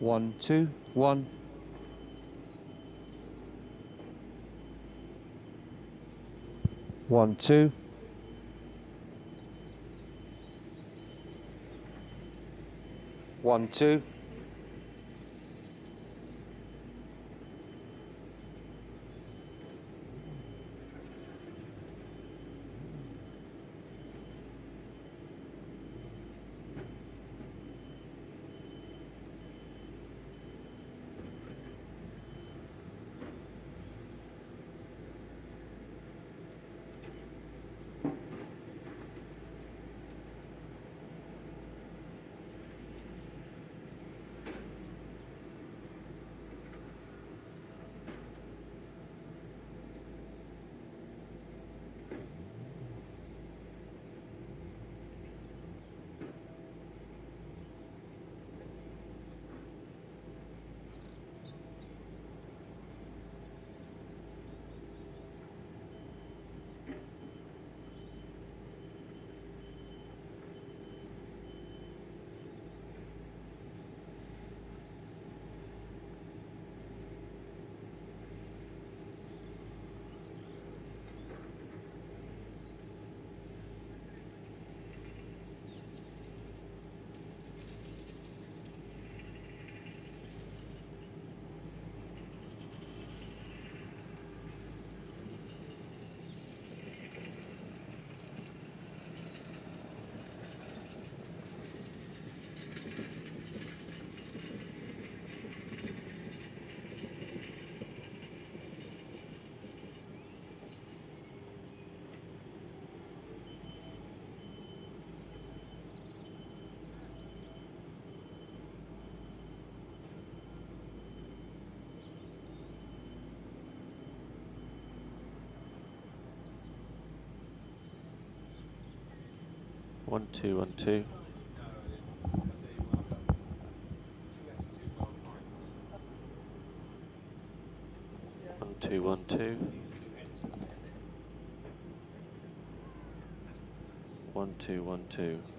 1 2 1 1 2 1 2 1 2 1 2 1 2 1 2 1 2 1 2 1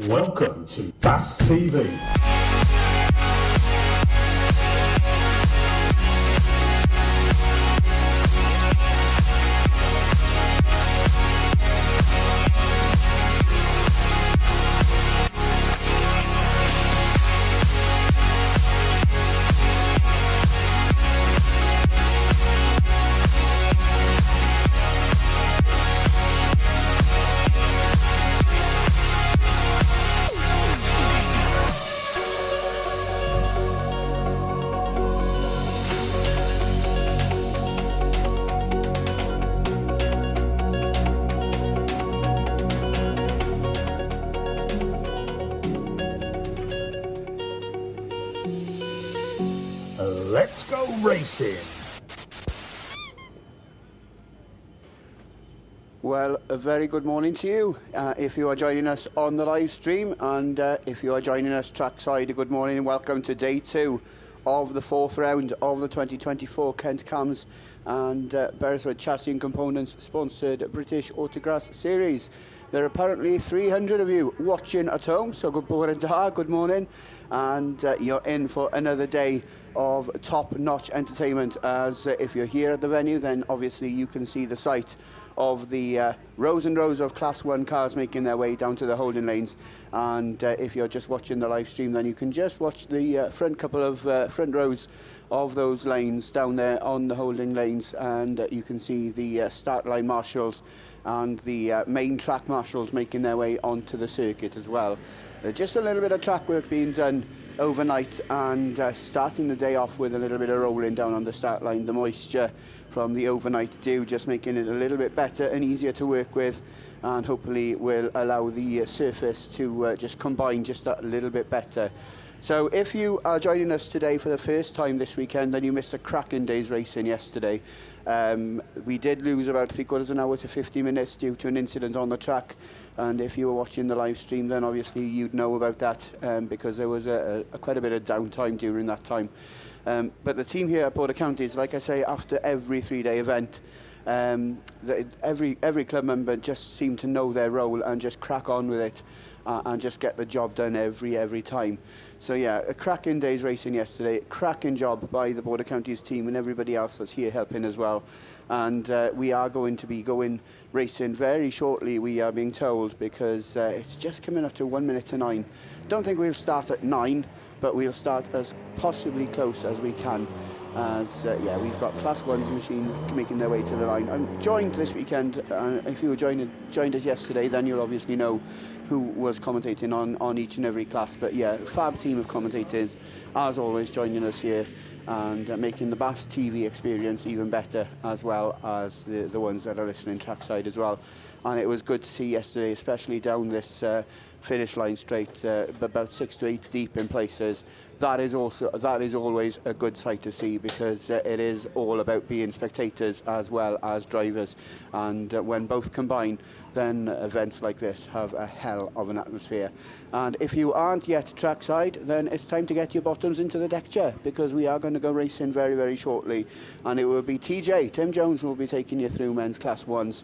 Welcome to BAStv. Let's go racing. Well, a very good morning to you. If you are joining us on the live stream, and if you are joining us trackside, a good morning and welcome to day 2 of the 4th round of the 2024 Kent Cams and Beresford Chassis and Components sponsored British Autograss Series. There are apparently 300 of you watching at home, so good morning, and you're in for another day of top-notch entertainment. As if you're here at the venue, then obviously you can see the sight of the rows and rows of Class 1 cars making their way down to the holding lanes. And if you're just watching the live stream, then you can just watch the front couple of front rows of those lanes down there on the holding lanes, and you can see the start line marshals and the main track marshals making their way onto the circuit as well. Just a little bit of track work being done overnight, and starting the day off with a little bit of rolling down on the start line. The moisture from the overnight dew just making it a little bit better and easier to work with, and hopefully will allow the surface to just combine just that little bit better. So if you are joining us today for the first time this weekend, then you missed a cracking day's racing yesterday. We did lose about 3/4 an hour to 50 minutes due to an incident on the track, and if you were watching the live stream, then obviously you'd know about that, because there was quite a bit of downtime during that time. But the team here at Border Counties, like I say, after every 3-day event, every club member just seemed to know their role and just crack on with it and just get the job done every time. So yeah, a cracking day's racing yesterday, cracking job by the Border Counties team and everybody else that's here helping as well. And we are going to be going racing very shortly, we are being told, because it's just coming up to 1 minute to 9. Don't think we'll start at 9, but we'll start as possibly close as we can. As yeah, we've got Class 1's machine making their way to the line. I'm joined this weekend. If you were joined us yesterday, then you'll obviously know who was commentating on each and every class. But yeah, fab team of commentators, as always, joining us here and making the BAStv experience even better, as well as the ones that are listening trackside as well. And it was good to see yesterday, especially down this finish line straight, about 6 to 8 deep in places. That is always a good sight to see, because it is all about being spectators as well as drivers, and when both combine, then events like this have a hell of an atmosphere. And if you aren't yet trackside, then it's time to get your bottoms into the deck chair, because we are going to go racing very shortly, and it will be Tim Jones will be taking you through men's Class 1s,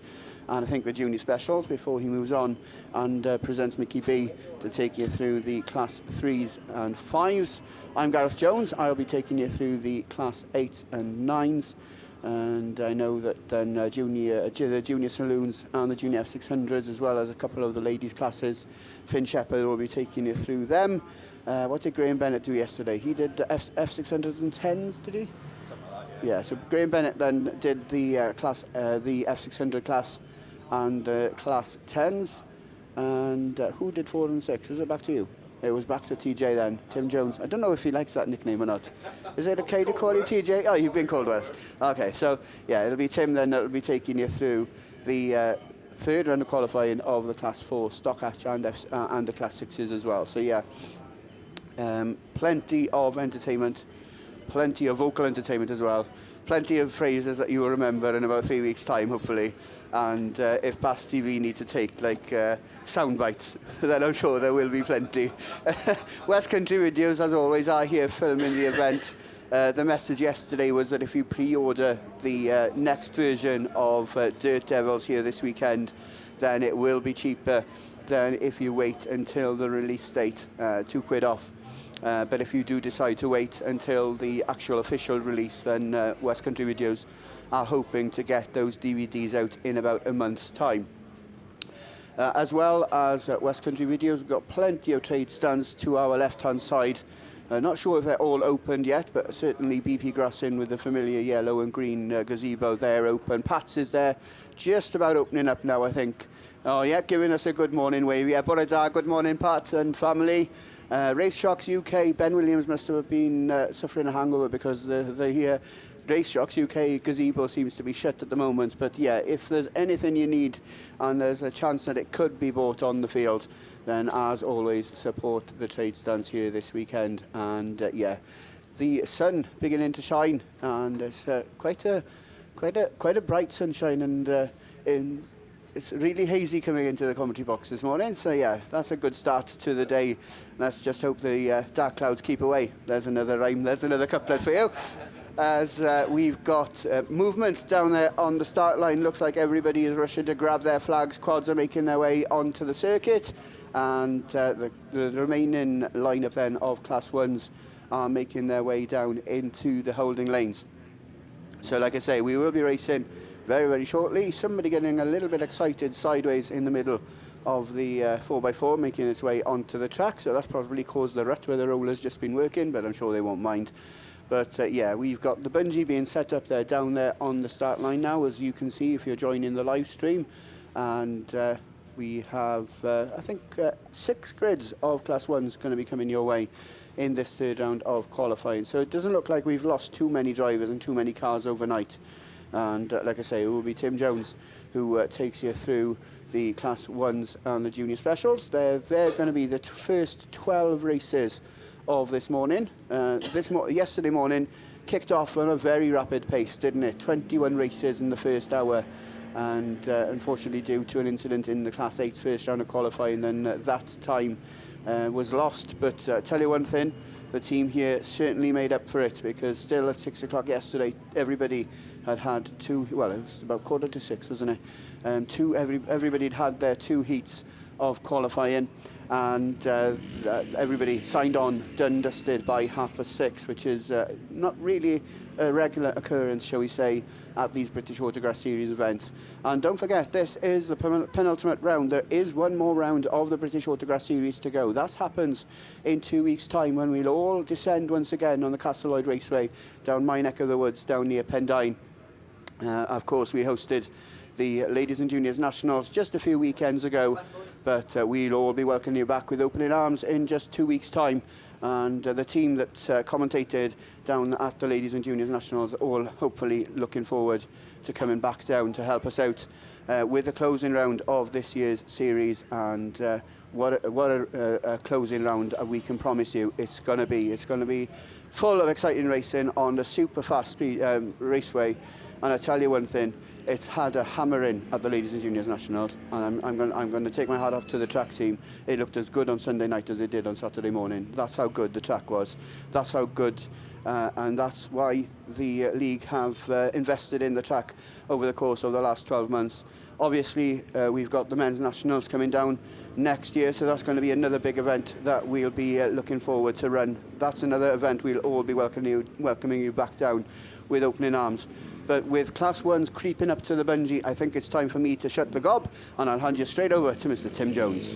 and I think the junior specials before he moves on and presents Mickey B to take you through the Class 3s and 5s. I'm Gareth Jones. I'll be taking you through the Class 8s and 9s, and I know that then the junior saloons and the junior F600s, as well as a couple of the ladies classes, Finn Shepherd will be taking you through them. What did Graham Bennett do yesterday? He did F600s and 10s, did he? Yeah, so Graham Bennett then did the the F600 class and class 10s. And who did 4 and 6? Was it back to you? It was back to TJ then, Tim Jones. I don't know if he likes that nickname or not. Is it okay to call you TJ? Oh, you've been called worse. Okay, so yeah, it'll be Tim then that'll be taking you through the third round of qualifying of the Class 4 stock hatch and the Class 6s as well. So yeah, plenty of entertainment, plenty of vocal entertainment as well. Plenty of phrases that you will remember in about 3 weeks' time, hopefully. And if BAStv need to take like sound bites, then I'm sure there will be plenty. West Country Videos, as always, are here filming the event. The message yesterday was that if you pre-order the next version of Dirt Devils here this weekend, then it will be cheaper than if you wait until the release date, £2 off. But if you do decide to wait until the actual official release, then West Country Videos are hoping to get those DVDs out in about a month's time. As well as West Country Videos, we've got plenty of trade stands to our left-hand side. Not sure if they're all opened yet, but certainly BP Grassin with the familiar yellow and green gazebo, they're open. Pat's is there, just about opening up now, I think. Oh yeah, giving us a good morning wave. Yeah, bore da, good morning, Pat and family. Race Shocks UK, Ben Williams must have been suffering a hangover because the Race Shocks UK gazebo seems to be shut at the moment. But yeah, if there's anything you need and there's a chance that it could be bought on the field, then as always, support the trade stands here this weekend. And yeah, the sun beginning to shine, and it's quite a bright sunshine, and it's really hazy coming into the commentary box this morning. So yeah, that's a good start to the day. Let's just hope the dark clouds keep away. There's another rhyme, there's another couplet for you. As we've got movement down there on the start line. Looks like everybody is rushing to grab their flags. Quads are making their way onto the circuit, and the remaining lineup then of Class 1s are making their way down into the holding lanes. So like I say, we will be racing very, very shortly. Somebody getting a little bit excited sideways in the middle of the 4x4, making its way onto the track. So that's probably caused the rut where the roller's just been working, but I'm sure they won't mind. But yeah, we've got the bungee being set up there, down there on the start line now, as you can see if you're joining the live stream. And we have, I think, 6 grids of Class 1s going to be coming your way in this third round of qualifying. So it doesn't look like we've lost too many drivers and too many cars overnight. And like I say, it will be Tim Jones who takes you through the Class 1s and the Junior Specials. They're going to be the first 12 races of this morning. Yesterday morning kicked off on a very rapid pace, didn't it? 21 races in the first hour. And unfortunately, due to an incident in the Class 8's first round of qualifying, then that time was lost. But tell you one thing, the team here certainly made up for it, because still at 6 o'clock yesterday, everybody had two, well, it was about 5:45, wasn't it? Everybody had their 2 heats of qualifying, and everybody signed on, done, dusted by 6:30, which is not really a regular occurrence, shall we say, at these British Autograss Series events. And don't forget, this is the penultimate round. There is one more round of the British Autograss Series to go. That happens in 2 weeks' time, when we'll all descend once again on the Castleloyd Raceway down my neck of the woods, down near Pendine. Of course, we hosted the Ladies and Juniors Nationals just a few weekends ago, but we'll all be welcoming you back with opening arms in just 2 weeks' time. And the team that commentated down at the Ladies and Juniors Nationals all hopefully looking forward to coming back down to help us out with the closing round of this year's series. And what a closing round we can promise you it's going to be. It's going to be full of exciting racing on the super fast speed raceway. And I tell you one thing, it's had a hammering at the Ladies and Juniors Nationals, and I'm going to take my hat off to the track team. It looked as good on Sunday night as it did on Saturday morning. That's how good the track was. That's how good, and that's why the league have invested in the track over the course of the last 12 months. Obviously, we've got the men's nationals coming down next year, so that's going to be another big event that we'll be looking forward to run. That's another event we'll all be welcoming you back down with opening arms. But with Class 1s creeping up to the bungee, I think it's time for me to shut the gob, and I'll hand you straight over to Mr. Tim Jones.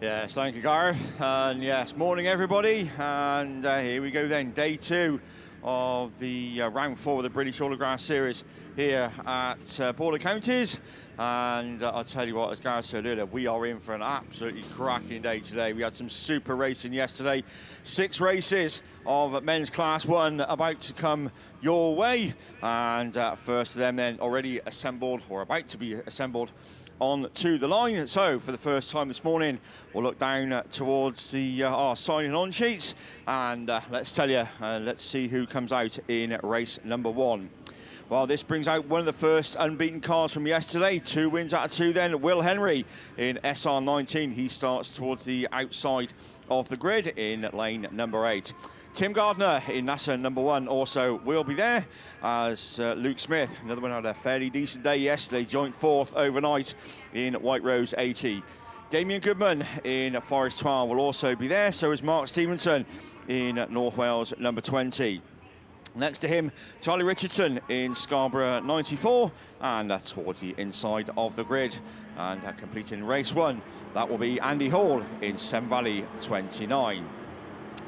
Yes, thank you, Gareth. And yes, morning everybody. And here we go then, day 2 of the round 4 of the British Autograss Series here at Border Counties. And I'll tell you what, as Gareth said earlier, we are in for an absolutely cracking day today. We had some super racing yesterday. 6 races of men's Class 1 about to come your way. And first of them then already assembled, or about to be assembled, on to the line. So for the first time this morning, we'll look down towards the our signing on sheets, and let's see who comes out in race number 1. Well, this brings out one of the first unbeaten cars from yesterday. 2 wins out of 2 then. Will Henry in SR19. He starts towards the outside of the grid in lane number 8. Tim Gardner in NASA number 1 also will be there, as Luke Smith, another one, had a fairly decent day yesterday, joint 4th overnight in White Rose 80. Damien Goodman in Forest 12 will also be there, so is Mark Stevenson in North Wales number 20. Next to him, Charlie Richardson in Scarborough 94, and that's towards the inside of the grid. And completing race 1, that will be Andy Hall in Severn Valley 29.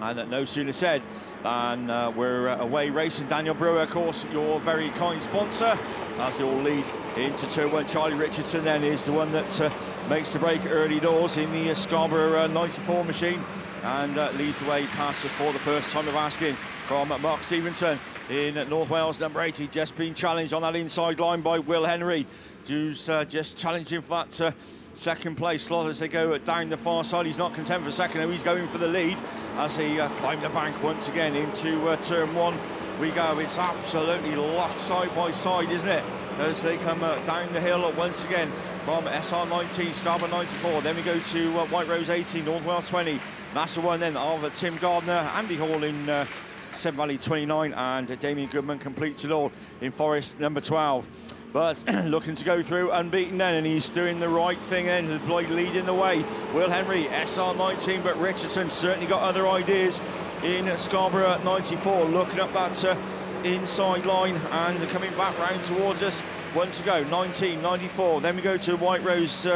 And no sooner said than we're away racing. Daniel Brewer, of course, your very kind sponsor, as they all lead into turn 1. Charlie Richardson then is the one that makes the break early doors in the Scarborough 94 machine, and leads the way past it for the first time of asking from Mark Stevenson in North Wales number 80. Just been challenged on that inside line by Will Henry, who's just challenging for that second place slot as they go down the far side. He's not content for second, though. He's going for the lead as he climbed the bank once again into turn 1. We go. It's absolutely locked side by side, isn't it, as they come down the hill once again from SR19, Scarborough 94. Then we go to White Rose 18, North Wales 20. NASA 1 then of Tim Gardner, Andy Hall in Severn Valley 29, and Damien Goodman completes it all in Forest number 12. But looking to go through unbeaten then, and he's doing the right thing then, the boy leading the way. Will Henry, SR19, but Richardson certainly got other ideas in Scarborough 94, looking up that inside line and coming back round towards us once ago. 19, 94, then we go to White Rose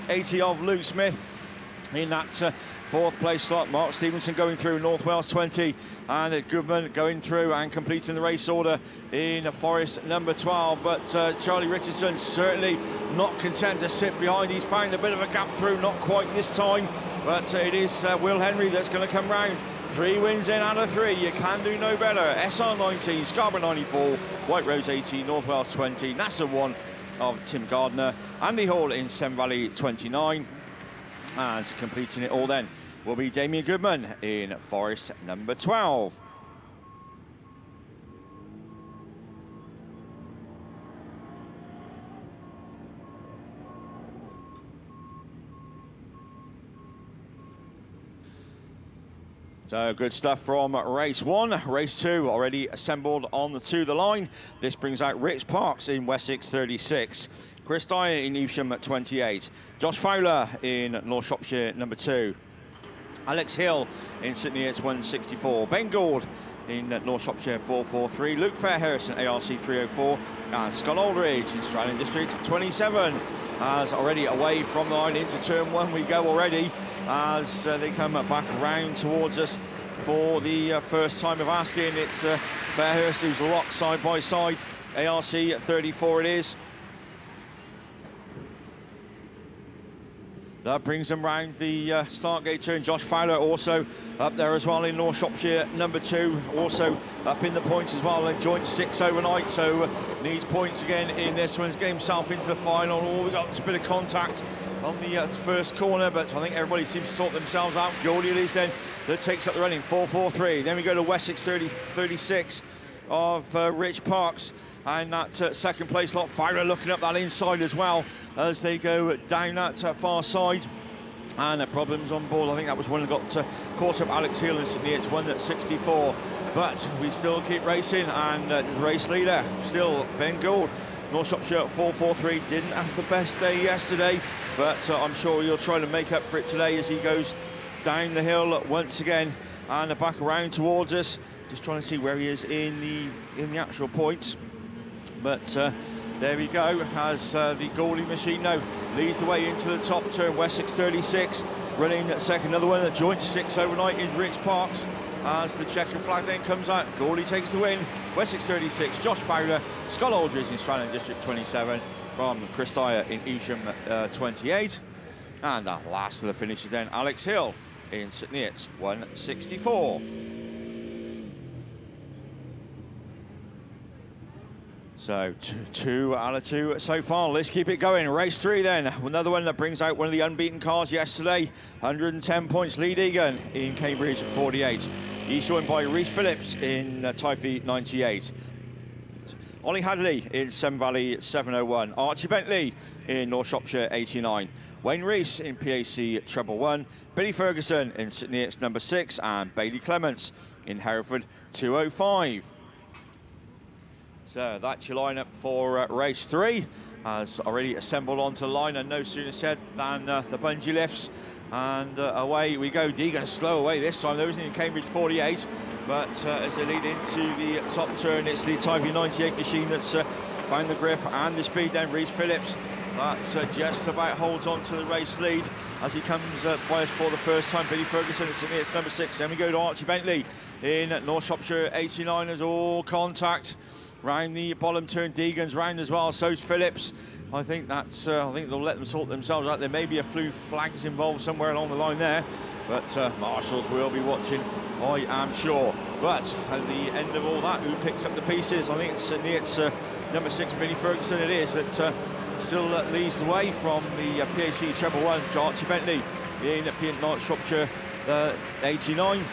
80 of Luke Smith in that 4th place slot. Mark Stevenson going through North Wales 20, and Goodman going through and completing the race order in Forest number 12. But Charlie Richardson certainly not content to sit behind. He's found a bit of a gap through, not quite this time, but it is Will Henry that's going to come round. 3 wins in out of 3, you can do no better. SR19, Scarborough 94, White Rose 80, North Wales 20, NASA 1 of Tim Gardner, Andy Hall in Severn Valley 29, and completing it all then will be Damien Goodman in Forest number 12. So good stuff from race 1. Race 2 already assembled on to the line. This brings out Rich Parks in Wessex 36. Chris Tyre in Evesham at 28. Josh Fowler in North Shropshire number 2. Alex Hill in Sydney at 164. Ben Gould in North Shropshire 443. Luke Fairhurst in ARC 304. And Scott Aldridge in Strand District 27. As already away from the line into turn 1 we go already, as they come back round towards us for the first time of asking. It's Fairhurst who's locked side by side. ARC at 34 it is. That brings them round the start gate turn. Josh Fowler also up there as well in North Shropshire number 2, also up in the points as well, and joint 6 overnight, so needs points again in this one's game himself into the final. Oh, we got a bit of contact on the first corner, but I think everybody seems to sort themselves out. Goldie it is then that takes up the running, 443. Then we go to Wessex 36 of Rich Parks, and that second place lot. Fowler looking up that inside as well as they go down that far side, and problems on board. I think that was one that got caught up Alex Hill in Sydney. It's one at 64, but we still keep racing, and the race leader still Ben Gould, North Shropshire 443. Didn't have the best day yesterday, but I'm sure he'll try to make up for it today as he goes down the hill once again and back around towards us. Just trying to see where he is in the actual points. But there we go, as the Goldie machine now leads the way into the top turn. Wessex 36 running at second. Another one at joint 6 overnight is Rich Parks as the checkered flag then comes out. Gawley takes the win. Wessex 36, Josh Fowler. Scott Aldridge in Stratton District 27 from Chris Tyre in Evesham 28. And that last of the finishes then, Alex Hill in St Neots 164. So 2 out of 2 so far. Let's keep it going. Race 3 then. Another one that brings out one of the unbeaten cars yesterday. 110 points. Lee Deegan in Cambridge 48. He's joined by Rhys Phillips in Tyre 98. Ollie Hadley in Severn Valley 701. Archie Bentley in North Shropshire 89. Wayne Rees in PAC treble 1. Billy Ferguson in St Neots number 6. And Bailey Clements in Hereford 205. So that's your lineup for race 3. Has already assembled onto the line, and no sooner said than the bungee lifts. And away we go. Deegan slow away this time, though, isn't he, in Cambridge 48. But as they lead into the top turn, it's the Tyre 98 machine that's found the grip and the speed. Then Rhys Phillips, that's just about holds on to the race lead as he comes by us for the first time. Billy Ferguson at St Neots number 6. Then we go to Archie Bentley in North Shropshire 89 as all contact. Round the bottom turn, Deegan's round as well, so's Phillips. I think that's, I think they'll let them sort themselves out. There may be a few flags involved somewhere along the line there, but marshals will be watching, I am sure. But at the end of all that, who picks up the pieces? I think it's St Neots number 6, Billy Ferguson it is, that still leads the way from the PAC treble 1, Archie Bentley in North Shropshire 89.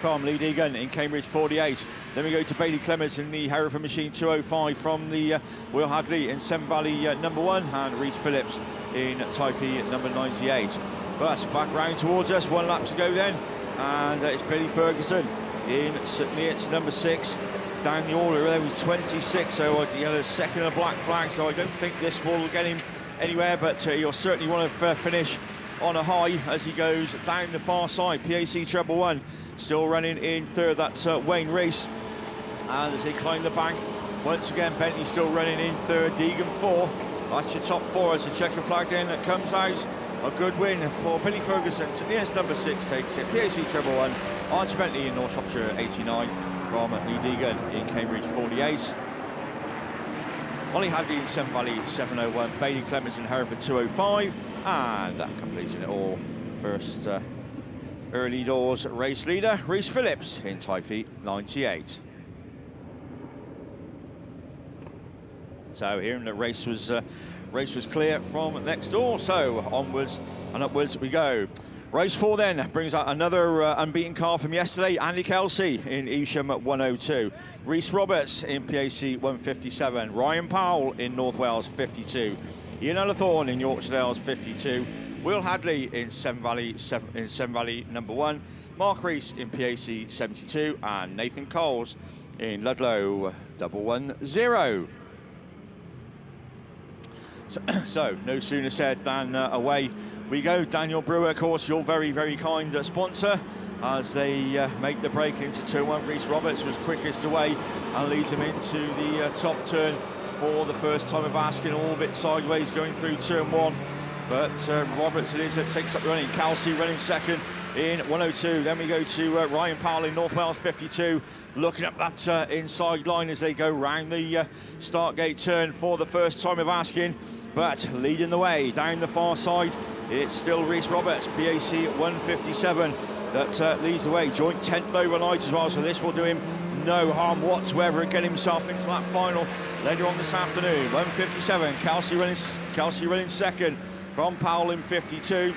From Lee Deegan in Cambridge 48. Then we go to Bailey Clements in the Hereford machine 205 from the Will Hadley in Severn Valley number 1, and Rhys Phillips in Tyre number 98. But back round towards us, 1 lap to go then, and it's Billy Ferguson in St Neots number 6. Down the order there was 26, so he had a second and a black flag, so I don't think this will get him anywhere, but he'll certainly want to finish on a high as he goes down the far side. PAC treble 1 still running in third, that's Wayne Rees. And as they climb the bank, once again Bentley still running in third, Deegan 4th. That's your top 4 as the checker flag then that comes out. A good win for Billy Ferguson. St Neots number 6 takes it. PAC treble 1, Archie Bentley in North Shropshire 89 from Lee Deegan in Cambridge 48. Ollie Hadley in Severn Valley 701, Bailey Clements in Hereford 205, and that completing it all. First early doors race leader, Rhys Phillips in Tyre 98. So here the race was clear from next door, so onwards and upwards we go. Race 4 then brings out another unbeaten car from yesterday, Andy Kelsey in Evesham at 102, Rhys Roberts in PAC 157, Ryan Powell in North Wales 52, Ian Ullathorne in Yorkshire Dales 52, Will Hadley in Severn Valley number 1, Mark Rees in PAC 72, and Nathan Coles in Ludlow 110. So no sooner said than away we go. Daniel Brewer, of course, your very, very kind sponsor, as they make the break into turn 1. Rhys Roberts was quickest away and leads him into the top turn for the first time of asking, all a bit sideways going through turn 1. But Roberts it is that takes up the running. Kelsey running second in 102. Then we go to Ryan Powell in North Wales 52, looking up that inside line as they go round the start gate turn for the first time of asking. But leading the way down the far side, it's still Rhys Roberts, PAC 157, that leads the way. Joint 10th overnight as well, so this will do him no harm whatsoever and get himself into that final later on this afternoon. 157, Kelsey running second from Powell in 52.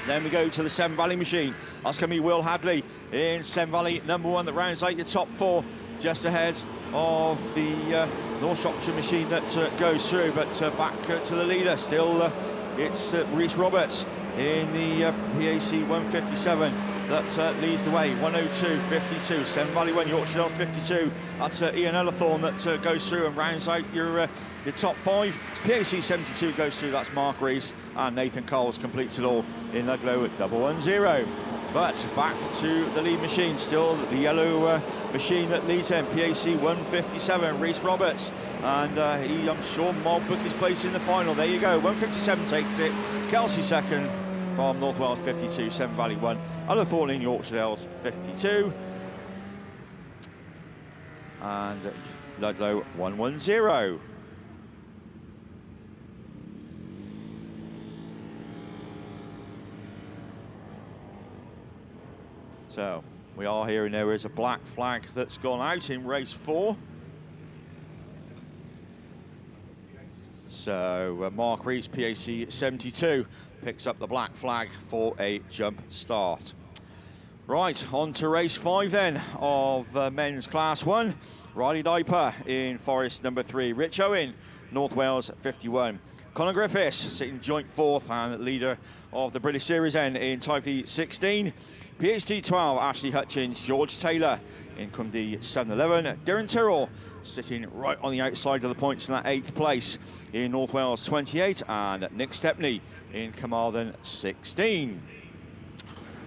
Then we go to the Severn Valley machine. That's going to be Will Hadley in Severn Valley number 1, that rounds out your top 4, just ahead of the North Shropshire machine that goes through. But back to the leader still, it's Rhys Roberts in the PAC 157 that leads the way. 102, 52, Severn Valley 1, Yorkshire Dales 52. That's Ian Ullathorne that goes through and rounds out your top 5. PAC 72 goes through, that's Mark Rees, and Nathan Coles completes it all in Ludlow at 110. But back to the lead machine, still the yellow machine that leads him, PAC 157, Rhys Roberts, and I'm sure might book his place in the final. There you go, 157 takes it. Kelsey second from North Wales 52, Severn Valley 1, Ullathorne in Yorkshire Dales 52. and Ludlow 110. So we are hearing there is a black flag that's gone out in race 4. So Mark Rees, PAC 72, picks up the black flag for a jump start. Right, on to race 5 then of men's Class 1. Riley Diper in Forest number 3. Rich Owen, North Wales 51. Conor Griffiths sitting joint 4th and leader of the British Series N in Tyre 16. PhD 12, Ashley Hutchins, George Taylor in Cumdee 7-11. Darren Tyrrell sitting right on the outside of the points in that 8th place in North Wales 28, and Nick Stepney in Carmarthen 16.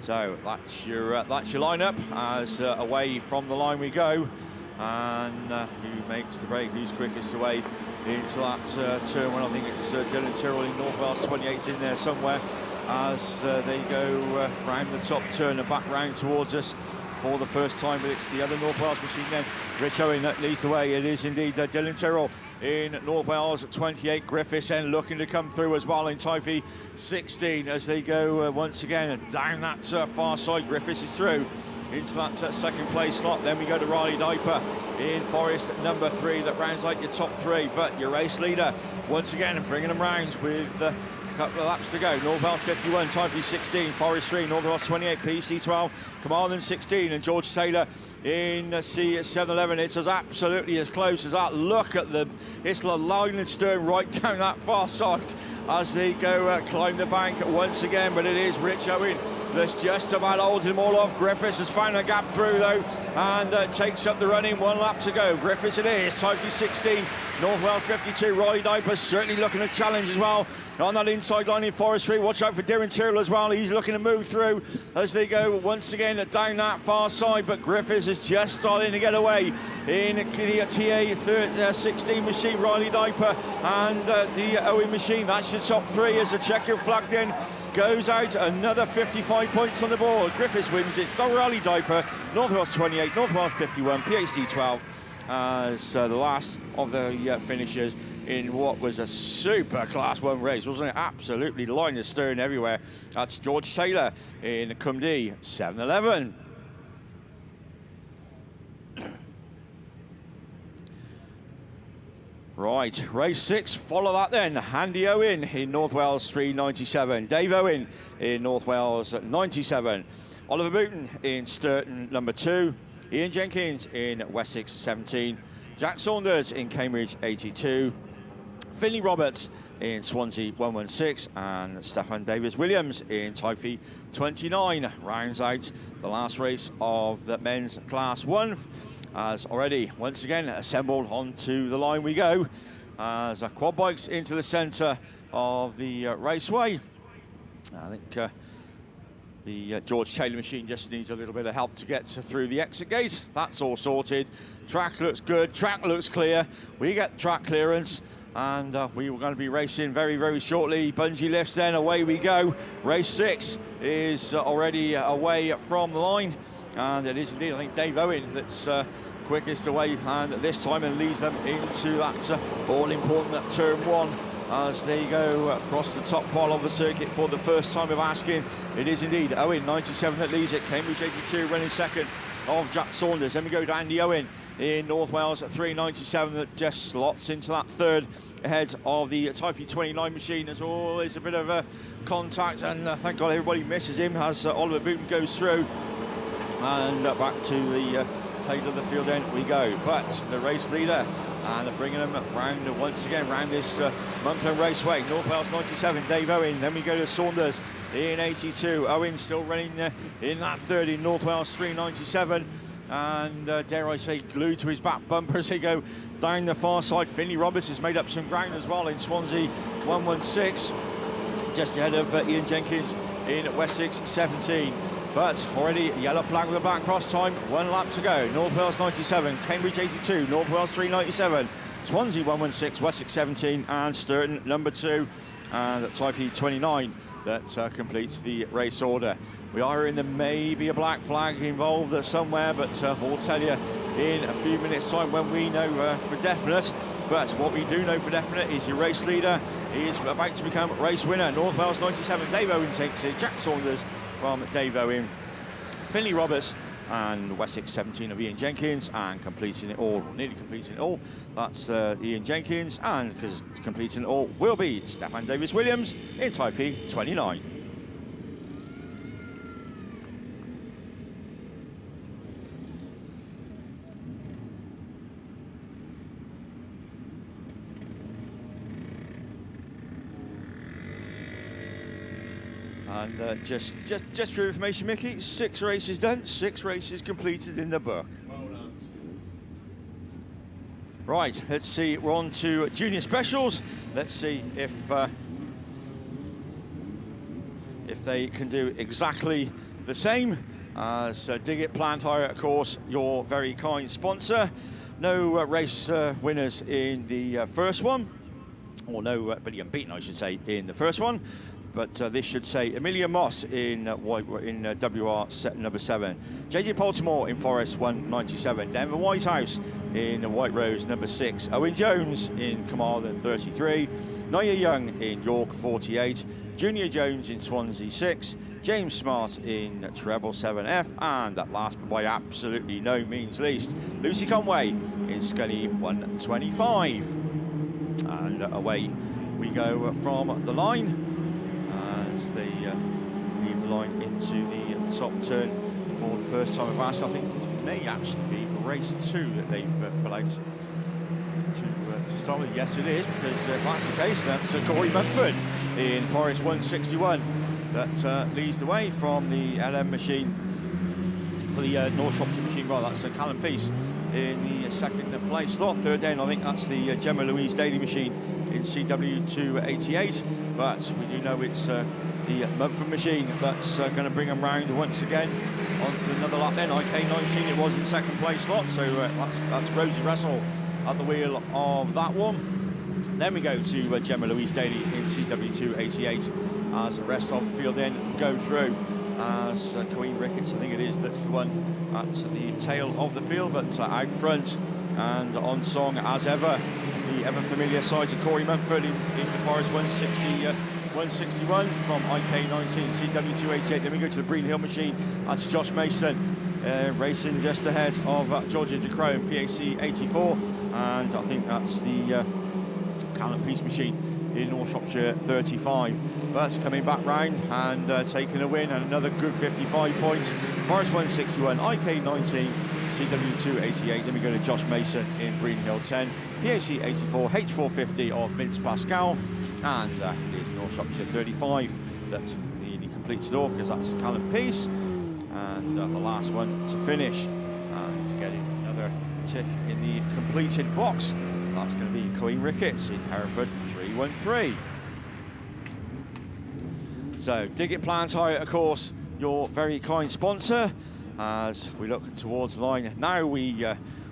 So that's your lineup as away from the line we go. And who makes the break, who's quickest away into that turn one? I think it's Dylan Tyrrell in North Wales 28 in there somewhere as they go round the top turn and back round towards us for the first time. But it's the other North Wales machine then. Rich Owen that leads the way. It is indeed Dylan Tyrrell in North Wales 28. Griffiths then looking to come through as well in Typhy 16 as they go once again and down that far side. Griffiths is through into that second place slot. Then we go to Riley Diper in Forest number 3 that rounds out your top 3. But your race leader once again bringing them round with a couple of laps to go. North Wales 51, Typhy 16, Forest 3, North Wales 28, PC 12, Carmarthen 16, and George Taylor in C711. It's as absolutely as close as that. Look at it's the line and stern right down that far side as they go climb the bank once again. But it is Rich Owen that's just about holding them all off. Griffiths has found a gap through though and takes up the running. 1 lap to go. Griffiths it is, Typhy 16, North Wales 52. Riley Diper certainly looking to challenge as well on that inside line in Forest 3. Watch out for Darren Tyrrell as well. He's looking to move through as they go once again down that far side. But Griffiths is just starting to get away in the TA 16 machine. Riley Diper and the Owen machine. That's your top 3 as the checkered flag then goes out. Another 55 points on the board. Griffiths wins it. Riley Diper, North Wales 28, North Wales 51, PhD 12 as the last of the finishers in what was a super Class 1 race, wasn't it? Absolutely line and stern everywhere. That's George Taylor in Cumdee 7-11. Right, race 6, follow that then. Andy Owen in North Wales 397. Dave Owen in North Wales 97. Oliver Booton in Sturton number 2. Ian Jenkins in Wessex 17. Jack Saunders in Cambridge 82. Finley Roberts in Swansea 116. And Stefan Davis-Williams in Typhy 29. Rounds out the last race of the men's Class 1. As already, once again, assembled onto the line we go. As quad bikes into the centre of the raceway. I think the George Taylor machine just needs a little bit of help to get through the exit gate. That's all sorted. Track looks good, track looks clear. We get track clearance and we were going to be racing very, very shortly. Bungee lifts then, away we go. Race 6 is already away from the line. And it is indeed, I think, Dave Owen that's quickest away and this time and leads them into that all-important turn 1 as they go across the top pole of the circuit for the first time of asking. It is indeed Owen, 97, that leads it. Cambridge 82 running second of Jack Saunders. Then we go to Andy Owen in North Wales at 397 that just slots into that third ahead of the Typhy 29 machine. There's always a bit of a contact and thank God everybody misses him as Oliver Booton goes through. And back to the tail of the field end we go. But the race leader and bringing them round once again round this Monkland Raceway. North Wales 97, Dave Owen. Then we go to Saunders in 82. Owen still running in that third in North Wales 397. And dare I say, glued to his back bumper as they go down the far side. Finley Roberts has made up some ground as well in Swansea 116. Just ahead of Ian Jenkins in Wessex 17. But already a yellow flag with a back cross time. 1 lap to go. North Wales 97, Cambridge 82, North Wales 397, Swansea 116, Wessex 17, and Sturton number 2, and Typhy 29 that completes the race order. We are in the maybe a black flag involved somewhere, but I'll tell you, in a few minutes' time when we know for definite. But what we do know for definite is your race leader is about to become race winner. North Wales 97, Dave Owen takes it. Jack Saunders from Dave Owen. Finley Roberts and Wessex 17 of Ian Jenkins, and completing it all, or nearly completing it all, that's Ian Jenkins, and because completing it all will be Stefan Davis-Williams in Tyre 29. And just for information, Mickey, 6 races done, 6 races completed in the book. Well done. Right, let's see, we're on to junior specials. Let's see if they can do exactly the same as Dig It Plant Hire, of course, your very kind sponsor. No race winners in the first one, or no, but unbeaten, I should say, in the first one. But this should say Amelia Moss in WR set number 7, JJ Baltimore in Forest 197, Denver Whitehouse in White Rose number 6, Owen Jones in Carmarthen 33, Nia Young in York 48, Junior Jones in Swansea 6, James Smart in Treble 7F, and at last but by absolutely no means least, Lucy Conway in Scully 125. And away we go from the line. As they leave the line into the top turn for the first time of BAStv. I think it may actually be race 2 that they've put out to start with. Yes, it is, because if that's the case, that's Corey Mumford in Forest 161 that leads the way from the LM machine, for the North Shropshire machine. Well, that's Callum Peace in the second place slot. Third down, I think that's the Gemma Louise Daly machine in CW288, but we do know it's the Mumford machine that's going to bring them round once again onto another lap. Then IK19 it was in second place slot, so that's Rosie Russell at the wheel of that one. Then we go to Gemma Louise Daly in CW288 as the rest of the field then go through. As Queen Ricketts, I think it is, that's the one at the tail of the field, but out front and on song as ever, the ever familiar side of Corey Mumford in the Forest 161 from IK19, CW288. Then we go to the Breen Hill machine. That's Josh Mason racing just ahead of Georgia DeCrone, PAC 84, and I think that's the Callum Peace machine in North Shropshire 35. But coming back round and taking a win, and another good 55 points. Forest 161, IK19, CW288. Then we go to Josh Mason in Breen Hill 10, PAC 84, H450 of Vince Pascal, and it is North Shropshire 35 that nearly completes it all, because that's Callum Peace, and the last one to finish and to get another tick in the completed box. That's going to be Queen Ricketts in Hereford 313. So Dig It Plant Hire, of course, your very kind sponsor. As we look towards the line now, we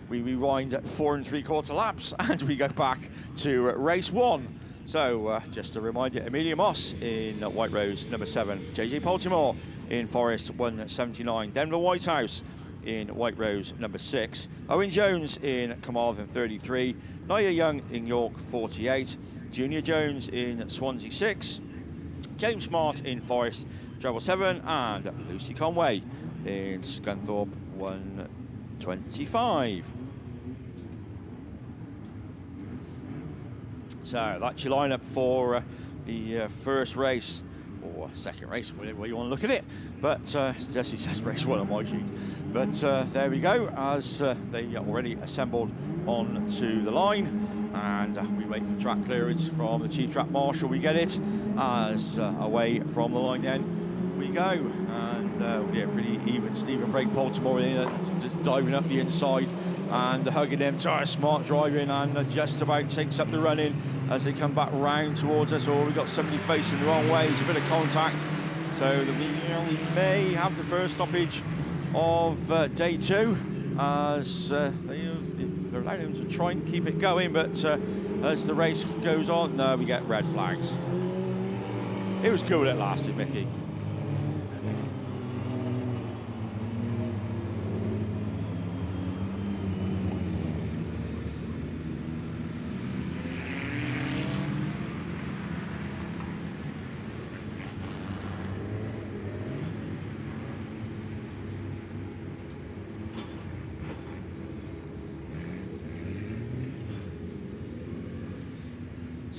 rewind at 4 3/4 laps and we go back to race 1. So just a reminder, Amelia Moss in White Rose number 7, JJ Baltimore in Forest 179, Denver Whitehouse in White Rose number 6, Owen Jones in Carmarthen 33, Nia Young in York 48, Junior Jones in Swansea 6, James Smart in Forest Treble 7, and Lucy Conway in Scunthorpe 125. So that's your lineup for the first race, or second race, whatever way you want to look at it. But Jesse says race 1 on my sheet. But there we go, as they already assembled onto the line. And we wait for track clearance from the Chief Track Marshal. We get it as away from the line then we go. And yeah, pretty even Stephen Brake Baltimore in, just diving up the inside and hugging them. Tyre Smart driving and just about takes up the running as they come back round towards us. Or we've got somebody facing the wrong way. There's a bit of contact. So we may have the first stoppage of day 2 as they're allowing them to try and keep it going, but as the race goes on, no, we get red flags. It was cool it lasted, Mickey.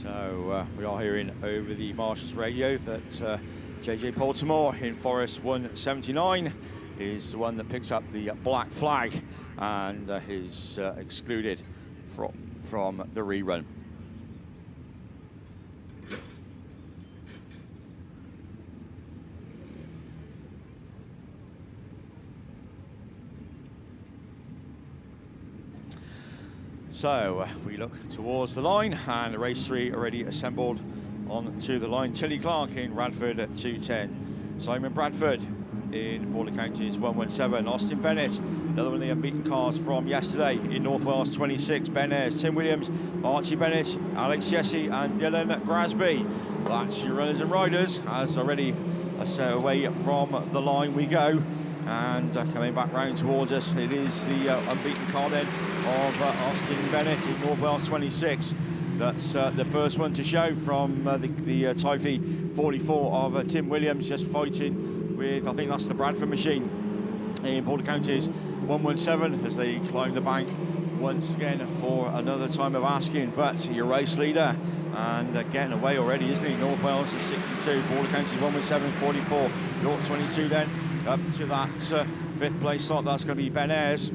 So we are hearing over the Marshalls radio that JJ Baltimore in Forest 179 is the one that picks up the black flag and is excluded from the rerun. So we look towards the line, and race 3 already assembled onto the line. Tilly Clark in Radford at 2:10. Simon Bradford in Border Counties 117. Austin Bennett, another one of the unbeaten cars from yesterday in North Wales 26. Ben Ayres, Tim Williams, Archie Bennett, Alex Jesse and Dylan Grasby. That's your runners and riders as already away from the line we go. And coming back round towards us, it is the unbeaten car then of Austin Bennett in North Wales 26. That's the first one to show from the Tyre 44 of Tim Williams, just fighting with, I think that's the Bradford machine in Border Counties 117 as they climb the bank once again for another time of asking. But your race leader and getting away already, isn't he? North Wales is 62, Border Counties 117, 44, York 22 then. Up to that 5th place slot, that's going to be Ben Ayres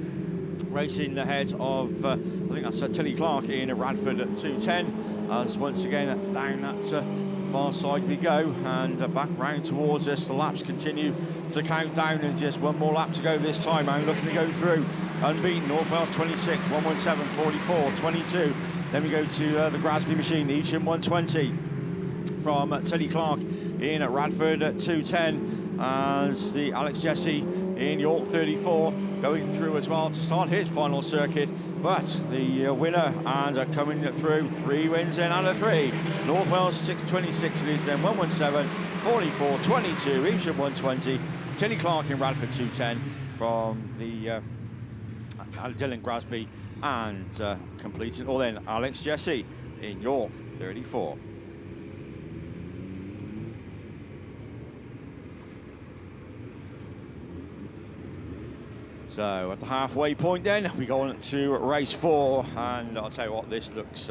racing ahead of, I think that's Tilly Clark in Radford at 2:10. As once again down that far side we go, and back round towards us. The laps continue to count down, and just one more lap to go this time. I'm looking to go through unbeaten North Wales 26, 117, 44, 22. Then we go to the Grasby machine, Eacham 120 from Tilly Clark in Radford at 2:10. As the Alex Jesse in York 34 going through as well to start his final circuit. But the winner and coming through, 3 wins in out of 3. North Wales 626 it is then 117, 44, 22, Evesham 120, Tilly Clark in Radford 2:10 from the Dylan Grasby and completing, or then Alex Jesse in York 34. So at the halfway point then, we go on to race 4, and I'll tell you what, this looks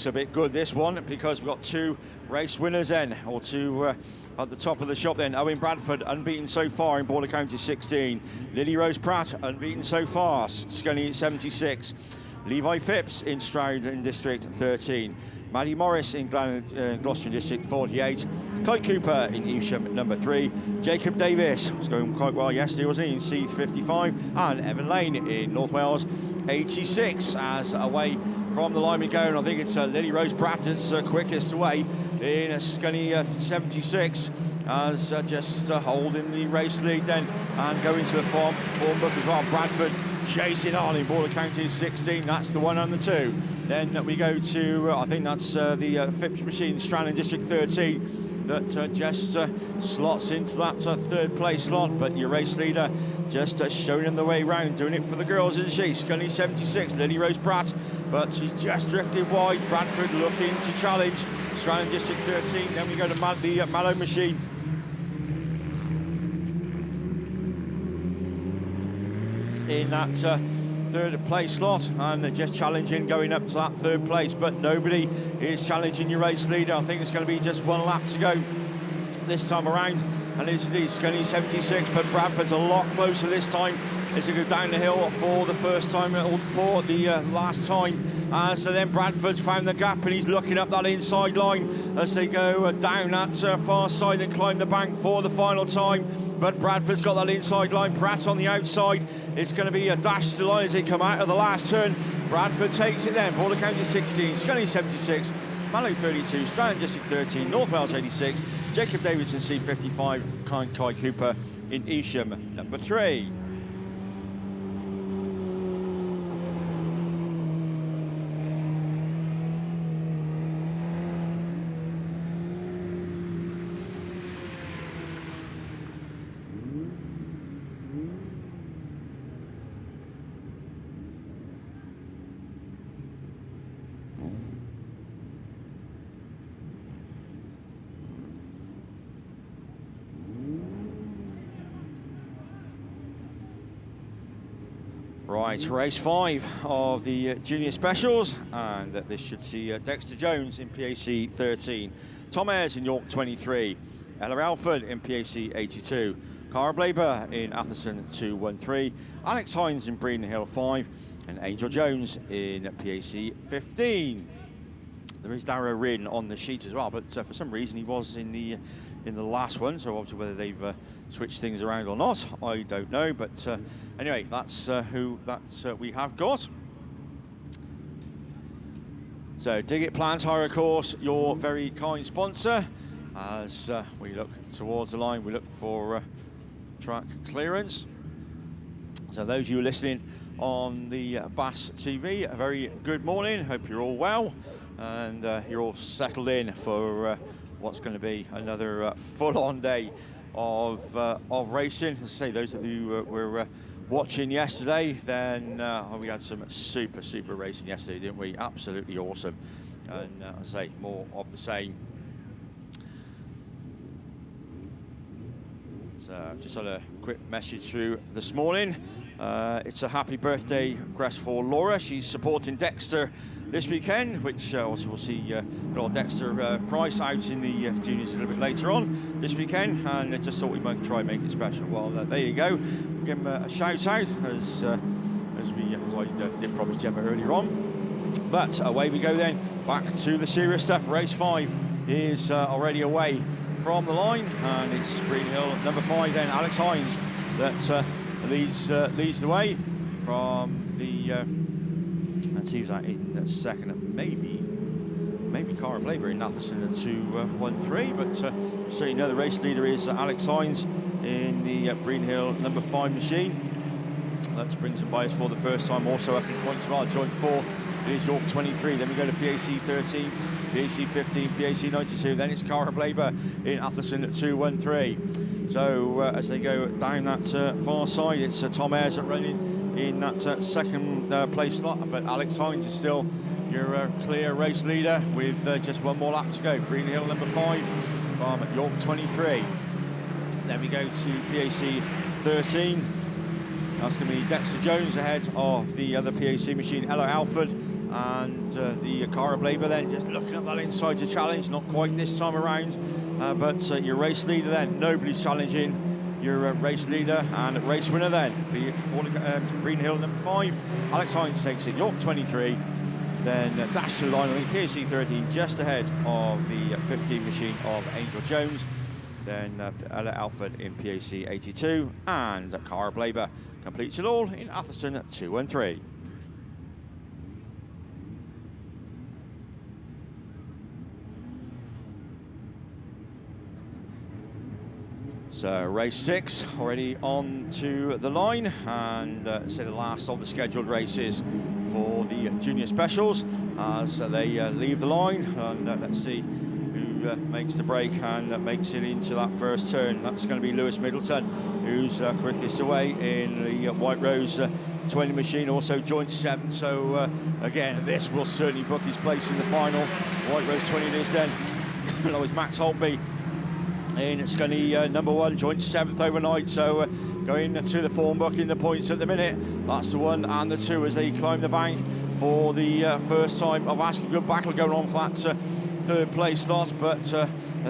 a bit good, this one, because we've got 2 race winners then, or 2 at the top of the shop then. Owen Bradford, unbeaten so far in Border County 16. Lily Rose Pratt, unbeaten so far, Scunny 76. Levi Phipps in Stroud in District 13. Maddie Morris in Gloucester District 48. Kai Cooper in Evesham number 3. Jacob Davis was going quite well yesterday, wasn't he, in Seed 55. And Evan Lane in North Wales 86 as away from the line we go. And I think it's Lily Rose Pratt that's quickest away in Scunny 76 as just holding the race lead then and going to the form book as well. Bradford chasing on in Border County 16, that's the 1 and the 2. Then we go to, I think that's the Phipps machine, Strand in District 13, that just slots into that 3rd place slot. But your race leader just showing him the way round, doing it for the girls, isn't she? Scunny 76, Lily Rose Pratt, but she's just drifted wide. Bradford looking to challenge Strand in District 13. Then we go to the Mallow machine. In that 3rd place slot, and just challenging going up to that 3rd place, but nobody is challenging your race leader. I think it's going to be just 1 lap to go this time around, and it's indeed Scunny 76, but Bradford's a lot closer this time as they go down the hill for the first time, or for the last time. So then Bradford's found the gap, and he's looking up that inside line as they go down that far side and climb the bank for the final time. But Bradford's got that inside line. Pratt on the outside. It's going to be a dash to the line as they come out of the last turn. Bradford takes it then. Border County 16, Scunny 76, Mallow 32, Strand District 13, North Wales 86, Jacob Davidson C55, Kai Cooper in Evesham number 3. Right, race 5 of the junior specials, and this should see Dexter Jones in PAC 13, Tom Ayres in York 23, Ella Alford in PAC 82, Cara Blaber in Atherton 213, Alex Hines in Breeden Hill 5, and Angel Jones in PAC 15. There is Darrow Reardon on the sheet as well, but for some reason he was in the last one, so obviously whether they've switched things around or not, I don't know. But anyway, that's who we have got. So Dig It Plan Tyre, of course, your very kind sponsor. As we look towards the line, we look for track clearance. So those of you listening on the BAStv, a very good morning. Hope you're all well and you're all settled in for what's going to be another full-on day of racing. As I say, those of you who were watching yesterday, then we had some super racing yesterday, didn't we? Absolutely awesome. And as I say, more of the same. So just had a quick message through this morning. It's a happy birthday request for Laura. She's supporting Dexter this weekend, which also we'll see Dexter Price out in the juniors a little bit later on this weekend, and I just thought we might try and make it special. Well, there you go. Give him a shout out as I did promise Gemma earlier on. But away we go then, back to the serious stuff. Race 5 is already away from the line, and it's Breeden Hill number 5 then, Alex Hines, that leads the way from the let's see who's that in second, maybe Cara Blaber in Atherton at 213, but certainly know the race leader is Alex Hines in the Breeden Hill number 5 machine. That brings him by us for the first time. Also up in points well, joint 4th, it is York 23, then we go to PAC 13, PAC 15, PAC 92, then it's Cara Blaber in Atherton at 213. So as they go down that far side, it's Tom Ayres running in that second place slot, but Alex Hines is still your clear race leader with just one more lap to go. Breeden Hill number 5 from York 23. Then we go to PAC 13. That's going to be Dexter Jones ahead of the other PAC machine, Ella Alford, and the Cara Blaber then just looking at that inside to challenge, not quite this time around, but your race leader then, nobody's challenging your race leader and race winner then, Breeden Hill number 5, Alex Hines takes it, York 23, then dash to the line, PAC 13 just ahead of the 15 machine of Angel Jones, then Ella Alford in PAC 82, and Cara Blaber completes it all in Atherton at 213. So race 6 already on to the line, and say the last of the scheduled races for the junior specials as they leave the line, and let's see who makes the break and makes it into that first turn. That's going to be Lewis Middleton, who's quickest away in the White Rose 20 machine, also joint 7. So again, this will certainly book his place in the final. White Rose 20 it is then. Along with Max Holtby in Scunny number 1, joint 7th overnight, so going to the form book in the points at the minute. That's the 1 and the 2 as they climb the bank for the first time of asking. Good battle going on for that third place slot, but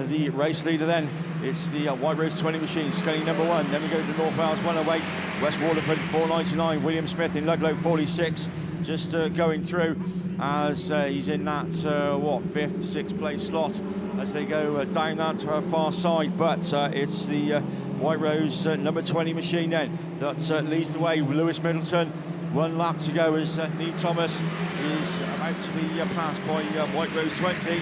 the race leader then, it's the White Rose 20 machine, Scunny number 1. Then we go to North Wales 108, West Waterford 499, William Smith in Ludlow 46, just going through as he's in that 5th, 6th place slot as they go down that far side, but it's the White Rose number 20 machine then that leads the way. Lewis Middleton, 1 lap to go as Neve Thomas is about to be passed by White Rose 20.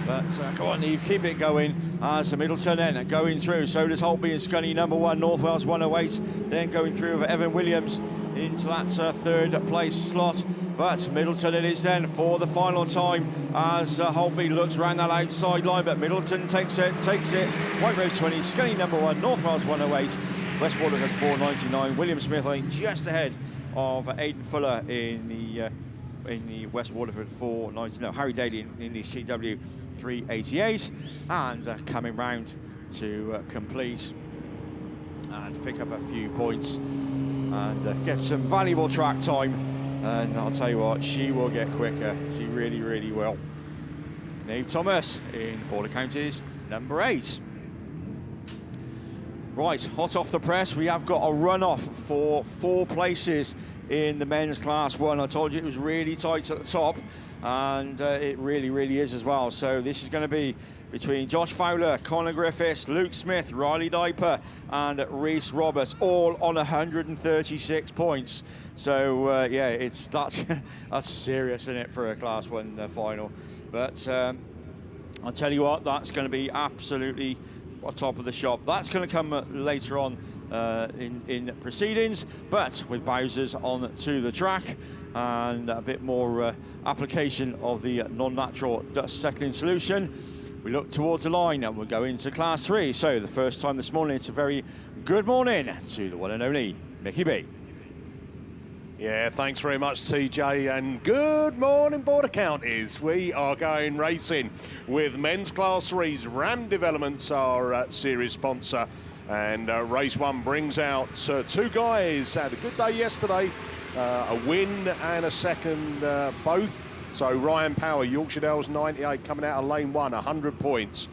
But come on, Neve, keep it going as Middleton then going through. So does Holtby and Scunny number 1, North Wales 108, then going through with Evan Williams into that 3rd place slot. But Middleton it is then for the final time as Holtby looks round that outside line, but Middleton takes it. White Rose 20, Scunny number 1, North Wales 108, West Waterford 499, William Smith I think just ahead of Aidan Fuller in the West Waterford 490, no, Harry Daly in the CW 388, and coming round to complete and pick up a few points and get some valuable track time. And I'll tell you what, she will get quicker. She really, really will. Neve Thomas in Border Counties number 8. Right, hot off the press, we have got a run-off for 4 places in the men's Class 1. I told you it was really tight at the top, and it really, really is as well. So this is going to be between Josh Fowler, Conor Griffiths, Luke Smith, Riley Diper, and Reese Roberts, all on 136 points. So yeah, that's serious, isn't it, for a Class 1 final? But I'll tell you what, that's going to be absolutely on top of the shop. That's going to come later on in proceedings, but with Bowser's on to the track and a bit more application of the non-natural dust settling solution, we look towards the line and we'll go into Class 3. So the first time this morning, it's a very good morning to the one and only Mickey B. Yeah, thanks very much, TJ, and good morning, Border Counties. We are going racing with men's Class 3's. Ram Developments, our series sponsor, and race 1 brings out 2 guys. Had a good day yesterday, a win and a second both. So Ryan Power, Yorkshire Dales 98, coming out of lane 1, 100 points.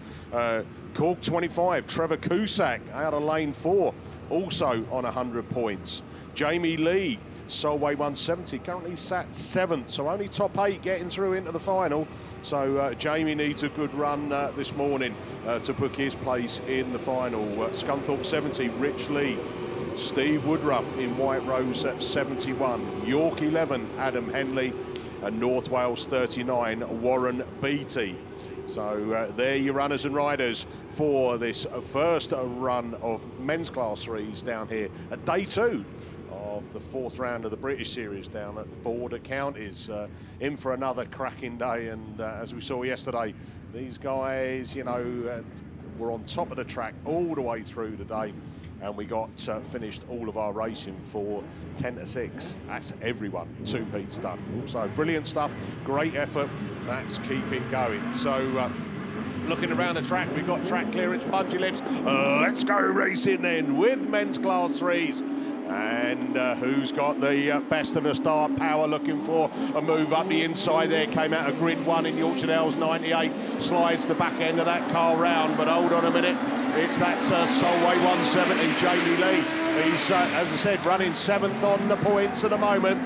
Cork 25, Trevor Cusack out of lane 4, also on 100 points. Jamie Lee, Solway 170, currently sat 7th, so only top 8 getting through into the final. So Jamie needs a good run this morning to book his place in the final. Scunthorpe 70, Rich Lee. Steve Woodruff in White Rose at 71. York 11, Adam Henley. And North Wales 39, Warren Beattie. So there your runners and riders for this first run of men's Class 3s down here at day 2 of the 4th round of the British Series down at Border Counties. In for another cracking day, and as we saw yesterday, these guys, you know, were on top of the track all the way through the day, and we got finished all of our racing for 10 to 6. That's everyone, 2 heats done. So brilliant stuff, great effort. Let's keep it going. So looking around the track, we've got track clearance, bungee lifts. Let's go racing then with men's Class 3s. And who's got the best of the start? Power looking for a move up the inside there. Came out of grid 1 in Yorkshire Dales 98. Slides the back end of that car round, but hold on a minute. It's that Solway 170, Jamie Lee. He's, as I said, running 7th on the points at the moment.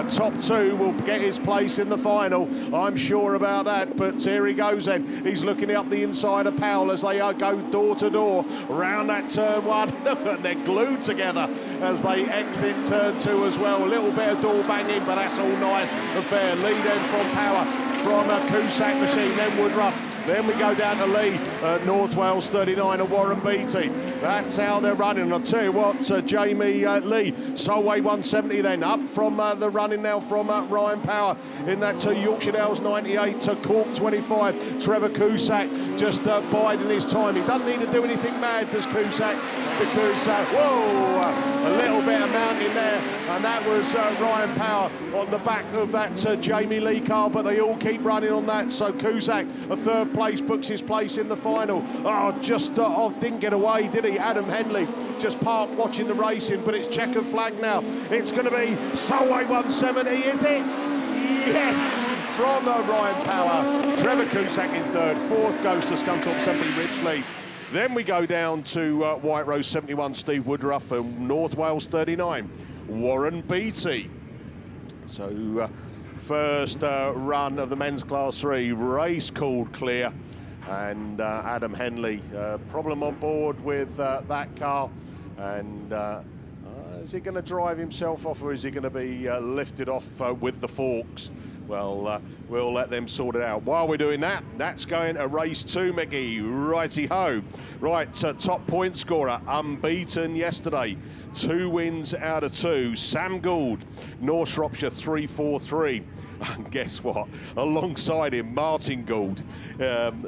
Top 2 will get his place in the final, I'm sure about that. But here he goes then. He's looking up the inside of Powell as they go door to door round that turn 1. And they're glued together as they exit turn 2 as well. A little bit of door banging, but that's all nice and fair. Lead in from Power, from a Cusack machine, then Woodruff. Then we go down to Lee, North Wales 39 and Warren Beattie. That's how they're running. I'll tell you what, Jamie Lee, Solway 170 then, up from the running now from Ryan Power in that Yorkshire Dales 98 to Cork 25. Trevor Cusack just biding his time. He doesn't need to do anything mad, does Cusack, because, whoa, a little bit of mounting there, and that was Ryan Power on the back of that Jamie Lee car, but they all keep running on that. So Cusack, a 3rd place, books his place in the final. Oh, just didn't get away, did he? Adam Henley just parked watching the racing, but it's checkered flag now. It's going to be Solway 170, is it? Yes, from Ryan Power. Trevor Cusack in 3rd, 4th goes to Scunthorpe 70, Rich Lee. Then we go down to White Rose 71, Steve Woodruff, and North Wales 39, Warren Beattie. So first run of the men's Class 3, race called clear. And Adam Henley, problem on board with that car. And is he going to drive himself off, or is he going to be lifted off with the forks? Well, we'll let them sort it out. While we're doing that, that's going to race 2, Mickey. Righty-ho. Right, top point scorer, unbeaten yesterday. 2 wins out of 2. Sam Gould, North Shropshire 343. And guess what? Alongside him, Martin Gould.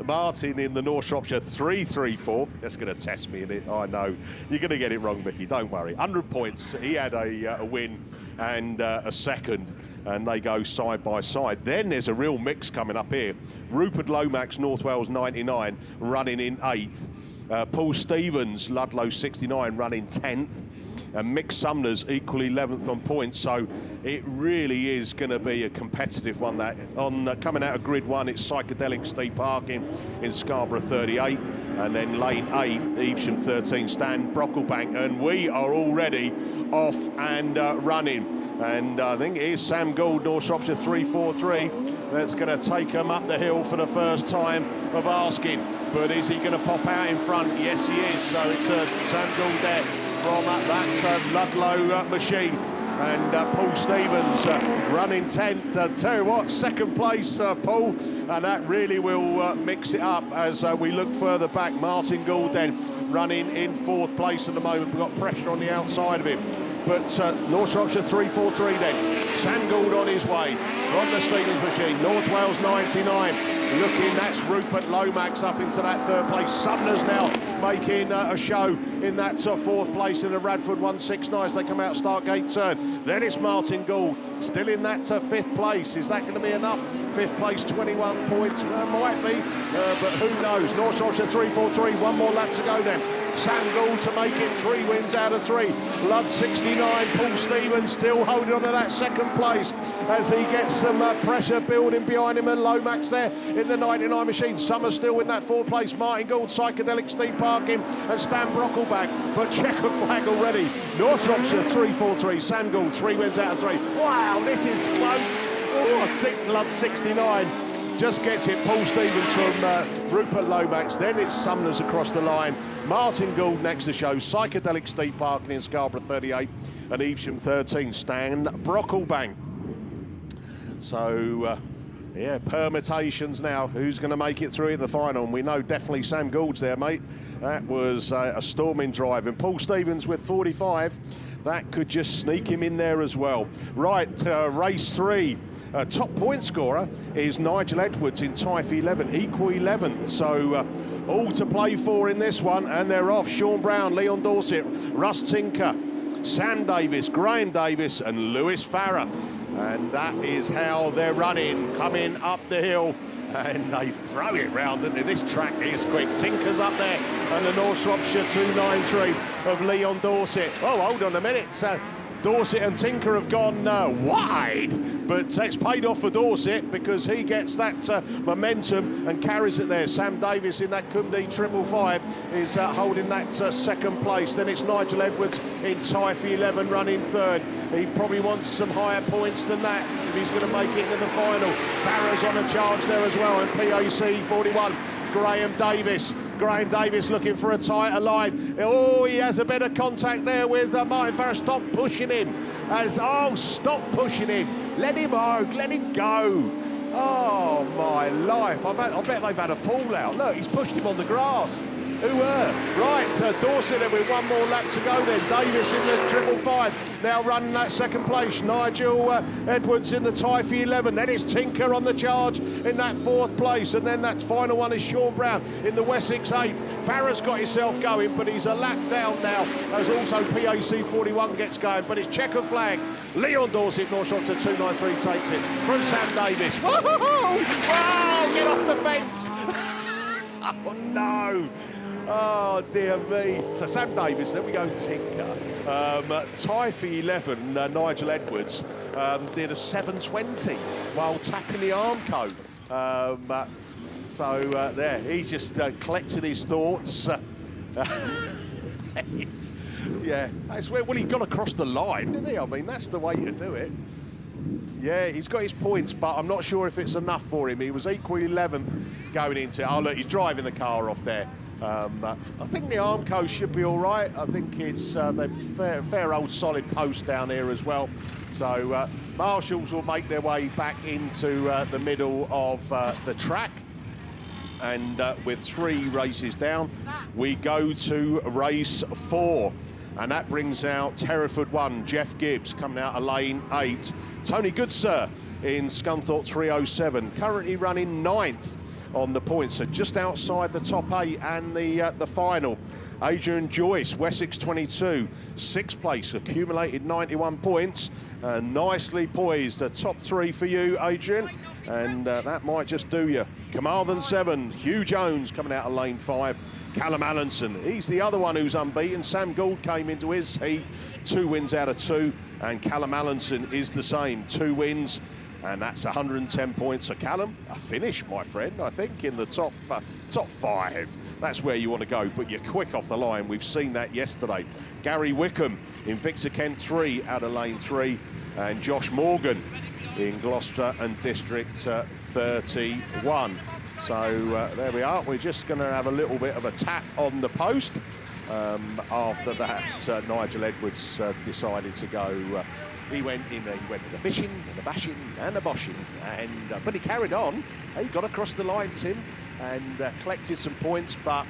Martin in the North Shropshire 334. That's going to test me in it. I know. You're going to get it wrong, Mickey. Don't worry. 100 points. He had a win and a second, and they go side by side. Then there's a real mix coming up here. Rupert Lomax, North Wales 99, running in 8th. Paul Stevens, Ludlow 69, running 10th. and Mick Sumner's equally 11th on points. So it really is going to be a competitive one. That on coming out of grid 1, it's Psychedelic Steep Parking in Scarborough 38, and then lane 8, Evesham 13, Stan Brocklebank, and we are already off and running. And I think it is Sam Gould, North Shropshire 343, that's going to take him up the hill for the first time of asking. But is he going to pop out in front? Yes, he is. So it's Sam Gould there from that Ludlow machine. And Paul Stevens running 10th. Tell you what, second place, Paul. And that really will mix it up as we look further back. Martin Gould then running in 4th place at the moment. We've got pressure on the outside of him. But North Shropshire 343 then. Sam Gould on his way from the Stevens machine. North Wales 99. Looking, that's Rupert Lomax up into that 3rd place. Sumner's now making a show in that 4th place in the Radford 169 as they come out start gate turn. Then it's Martin Gould still in that 5th place. Is that going to be enough? 5th place, 21 points. Might be, but who knows? North Shropshire 343, one more lap to go then. Sam Gould to make it 3 wins out of 3. Lud 69, Paul Stevens still holding on to that 2nd place as he gets some pressure building behind him, and Lomax there in the 99 machine. Summer still in that 4th place. Martin Gould, Psychedelic Steep Parking, and Stan Brockleback. But checkered flag already. North Shropshire 343, Sam Gould 3 wins out of 3. Wow, this is close. Oh, I think Lud 69 just gets it. Paul Stevens from Rupert Lomax. Then it's Sumner's across the line. Martin Gould next to show. Psychedelic Steep Parking in Scarborough 38 and Evesham 13. Stan Brocklebank. So, yeah, permutations now. Who's going to make it through in the final? And we know definitely Sam Gould's there, mate. That was a storming drive. And Paul Stevens with 45. That could just sneak him in there as well. Right, race 3. Top point scorer is Nigel Edwards in Tyre 11, equal 11th. So all to play for in this one, and they're off. Sean Brown, Leon Dorset, Russ Tinker, Sam Davis, Graham Davis and Lewis Farrer. And that is how they're running, coming up the hill. And they throw it round, and this track is quick. Tinker's up there, and the North Shropshire 293 of Leon Dorset. Oh, hold on a minute. Dorset and Tinker have gone wide, but it's paid off for Dorset because he gets that momentum and carries it there. Sam Davis in that Cumdee 555 is holding that 2nd place. Then it's Nigel Edwards in Tyre 11 running 3rd. He probably wants some higher points than that if he's going to make it into the final. Farrer's on a charge there as well, and PAC 41. Graham Davis looking for a tighter line. Oh, he has a bit of contact there with Martin Farrer. Stop pushing him. Stop pushing him. Let him out, let him go. Oh, my life. I bet they've had a fallout. Look, he's pushed him on the grass. Right, Dorset then with one more lap to go then. Davis in the 555, now running that 2nd place. Nigel Edwards in the Tyre 11. Then it's Tinker on the charge in that 4th place. And then that final one is Sean Brown in the Wessex 8. Farrer's got himself going, but he's a lap down now. As also PAC 41 gets going, but it's checker flag. Leon Dorset, North Shropshire 293 takes it from Sam Davis. Woo-hoo-hoo! Wow, get off the fence. Oh, no. Oh, dear me. So Sam Davis, then we go Tinker. Tyre 11, Nigel Edwards, did a 7:20 while tapping the Armco. There, he's just collecting his thoughts. Yeah, that's where, well, he got across the line, didn't he? I mean, that's the way to do it. Yeah, he's got his points, but I'm not sure if it's enough for him. He was equal 11th going into it. Oh, look, he's driving the car off there. I think the Armco should be all right. I think it's the fair old solid post down here as well. So marshals will make their way back into the middle of the track. And with 3 races down, we go to race 4. And that brings out Hereford 1, Jeff Gibbs coming out of lane 8. Tony Goodsir in Scunthorpe 307, currently running 9th on the points, so just outside the top 8 and the final. Adrian Joyce, Wessex 22, 6th place, accumulated 91 points. Nicely poised, the top 3 for you, Adrian, and that might just do you. Carmarthen 7, Hugh Jones coming out of lane 5. Callum Allenson, he's the other one who's unbeaten. Sam Gould came into his heat, 2 wins out of 2, and Callum Allenson is the same, 2 wins, and that's 110 points. So Callum, a finish, my friend, I think, in the top 5. That's where you want to go, but you're quick off the line. We've seen that yesterday. Gary Wickham in Victor Kent 3 out of lane 3, and Josh Morgan in Gloucester and District 31. So there we are. We're just going to have a little bit of a tap on the post. After that, Nigel Edwards decided to go. He went in a bishing and a bashing and a boshing, and but he carried on. He got across the line, Tim, and collected some points. But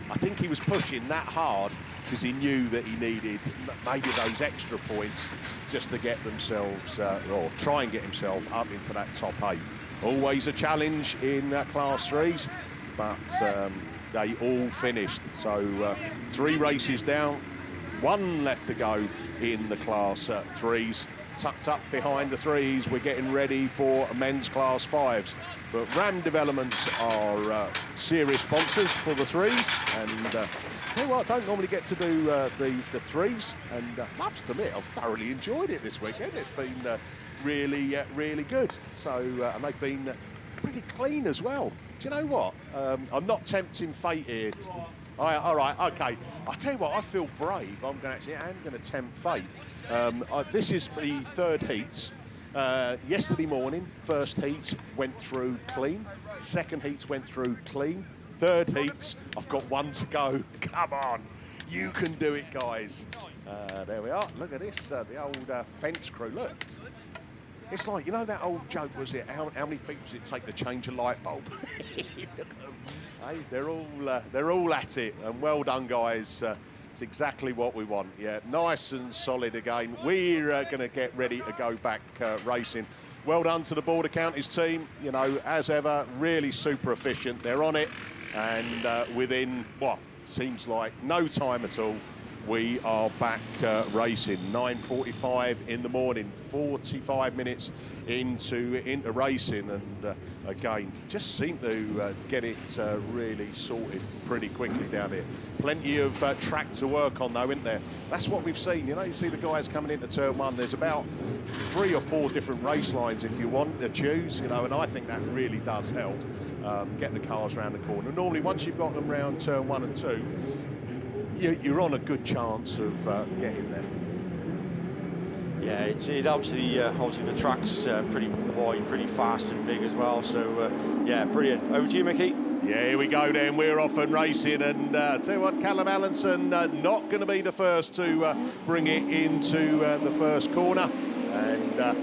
I think he was pushing that hard because he knew that he needed maybe those extra points just to get themselves or try and get himself up into that top 8. Always a challenge in Class 3s, but they all finished. So 3 races down, 1 left to go in the Class 3s. Tucked up behind the 3s, we're getting ready for men's Class 5s. But Ram Developments are serious sponsors for the 3s, and tell you what, I don't normally get to do the 3s, and must admit, I've thoroughly enjoyed it this weekend. It's been really, really good. So, and they've been pretty clean as well. Do you know what? I'm not tempting fate here. All right, okay. I'll tell you what, I feel brave. I'm going to tempt fate. This is the 3rd heats. Yesterday morning, 1st heats went through clean. 2nd heats went through clean. 3rd heats, I've got 1 to go. Come on, you can do it, guys. There we are. Look at this, the old fence crew. Look. It's like, you know that old joke, was it? How many people does it take to change a light bulb? Hey, they're all at it, and well done, guys. It's exactly what we want. Yeah, nice and solid again. We're going to get ready to go back racing. Well done to the Border Counties team. You know, as ever, really super efficient. They're on it, and within what seems like no time at all, we are back racing. 9:45 in the morning, 45 minutes into racing, and again, just seem to get it really sorted pretty quickly down here. Plenty of track to work on, though, isn't there? That's what we've seen. You know, you see the guys coming into turn 1. There's about 3 or 4 different race lines if you want to choose. You know, and I think that really does help get the cars around the corner. Normally, once you've got them round turn 1 and 2. You're on a good chance of getting there. Yeah, it obviously the track's pretty wide, pretty fast and big as well. So yeah, brilliant. Over to you, Mickey. Yeah, here we go then. We're off and racing, and tell you what, Callum Allenson not going to be the first to bring it into the first corner, and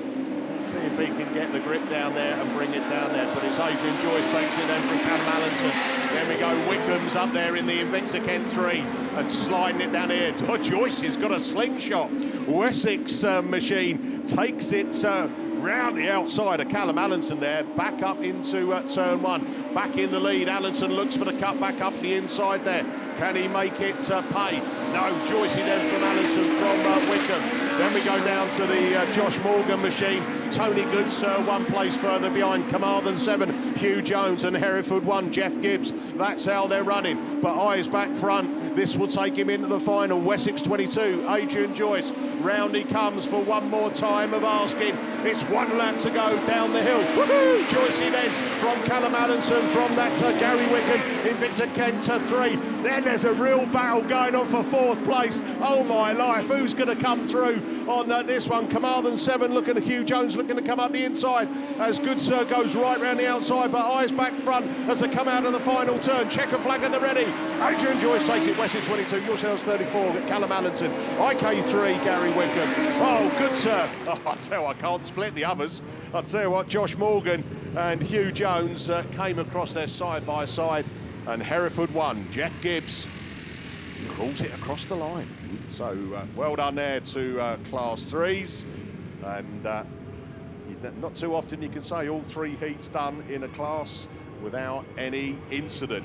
see if he can get the grip down there and bring it down there. But it's Adrian Joyce takes it then from Callum Allenson. There we go. Wickham's up there in the Invicta Kent 3 and sliding it down here. Oh, Joyce has got a slingshot. Wessex machine takes it round the outside of Callum Allenson there, back up into turn 1. Back in the lead. Allenson looks for the cut back up the inside there. Can he make it pay? No. Joycey then from Allenson from Wickham. Then we go down to the Josh Morgan machine. Tony Goods 1 place further behind. Carmarthen 7, Hugh Jones, and Hereford 1, Jeff Gibbs. That's how they're running. But eyes back front. This will take him into the final. Wessex 22, Adrian Joyce. Round he comes for one more time of asking. It's 1 lap to go down the hill. Woohoo! Joycey then from Callum Allenson, from that Gary Wickham in Victor Kent 3. Then there's a real battle going on for 4th place. Oh my life, who's going to come through on this one? Carmarthen 7 looking at Hugh Jones, looking to come up the inside as Good Sir goes right round the outside, but eyes back front as they come out of the final turn. Checker flag at the ready. Adrian Joyce takes it. Wessex 22, yourselves 34, Callum Allenson. IK3, Gary Wickham. Oh, Good Sir. Oh, I tell you, I can't split the others. I tell you what, Josh Morgan and Hugh Jones came across there side by side, and Hereford 1, Jeff Gibbs crawls it across the line. So well done there to Class 3s, and not too often you can say all 3 heats done in a class without any incident.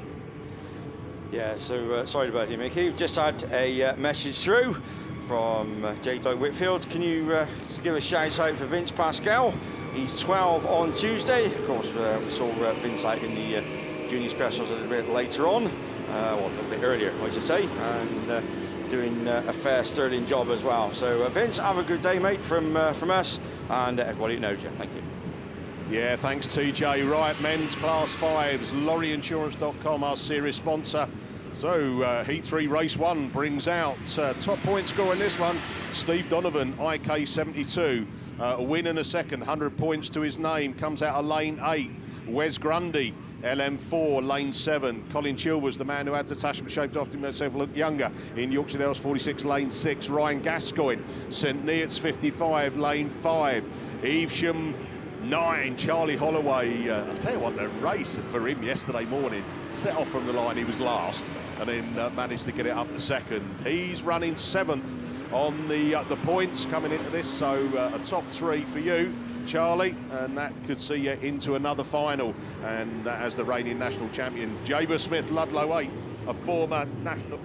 Yeah, so sorry about you, Mickey. We've just had a message through from J. Whitfield. Can you give a shout out for Vince Pascal? He's 12 on Tuesday. Of course, we saw Vince out in the junior specials a little bit later on. well, a little bit earlier, I should say, and doing a fair sterling job as well. So Vince, have a good day, mate, from us and everybody who knows you. Thank you. Yeah, thanks TJ. Right, men's class 5s, lorryinsurance.com, our series sponsor. So Heat 3 race 1 brings out top point scorer in this one, Steve Donovan, IK 72. A win and a second, 100 points to his name, comes out of lane 8. Wes Grundy, LM4, lane 7. Colin Chilvers, the man who had the attachment shaved off himself look younger, in Yorkshire Dales 46, lane 6. Ryan Gascoigne, St Neots 55, lane 5. Evesham 9, Charlie Holloway. I'll tell you what, the race for him yesterday morning, set off from the line, he was last, and then managed to get it up to second. He's running 7th on the points coming into this, so a top 3 for you, Charlie, and that could see you into another final. And as the reigning national champion, Jaber Smith Ludlow 8, a former national...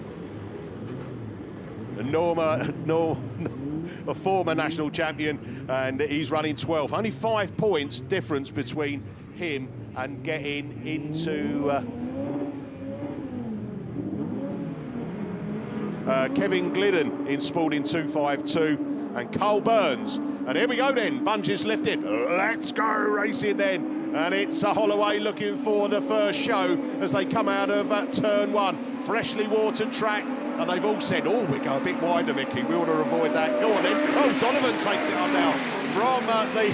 a former national champion, and he's running 12th. Only 5 points difference between him and getting into Kevin Glidden in Spalding 252 and Cole Burns. And here we go then, bungees lifted, let's go racing then. And it's Holloway looking for the first show as they come out of turn 1. Freshly watered track, and they've all said, oh, we go a bit wider, Mickey, we want to avoid that. Go on then. Oh, Donovan takes it up now from the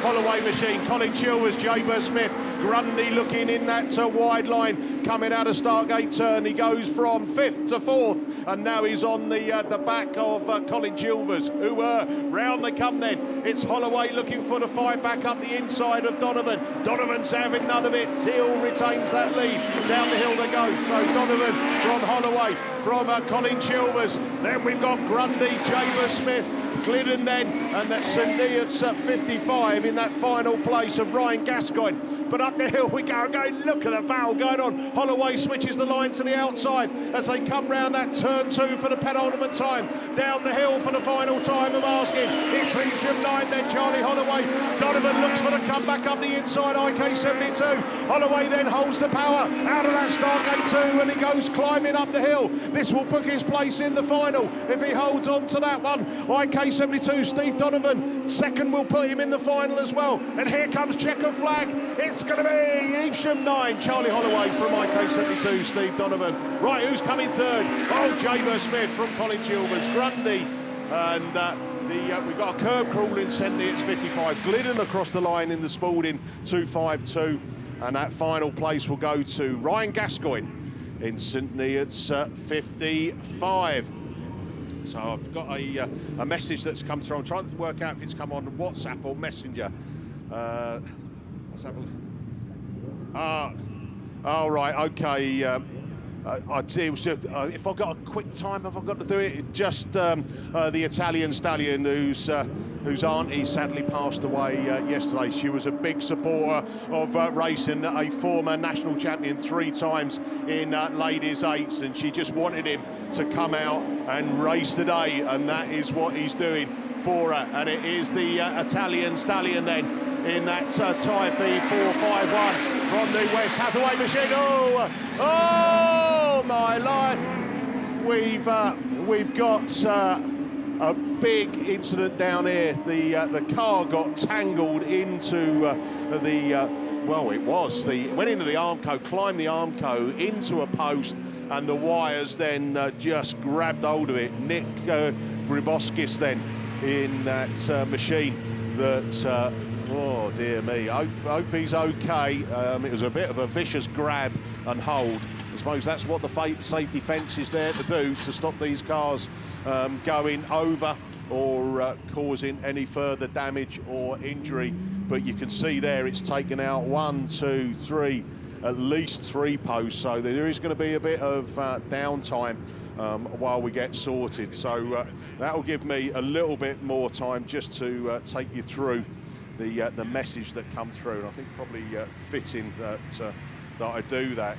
Holloway machine. Colin Chilvers, Jaber Smith, Grundy looking in that wide line, coming out of Stargate turn. He goes from 5th to 4th, and now he's on the back of Colin Chilvers, who round they come then. It's Holloway looking for the fight back up the inside of Donovan. Donovan's having none of it. Teal retains that lead. Down the hill they go. So Donovan from Holloway, from Colin Chilvers. Then we've got Grundy, Jaber Smith, Glidden then, and that's St Neots at 55 in that final place of Ryan Gascoigne. But up the hill we go again. Look at the battle going on. Holloway switches the line to the outside as they come round that turn 2 for the penultimate time. Down the hill for the final time of asking. It's Evesham 9 then, Charlie Holloway. Donovan looks for the comeback up the inside, IK 72. Holloway then holds the power out of that Stargate 2 and he goes climbing up the hill. This will book his place in the final if he holds on to that one. IK 72, Steve Donovan, second will put him in the final as well. And here comes checkered flag. It's going to be Evesham 9, Charlie Holloway from IK 72, Steve Donovan. Right, who's coming third? Oh, Jaber Smith from Colin Chilvers, Grundy, and we've got a curb crawl in St Neots 55. Glidden across the line in the Spalding 252, and that final place will go to Ryan Gascoigne in St Neots 55. So I've got a message that's come through. I'm trying to work out if it's come on WhatsApp or Messenger. Let's have a look. Oh, right, okay. I'd say it was just, if I've got a quick time, have I got to do it? Just the Italian stallion whose auntie sadly passed away yesterday. She was a big supporter of racing, a former national champion 3 times in ladies 8s, and she just wanted him to come out and race today, and that is what he's doing for her. And it is the Italian stallion then in that Tyre 451 from the West Hathaway machine. Oh my life! We've got a big incident down here. The car got tangled into went into the Armco, climbed the Armco into a post, and the wires then just grabbed hold of it. Nick Griboskis then in that machine that. Oh dear me, hope he's okay. It was a bit of a vicious grab and hold. I suppose that's what the safety fence is there to do, to stop these cars going over or causing any further damage or injury. But you can see there it's taken out 1, 2, 3, at least 3 posts. So there is going to be a bit of downtime while we get sorted. So that will give me a little bit more time just to take you through the message that come through, and I think probably fitting that I do that.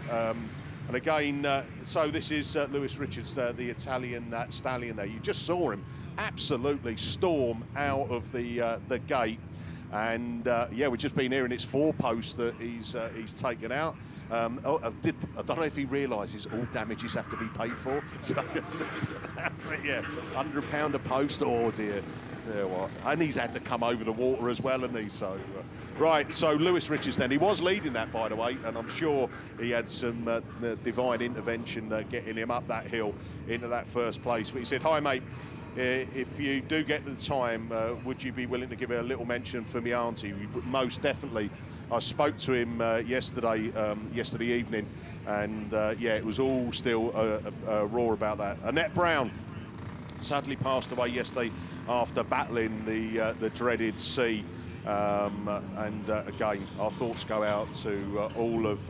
And again, so this is Lewis Richards, the Italian stallion there. You just saw him absolutely storm out of the gate, and yeah, we've just been hearing it's 4 posts that he's taken out. I don't know if he realises all damages have to be paid for. So that's it, yeah. £100 a post, oh dear. Tell you what. And he's had to come over the water as well, hasn't he? So, right, so Lewis Richards then. He was leading that, by the way, and I'm sure he had some divine intervention getting him up that hill into that first place. But he said, hi, mate. If you do get the time, would you be willing to give a little mention for me auntie? Most definitely. I spoke to him yesterday evening, and yeah, it was all still a roar about that. Annette Brown sadly passed away yesterday after battling the dreaded C. And again, our thoughts go out to all of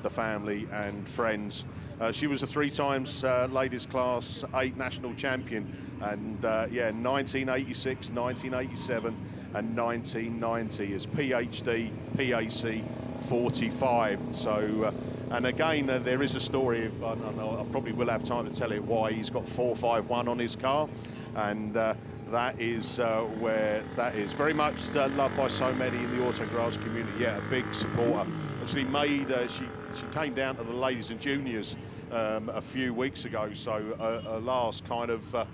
the family and friends. She was a 3 times ladies class 8 national champion, and yeah, 1986, 1987 and 1990 as PhD, PAC 45. So, and again, there is a story, I probably will have time to tell it, why he's got 451 on his car, and that is where that is very much loved by so many in the autograss community. Yeah, a big supporter. Actually made, she came down to the ladies and juniors a few weeks ago, so a last kind of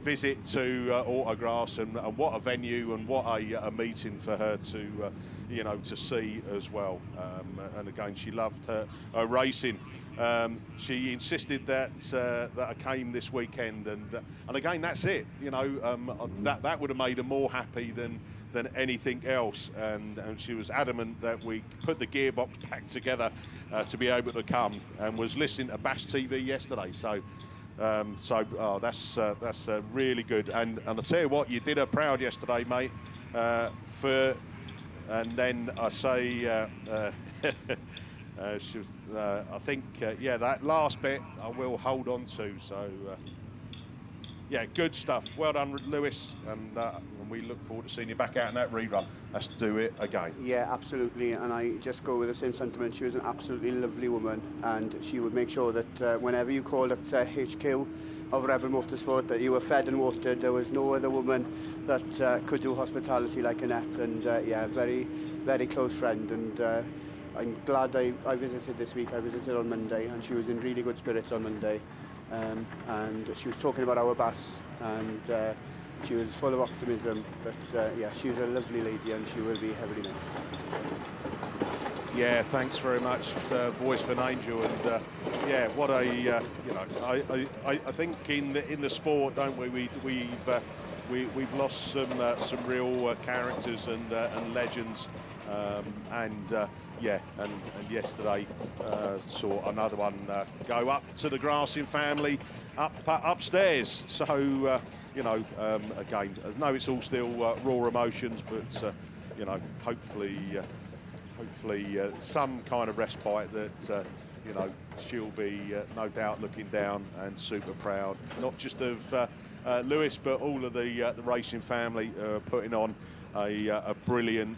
visit to Autograss, and what a venue and what a meeting for her to you know, to see as well. And again, she loved her racing. She insisted that that I came this weekend, and again, that's it. You know, that would have made her more happy than anything else. And she was adamant that we put the gearbox back together to be able to come, and was listening to BAStv yesterday. So. That's really good, and I tell you what, you did her proud yesterday, mate. And then I say, she was, I think, yeah, that last bit I will hold on to. So, yeah, good stuff. Well done, Lewis, and we look forward to seeing you back out in that rerun. Let's do it again. Yeah, absolutely, and I just go with the same sentiment. She was an absolutely lovely woman, and she would make sure that whenever you called at HQ of Rebel Motorsport, that you were fed and watered. There was no other woman that could do hospitality like Annette, and yeah, very, very close friend, and I'm glad I visited this week. I visited on Monday, and she was in really good spirits on Monday, and she was talking about our bus, and she was full of optimism, but yeah, she was a lovely lady, and she will be heavily missed. Yeah, thanks very much, voice of an angel, and yeah, what a you know, I think in the sport, don't we? We've lost some real characters and legends, and yeah, and yesterday saw another one go up to the Grassing family upstairs. So you know, again, I know it's all still raw emotions, but you know, hopefully some kind of respite that you know, she'll be no doubt looking down and super proud, not just of Lewis, but all of the racing family putting on a brilliant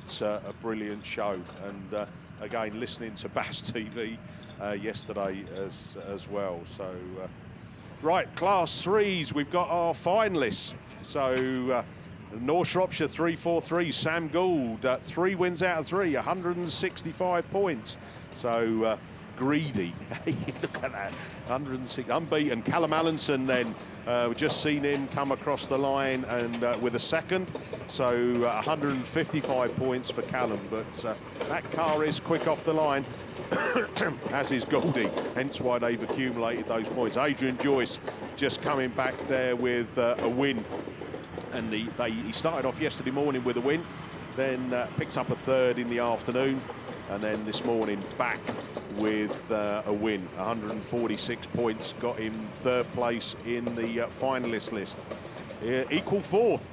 show. And again, listening to BAStv yesterday as well. So right, Class 3s, we've got our finalists. So North Shropshire 343, Sam Gould, 3 wins out of 3, 165 points. So greedy, look at that, 106, unbeaten. Callum Allenson then, we've just seen him come across the line and with a second, so 155 points for Callum, but that car is quick off the line, as is Goldie, hence why they've accumulated those points. Adrian Joyce just coming back there with a win, and he started off yesterday morning with a win, then picks up a third in the afternoon, and then this morning back with a win. 146 points got him third place in the finalist list. Equal fourth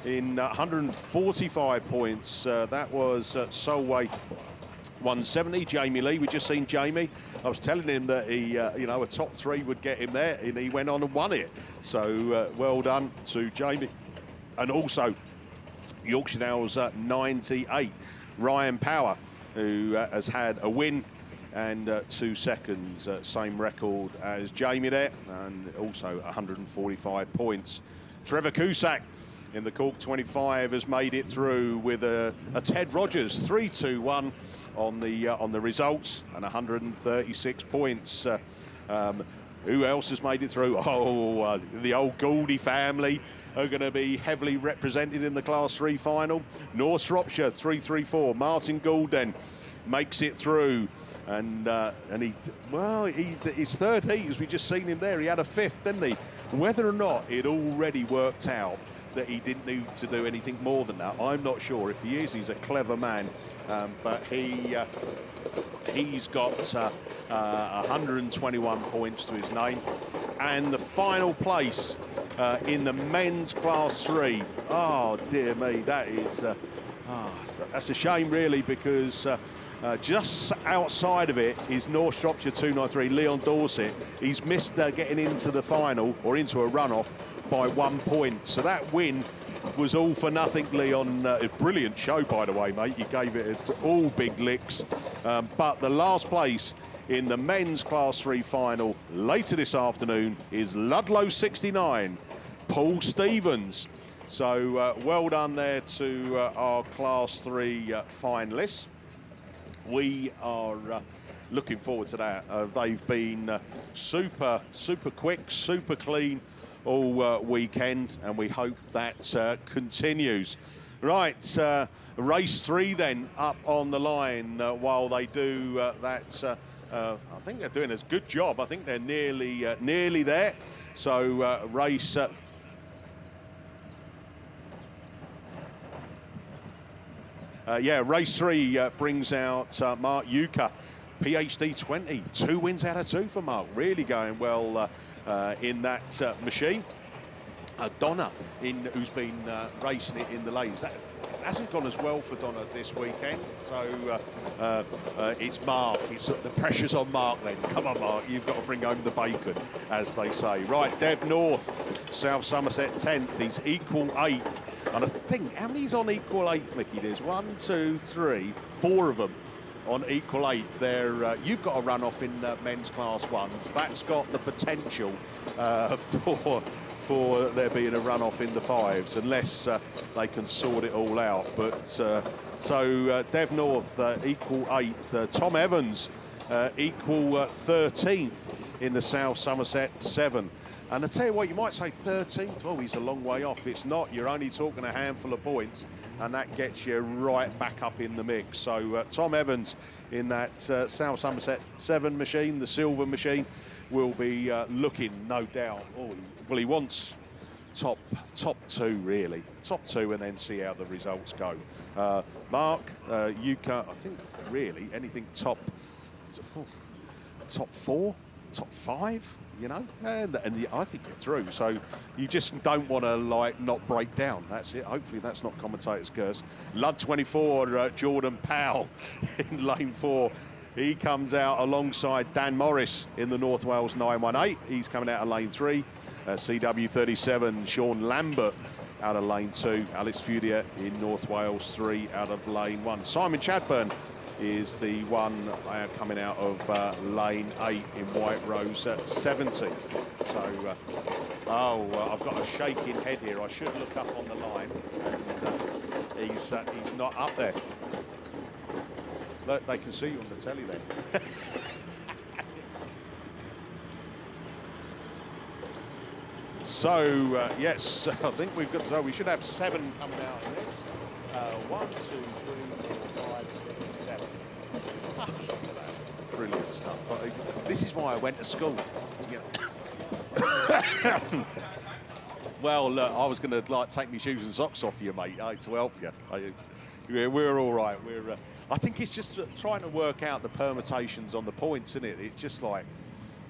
in 145 points. That was Solway 170. Jamie Lee, we just seen Jamie. I was telling him that he, you know, a top 3 would get him there, and he went on and won it. So well done to Jamie. And also Yorkshire Dales 98. Ryan Power, who has had a win and 2 seconds, same record as Jamie there, and also 145 points. Trevor Cusack in the Cork 25 has made it through with a Ted Rogers 3-2-1 on the results and 136 points. Who else has made it through? Oh, the old Gouldy family are going to be heavily represented in the Class 3 final. North Shropshire 3-3-4. Martin Goulden makes it through. And his third heat, as we just seen him there, he had a fifth, didn't he? Whether or not it already worked out that he didn't need to do anything more than that, I'm not sure. If he is, he's a clever man. But he's got 121 points to his name. And the final place in the men's Class 3. Oh, dear me, that is... that's a shame, really, because... just outside of it is North Shropshire 293, Leon Dorset. He's missed getting into the final or into a runoff by 1 point. So that win was all for nothing, Leon. A brilliant show, by the way, mate. You gave it all big licks. But the last place in the men's Class 3 final later this afternoon is Ludlow 69, Paul Stevens. So well done there to our Class 3 finalists. We are looking forward to that. They've been super quick, super clean all weekend, and we hope that continues. Right, race 3 then up on the line while they do that. I think they're doing a good job. I think they're nearly there. So race... race 3 brings out Mark Euchre, PhD 20. 2 wins out of 2 for Mark. Really going well in that machine. Donna, who's been racing it in the lanes. That hasn't gone as well for Donna this weekend. So it's Mark. The pressure's on Mark then. Come on, Mark. You've got to bring home the bacon, as they say. Right, Dev North, South Somerset 10th. He's equal 8th. And I think, how many's on equal 8th, Mickey? There's 1, 2, 3, 4 of them on equal 8th. There, you've got a run-off in men's Class 1s. That's got the potential for there being a run-off in the 5s, unless they can sort it all out. But so Dev North equal 8th. Tom Evans equal 13th in the South Somerset 7. And I tell you what, you might say 13th. Oh, he's a long way off. It's not. You're only talking a handful of points, and that gets you right back up in the mix. So Tom Evans in that South Somerset 7 machine, the silver machine, will be looking, no doubt. Well, he wants top 2, really. Top 2, and then see how the results go. Mark, Euchre, I think, really, anything top 4, top 5, you know, and I think you're through. So you just don't want to not break down. That's it. Hopefully that's not commentator's curse. Lud 24, Jordan Powell in lane 4. He comes out alongside Dan Morris in the North Wales 918. He's coming out of lane 3. CW 37, Sean Lambert out of lane 2. Alex Fudia in North Wales 3 out of lane 1. Simon Chadburn is the one coming out of lane 8 in White Rose 70. So, I've got a shaking head here. I should look up on the line. And, he's not up there. Look, they can see you on the telly then. So, yes, I think we've got. So we should have 7 coming out of this. 1, 2, 3, 4, 5, 6, 7. Brilliant stuff. This is why I went to school. You know. Well, look, I was going to take my shoes and socks off you, mate, to help you. We're all right. I think it's just trying to work out the permutations on the points, isn't it? It's just like,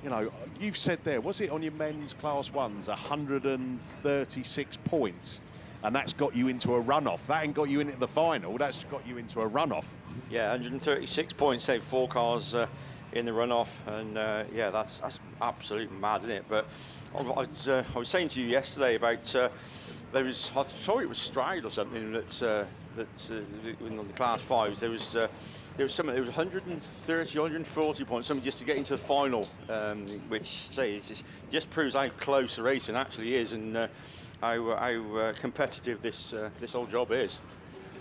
you know, you've said there, was it on your men's Class 1s, 136 points, and that's got you into a runoff. That ain't got you into the final, that's got you into a runoff. Yeah, 136 points, say 4 cars in the runoff, and yeah, that's absolutely mad, isn't it? But I was saying to you yesterday about there was, I thought it was Stride or something that in the Class 5s there was something. There was 130, 140 points, something just to get into the final, which say just proves how close the racing actually is. And how competitive this whole job is.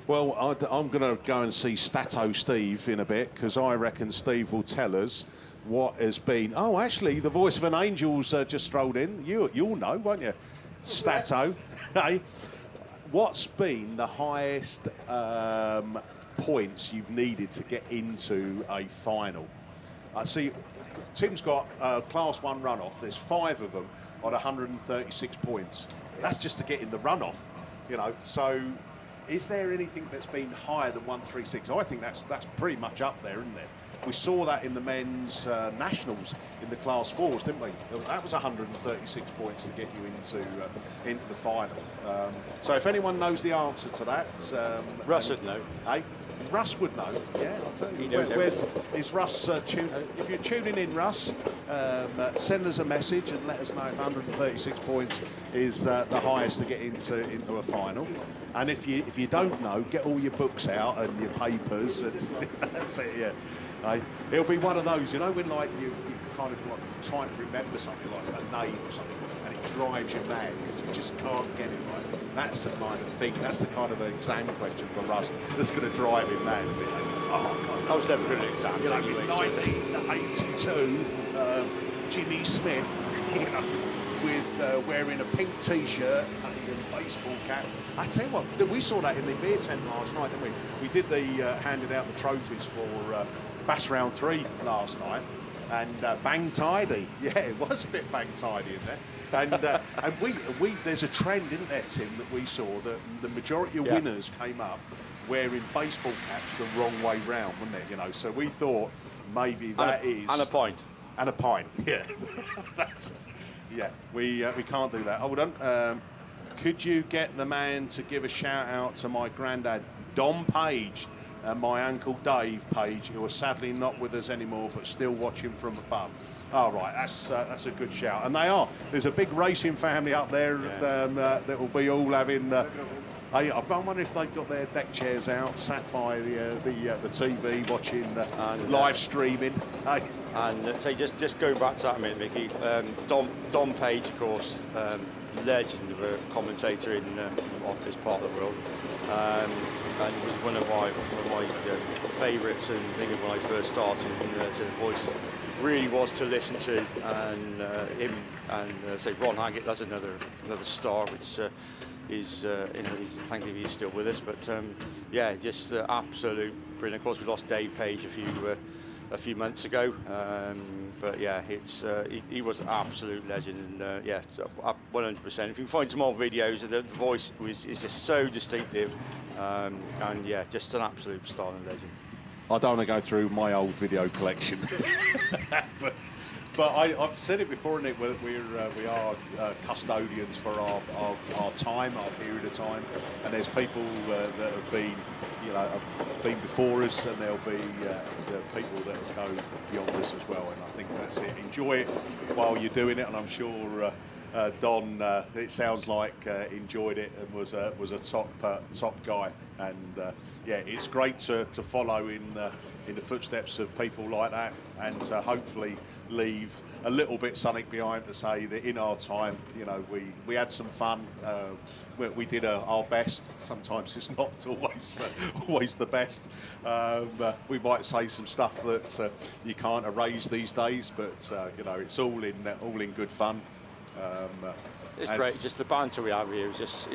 Well, I'm going to go and see Stato Steve in a bit, because I reckon Steve will tell us what has been... Oh, actually, the voice of an angel's just strolled in. You'll know, won't you? Stato. Hey, what's been the highest points you've needed to get into a final? I see Tim's got Class 1 runoff. There's 5 of them on 136 points. That's just to get in the runoff, you know. So is there anything that's been higher than 136? I think that's pretty much up there, isn't it? We saw that in the men's nationals in the Class 4s, didn't we? That was 136 points to get you into the final. So if anyone knows the answer to that... Russ would know. Hey? Russ would know, yeah, I'll tell you. Is Russ, if you're tuning in, Russ, send us a message and let us know if 136 points is the highest to get into a final. And if you don't know, get all your books out and your papers. That's it, yeah. It'll be one of those, you know, when like you kind of like trying to remember something like a name or something, and it drives you mad because you just can't get it right. That's the kind of thing. That's the kind of exam question for Russ that's going to drive him mad. Like, oh God, I was never good at exams. you know, Anyway, 1982, Jimmy Smith, you know, with wearing a pink T-shirt and a baseball cap. I tell you what, we saw that in the beer tent last night, didn't we? We did the handing out the trophies for Bass Round 3 last night, and bang tidy. Yeah, it was a bit bang tidy in there. And we there's a trend, isn't there, Tim, that we saw that the majority of winners came up wearing baseball caps the wrong way round, wasn't it? You know, so we thought maybe that is and a pint. And a pint, yeah. We can't do that. Hold on. Could you get the man to give a shout out to my granddad, Don Page, and my uncle Dave Page, who are sadly not with us anymore, but still watching from above? All right, that's a good shout, and they are. There's a big racing family up there that will be all having. I wonder if they've got their deck chairs out, sat by the TV watching live streaming. And say just going back to that a minute, Mickey. Don Page, of course, legend of a commentator in this part of the world, and was one of my favourites. And thinking when I first started, the voice really was to listen to, and him and say Ron Haggett. That's another star, which is thankfully he's still with us. But just absolute brilliant. Of course, we lost Dave Page a few months ago, but yeah, he was an absolute legend, and 100%. If you can find some more videos, the voice is just so distinctive, and yeah, just an absolute star and legend. I don't want to go through my old video collection, but I've said it before, isn't it? We are custodians for our time, our period of time, and there's people that have been, have been before us, and there'll be the people that will go beyond us as well. And I think that's it. Enjoy it while you're doing it, and I'm sure Don, it sounds like enjoyed it and was a top guy. And it's great to follow in the footsteps of people like that, and to hopefully leave a little bit something behind to say that in our time, we had some fun. We did our best. Sometimes it's not always the best. We might say some stuff that you can't erase these days, but it's all in good fun. It's great. Just the banter we have here is just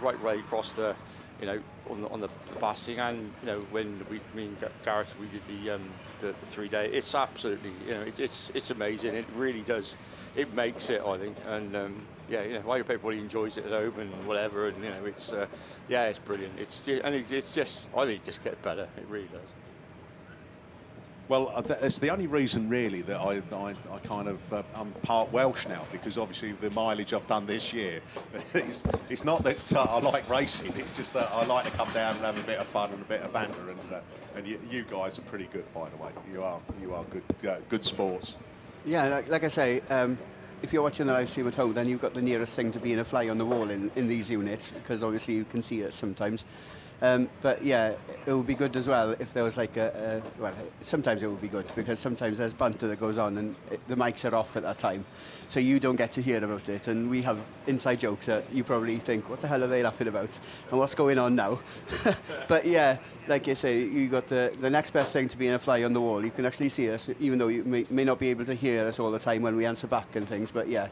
right way across the. On the passing, and when me and Gareth, we did the 3 day. It's absolutely, it's amazing. It really does. It makes it, I think, and I hope everybody enjoys it at home and whatever. And it's it's brilliant. It's just, I think it just gets better. It really does. Well, it's the only reason really that I kind of I'm part Welsh now, because obviously the mileage I've done this year, it's not that I like racing, it's just that I like to come down and have a bit of fun and a bit of banter, and you guys are pretty good, by the way. You are good sports. Yeah, like I say, if you're watching the live stream at home, then you've got the nearest thing to being a fly on the wall in these units, because obviously you can see it sometimes. But yeah, it would be good as well if there was like well, sometimes it would be good because sometimes there's banter that goes on and the mics are off at that time, so you don't get to hear about it, and we have inside jokes that you probably think, what the hell are they laughing about and what's going on now? But yeah, like you say, you got the next best thing to being a fly on the wall. You can actually see us, even though you may not be able to hear us all the time when we answer back and things, but yeah.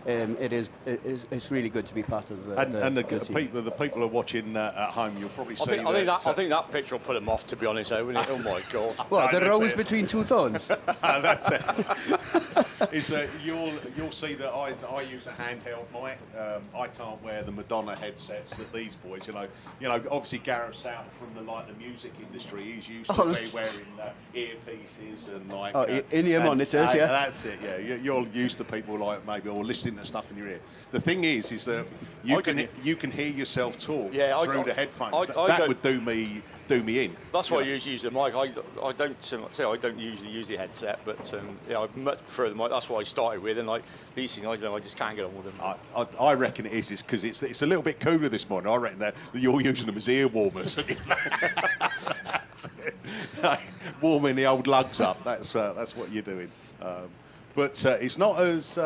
It's really good to be part of the team. The people who are watching at home, you'll probably see. I think that picture will put them off, to be honest, wouldn't it? Oh my God! Well, the that's rose it. between two thorns. That's it. Is that you'll see that I use a handheld mic. I can't wear the Madonna headsets that these boys. You know. Obviously Gareth's out from the music industry. He's used to wearing earpieces and in-ear monitors. Yeah, that's it. Yeah, you're used to people like maybe or listening to stuff in your ear. The thing is that you can hear yourself talk through the headphones. That would do me in. That's why I usually use the mic. I don't usually use the headset, but I much prefer the mic. That's what I started with, and like these things, I just can't get on with them. I reckon it is because it's a little bit cooler this morning. I reckon that you're using them as ear warmers. Warming the old lugs up. That's what you're doing. But it's not as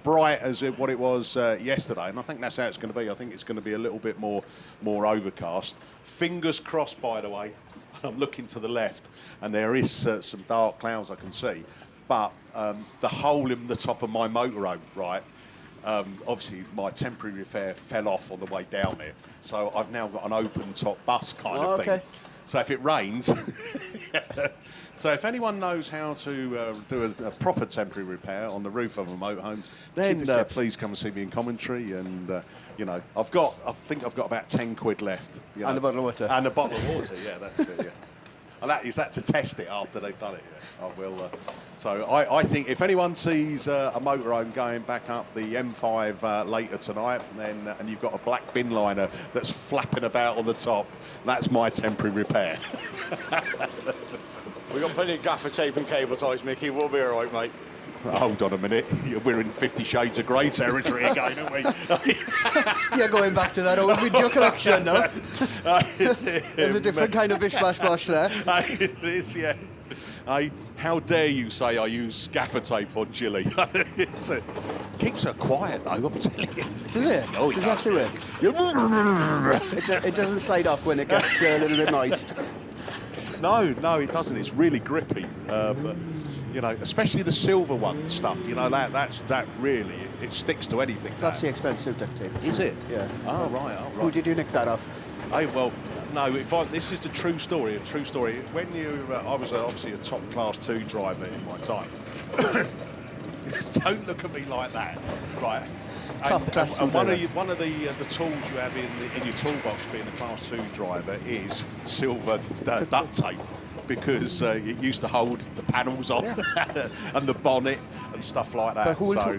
bright as what it was yesterday, and I think that's how it's going to be. I think it's going to be a little bit more overcast. Fingers crossed, by the way. I'm looking to the left, and there is some dark clouds I can see. But the hole in the top of my motorhome, right? Obviously, my temporary repair fell off on the way down there, so I've now got an open top bus kind of thing. So if it rains. So if anyone knows how to do a proper temporary repair on the roof of a motorhome, then please come and see me in commentary. And I think I've got about 10 quid left. And a bottle of water. And a bottle of water. Yeah, that's it. Yeah. And is that to test it after they've done it? Yeah. I will. So I think if anyone sees a motorhome going back up the M5 later tonight, and you've got a black bin liner that's flapping about on the top, that's my temporary repair. We've got plenty of gaffer tape and cable ties, Mickey. We'll be all right, mate. Hold on a minute. We're in 50 Shades of Grey territory again, aren't we? You're going back to that old video collection, no? There's a different kind of bish-bash-bosh there. It is, yeah. How dare you say I use gaffer tape on Chili? Keeps her quiet, though, I'm telling you. Does it? Oh, does it actually work? It doesn't slide off when it gets a little bit moist. No, it doesn't. It's really grippy. But especially the silver one stuff. That really it sticks to anything. That's the expensive duct tape. Is it? Yeah. Oh right. Who did you nick that off? No. This is the true story. A true story. When I was obviously a top class 2 driver in my time. Don't look at me like that, right? And one of the tools you have in your toolbox being a Class 2 driver is silver duct tape, because it used to hold the panels on and the bonnet and stuff like that. But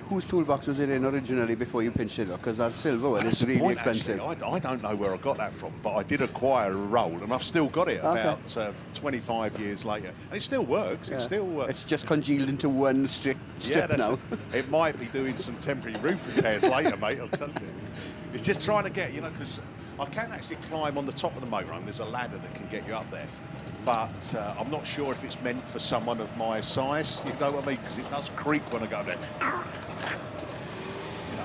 whose toolbox was it in originally before you pinched it up? Because that silver one is really expensive. Actually, I don't know where I got that from, but I did acquire a roll, and I've still got it about 25 years later, and it still works. Yeah. It still. It's just congealed into one strip now. It might be doing some temporary roof repairs later, mate. I'll tell you. It's just trying to get, because I can actually climb on the top of the motorhome. There's a ladder that can get you up there. But I'm not sure if it's meant for someone of my size, you know what I mean? Because it does creak when I go there.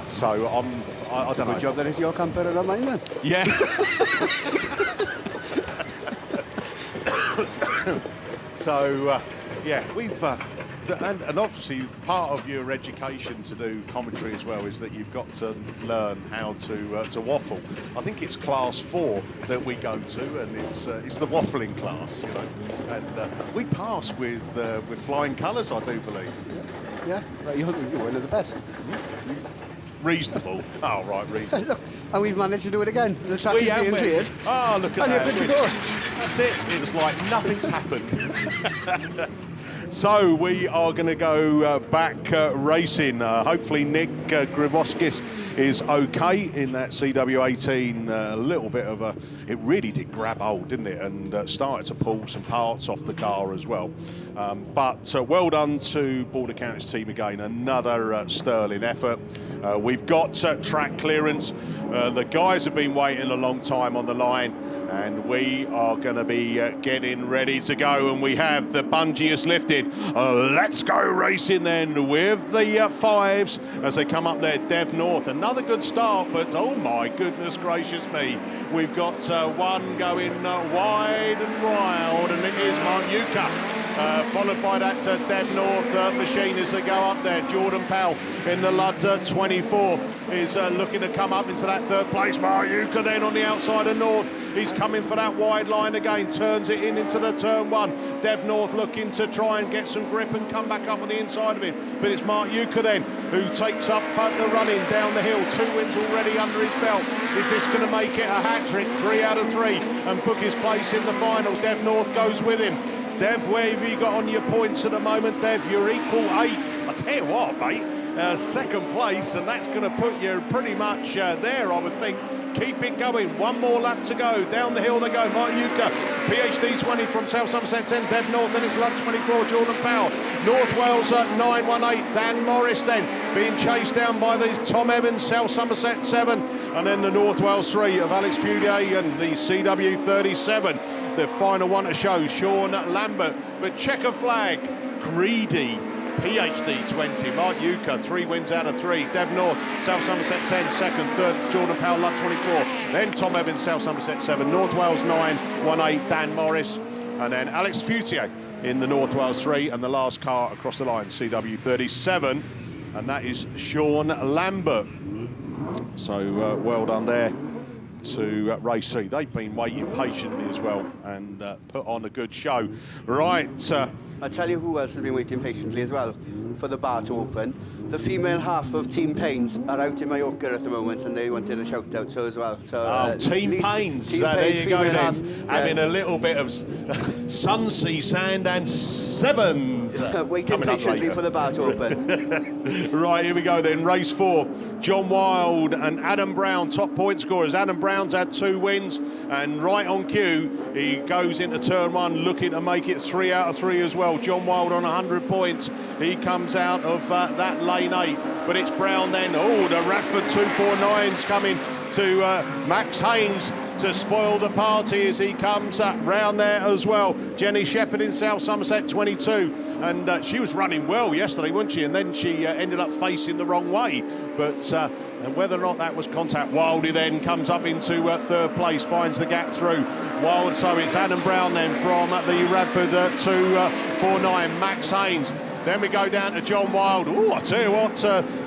So I don't know. Good job that it's your camper and not mine then. Yeah. So, we've... And obviously, part of your education to do commentary as well is that you've got to learn how to waffle. I think it's Class 4 that we go to, and it's the waffling class, And we pass with flying colours, I do believe. Yeah, you're one of the best. Reasonable. Oh, right, reasonable. Look, and we've managed to do it again. The track is being cleared. Oh, look at that. And you're good to go. That's it. It was like nothing's happened. So we are going to go back racing. Hopefully Nick Griboskis is okay in that CW18. A little bit of it really did grab hold, didn't it? And started to pull some parts off the car as well. But well done to Border County's team again. Another sterling effort. We've got track clearance. The guys have been waiting a long time on the line. And we are going to be getting ready to go, and we have the bungee is lifted. Let's go racing then with the fives as they come up there. Dev North, another good start, but oh my goodness gracious me. We've got one going wide and wild, and it is Mark Yuka. Followed by that Dev North machine as they go up there. Jordan Powell in the Lud 24 is looking to come up into that third place. Mark Yuka then on the outside of North. He's coming for that wide line again, turns it in into the turn one. Dev North looking to try and get some grip and come back up on the inside of him. But it's Mark Yuka then who takes up the running down the hill. 2 wins already under his belt. Is this going to make it a hat-trick? 3 out of 3 and book his place in the final. Dev North goes with him. Dev, where have you got on your points at the moment? Dev, you're equal 8th. I tell you what, mate, 2nd place, and that's going to put you pretty much there, I would think. Keep it going. 1 more lap to go. Down the hill they go. Mark Yuka, PhD 20 from South Somerset 10. Dev North in his Lud 24. Jordan Powell. North Wales at 918. Dan Morris then being chased down by these Tom Evans, South Somerset 7. And then the North Wales 3 of Alex Fudier and the CW 37. The final one to show, Sean Lambert. But checker flag, Greedy. PhD 20, Mark Yuka, 3 wins out of 3. Dev North, South Somerset 10, 2nd, 3rd, Jordan Powell, Lud 24. Then Tom Evans, South Somerset 7, North Wales 9, 1-8, Dan Morris. And then Alex Futier in the North Wales 3, and the last car across the line, CW 37, and that is Sean Lambert. So well done there to race 3. They've been waiting patiently as well and put on a good show. Right. I'll tell you who else has been waiting patiently as well for the bar to open. The female half of Team Paynes are out in Mallorca at the moment, and they wanted a shout out so as well. So Team Paynes, there you go then. Having a little bit of Sunsea, Sand and Sevens. Waiting patiently for the bar to open. Right, here we go then. Race 4. John Wild and Adam Brown, top point scorers. Adam Brown's had 2 wins, and right on cue, he goes into turn 1 looking to make it 3 out of 3 as well. John Wild on 100 points. He comes out of that lane 8, but it's Brown then. Oh, the Radford 249's coming to Max Haynes to spoil the party as he comes round there as well. Jenny Shepherd in South Somerset 22, and she was running well yesterday, wasn't she? And then she ended up facing the wrong way, but and whether or not that was contact. Wildy then comes up into 3rd place, finds the gap through. Wild, so it's Adam Brown then from the Radford 249, Max Haynes. Then we go down to John Wild. Oh, I tell you what,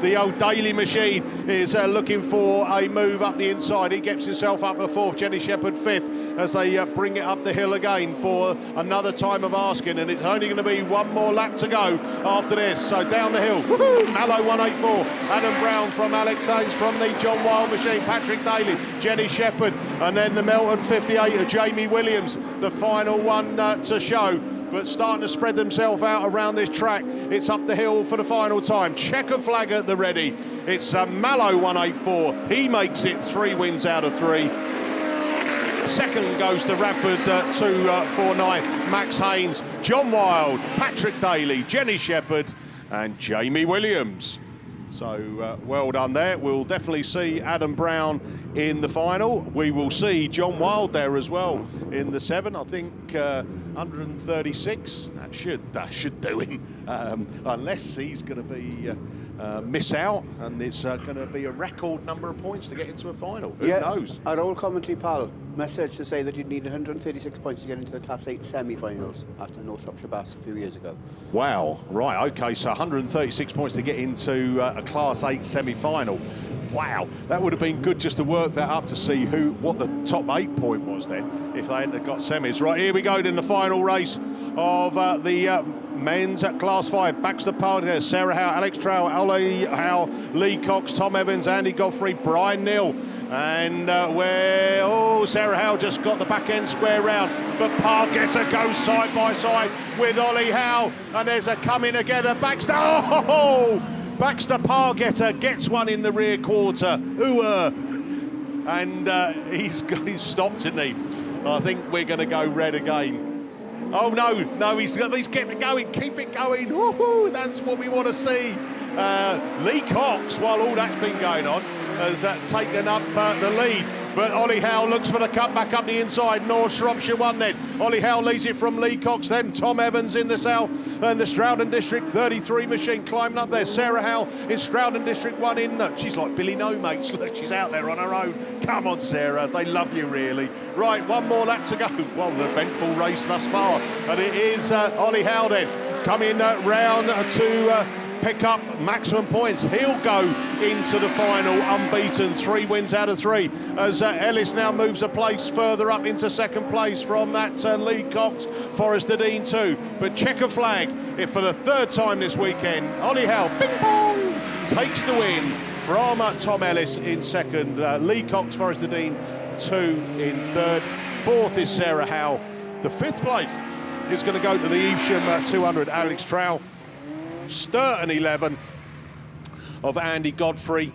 the old Daily machine is looking for a move up the inside. He gets himself up to 4th, Jenny Shepherd 5th, as they bring it up the hill again for another time of asking, and it's only going to be 1 more lap to go after this. So down the hill, Mallow 184, Adam Brown from Alex Haynes from the John Wild machine, Patrick Daly, Jenny Shepherd, and then the Melton 58 of Jamie Williams, the final one to show. But starting to spread themselves out around this track. It's up the hill for the final time. Checker flag at the ready. It's Mallow 184. He makes it 3 wins out of 3. 2nd goes to Radford 249. Max Haynes, John Wild, Patrick Daly, Jenny Shepherd and Jamie Williams. So well done there. We'll definitely see Adam Brown in the final. We will see John Wild there as well in the 7. I think 136. That should do him, unless he's going to be miss out, and it's going to be a record number of points to get into a final. Who knows? Our old commentary pal messaged to say that you'd need 136 points to get into the Class 8 semi-finals after North Shropshire Bass a few years ago. Wow, right, okay, so 136 points to get into a Class 8 semi-final. Wow, that would have been good just to work that up to see what the top 8 point was then, if they hadn't got semis. Right, here we go in the final race of the men's at Class 5. Baxter Parker, Sarah Howe, Alex Trow, Ollie Howe, Lee Cox, Tom Evans, Andy Godfrey, Brian Neal. And Sarah Howe just got the back end square round, but Pargetter goes side by side with Ollie Howe, and there's a coming together. Baxter, Baxter Pargetter gets one in the rear quarter. And he's stopped, isn't he? I think we're going to go red again. Oh no, he's kept it going, keep it going. Woohoo, that's what we want to see. Lee Cox, while all that's been going on, has taken up the lead. but Ollie Howe looks for the cut back up the inside. North Shropshire won then. Ollie Howe leads it from Lee Cox, then Tom Evans in the south, and the Stroudon District 33 machine climbing up there. Sarah Howe in Stroudon District 1 in. She's like Billy No Mates. Look, she's out there on her own. Come on, Sarah, they love you really. Right, one more lap to go. Well, an eventful race thus far, and it is Ollie Howe then coming round to pick up maximum points. He'll go into the final unbeaten, 3 wins out of 3, as Ellis now moves a place further up into second place from that Lee Cox, Forrester Dean 2. But checker flag, if for the 3rd time this weekend, Ollie Howe, bing bong, takes the win from Tom Ellis in second, Lee Cox, Forrester Dean 2 in third. 4th is Sarah Howe. The 5th place is going to go to the Evesham 200, Alex Trowell. Sturton 11 of Andy Godfrey,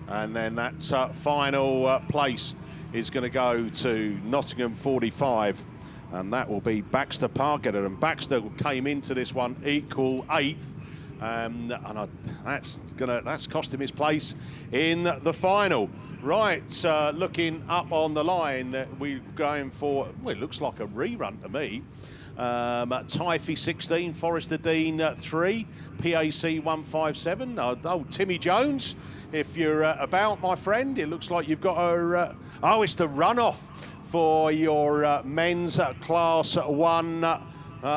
and then that final place is going to go to Nottingham 45, and that will be Baxter Pargeter, and Baxter came into this one equal 8th, and that's cost him his place in the final. Right, looking up on the line, we're going for, well, it looks like a rerun to me. Tyre 16, Forrester Dean 3, PAC 157. Oh, Timmy Jones, if you're about, my friend, it looks like you've got a. It's the runoff for your men's Class 1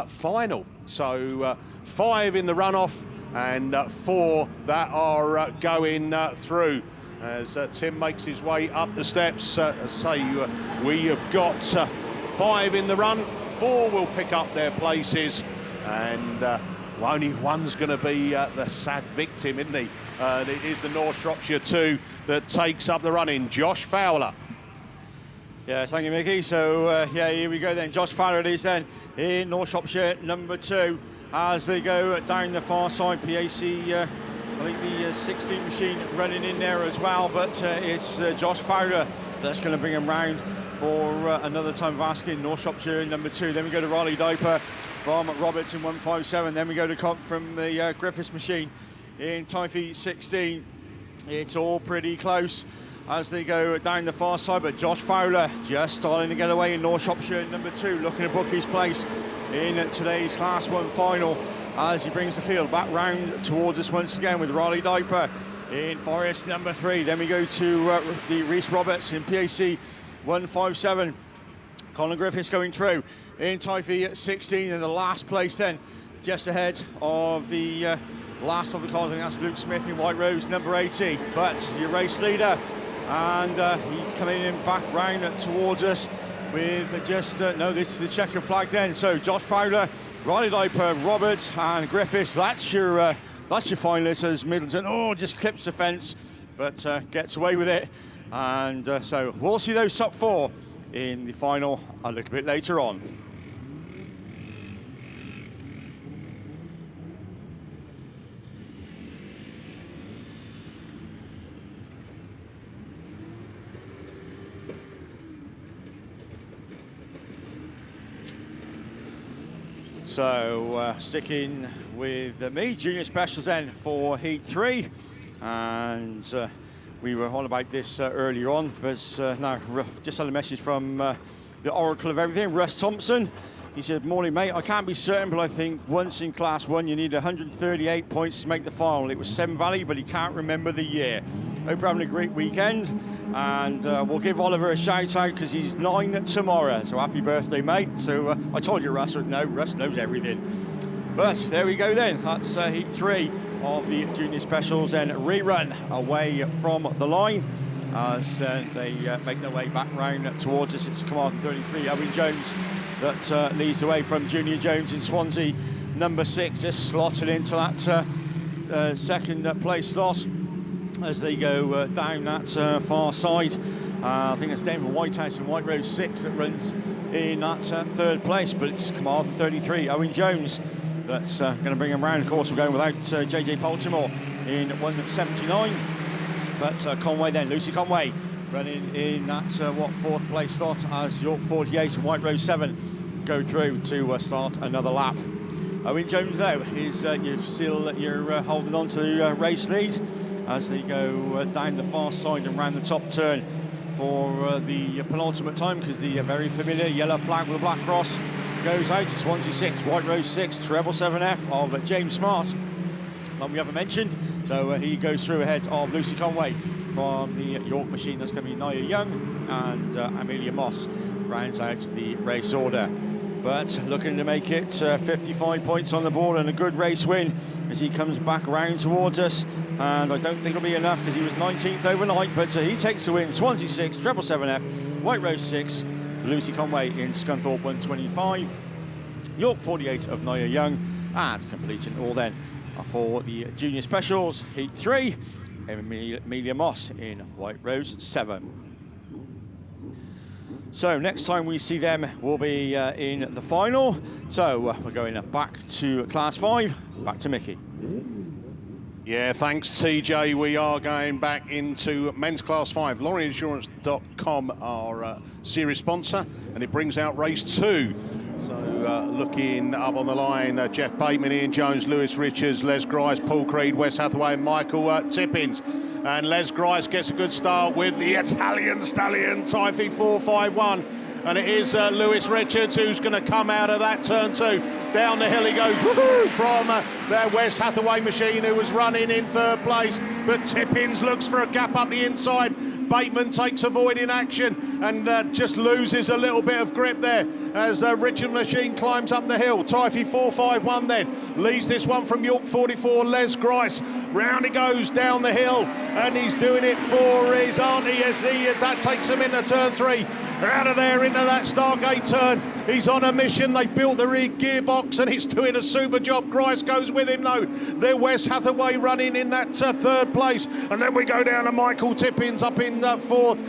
final. So 5 in the runoff and 4 that are going through. As Tim makes his way up the steps, we have got 5 in the run. 4 will pick up their places, and only one's going to be the sad victim, isn't he? And it is the North Shropshire 2 that takes up the running. Josh Fowler. Yeah, thank you, Mickey. So, here we go then. Josh Fowler it is then in North Shropshire, number 2, as they go down the far side. PAC, I think the 16 machine running in there as well, but it's Josh Fowler that's going to bring him round for another time of asking. North Shropshire number 2. Then we go to Riley Diaper from Roberts in 157. Then we go to Comp from the Griffiths machine in Typhy 16. It's all pretty close as they go down the far side, but Josh Fowler just starting to get away in North Shropshire number 2, looking to book his place in today's Class 1 final as he brings the field back round towards us once again with Riley Diaper in Forest number 3. Then we go to the Reese Roberts in PAC 157. Colin Griffiths going through in Typhy 16, and the last place then just ahead of the last of the cars. I think that's Luke Smith in White Rose number 80, but your race leader, and he's coming in back round towards us with just this is the checker flag then. So Josh Fowler, Riley Diaper, Roberts and Griffiths, that's your finalists, as Midland just clips the fence but gets away with it. And so we'll see those top 4 in the final a little bit later on. So sticking with me, junior specials then for Heat 3, and we were on about this earlier on, but now just had a message from the Oracle of everything, Russ Thompson. He said, morning mate, I can't be certain, but I think once in Class 1 you need 138 points to make the final. It was Seven Valley, but he can't remember the year. Hope you're having a great weekend, and we'll give Oliver a shout out because he's 9 tomorrow, so happy birthday mate. So I told you Russ knows everything. But there we go then, that's Heat 3 of the junior specials, and rerun away from the line as they make their way back round towards us. It's Command 33, Owen Jones, that leads the way from Junior Jones in Swansea, number 6, just slotted into that second place slot as they go down that far side. I think it's Denver Whitehouse in White Rose 6 that runs in that 3rd place, but it's Command 33, Owen Jones, that's going to bring him round. Of course, we're going without JJ Baltimore in 179, but Conway then, Lucy Conway, running in that 4th place slot as York 48 and White Rose 7 go through to start another lap. Owen Jones though is you're holding on to the race lead as they go down the far side and round the top turn for the penultimate time, because the very familiar yellow flag with a black cross goes out. It's Swansea 6, White Rose 6, treble 7F of James Smart, like we haven't mentioned. So he goes through ahead of Lucy Conway from the York machine. That's going to be Nia Young, and Amelia Moss rounds out the race order. But looking to make it 55 points on the board and a good race win as he comes back around towards us. And I don't think it'll be enough because he was 19th overnight, but he takes the win. Swansea 6, treble 7F, White Rose 6, Lucy Conway in Scunthorpe 125, York 48 of Nia Young, and completing all then for the junior specials, Heat 3, Amelia Moss in White Rose 7. So next time we see them will be in the final. So we're going back to Class 5, back to Mickey. Yeah, thanks TJ. We are going back into men's Class 5. LorryInsurance.com, our series sponsor, and it brings out race 2. So looking up on the line, Jeff Bateman, Ian Jones, Lewis Richards, Les Grice, Paul Creed, Wes Hathaway and Michael Tippins. And Les Grice gets a good start with the Italian stallion, Typhe 451. And it is Lewis Richards who's going to come out of that turn 2. Down the hill he goes, woohoo, from their Wes Hathaway machine, who was running in third place. But Tippins looks for a gap up the inside. Bateman takes avoiding action and just loses a little bit of grip there as Richard Machine climbs up the hill. Typhe 451 then leads this one from York 44, Les Grice. Round he goes down the hill, and he's doing it for his auntie as that takes him into turn 3. Out of there into that Stargate turn. He's on a mission. They built the rear gearbox and it's doing a super job. Grice goes with him though. They're Wes Hathaway running in that third place. And then we go down to Michael Tippins up in fourth.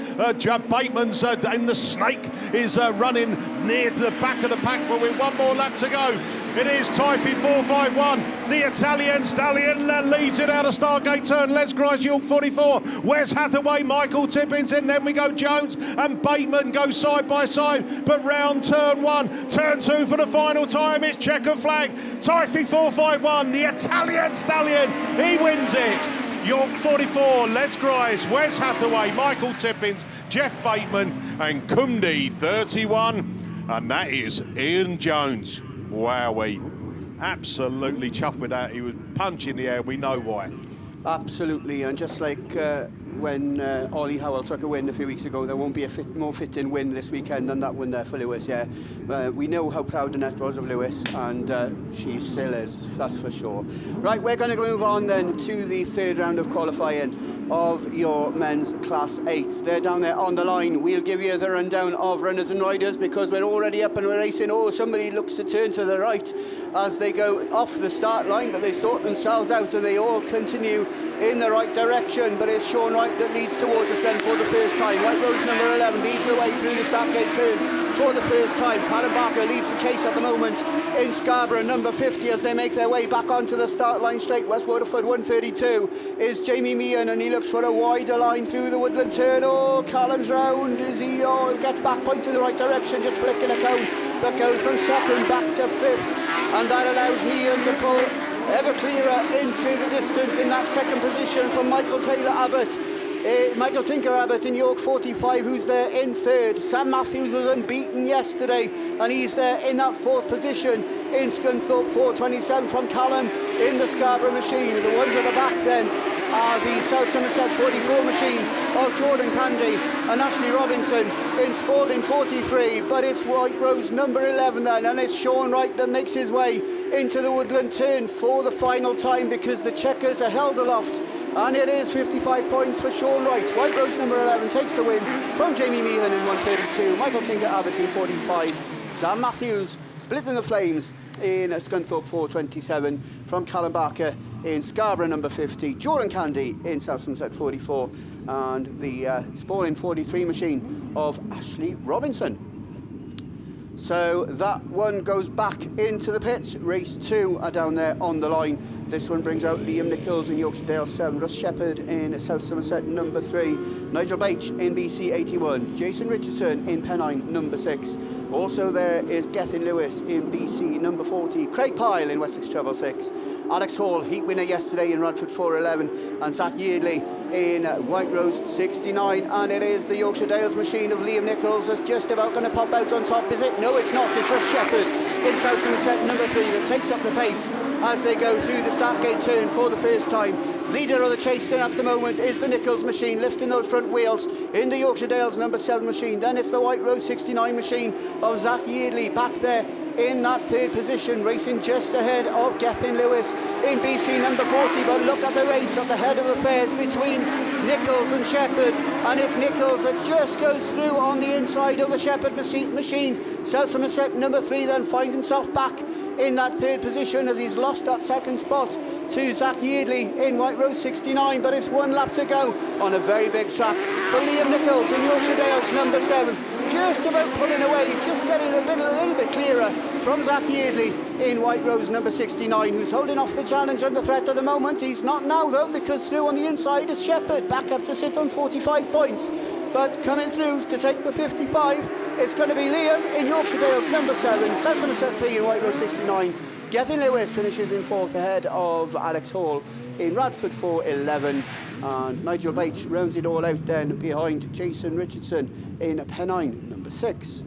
Bateman's in the Snake is running near to the back of the pack, but with one more lap to go. It is Typhe 451. The Italian stallion leads it out of Stargate turn. Les Grice, York 44. Wes Hathaway, Michael Tippins, and then we go Jones and Bateman go side by side. But round turn 1, turn 2 for the final time. It's checker flag. Typhe 451, the Italian stallion. He wins it. York 44, Les Grice, Wes Hathaway, Michael Tippins, Jeff Bateman, and Kumdi 31. And that is Ian Jones. Wowee. Absolutely chuffed with that. He was punching the air. We know why. Absolutely. And just like when Ollie Howell took a win a few weeks ago, there won't be a more fitting win this weekend than that one there for Lewis, yeah. We know how proud Annette was of Lewis, and she still is, that's for sure. Right, we're going to move on then to the third round of qualifying of your men's Class 8. They're down there on the line. We'll give you the rundown of runners and riders because we're already up and we're racing. Oh, somebody looks to turn to the right as they go off the start line, but they sort themselves out and they all continue in the right direction. But it's Sean Wright that leads towards us then for the first time. White Rose number 11 leads the way through the start gate turn for the first time. Callum Barker leads the chase at the moment in Scarborough number 50 as they make their way back onto the start line straight. West Waterford 132 is Jamie Meehan, and he looks for a wider line through the woodland turn. Oh, Callum's round as he gets back point in the right direction, just flicking a cone, but goes from second back to fifth, and that allows Meehan to pull ever clearer into the distance in that second position from Michael Tinker Abbott in York 45, who's there in third. Sam Matthews was unbeaten yesterday, and he's there in that fourth position in Scunthorpe 427 from Callum in the Scarborough machine. The ones at the back then are the South Somerset 44 machine of Jordan Candy and Ashley Robinson in Spalding 43, but it's White Rose number 11 then, and it's Sean Wright that makes his way into the woodland turn for the final time because the checkers are held aloft, and it is 55 points for Sean Wright. White Rose number 11 takes the win from Jamie Meehan in 132, Michael Tinker Abbott in 45, Sam Matthews splitting the flames in Scunthorpe 427 from Callum Barker in Scarborough number 50, Jordan Candy in South Somerset 44, and the Spalding 43 machine of Ashley Robinson. So that one goes back into the pits. Race 2 are down there on the line. This one brings out Liam Nichols in Yorkshire Dale 7, Russ Shepherd in South Somerset number 3, Nigel Bache in BC 81, Jason Richardson in Pennine number 6. Also there is Gethin Lewis in BC number 40, Craig Pyle in Wessex treble 6, Alex Hall, heat winner yesterday in Radford 4:11, and Zach Yeardley in White Rose 69. And it is the Yorkshire Dales machine of Liam Nichols that's just about going to pop out on top, is it? No, it's not. It's Russ Shepherd in South Somerset number 3 that takes up the pace as they go through the start gate turn for the first time. Leader of the chase at the moment is the Nichols machine, lifting those front wheels in the Yorkshire Dales number 7 machine. Then it's the White Rose 69 machine of Zach Yeardley back there in that third position, racing just ahead of Gethin Lewis in BC number 40. But look at the race at the head of affairs between Nichols and Shepherd, and it's Nichols that just goes through on the inside of the Shepherd machine. South Somerset number 3 then finds himself back in that third position as he's lost that second spot to Zach Yeardley in White Rose 69, but it's 1 lap to go on a very big track for Liam Nichols in Yorkshire Dales number 7. Just about pulling away, just getting a little bit clearer from Zach Yeardley in White Rose number 69, who's holding off the challenge and the threat at the moment. He's not now though, because through on the inside is Shepherd, back up to sit on 45 points. But coming through to take the 55, it's going to be Liam in Yorkshire Dales number 7, South Somerset 3 in White Rose 69. Gethin Lewis finishes in 4th ahead of Alex Hall in Radford 4:11, and Nigel Bates rounds it all out then behind Jason Richardson in Pennine number 6.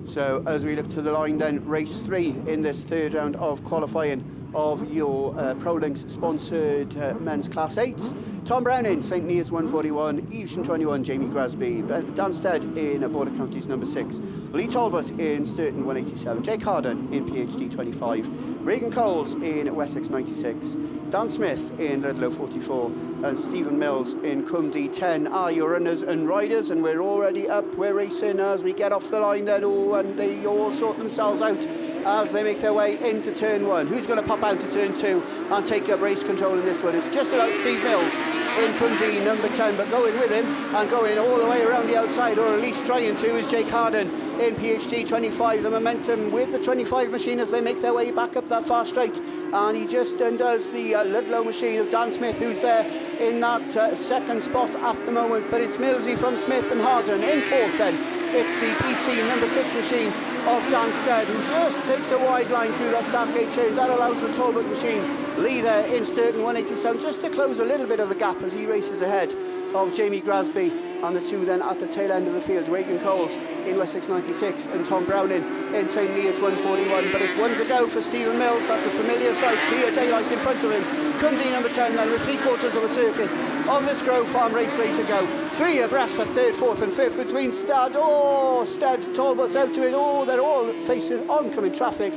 So as we look to the line then, race 3 in this third round of qualifying of your ProLinks sponsored men's class 8s. Tom Brown in St Neots 141, Evesham 21, Jamie Grasby, Danstead in Border Counties number 6, Lee Talbot in Sturton 187, Jake Harden in PhD 25, Regan Coles in Wessex 96, Dan Smith in Ludlow 44, and Stephen Mills in Cumdee 10 are your runners and riders, and we're already up, we're racing as we get off the line then, and they all sort themselves out as they make their way into turn 1. Who's going to pop out to turn 2 and take up race control in this one? It's just about Steve Mills in Cumdee number 10, but going with him and going all the way around the outside, or at least trying to, is Jake Harden in PhD 25. The momentum with the 25 machine as they make their way back up that far straight, and he just undoes the Ludlow machine of Dan Smith, who's there in that second spot at the moment. But it's Millsy from Smith and Harden in 4th then. It's the PC number 6 machine of Danstead, who just takes a wide line through that start gate turn. That allows the Talbot machine, Lee there in Sturton 187, just to close a little bit of the gap as he races ahead of Jamie Grasby, and the two then at the tail end of the field, Regan Coles in Wessex 96 and Tom Browning in St Neots 141. But it's 1 to go for Stephen Mills. That's a familiar sight, clear daylight in front of him. Cumdee number 10 then with 3/4 of a circuit of this Grove Farm Raceway to go. 3 abreast for 3rd, 4th and 5th between Stead, Talbot's out to it, they're all facing oncoming traffic.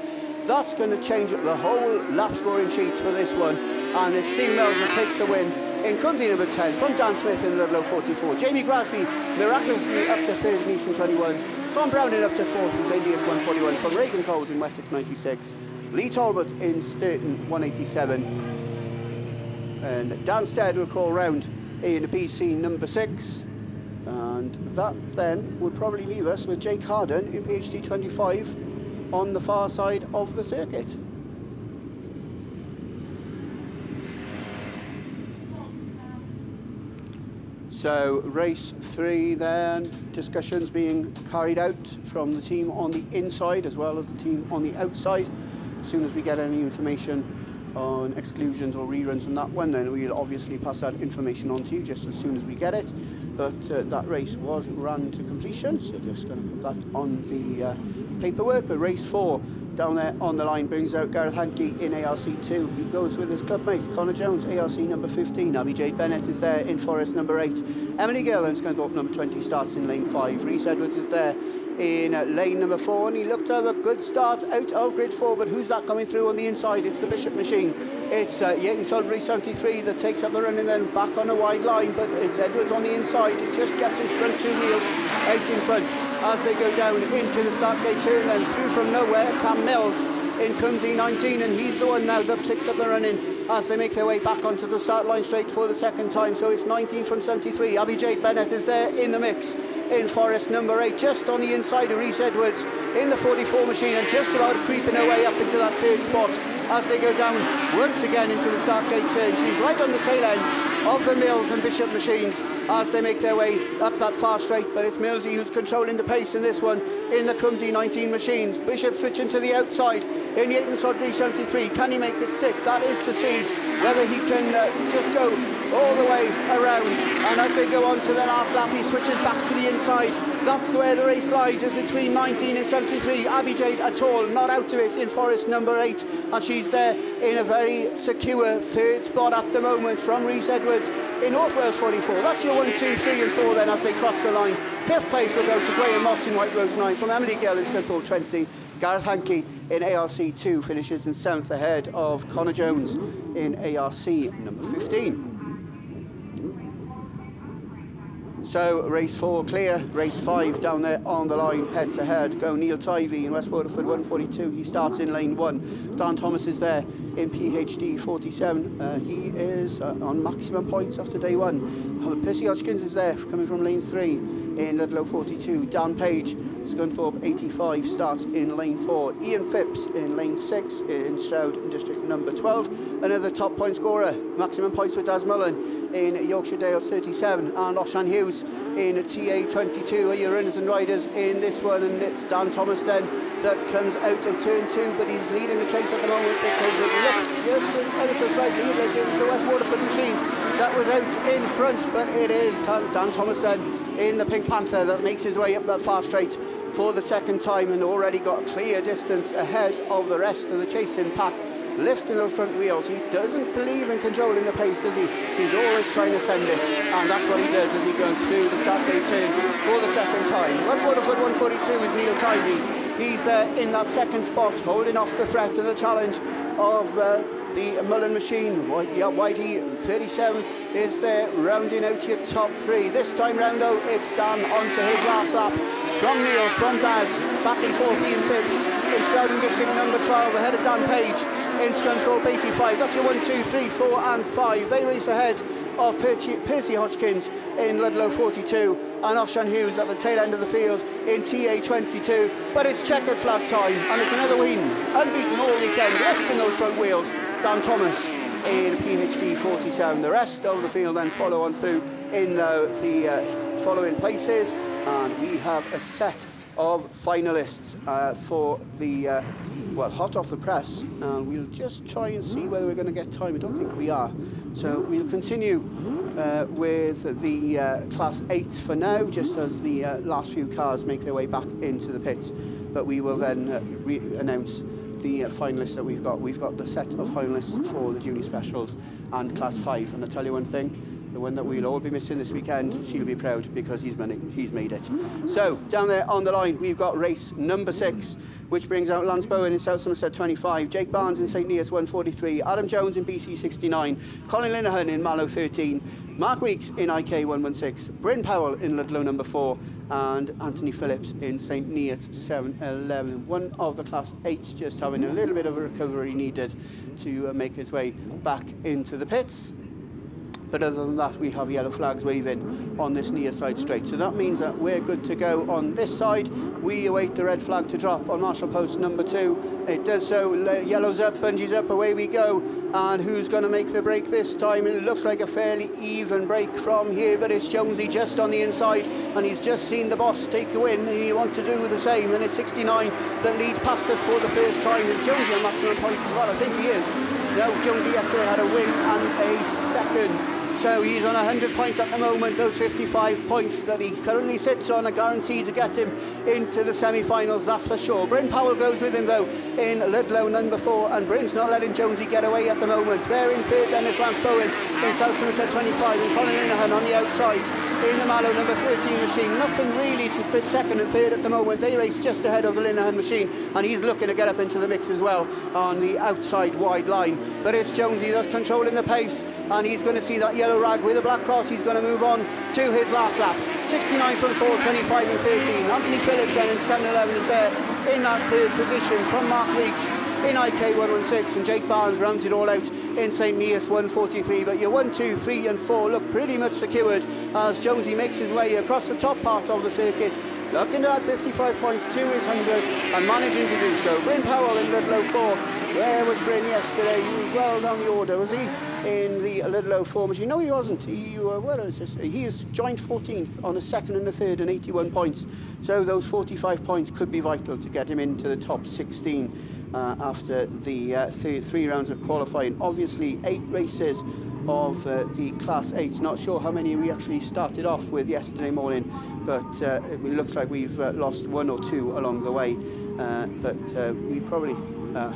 That's going to change the whole lap scoring sheet for this one, and it's Steve Mills that takes the win in Cumdee number 10 from Dan Smith in Ludlow 44. Jamie Grasby miraculously up to 3rd in Evesham 21, Tom Browning up to 4th in St Neots 141 from Regan Coles in Wessex 96, Lee Talbot in Sturton 187, and Danstead will call round in BC number 6, and that then would probably leave us with Jake Harden in PhD 25 on the far side of the circuit. So race 3 then, discussions being carried out from the team on the inside as well as the team on the outside. As soon as we get any information on exclusions or reruns from that one, then we'll obviously pass that information on to you just as soon as we get it. But that race was run to completion, so just going to put that on the paperwork. But race 4 down there on the line brings out Gareth Hankey in ARC2. He goes with his clubmate Connor Jones, ARC number 15. Abby Jade Bennett is there in Forest number 8. Emily Gillen's going to up number 20, starts in lane 5. Rhys Edwards is there in lane number 4, and he looked to have a good start out of grid 4, but who's that coming through on the inside? It's the Bishop machine. It's Yaton Sudbury 73 that takes up the run and then back on a wide line, but it's Edwards on the inside. He just gets his front 2 wheels out in front as they go down into the start gate turn, and through from nowhere Cam Mills in Cumdee 19, and he's the one now that picks up the run in as they make their way back onto the start line straight for the second time. So it's 19 from 73. Abby Jade Bennett is there in the mix in Forest number 8, just on the inside of Rhys Edwards in the 44 machine, and just about creeping her way up into that 3rd spot as they go down once again into the start gate turn. She's right on the tail end of the Mills and Bishop machines as they make their way up that far straight, but it's Millsy who's controlling the pace in this one in the Cumdy 19 machines. Bishop switching to the outside in the 8 and Sodbury 73. Can he make it stick? That is to see whether he can just go all the way around, and as they go on to the last lap he switches back to the inside. That's where the race lies, is between 19 and 73. Abby Jade at all not out of it in Forest number 8, and she's there in a very secure third spot at the moment from Rhys Edwards in North Wales 44. That's your 1, 2, 3 and 4 then as they cross the line. Fifth place will go to Graham Moss in White Rose 9, from Emily Gill in Scunthorpe 20. Gareth Hankey in ARC 2 finishes in 7th ahead of Connor Jones in ARC number 15. So race 4 clear, race 5 down there on the line, head to head. Go Neil Tivey in West Waterford 142. He starts in lane 1. Dan Thomas is there in PhD 47. He is on maximum points after day 1. Percy Hodgkins is there coming from lane 3 in Ludlow 42. Dan Page, Scunthorpe 85, starts in lane 4. Ian Phipps in lane 6 in Stroud in district number 12. Another top point scorer, maximum points for Daz Mullen in Yorkshire Dale 37. And Oshan Hughes in TA 22 are your runners and riders in this one, and it's Dan Thomas then that comes out of turn 2, but he's leading the chase at the moment because it looked just ever so slightly like it was the West Waterford machine that was out in front, but it is Dan Thomas then in the Pink Panther that makes his way up that far straight for the second time and already got a clear distance ahead of the rest of the chasing pack. Lifting those front wheels, he doesn't believe in controlling the pace, does he? He's always trying to send it, and that's what he does as he goes through the start gate turn for the second time. West Waterford 142 is Neil Tivey. He's there in that second spot, holding off the threat and the challenge of the Mullen machine. Whitey 37 is there, rounding out your top 3. This time round though, it's Dan onto his last lap. From Neil, from Daz, back and forth Ian Phipps in Stroud district number 12, ahead of Dan Page in Scunthorpe 85. That's your 1, 2, 3, 4 and 5. They race ahead of Percy Hodgkins in Ludlow 42 and Oshan Hughes at the tail end of the field in TA 22. But it's checkered flag time and it's another win, unbeaten all weekend, lifting those front wheels. Dan Thomas in PhD 47. The rest of the field then follow on through in the following places, and we have a set of finalists for the hot off the press, and we'll just try and see whether we're going to get time. I don't think we are, so we'll continue with the class 8s for now, just as the last few cars make their way back into the pits, but we will then announce the finalists that we've got. We've got the set of finalists for the junior specials and class 5, and I'll tell you one thing, the one that we'll all be missing this weekend, she'll be proud because he's made it. So down there on the line we've got race number 6, which brings out Lance Bowen in South Somerset 25, Jake Barnes in St Neots 143, Adam Jones in BC 69, Colin Linehan in Mallow 13, Mark Weeks in IK 116, Bryn Powell in Ludlow number 4, and Anthony Phillips in St Neots 711. One of the class 8s just having a little bit of a recovery needed to make his way back into the pits. But other than that, we have yellow flags waving on this near side straight. So that means that we're good to go on this side. We await the red flag to drop on marshal post number 2. It does so, yellow's up, bungees up, away we go. And who's going to make the break this time? It looks like a fairly even break from here, but it's Jonesy just on the inside, and he's just seen the boss take a win, and he wants to do the same. And it's 69 that leads past us for the first time. Is Jonesy on maximum points as well? I think he is. No, Jonesy yesterday had a win and a second. So he's on 100 points at the moment. Those 55 points that he currently sits on are guaranteed to get him into the semi-finals, that's for sure. Bryn Powell goes with him though in Ludlow number 4, and Bryn's not letting Jonesy get away at the moment. There in third then is Lance Bowen in South Somerset 25, and Colin Linehan on the outside in the Mallow number 13 machine. Nothing really to split second and third at the moment. They race just ahead of the Linehan machine, and he's looking to get up into the mix as well on the outside wide line. But it's Jonesy that's controlling the pace, and he's going to see that yellow rag with a black cross. He's going to move on to his last lap. 69 from 4, 25 and 13. Anthony Phillips then in 7-11 is there in that third position from Mark Weeks in IK 116, and Jake Barnes rounds it all out in St Neots 143. But your 1, 2, 3 and 4 look pretty much secured as Jonesy makes his way across the top part of the circuit, looking to add 55 points to his 100 and managing to do so. Bryn Powell in Ludlow 4 Where was Bryn yesterday? He was well down the order, was he? In the Little O Four machine. No, he wasn't. He is joint 14th on a second and a third and 81 points. So those 45 points could be vital to get him into the top 16 after the 3 rounds of qualifying. Obviously, 8 races of the Class 8. Not sure how many we actually started off with yesterday morning, but it looks like we've lost 1 or 2 along the way. But we probably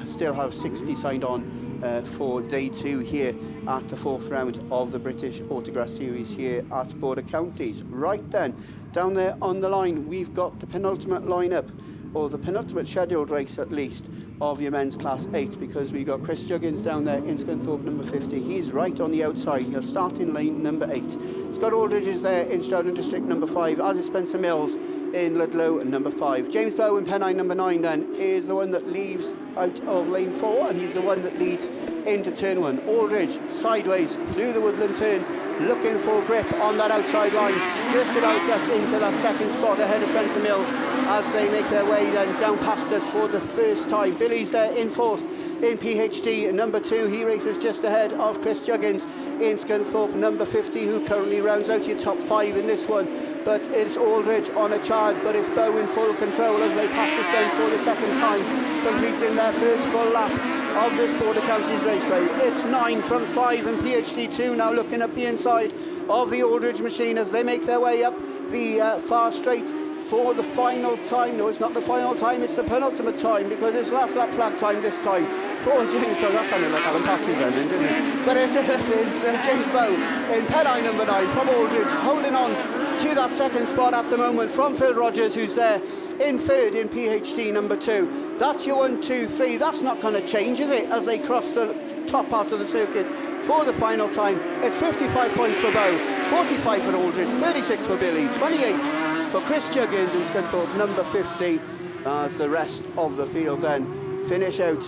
still have 60 signed on for day 2 here at the 4th round of the British Autograss Series here at Border Counties. Right then, down there on the line, we've got the penultimate lineup, or the penultimate scheduled race at least, of your men's Class 8, because we've got Chris Juggins down there in Scunthorpe number 50. He's right on the outside. He'll start in lane number 8. Scott Aldridge is there in Stroudon District number 5, as is Spencer Mills in Ludlow number 5. James Bow in Pennine number 9 then is the one that leaves out of lane 4, and he's the one that leads into turn 1. Aldridge sideways through the woodland turn, looking for grip on that outside line, just about gets into that second spot ahead of Spencer Mills as they make their way then down past us for the first time. Billy's there in 4th in PhD number 2. He races just ahead of Chris Juggins in Scunthorpe number 50, who currently rounds out your top 5 in this one. But it's Aldridge on a charge, but it's Bow in full control as they pass us then for the second time, completing their first full lap of this Border Counties Raceway. It's 9 from 5 and PhD 2 now looking up the inside of the Aldridge machine as they make their way up the far straight for the final time. No, it's not the final time, it's the penultimate time, because it's last lap flag time this time for James Bow. That sounded like Alan Patrick then, didn't it? But it's James Bow in Pennine number 9 from Aldridge, holding on to that second spot at the moment from Phil Rogers, who's there in 3rd in PhD number 2. That's your 1, 2, 3. That's not going to change, is it, as they cross the top part of the circuit for the final time. It's 55 points for Bow, 45 for Aldridge, 36 for Billy, 28 for Chris Juggins in Scunthorpe number 50, as the rest of the field then finish out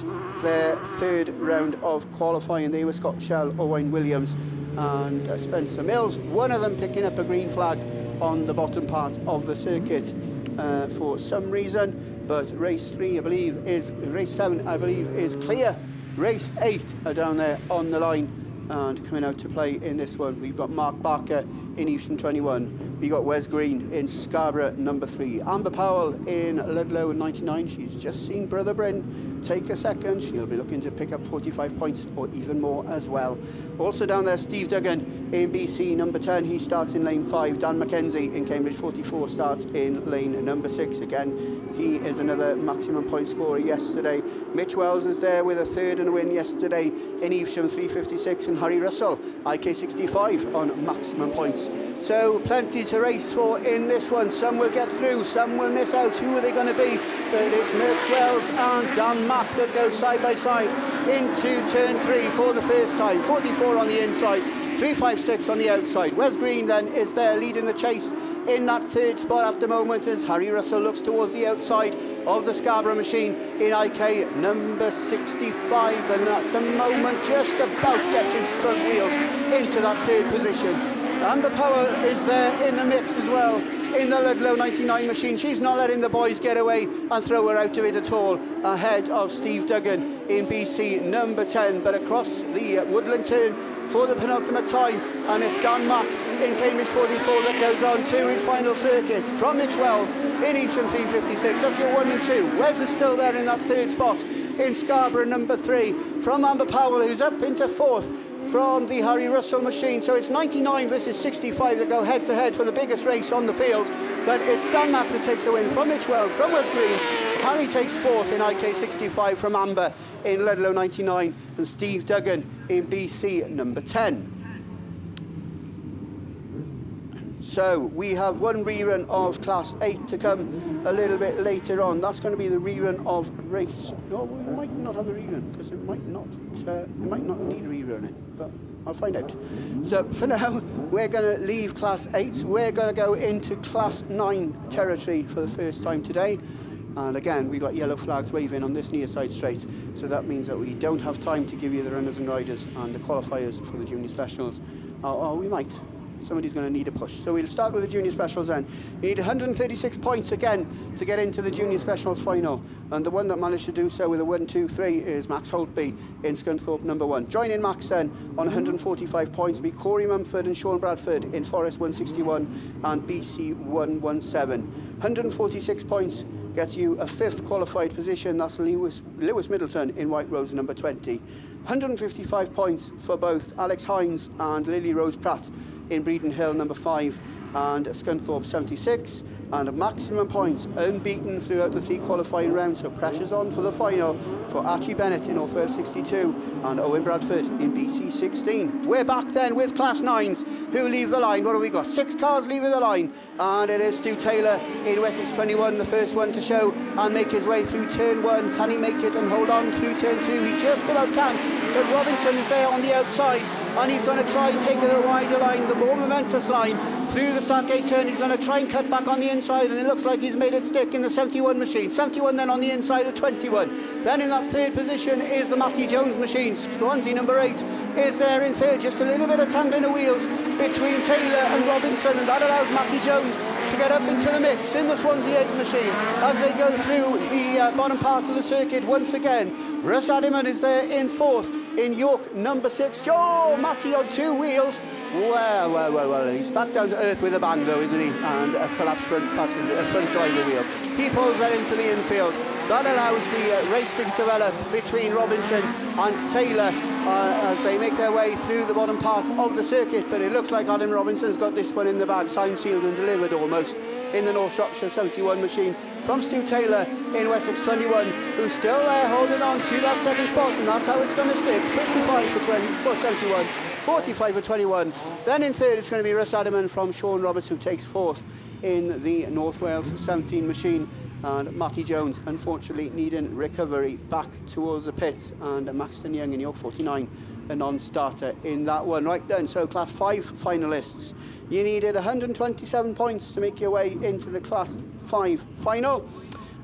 their 3rd round of qualifying. They were Scott Shell, Owain Williams and Spencer Mills, one of them picking up a green flag on the bottom part of the circuit for some reason. But race 3, I believe, is race 7, I believe, is clear. Race 8 are down there on the line, and coming out to play in this one, we've got Mark Barker in Evesham 21. We got Wes Green in Scarborough number 3. Amber Powell in Ludlow 99. She's just seen Brother Bryn take a second. She'll be looking to pick up 45 points or even more as well. Also down there, Steve Duggan in BC number 10. He starts in lane 5. Dan McKenzie in Cambridge 44 starts in lane number 6. Again, he is another maximum point scorer yesterday. Mitch Wells is there with a 3rd and a win yesterday in Evesham 356, and Harry Russell IK 65 on maximum points. So plenty to race for in this one. Some will get through, some will miss out. Who are they going to be? But it's Mitch Wells and Dan Mack that go side by side into turn 3 for the first time. 44 on the inside, 356 on the outside. Wes Green then is there leading the chase in that 3rd spot at the moment as Harry Russell looks towards the outside of the Scarborough machine in IK number 65, and at the moment just about gets his front wheels into that 3rd position. Amber Powell is there in the mix as well in the Ludlow 99 machine. She's not letting the boys get away and throw her out of it at all, ahead of Steve Duggan in BC number 10. But across the woodland turn for the penultimate time, and it's Dan Mack in Cambridge 44 that goes on to his final circuit from Mitch Wells in Evesham 356. That's your 1 and 2. Wes is still there in that 3rd spot in Scarborough number 3 from Amber Powell, who's up into 4th from the Harry Russell machine. So it's 99 versus 65 that go head to head for the biggest race on the field. But it's Dan Mack that takes the win from Mitch Wells, from Wes Green. Harry takes 4th in IK 65 from Amber in Ludlow 99, and Steve Duggan in BC number 10. So we have one rerun of Class 8 to come a little bit later on. That's going to be the rerun of race. No, we might not have a rerun because it might not need rerunning, but I'll find out. So for now, we're going to leave Class 8. We're going to go into Class 9 territory for the first time today. And again, we've got yellow flags waving on this near side straight, so that means that we don't have time to give you the runners and riders and the qualifiers for the junior specials. Or we might. somebody's going to need a push. So we'll start with the junior specials then. You need 136 points again to get into the junior specials final. And the one that managed to do so with a 1-2-3 is Max Holtby in Scunthorpe number 1. Joining Max then on 145 points will be Corey Mumford and Sean Bradford in Forest 161 and BC 117. 146 points gets you a 5th qualified position. That's Lewis Middleton in White Rose number 20. 155 points for both Alex Hines and Lily Rose Pratt in Breeden Hill number 5 and Scunthorpe 76, and maximum points unbeaten throughout the 3 qualifying rounds, so pressure's on for the final for Archie Bennett in North Wales 62 and Owen Bradford in BC 16. We're back then with Class 9s who leave the line. What have we got? 6 cars leaving the line, and it is Stu Taylor in Wessex 21, the first one to show and make his way through turn 1. Can he make it and hold on through turn 2? He just about can, but Robinson is there on the outside and he's going to try and take the wider line, the more momentous line. Through the start gate turn, he's going to try and cut back on the inside, and it looks like he's made it stick in the 71 machine. 71 then on the inside of 21. Then in that 3rd position is the Matty Jones machine. Swansea number 8 is there in 3rd. Just a little bit of tangling of wheels between Taylor and Robinson, and that allows Matty Jones to get up into the mix in the Swansea 8 machine as they go through the bottom part of the circuit once again. Russ Adiman is there in 4th in York number 6. Oh, Matty on 2 wheels. Well, he's back down to earth with a bang though, isn't he? And a collapsed front driver wheel. He pulls that into the infield. That allows the race to develop between Robinson and Taylor as they make their way through the bottom part of the circuit. But it looks like Adam Robinson's got this one in the bag, signed, sealed and delivered almost, in the North Shropshire 71 machine from Stu Taylor in Wessex 21, who's still there holding on to that 2nd spot, and that's how it's going to stick. 55 for 71. 45 for 21. Then in 3rd it's going to be Russ Adiman from Sean Roberts, who takes 4th in the North Wales 17 machine, and Matty Jones unfortunately needing recovery back towards the pits, and Maxton Young in York 49 a non-starter in that one. Right then, so Class 5 finalists, you needed 127 points to make your way into the Class 5 final,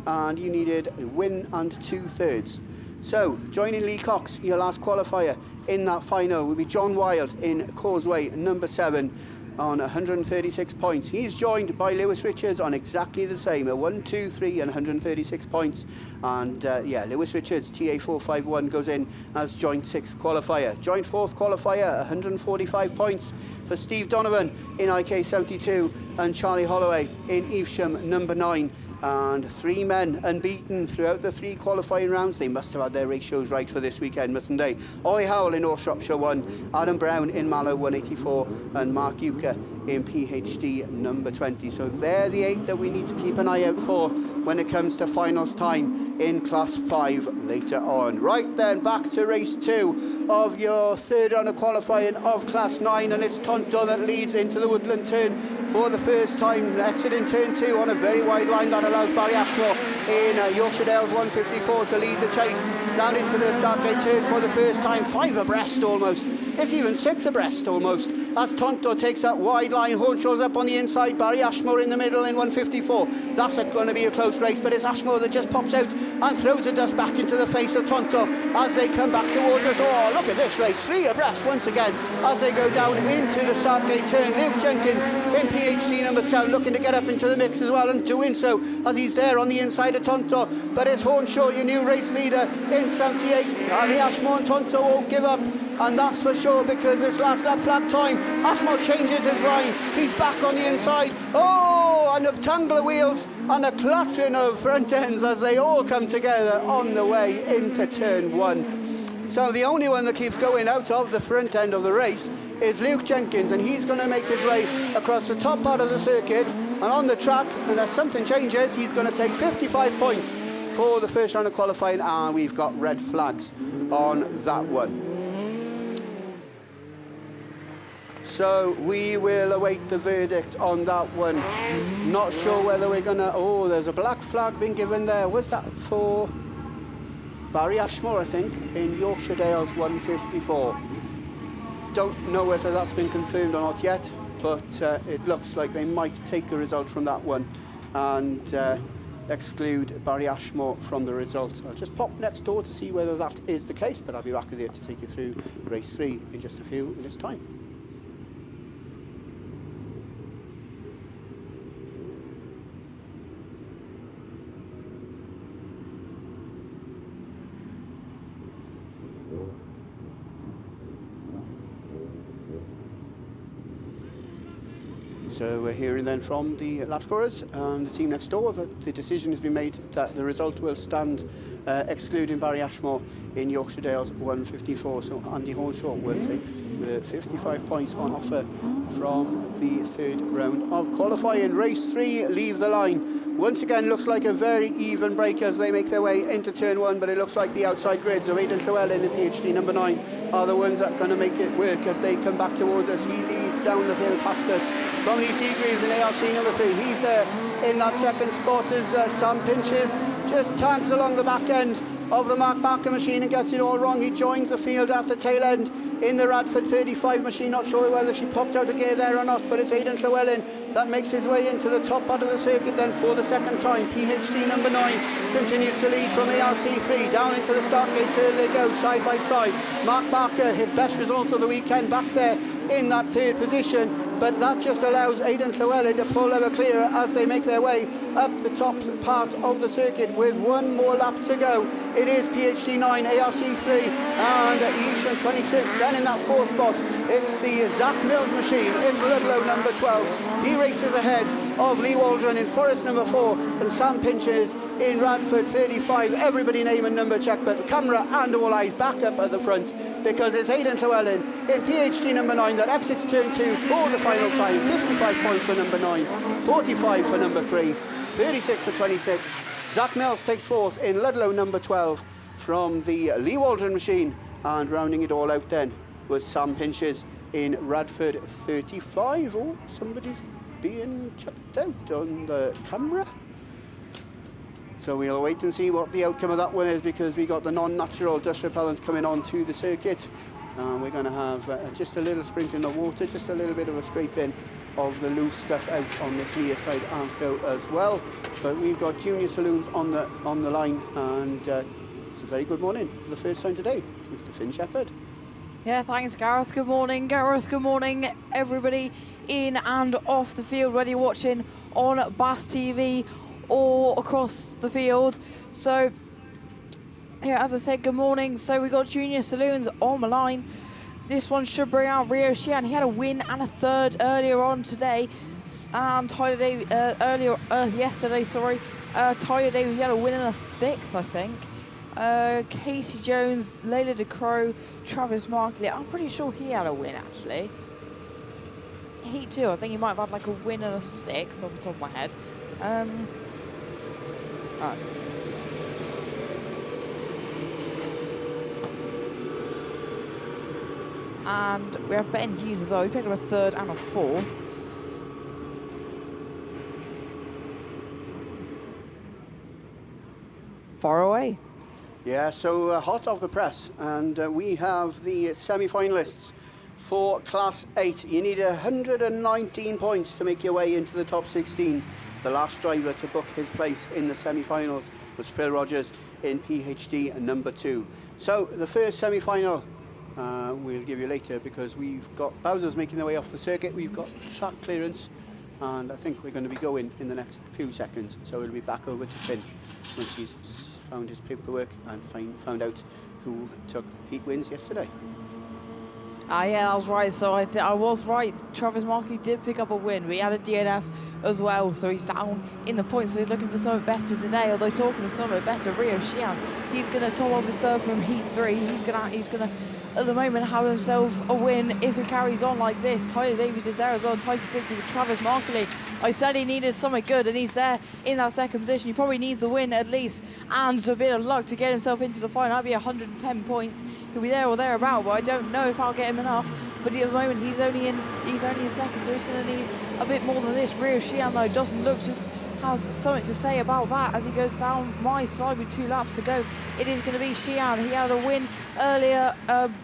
and you needed a win and 2/3. So, joining Lee Cox, your last qualifier in that final, will be John Wild in Causeway number 7 on 136 points. He's joined by Lewis Richards on exactly the same, a 1-2-3 and 136 points. And Lewis Richards, TA451, goes in as joint 6th qualifier. Joint 4th qualifier, 145 points for Steve Donovan in IK 72 and Charlie Holloway in Evesham number 9. And 3 men unbeaten throughout the 3 qualifying rounds. They must have had their ratios right for this weekend, mustn't they? Ollie Howell in North Shropshire 1, Adam Brown in Mallow 184, and Mark Euchre in PhD number 20. So they're the 8 that we need to keep an eye out for when it comes to finals time in Class 5 later on. Right then, back to race 2 of your 3rd round of qualifying of Class 9, and it's Tonto that leads into the Woodland turn for the first time, exiting turn 2 on a very wide line that allows Barry Ashmore in Yorkshire Dales 154 to lead the chase down into the start gate turn for the first time. 5 abreast almost. It's even 6 abreast almost as Tonto takes that wide line. Hornshaw's up on the inside, Barry Ashmore in the middle in 154. That's going to be a close race, but it's Ashmore that just pops out and throws the dust back into the face of Tonto as they come back towards us. Oh, look at this race, 3 abreast once again as they go down into the start gate turn. Luke Jenkins in PhD number 7 looking to get up into the mix as well, and doing so as he's there on the inside of Tonto. But it's Hornshaw, your new race leader in 78. Barry Ashmore and Tonto won't give up, and that's for sure, because it's last lap flag time. Ashmore changes his line, he's back on the inside. Oh, and a tangle of wheels and a clutching of front ends as they all come together on the way into turn 1. So the only one that keeps going out of the front end of the race is Luke Jenkins, and he's going to make his way across the top part of the circuit and on the track, and as something changes, he's going to take 55 points for the first round of qualifying, and we've got red flags on that one. So we will await the verdict on that one. Not sure whether we're going to... Oh, there's a black flag being given there. Was that for Barry Ashmore, I think, in Yorkshire Dales 154? Don't know whether that's been confirmed or not yet, but it looks like they might take a result from that one and exclude Barry Ashmore from the result. I'll just pop next door to see whether that is the case, but I'll be back there to take you through race 3 in just a few minutes' time. So we're hearing then from the lap scorers and the team next door that the decision has been made that the result will stand, excluding Barry Ashmore in Yorkshire Dales 154. So Andy Hornshaw will take 55 points on offer from the third round of qualifying. Race 3, leave the line. Once again, looks like a very even break as they make their way into turn 1, but it looks like the outside grids of Aidan Llewellyn and PhD number 9 are the ones that are going to make it work as they come back towards us. He leads down the hill past us. From Lee Seagreaves in ARC number 3, he's there in that second spot as Sam Pinches just tags along the back end of the Mark Barker machine and gets it all wrong. He joins the field at the tail end in the Radford 35 machine. Not sure whether she popped out a gear there or not, but it's Aidan Llewellyn that makes his way into the top part of the circuit then for the second time. PhD number 9 continues to lead from ARC3 down into the start gate. Here they go side by side. Mark Barker, his best result of the weekend, back there in that third position, but that just allows Aidan Llewellyn to pull them clear as they make their way up the top part of the circuit with one more lap to go. It is PhD 9, ARC3 and Eushan 26. Then in that fourth spot, it's the Zach Mills machine. It's Ludlow number 12. He races ahead of Lee Waldron in Forest number 4 and Sam Pinches in Radford 35. Everybody name and number check, but camera and all eyes back up at the front because it's Aidan Llewellyn in PhD number 9 that exits turn 2 for the final time. 55 points for number 9, 45 for number 3, 36 to 26. Zach Mills takes fourth in Ludlow number 12 from the Lee Waldron machine, and rounding it all out then was Sam Pinches in Radford 35. Oh, somebody's being checked out on the camera. So we'll wait and see what the outcome of that one is, because we got the non-natural dust repellent coming on to the circuit. We're going to have just a little sprinkling of water, just a little bit of a scraping of the loose stuff out on this near side armco as well. But we've got Junior Saloons on the line, and it's a very good morning for the first time today, Mr. Finn Shepherd. Yeah, thanks, Gareth. Good morning, Gareth. Good morning, everybody in and off the field, whether you're watching on BAStv or across the field. So, yeah, as I said, good morning. So we got Junior Saloons on the line. This one should bring out Rio Xian. He had a win and a third earlier on today. And Tyler Davies, yesterday, sorry. Tyler Davies, he had a win and a sixth, I think. Casey Jones, Layla DeCrow, Travis Markley. I'm pretty sure he had a win, actually. He too. I think he might have had like a win and a sixth off the top of my head. And we have Ben Hughes as well. He picked up a third and a fourth. Far away. Yeah, so hot off the press, and we have the semi-finalists for Class 8. You need 119 points to make your way into the top 16. The last driver to book his place in the semi-finals was Phil Rogers in PhD number 2. So the first semi-final we'll give you later, because we've got Bowser's making their way off the circuit. We've got track clearance, and I think we're going to be going in the next few seconds. So we'll be back over to Finn once he's found his paperwork and found out who took heat wins yesterday. Yeah, that's right. So I was right. Travis Markley did pick up a win. We had a DNF as well, so he's down in the points. So he's looking for something better today. Although talking of something better, Rio Xian, he's going to top off his third from heat 3. He's gonna at the moment have himself a win if he carries on like this. Tyler Davies is there as well, Type 60 with Travis Markley. I said he needed something good, and he's there in that second position. He probably needs a win at least, and a bit of luck to get himself into the final. That'd be 110 points. He'll be there or thereabout, but I don't know if I'll get him enough. But at the moment, he's only in second, so he's going to need a bit more than this. Rio Xian, though, doesn't look, just has something to say about that as he goes down my side with 2 laps to go. It is going to be Xian. He had a win earlier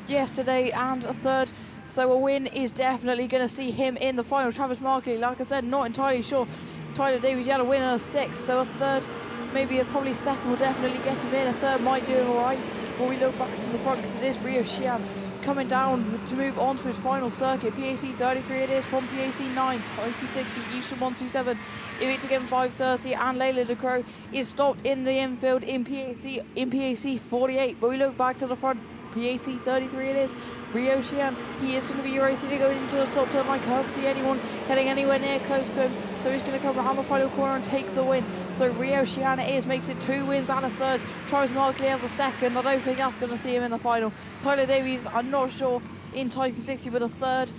yesterday and a third, so a win is definitely going to see him in the final. Travis Markley, like I said, not entirely sure. Tyler Davies, he had a win and a sixth, so a third, maybe probably second will definitely get him in. A third might do him all right. But we look back to the front, because it is Rio Xian coming down to move on to his final circuit. PAC 33 it is from PAC 9, Type 60, Euston 127, Ivic again 530, and Layla DeCrow is stopped in the infield in PAC 48. But we look back to the front, PAC 33 it is. Rio Xian, he is going to be racing to go into the top turn. I can't see anyone heading anywhere near close to him, so he's going to come around the final corner and take the win. So Rio Xian it is, makes it 2 wins and a third. Travis Markley has a second. I don't think that's going to see him in the final. Tyler Davies, I'm not sure, in Type 60 with a third.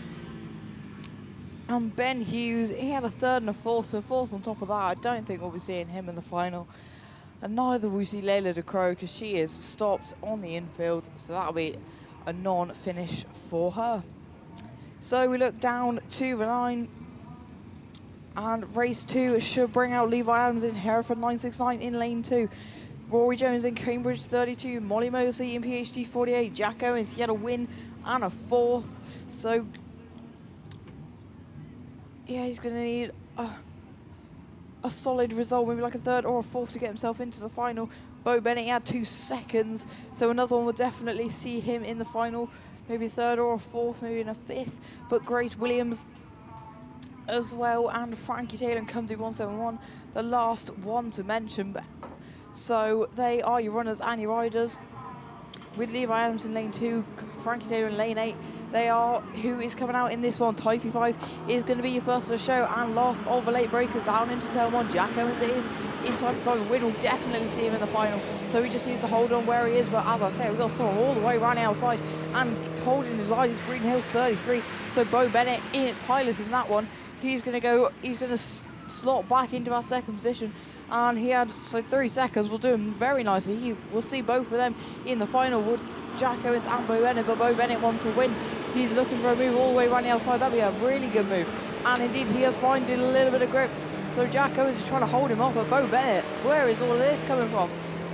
And Ben Hughes, he had a third and a fourth, so fourth on top of that. I don't think we'll be seeing him in the final. And neither will we see Layla De Croo, because she is stopped on the infield, so that'll be a non-finish for her. So we look down to the line, and race 2 should bring out Levi Adams in Hereford 969 in lane 2. Rory Jones in Cambridge 32, Molly Mosley in PhD 48, Jack Owens, he had a win and a fourth, so yeah, he's going to need a solid result, maybe like a third or a fourth to get himself into the final. Bo Bennett had 2 seconds, so another one will definitely see him in the final, maybe a third or a fourth, maybe in a fifth. But Grace Williams as well, and Frankie Taylor and Come Do 171, the last one to mention. So they are your runners and your riders. With Levi Adams in lane 2, Frankie Taylor in lane 8. They are who is coming out in this one. Type 5 is going to be your first of the show and last of the late breakers down into turn 1. Jack Owens it is in Type 5. Win will definitely see him in the final. So he just needs to hold on where he is. But as I say, we've got someone all the way around the outside and holding his line is Green Hill 33. So Bo Bennett in piloting that one. He's going to slot back into our second position. And he had 3 seconds. Will do him very nicely. We'll see both of them in the final. Would Jack Owens and Bo Bennett, but Bo Bennett wants to win. He's looking for a move all the way around the outside. That'd be a really good move. And indeed, he is finding a little bit of grip. So Jack Owens is trying to hold him off, but Bo Bennett, where is all of this coming from?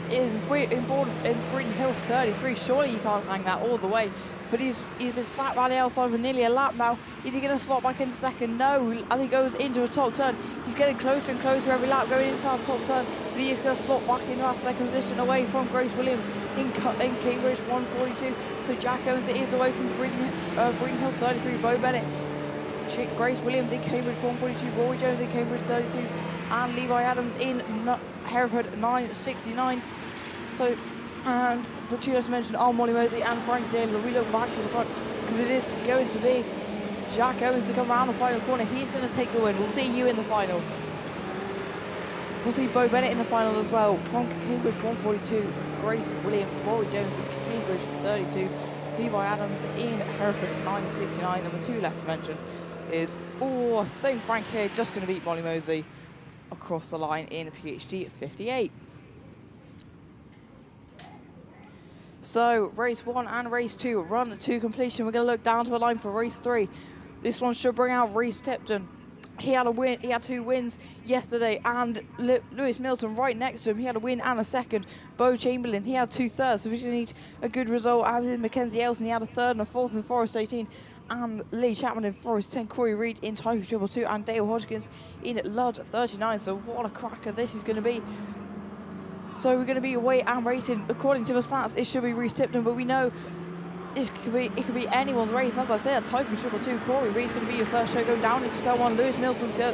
It is important in Green Hill 33. Surely you can't hang that all the way. But he's been sat by the outside for nearly a lap now. Is he going to slot back into second? No, as he goes into a top turn. He's getting closer and closer every lap going into our top turn. But he is going to slot back into our second position away from Grace Williams in Cambridge 142. So Jack Owens it is away from Green Hill 33. Bo Bennett, Grace Williams in Cambridge 142. Rory Jones in Cambridge 32. And Levi Adams in Hereford 969. So, and the two just mentioned are Molly Mosley and Frank Taylor. We look back to the front because it is going to be Jack Owens to come around the final corner. He's going to take the win. We'll see you in the final. We'll see Bo Bennett in the final as well. From Cambridge 142, Grace Williams, Rory Jones in Cambridge 32, Levi Adams in Hereford 969. Number 2 left to mention is, I think Frank Taylor just going to beat Molly Mosley across the line in PhD 58. So race 1 and race 2 run to completion. We're going to look down to the line for race 3. This one should bring out Reece Tipton. He had a win. He had 2 wins yesterday, and Lewis Milton right next to him. He had a win and a second. Bo Chamberlain, he had 2 thirds, so we need a good result. As is Mackenzie Elson, he had a third and a fourth in Forest 18, and Lee Chapman in Forest 10. Corey Reed in Type 222, and Dale Hodgkins in Ludd 39. So what a cracker this is going to be. So we're going to be away and racing. According to the stats, it should be Reece Tipton, but we know it could be anyone's race. As I said, Type 222, Corey Reed's going to be your first show going down into Stel 1. Lewis Milton's there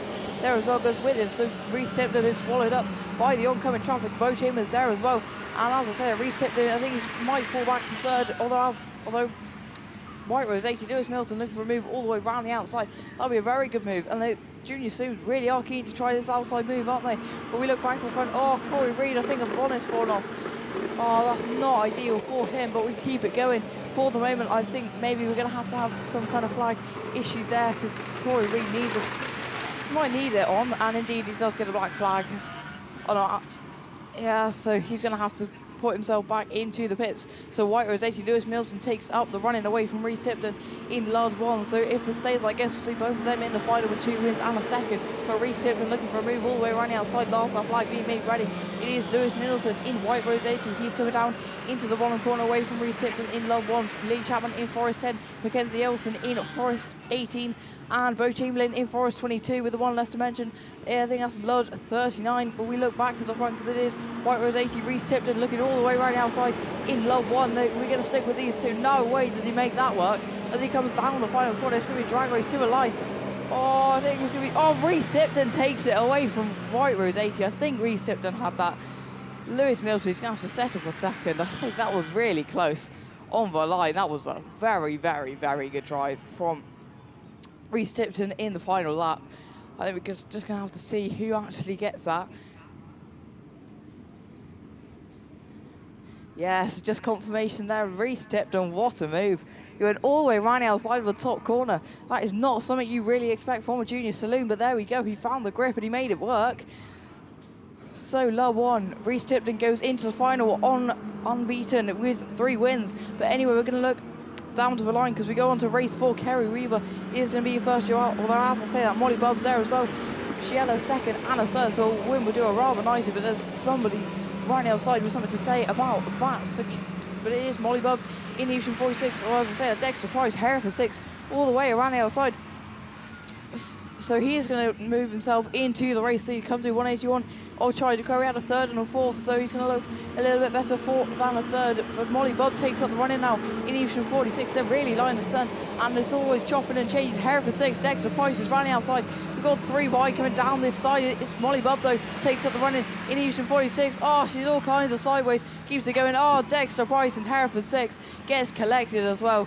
as well, goes with him. So Reece Tipton is swallowed up by the oncoming traffic. Bo Chambers there as well. And as I said, Reece Tipton, I think he might fall back to third, although White Rose 80, Lewis Milton looking for a move all the way around the outside. That'll be a very good move. And the Junior Sims really are keen to try this outside move, aren't they? But we look back to the front. Oh, Corey Reed, I think a bonnet's fallen off. Oh, that's not ideal for him, but we keep it going. For the moment, I think maybe we're going to have some kind of flag issue there, because Corey Reed might need it on, and indeed he does get a black flag. Oh, no, yeah, so he's going to have to put himself back into the pits. So White Rose 80, Lewis Milton takes up the running away from Reece Tipton in Ludd 1. So if it stays like this, we'll see both of them in the final with 2 wins and a second. But Reece Tipton looking for a move all the way around the outside. Last our flag being made ready. It is Lewis Middleton in White Rose 80. He's coming down into the bottom corner away from Reece Tipton in Ludd 1. Lee Chapman in Forest 10. Mackenzie Elson in Forest 18. And Bo Chamberlain in Forest 22 with the one less to mention. I think that's Ludd 39. But we look back to the front because it is White Rose 80. Reece Tipton looking all the way right outside in Ludd 1. We're going to stick with these two. No way does he make that work. As he comes down the final corner, it's going to be a drag race to a line. Oh, I think it's going to be... Oh, Reece Tipton takes it away from White Rose 80. I think Reece Tipton had that. Lewis Milton's going to have to settle for second. I think that was really close. on the line. That was a very, very, very good drive from Reece Tipton in the final lap. I think we're just going to have to see who actually gets that. Yes, just confirmation there. Reece Tipton, what a move. He went all the way around the outside of the top corner. That is not something you really expect from a junior saloon, but there we go. He found the grip and he made it work. So low on, Reece Tipton goes into the final unbeaten with 3 wins. But anyway, we're going to look down to the line because we go on to race 4. Kerry Weaver is going to be first year out, although as I say that, Molly Bubb's there as well. She had a second and a third, so a win would do her rather nicely, but there's somebody right outside with something to say about that. So, but it is Molly Bubb in Division 46, or as I say, a Dexter Price, Hereford 6, all the way around the outside. So he is going to move himself into the race lead, come to 181. Oh, Tyre to Curry had a third and a fourth, so he's going to look a little bit better than a third. But Molly Bubb takes up the running now in Division 46. They're really line the sun, and it's always chopping and changing. Hereford 6, Dexter Price is running outside. We've got 3 wide coming down this side. It's Molly Bubb, though, takes up the running in Division 46. Oh, she's all kinds of sideways, keeps it going. Oh, Dexter Price and Hereford 6 gets collected as well.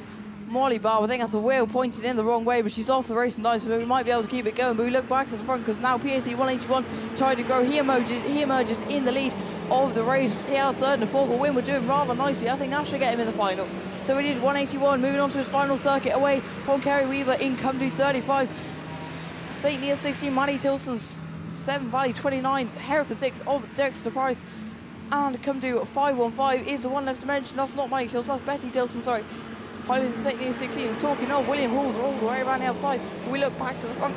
Molly Bubb, I think that's a wheel pointed in the wrong way, but she's off the racing line, so we might be able to keep it going. But we look back to the front because now PSC 181 tried to grow. He emerges in the lead of the race. He had a third and a fourth, but win would do him rather nicely. I think that should get him in the final. So it is 181, moving on to his final circuit away from Kerry Weaver in come to 35. St. Leah 16, Maddie Tilson's 7 Valley 29, Hereford 6 of Dexter Price. And come to 515 is the one left to mention. That's not Maddie Tilson, that's Betty Tilson, sorry. Highland St. Leah 16, talking of William Halls all the way around the outside. We look back to the front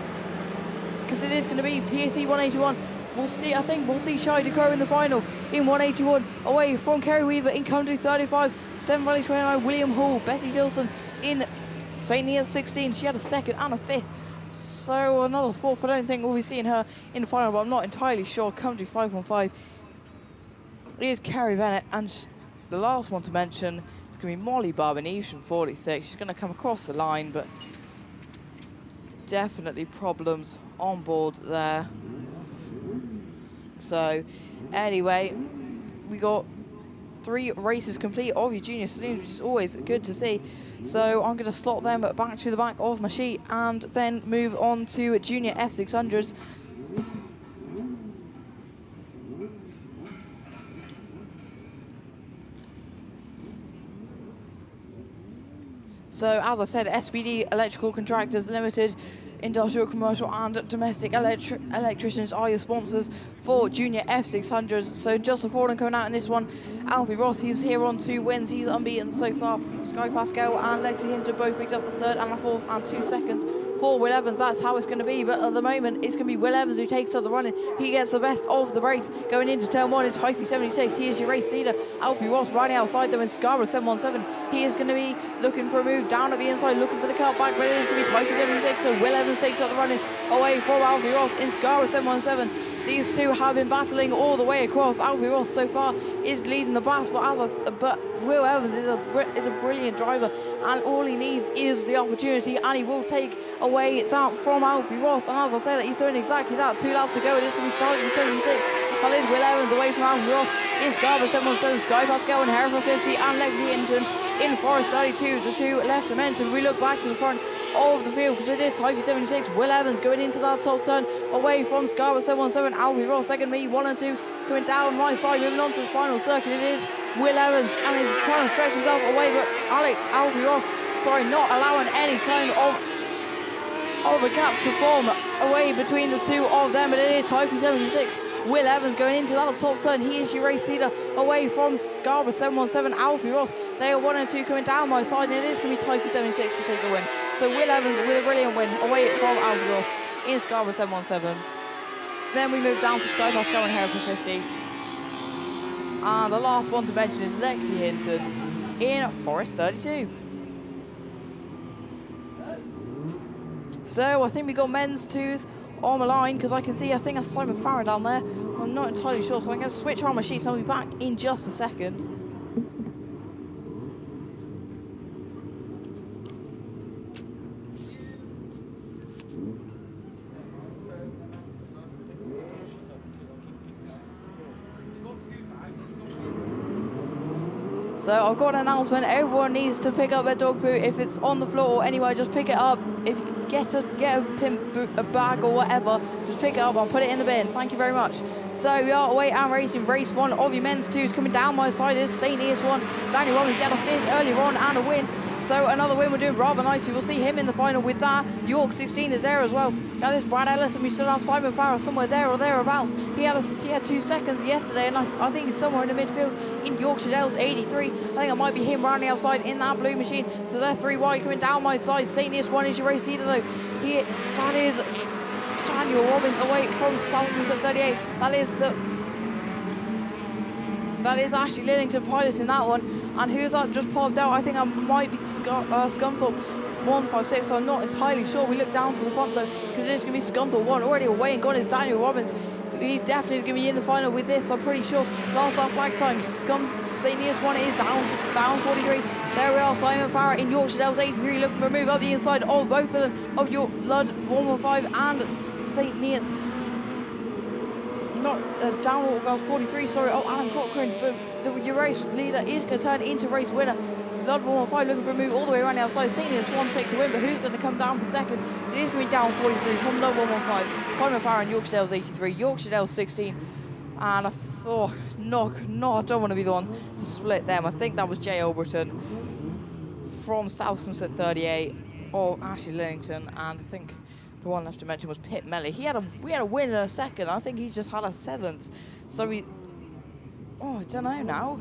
because it is going to be PSC 181. We'll see, I think we'll see Shai DeCrow in the final in 181. Away from Kerry Weaver in country 35, 7 Valley 29, William Hall, Betty Tilson in St. Leah 16. She had a second and a fifth. So another fourth. I don't think we'll be seeing her in the final, but I'm not entirely sure. Country 515 is Kerry Bennett, and the last one to mention is going to be Molly Bubb in Division 46. She's going to come across the line, but definitely problems on board there. So anyway, we got 3 races complete of your junior saloons, which is always good to see. So I'm going to slot them back to the back of my sheet and then move on to junior F600s. So as I said, SPD Electrical Contractors Limited, Industrial, Commercial and Domestic Electricians are your sponsors for junior F600s. So Justin Forden coming out in this one. Alfie Ross, he's here on 2 wins. He's unbeaten so far. Sky Pascal and Lexi Hinton both picked up the third and a fourth and 2 seconds for Will Evans. That's how it's going to be. But at the moment, it's going to be Will Evans who takes up the running. He gets the best of the race going into turn 1 in Typhy 76. He is your race leader. Alfie Ross riding outside them in Scarborough 717. He is going to be looking for a move down at the inside, looking for the cut back, but it is going to be Typhy 76. So Will Evans takes up the running away from Alfie Ross in Scarborough 717. These two have been battling all the way across. Alfie Ross so far is leading the battle, but Will Evans is a brilliant driver, and all he needs is the opportunity, and he will take away that from Alfie Ross. And as I said, he's doing exactly that. 2 laps to go. It is going to be starting 76. That is Will Evans away from Alfie Ross. In Scarborough 717, Sky Pascal and Hereford 50, and Lexi Hinton in Forest 32. The 2 left to mention. We look back to the front of the field because it is Typhy 76. Will Evans going into that top turn away from Scarborough 717. Alfie Ross second, me 1 and 2 coming down my side, moving on to the final circuit. It is Will Evans, and he's trying to stretch himself away, but Alfie Ross, not allowing any kind of a gap to form away between the 2 of them. And it is Typhy 76. Will Evans going into that top turn. He is your race leader away from Scarborough 717. Alfie Ross, they are 1 and 2 coming down my side, and it is going to be Typhy 76 to take the win. So Will Evans with a brilliant win away from Alfie Ross in Scarborough 717. Then we move down to Sky Pascal and Hereford 50. And the last one to mention is Lexi Hinton in Forest 32. So I think we got men's 2s on the line because I can see, I think that's Simon Farrer down there. I'm not entirely sure, so I'm going to switch around my sheets and I'll be back in just a second. So I've got an announcement. Everyone needs to pick up their dog poo. If it's on the floor or anywhere, just pick it up. If you get a bag or whatever, just pick it up and put it in the bin. Thank you very much. So we are away and racing. Race 1 of your men's twos coming down my side is St. Ears 1. Daniel Robbins had a 5th earlier on and a win. So another win, we're doing rather nicely. We'll see him in the final with that. York 16 is there as well. That is Brad Ellis, and we still have Simon Farrer somewhere there or thereabouts. He had 2 seconds yesterday, and I think he's somewhere in the midfield in Yorkshire Dales 83. I think it might be him round the outside in that blue machine. So they're 3 wide coming down my side. St. Ears 1 is your race leader though. That is Daniel Robbins away from Salsons at 38. That is Ashley Lillington piloting that one. And who's that just popped out? I think that might be Scunthorpe 156, so I'm not entirely sure. We look down to the front though, because it's going to be Scunthorpe 1. Already away and gone is Daniel Robbins. He's definitely going to be in the final with this, I'm pretty sure. Last lap flag time, St. Ears 1 is down 43. There we are, Simon Farrer in Yorkshire Dales 83 looking for a move up the inside of both of them, of your Lud 115 and St. Ears. Not down Autograss 43, sorry. Oh, Alan Cochrane, but your race leader is going to turn into race winner. Lud 115 looking for a move all the way around the outside. St. Ears 1 takes the win, but who's going to come down for second? It is going to be down 43 from Lud 115. Simon Farrer in Yorkshire Dales 83, Yorkshire Dales 16. And I thought, no, I don't want to be the one to split them. I think that was Jay Overton from South Somerset 38, or Ashley Lillington, and I think the one left to mention was Pip Melly. We had a win in a second. I think he's just had a 7th. So I don't know now.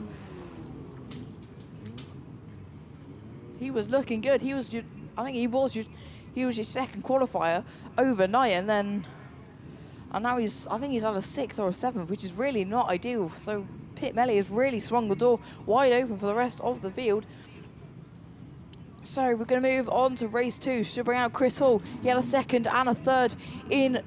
He was looking good. He was your second qualifier overnight, and now I think he's had a 6th or a 7th, which is really not ideal. So Pip Melly has really swung the door wide open for the rest of the field. So we're going to move on to race 2. Should bring out Chris Hall. He had a 2nd and a 3rd in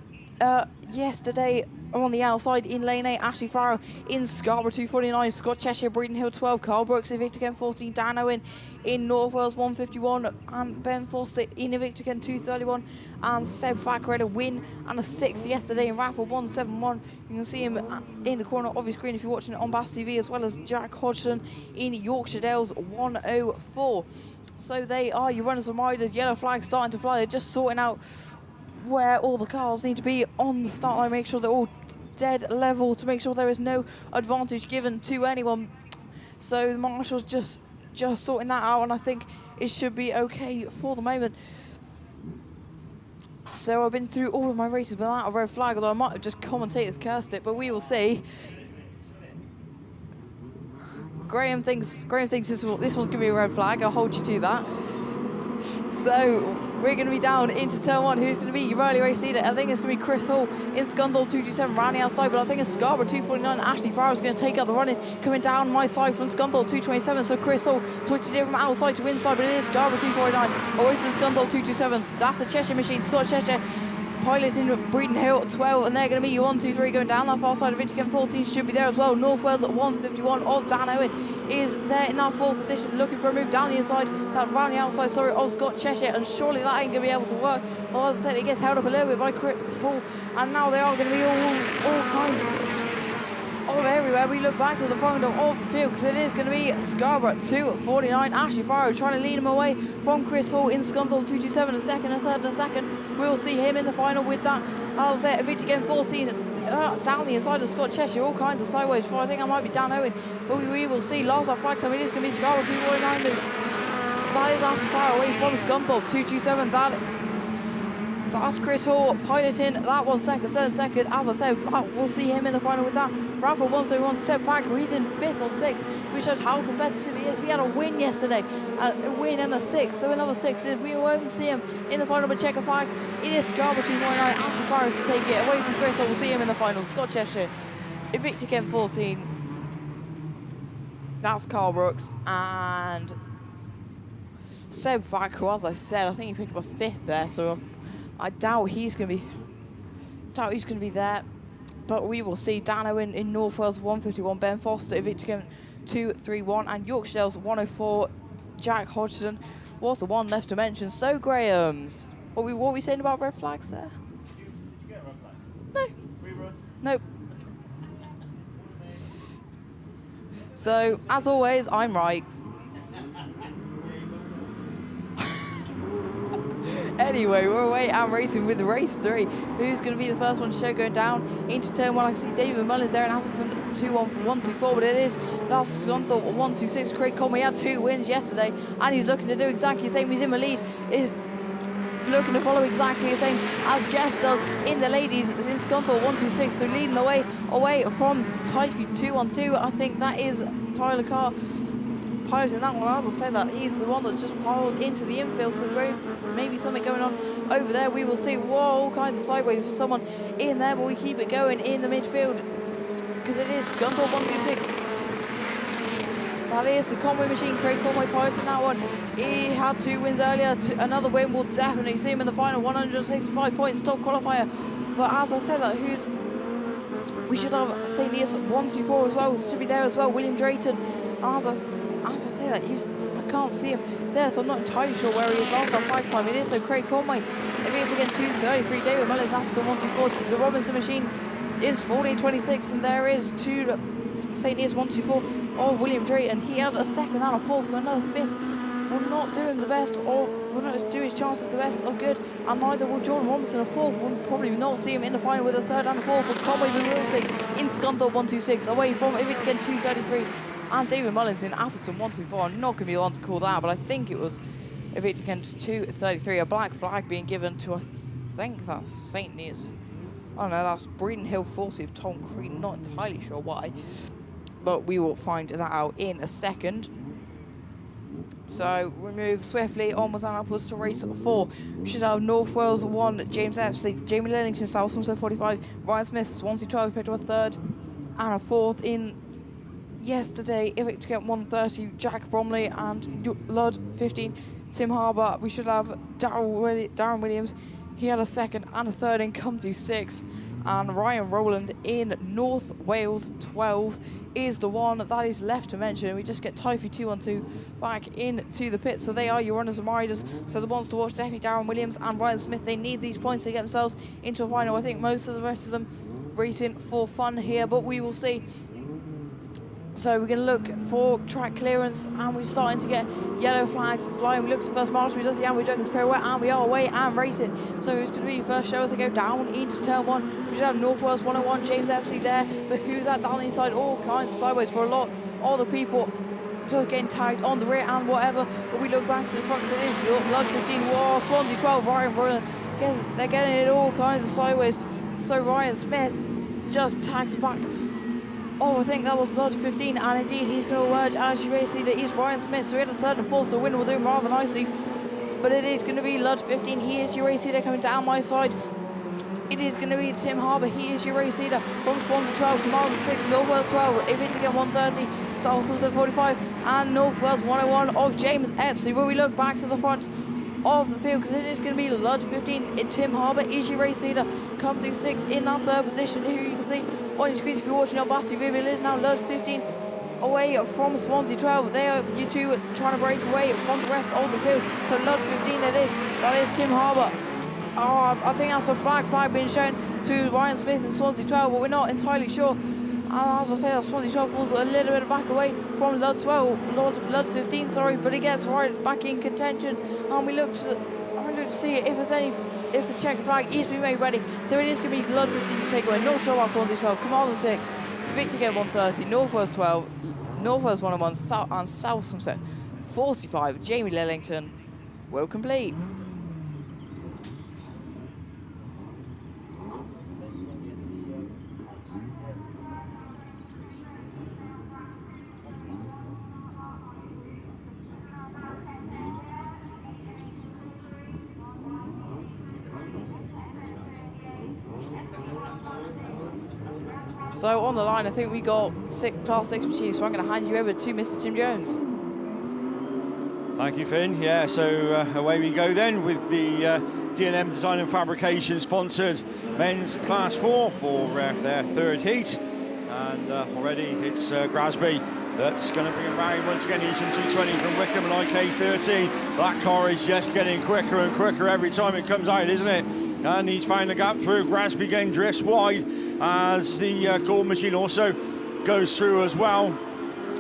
yesterday on the outside in lane 8. Ashley Farrow in Scarborough 249. Scott Cheshire, Breeden Hill 12. Carl Brooks in Victor Kent 14. Dan Owen in North Wales 151. And Ben Foster in Victor Kent 231. And Seb Thacker had a win and a 6th yesterday in Raffle 171. You can see him in the corner of your screen if you're watching it on BAStv, as well as Jack Hodgson in Yorkshire Dales 104. So they are your runners and riders. Yellow flag starting to fly. They're just sorting out where all the cars need to be on the start line. Make sure they're all dead level to make sure there is no advantage given to anyone. So the marshals just sorting that out, and I think it should be okay for the moment. So I've been through all of my races without a red flag, although I might have just commentators cursed it, but we will see. Graham thinks this one's going to be a red flag. I'll hold you to that. So we're going to be down into turn 1. Who's going to be your early race leader? I think it's going to be Chris Hall in Scunthorpe 227 round the outside, but I think it's Scarborough 249. Ashley Farrow is going to take out the running, coming down my side from Scunthorpe 227. So Chris Hall switches here from outside to inside, but it is Scarborough 249 away from Scunthorpe 227. That's a Cheshire machine. Scott Cheshire piloting Breeden Hill 12, and they're going to be your 1, 2, 3 going down that far side of Victor 14 should be there as well. North Wales at 151 of Dan Owen is there in that 4th position, looking for a move down the inside, that round the outside, sorry, of Scott Cheshire, and surely that ain't going to be able to work. Well, as I said, it gets held up a little bit by Chris Hall, and now they are going to be all kinds of everywhere. We look back to the front of the field, because it is going to be Scarborough 249. Ashley Farrow trying to lead him away from Chris Hall in Scunthorpe 227, a 2nd, a 3rd, and a 2nd. We'll see him in the final with that. As I said, Victor 14 down the inside of Scott Cheshire, all kinds of sideways for, I think I might be Dan Owen, but we will see. Last off flag time, it is going to be Scarborough 249. That is Ashley Farrow away from Scunthorpe 227. That's Chris Hall piloting that one 2nd, 3rd, 2nd. As I said, we'll see him in the final with that. Raffle 171, Seb Thacker, he's in 5th or 6th, which shows how competitive he is. We had a win yesterday, a win and a 6th, so another 6. We won't see him in the final, but check a flag. It is Scarborough 249, Ashley Farrow to take it away from Chris Hall. We'll see him in the final. Scott Cheshire, Victor Kent 14. That's Carl Brooks, and Seb Thacker, as I said, I think he picked up a 5th there, so I doubt he's going to be there, but we will see. Dan Owen in North Wales 151, Ben Foster in Victor Kent 231, and Yorkshire Dales 104. Jack Hodgson was the one left to mention. So Graham's, what were we saying about red flags there? Did you get a red flag? No. Rerun? Nope. So, as always, I'm right. Anyway, we're away and racing with race 3. Who's going to be the first one to show going down into turn 1? I can see David Mullins there in Appleton 2-1-1-2-4, but it is Lars Scunthorpe 1-2-6. Craig Conway had 2 wins yesterday, and he's looking to do exactly the same. He's in the lead. Is looking to follow exactly the same as Jess does in the ladies. In Scunthorpe 1-2-6, so leading the way away from Tyre 2-1-2. I think that is Tyler Carr piloting that one. As I said, that he's the one that's just piled into the infield, so maybe something going on over there. We will see. Whoa, all kinds of sideways for someone in there, but we keep it going in the midfield because it is Scunthorpe 1-2-6. That is the Conway machine. Craig Conway piloting that one. He had 2 wins earlier. Another win will definitely see him in the final. 165 points, top qualifier. But as I said, we should have St. Leas 1-2-4 as well. Should be there as well. William Drayton. As I say that, I can't see him there, so I'm not entirely sure where he is. Last time, 5 time it is, so Craig Conway. If he is again 2:33, David Mullins, Aston 1-2-4. The Robinson machine is Sporting 26, and there is 2 St. Leas 1-2-4 of William Drayton. He had a 2nd and a 4th, so another 5th will not do him the best, or will not do his chances the best of good, and neither will Jordan Robinson. A 4th will probably not see him in the final with a 3rd and a 4th, but Conway we will see in Scunthorpe 1-2-6, away from if it's again 2:33. And David Mullins in Appleton 1-2-4. I'm not going to be the one to call that, but I think it was if it's again 2:33. A black flag being given to, I think that's St. Leas. I don't know, that's Breeden Hill 40 of Tom Crean. Not entirely sure why, but we will find that out in a second. So we move swiftly onwards and upwards to race 4. We should have North Wales 1, James Epsley, Jamie Lennington, South Somerset 45, Ryan Smith, Swansea 12, picked up a 3rd and a 4th in yesterday. If it's get 1:30, Jack Bromley and Ludd 15, Tim Harbour. We should have Darren Williams. He had a 2nd and a 3rd in Come to 6. And Ryan Rowland in North Wales 12 is the one that is left to mention. We just get Tyre 2-1-2 back into the pit. So they are your runners and riders. So the ones to watch, definitely Darren Williams and Ryan Smith. They need these points to get themselves into a final. I think most of the rest of them racing for fun here, but we will see. So we're going to look for track clearance, and we're starting to get yellow flags flying. We look to first marshal, we does the Amway Junkers pirouette, and we are away and racing. So who's going to be first show as they go down into turn 1? We should have North Wales 101, James Epsley there, but who's that down the inside? All kinds of sideways for a lot of the people just getting tagged on the rear and whatever. But we look back to the front, because it is Lodge 15, whoa, Swansea 12, Ryan Brullen. They're getting it all kinds of sideways. So Ryan Smith just tags back. Oh, I think that was Lodge 15, and indeed he's going to emerge as your race leader is Ryan Smith. So we had a 3rd and 4th, so winner will do him rather nicely. But it is going to be Lodge 15. He is your race leader coming down my side. It is going to be Tim Harbour. He is your race leader from Swansea 12, Commander 6, North Wales 12, if it's again 1:30, South Somerset 45, and North Wales 101 of James Epsley. But we look back to the front of the field, because it is going to be Lodge 15. Tim Harbour is your race leader, come to 6 in that 3rd position, who you can see on your screen if you're watching on BAStv. It is now Lodge 15 away from Swansea 12. They are you two trying to break away from the rest of the field. So Lodge 15 it is. That is Tim Harbour. I think that's a black flag being shown to Ryan Smith and Swansea 12, but we're not entirely sure. As I say, that Swansea 12 falls a little bit back away from Lud 12, 15, sorry, but he gets right back in contention. And we look to see if the check flag is being made ready. So it is going to be Lud 15 to take away. Not sure about Swansea 12. Commander 6, Victor get 130, North Wales 12, North Wales 101, and South Somerset 45. Jamie Lillington will complete. So on the line, I think we got Class 6 machines, so I'm going to hand you over to Mr. Tim Jones. Thank you, Finn. Yeah, so away we go then with the D&M Design and Fabrication sponsored men's Class 4 for their 3rd heat. And already it's Grasby that's going to bring around once again. He's in 220 from Wickham and IK13. That car is just getting quicker and quicker every time it comes out, isn't it? And he's found the gap through. Grasby again drifts wide as the Gold machine also goes through as well.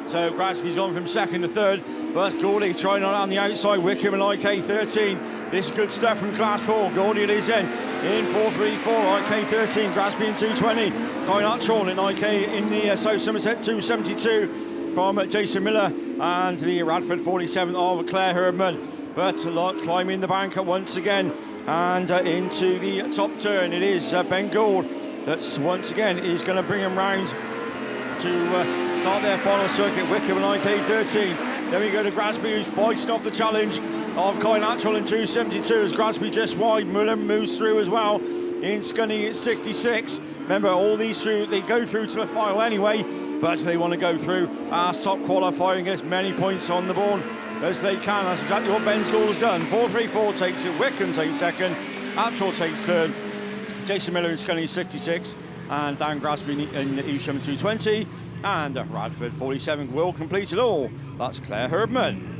So Gradsby's gone from second to third, but Gordy trying on the outside, Wickham and IK13. This is good stuff from Class 4. Gordy leads in 4.34, IK13, Gradsby in 2.20. Kyle Archall in IK in the South Somerset 2.72 from Jason Miller, and the Radford 47 of Claire Herdman. But climbing the bank once again, and into the top turn. It is Ben Gould that's once again is going to bring him round to start their final circuit. Wickham and IK13. Then we go to Gradsby, who's fighting off the challenge of Kyle Atchell in 2.72 as Gradsby just wide. Muller moves through as well in Scunny at 66. Remember, all these they go through to the final anyway, but they want to go through as top qualifying, get as many points on the board as they can. That's exactly what Ben Gould has done. 4.34 takes it, Wickham takes second, Atchell takes third, Jason Miller in Scunny 66, and Dan Gradsby in Evesham 2.20, and Radford 47 will complete it all. That's Claire Herdman.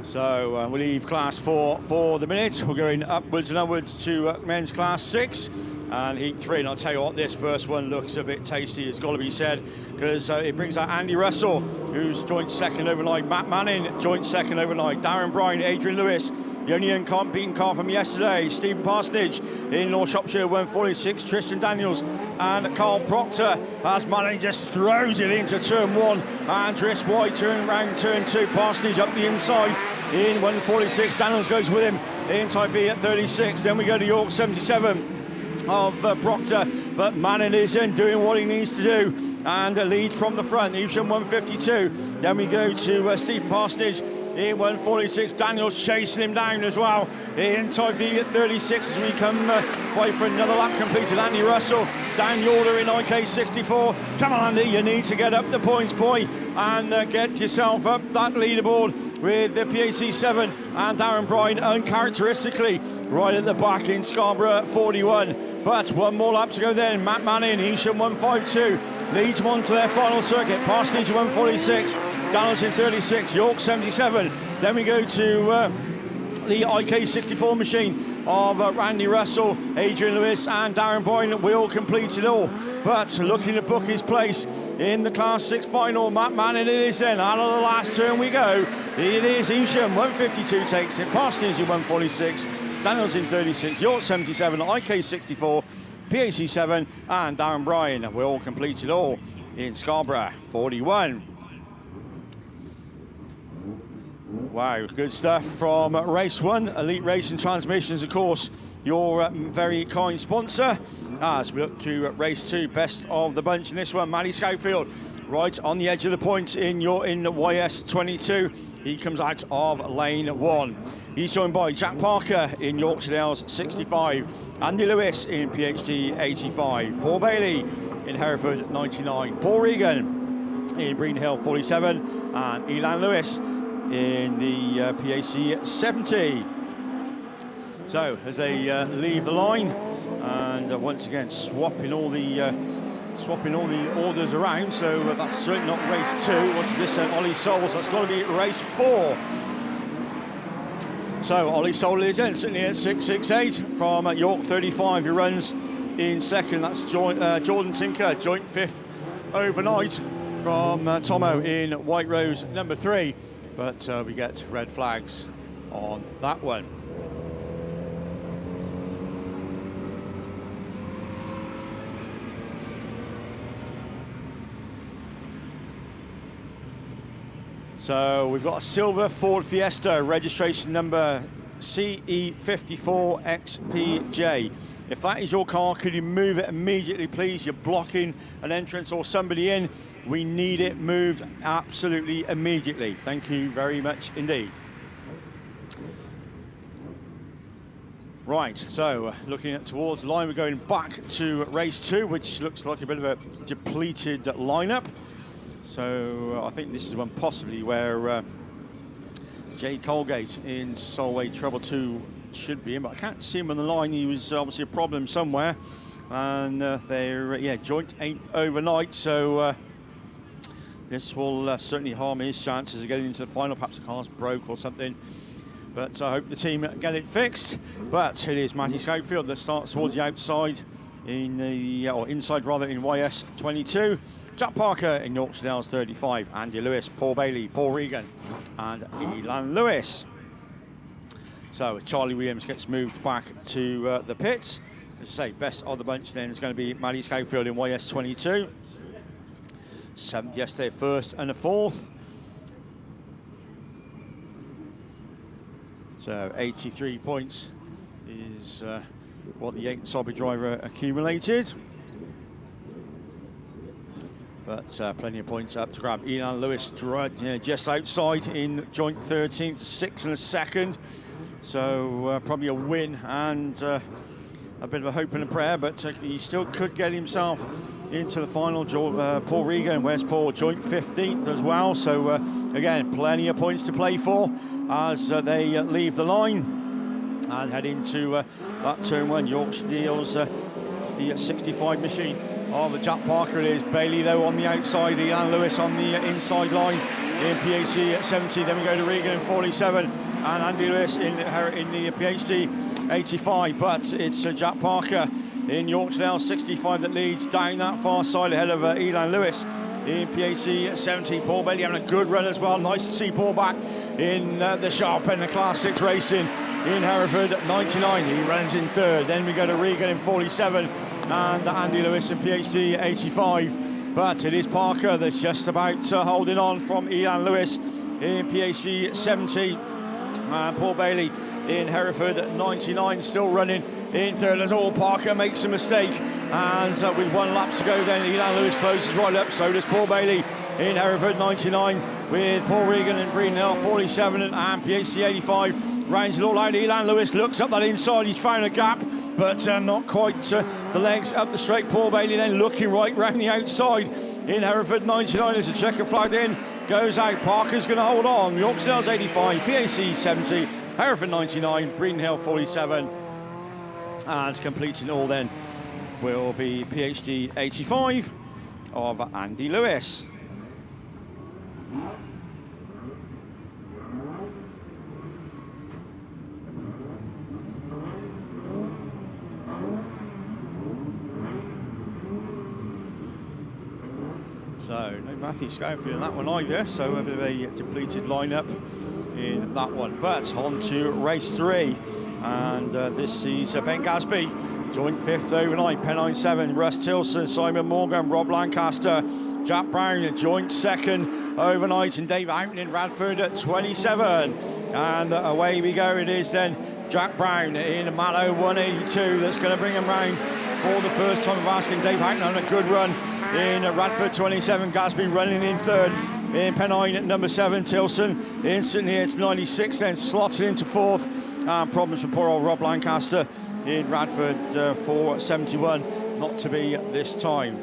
So we'll leave Class 4 for the minute. We're going upwards and upwards to men's Class 6 and Heat 3. And I'll tell you what, this first one looks a bit tasty, it's got to be said, because it brings out Andy Russell, who's joint second overnight. Matt Manning, joint second overnight. Darren Bryan, Adrian Lewis, the only unbeaten car from yesterday. Stephen Parsonage in North Shropshire, 146. Tristan Daniels and Carl Proctor as Manning just throws it into turn 1. Andreas White turn round turn 2. Parsonage up the inside in 146. Daniels goes with him in Type V at 36. Then we go to York 77 of Proctor, but Manning is in doing what he needs to do and a lead from the front. Evesham 152. Then we go to Stephen Parsonage in 146. Daniels chasing him down as well in Type V at 36 as we come by for another lap completed. Andy Russell, Dan Yoder in IK 64. Come on, Andy, you need to get up the points, boy, and get yourself up that leaderboard with the PAC 7 and Darren Bryan uncharacteristically right at the back in Scarborough at 41. But one more lap to go then. Matt Manning, Evesham 152, leads them on to their final circuit. Parsonage 146, Daniels in 36, York 77. Then we go to the IK 64 machine of Randy Russell, Adrian Lewis and Darren Bryan will complete it all. But looking to book his place in the Class 6 final, Matt Manning it is then. Out of the last turn we go. It is Evesham 152 takes it, Parsonage in 146, Daniels in 36, York 77, IK 64, PAC 7 and Darren Bryan will complete it all in Scarborough 41. Wow, good stuff from Race 1. Elite Racing Transmissions, of course, your very kind sponsor. As we look to Race 2, best of the bunch in this one, Matty Scoutfield, right on the edge of the points in YS 22. He comes out of lane 1. He's joined by Jack Parker in Yorkshire Dales 65, Andy Lewis in PhD 85, Paul Bailey in Hereford 99, Paul Regan in Breen Hill 47, and Elan Lewis in the PAC 70. So as they leave the line, and once again swapping all the orders around. So that's certainly not race 2. What's this? Ollie Souls. That's got to be race 4. So Ollie Soul is in, sitting here at 6.68 from York 35, who runs in second. That's Jordan Tinker, joint 5th overnight from Tomo in White Rose number 3. But we get red flags on that one. So we've got a silver Ford Fiesta, registration number CE54XPJ. If that is your car, could you move it immediately, please? You're blocking an entrance or somebody in. We need it moved absolutely immediately. Thank you very much indeed. Right, so looking towards the line, we're going back to race 2, which looks like a bit of a depleted lineup. So I think this is one possibly where Jay Colgate in Solway Trouble 2 should be in, but I can't see him on the line. He was obviously a problem somewhere, and they're joint 8th overnight. So this will certainly harm his chances of getting into the final. Perhaps the car's broke or something. But I hope the team get it fixed. But it is Matty Schofield that starts towards the outside in the, or inside rather, in YS 22. Jack Parker in Yorkshire Dales 35. Andy Lewis, Paul Bailey, Paul Regan, and Elan Lewis. So Charlie Williams gets moved back to the pits. As I say, best of the bunch then is going to be Matty Schofield in YS 22. 7th yesterday, 1st and a 4th. So 83 points is what the Aiton Sobby driver accumulated. But plenty of points up to grab. Elan Lewis just outside in joint 13th, 6th and a 2nd. So probably a win and a bit of a hope and a prayer, but he still could get himself into the final. Paul Regan and Wes Paul joint 15th as well. So again, plenty of points to play for as they leave the line and head into that turn 1. Yorkshire deals the 65 machine of Jack Parker. It is Bailey though on the outside, Elan Lewis on the inside line in PhD at 70. Then we go to Regan in 47 and Andy Lewis in the PhD 85. But it's Jack Parker in Yorkshire Dales 65 that leads down that far side ahead of Elan Lewis in PhD 70. Paul Bailey having a good run as well. Nice to see Paul back in the sharp end of Class 6 racing in Hereford 99. He runs in 3rd. Then we go to Regan in 47 and Andy Lewis in PhD 85. But it is Parker that's just about holding on from Elan Lewis in PhD 70. Paul Bailey in Hereford 99 still running in 3rd as all. Parker makes a mistake and with 1 lap to go then Elan Lewis closes right up. So does Paul Bailey in Hereford 99 with Paul Regan and Greenhill 47 and PhD 85. Rounds it all out. Elan Lewis looks up that inside. He's found a gap, but not quite the legs up the straight. Paul Bailey then looking right round the outside in Hereford 99 as a checker flagged in. Goes out. Parker's going to hold on. Yorkshire Dales 85, PhD 70, Hereford 99, Greenhill 47. And completing all then will be PhD 85 of Andy Lewis. So no Matthew Schofield in that one either, so a bit of a depleted lineup in that one. But on to race 3, and this sees Ben Gasby joint 5th overnight, Pennine 7, Russ Tilson, Simon Morgan, Rob Lancaster, Jack Brown joint 2nd overnight, and Dave Houghton in Radford at 27. And away we go. It is then Jack Brown in Mallow 182 that's going to bring him round for the first time of asking. Dave Houghton on a good run in Radford 27, Gasby running in 3rd in Pennine at number 7, Tilson instantly it's 96, then slotted into 4th. Problems for poor old Rob Lancaster in Radford for 71, not to be this time.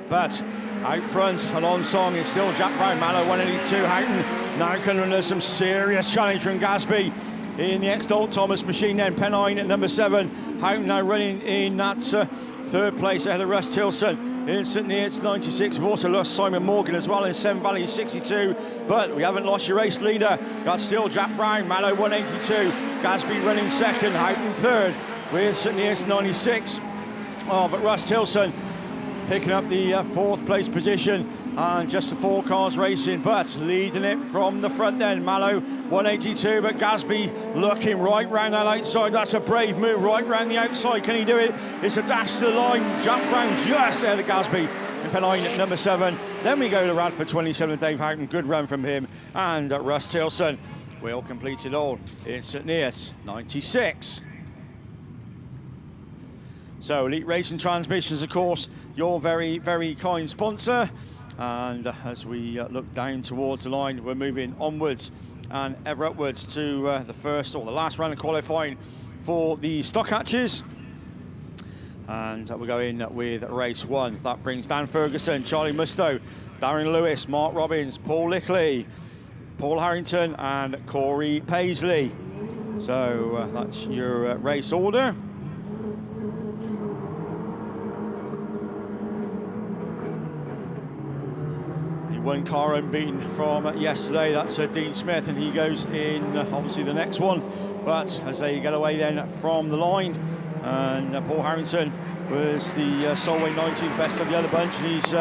But out front and on song is still Jack Brown, Mallow 182, Houghton now coming under some serious challenge from Gasby in the ex-Dolt Thomas machine. Then Pennine at number 7, Houghton now running in that 3rd place ahead of Russ Tilson. Instantly it's 96. We've also lost Simon Morgan as well in Seven Valley 62, but we haven't lost your race leader. Got still Jack Brown, Mallow 182, Gasby running 2nd, Houghton 3rd with certainly it's 96 of Russ Tilson picking up the 4th place position, and just the 4 cars racing, but leading it from the front then. Mallow 182, but Gasby looking right round that outside. That's a brave move right round the outside. Can he do it? It's a dash to the line. Jack Brown just ahead of Gasby in Pennine at number 7. Then we go to Radford 27, Dave Houghton. Good run from him, and Russ Tilson will complete it all. It's at near 96. So Elite Racing Transmissions, of course, your very, very kind sponsor. And as we look down towards the line, we're moving onwards and ever upwards to the first or the last round of qualifying for the stock hatches. And we're going with race 1. That brings Dan Ferguson, Charlie Musto, Darren Lewis, Mark Robbins, Paul Lickley, Paul Harrington and Corey Paisley. So that's your race order. only one car unbeaten from yesterday. That's Dean Smith, and he goes in obviously the next one. But as they get away then from the line, and Paul Harrington was the Solway 19th best of the other bunch, and he's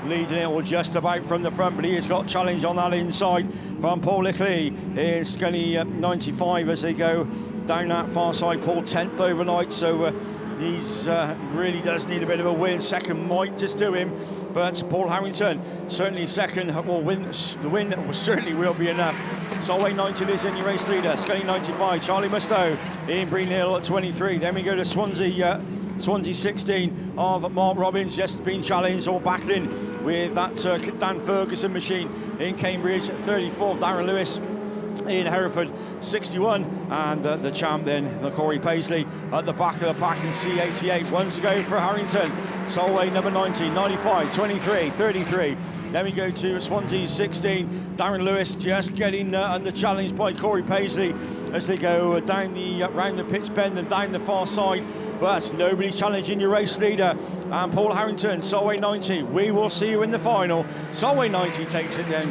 leading it or just about from the front, but he has got challenge on that inside from Paul Lickley. It's Scully 95 as they go down that far side. Paul 10th overnight, so he's really does need a bit of a win. Second might just do him, but Paul Harrington certainly second. Well, the win certainly will be enough. Solway 19 is in your race leader. Scully 95, Charlie Mustoe in Breen Hill at 23. Then we go to Swansea 16 of Mark Robbins, just been challenged or battling with that Dan Ferguson machine in Cambridge. 34, Darren Lewis in Hereford 61, and the champ then, the Corey Paisley at the back of the pack in C88. One to go for Harrington. Solway number 19, 95, 23, 33. Then we go to Swansea 16. Darren Lewis just getting under challenge by Corey Paisley as they go down the round the pitch bend and down the far side. But nobody's challenging your race leader. And Paul Harrington, Solway 90. We will see you in the final. Solway 90 takes it then.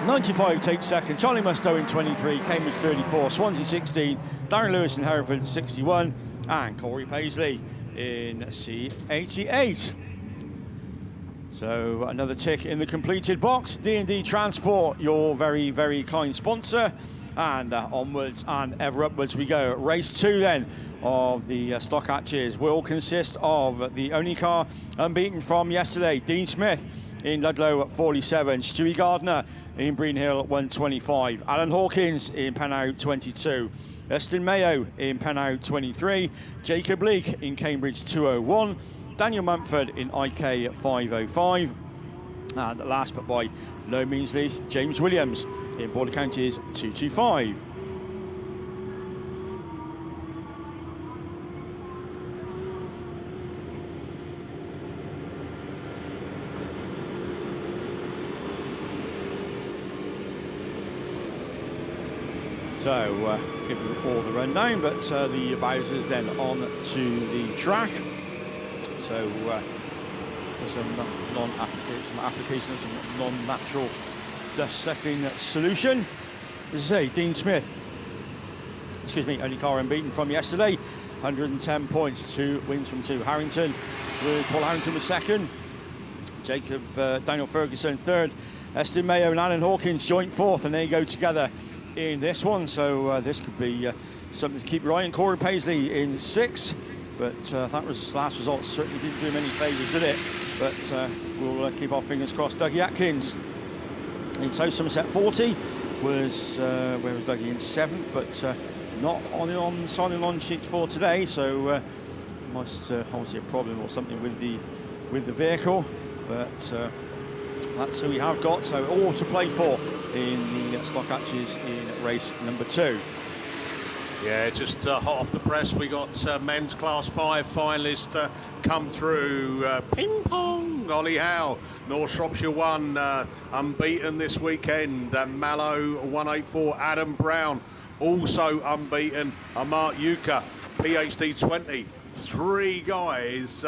95 takes second. Charlie Mustoe in 23. Cambridge 34. Swansea 16. Darren Lewis in Hereford 61. And Corey Paisley in C88. So another tick in the completed box. D&D Transport, your very, very kind sponsor. And onwards and ever upwards we go. Race 2 then of the stock hatches will consist of the only car unbeaten from yesterday, Dean Smith in Ludlow at 47, Stewie Gardner in Breen Hill at 125, Alan Hawkins in Pennow 22, Eston Mayo in Pennow 23, Jacob Leake in Cambridge 201, Daniel Mumford in IK 505, and last but by no means least, James Williams in Border Counties 225. So, give them all the rundown, but the Bowsers then on to the track. So, there's some application of some non-natural dust settling solution. As I say, Dean Smith, only car unbeaten from yesterday, 110 points, 2 wins from 2. Harrington, with Paul Harrington was second, Jacob Daniel Ferguson third, Eston Mayo and Alan Hawkins joint fourth, and they go together in this one. So this could be something to keep your eye on. Corey Paisley in 6, but that was last result certainly didn't do him any favours, did it? But we'll keep our fingers crossed. Dougie Atkins in South Somerset 40 was where was Dougie in 7th, but not on signing on sheet for today. So must obviously a problem or something with the vehicle, but that's who we have got. So all to play for in the stock hatches in race number 2. Yeah, just hot off the press, we got men's class 5 finalists come through. Ping pong, Ollie Howe, North Shropshire 1, unbeaten this weekend. Mallow 184, Adam Brown, also unbeaten. Mark Yuka, PhD 20. 3 guys,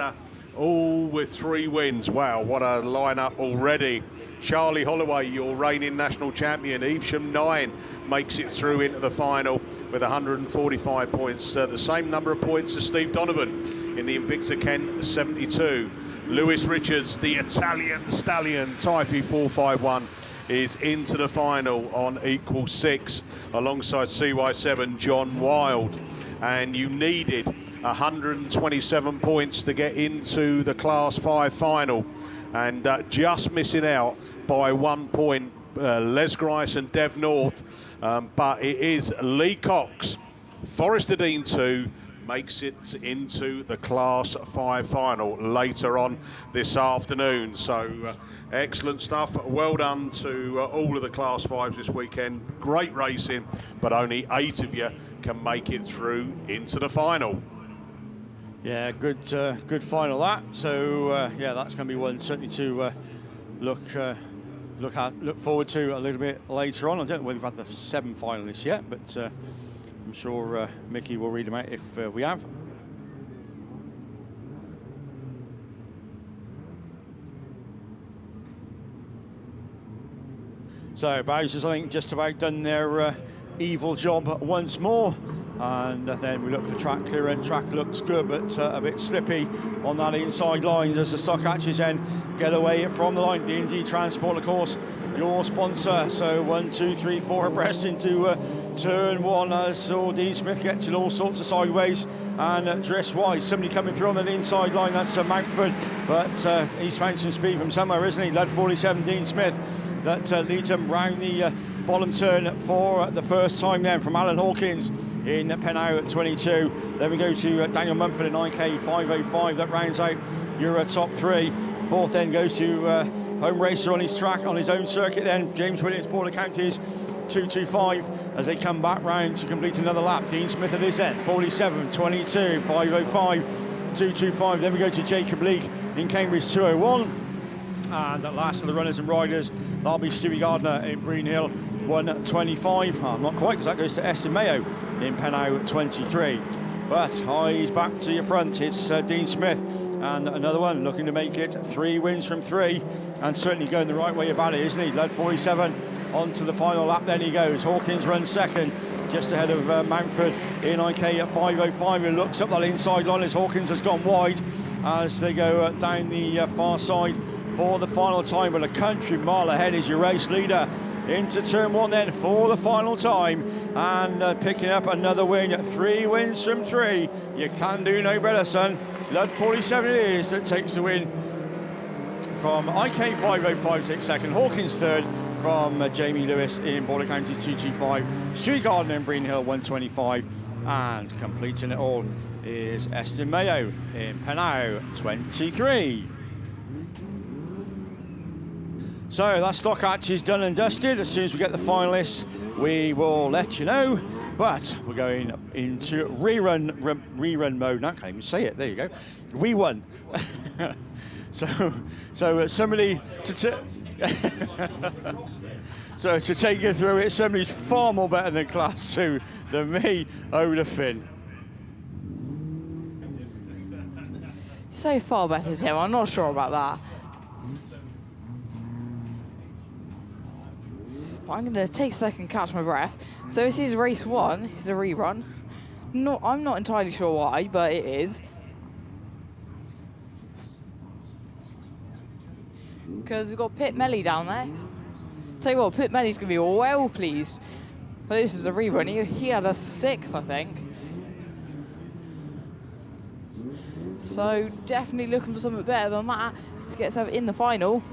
all with 3 wins. Wow, what a lineup already. Charlie Holloway, your reigning national champion. Evesham 9 makes it through into the final with 145 points. The same number of points as Steve Donovan in the Invicta Kent 72. Lewis Richards, the Italian stallion, Type 451, is into the final on equal 6 alongside CY7 John Wild. And you needed 127 points to get into the Class 5 final, and just missing out by 1 point, Les Grice and Dev North, but it is Lee Cox, Forrester Dean 2, makes it into the Class 5 final later on this afternoon. So excellent stuff. Well done to all of the Class 5s this weekend. Great racing, but only 8 of you can make it through into the final. Yeah, good final that. So yeah, that's going to be one certainly to look forward to a little bit later on. I don't know whether we've had the 7 finalists yet, but I'm sure Mickey will read them out if we have. So Bowser's, I think, just about done their evil job once more. And then we look for track clearance. Track looks good, but a bit slippy on that inside line as the stock hatches then get away from the line. D&D Transport, of course, your sponsor. So 1, 2, 3, 4 abreast into turn 1 as Dean Smith gets it all sorts of sideways and drifts wide. Somebody coming through on the inside line, that's Mountford, but he's found some speed from somewhere, isn't he? Led 47, Dean Smith. That leads him round the bottom turn for the first time then from Alan Hawkins in Pennow at 22. Then we go to Daniel Mumford at 9K 505. That rounds out your top 3. Fourth then goes to home racer on his track, on his own circuit then, James Williams, Border Counties 225 as they come back round to complete another lap. Dean Smith at his end, 47, 22, 505, 225. Then we go to Jacob Leake in Cambridge 201. And at last of the runners and riders, that'll be Stewie Gardner in Breen Hill 125. Not quite, because that goes to Eston Mayo in Pennow 23. But eyes back to your front, it's Dean Smith and another one looking to make it 3 wins from 3 and certainly going the right way about it, isn't he? Led 47 onto the final lap, then he goes. Hawkins runs second, just ahead of Mountford in IK at 505. He looks up that inside line as Hawkins has gone wide as they go down the far side for the final time, but a country mile ahead is your race leader into turn 1 then for the final time and picking up another win. 3 wins from 3. You can do no better, son. Led 47 it is that takes the win from IK 505 takes second, Hawkins third from Jamie Lewis in Border Counties 225, Stewie Gardner in Breen Hill 125, and completing it all is Eston Mayo in Pennow 23. So that stock hatch is done and dusted. As soon as we get the finalists, we will let you know. But we're going into rerun mode now. I can't even say it. There you go. We won. so somebody so to take you through it, somebody's far more better than Class 2 than me, Oda Finn. So far better, Tim. I'm not sure about that. I'm going to take a second, catch my breath. So this is race 1. It's a rerun. I'm not entirely sure why, but it is. Because we've got Pit Melly down there. Tell you what, Pit Melly's going to be well pleased. But this is a rerun. He had a 6th, I think. So definitely looking for something better than that to get himself in the final.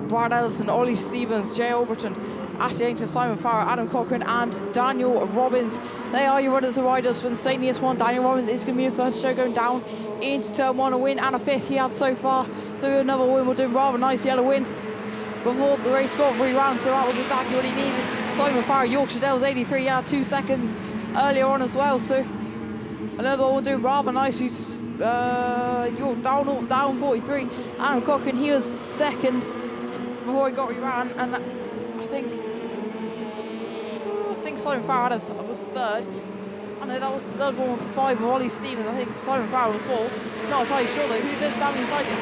Brad Ellison, Ollie Stevens, Jay Alberton, Ashley Yankton, Simon Farrer, Adam Cochran and Daniel Robbins. They are your runners and riders for the St. one. Daniel Robbins is going to be your first show going down into turn 1, a win and a 5th he had so far. So another win, we're doing rather nice yellow win before the race got re-round, so that was exactly what he needed. Simon Farrer, Yorkshire Dells 83, he had 2 seconds earlier on as well, so another one we're doing rather nice. He's York down 43. Adam Cochran, he was second before he got re-ran, and I think Simon Farrer was third. I know that was the third one with 5 of Ollie Stevens. I think Simon Farrer was 4th. Not entirely sure though. Who's this standing inside him?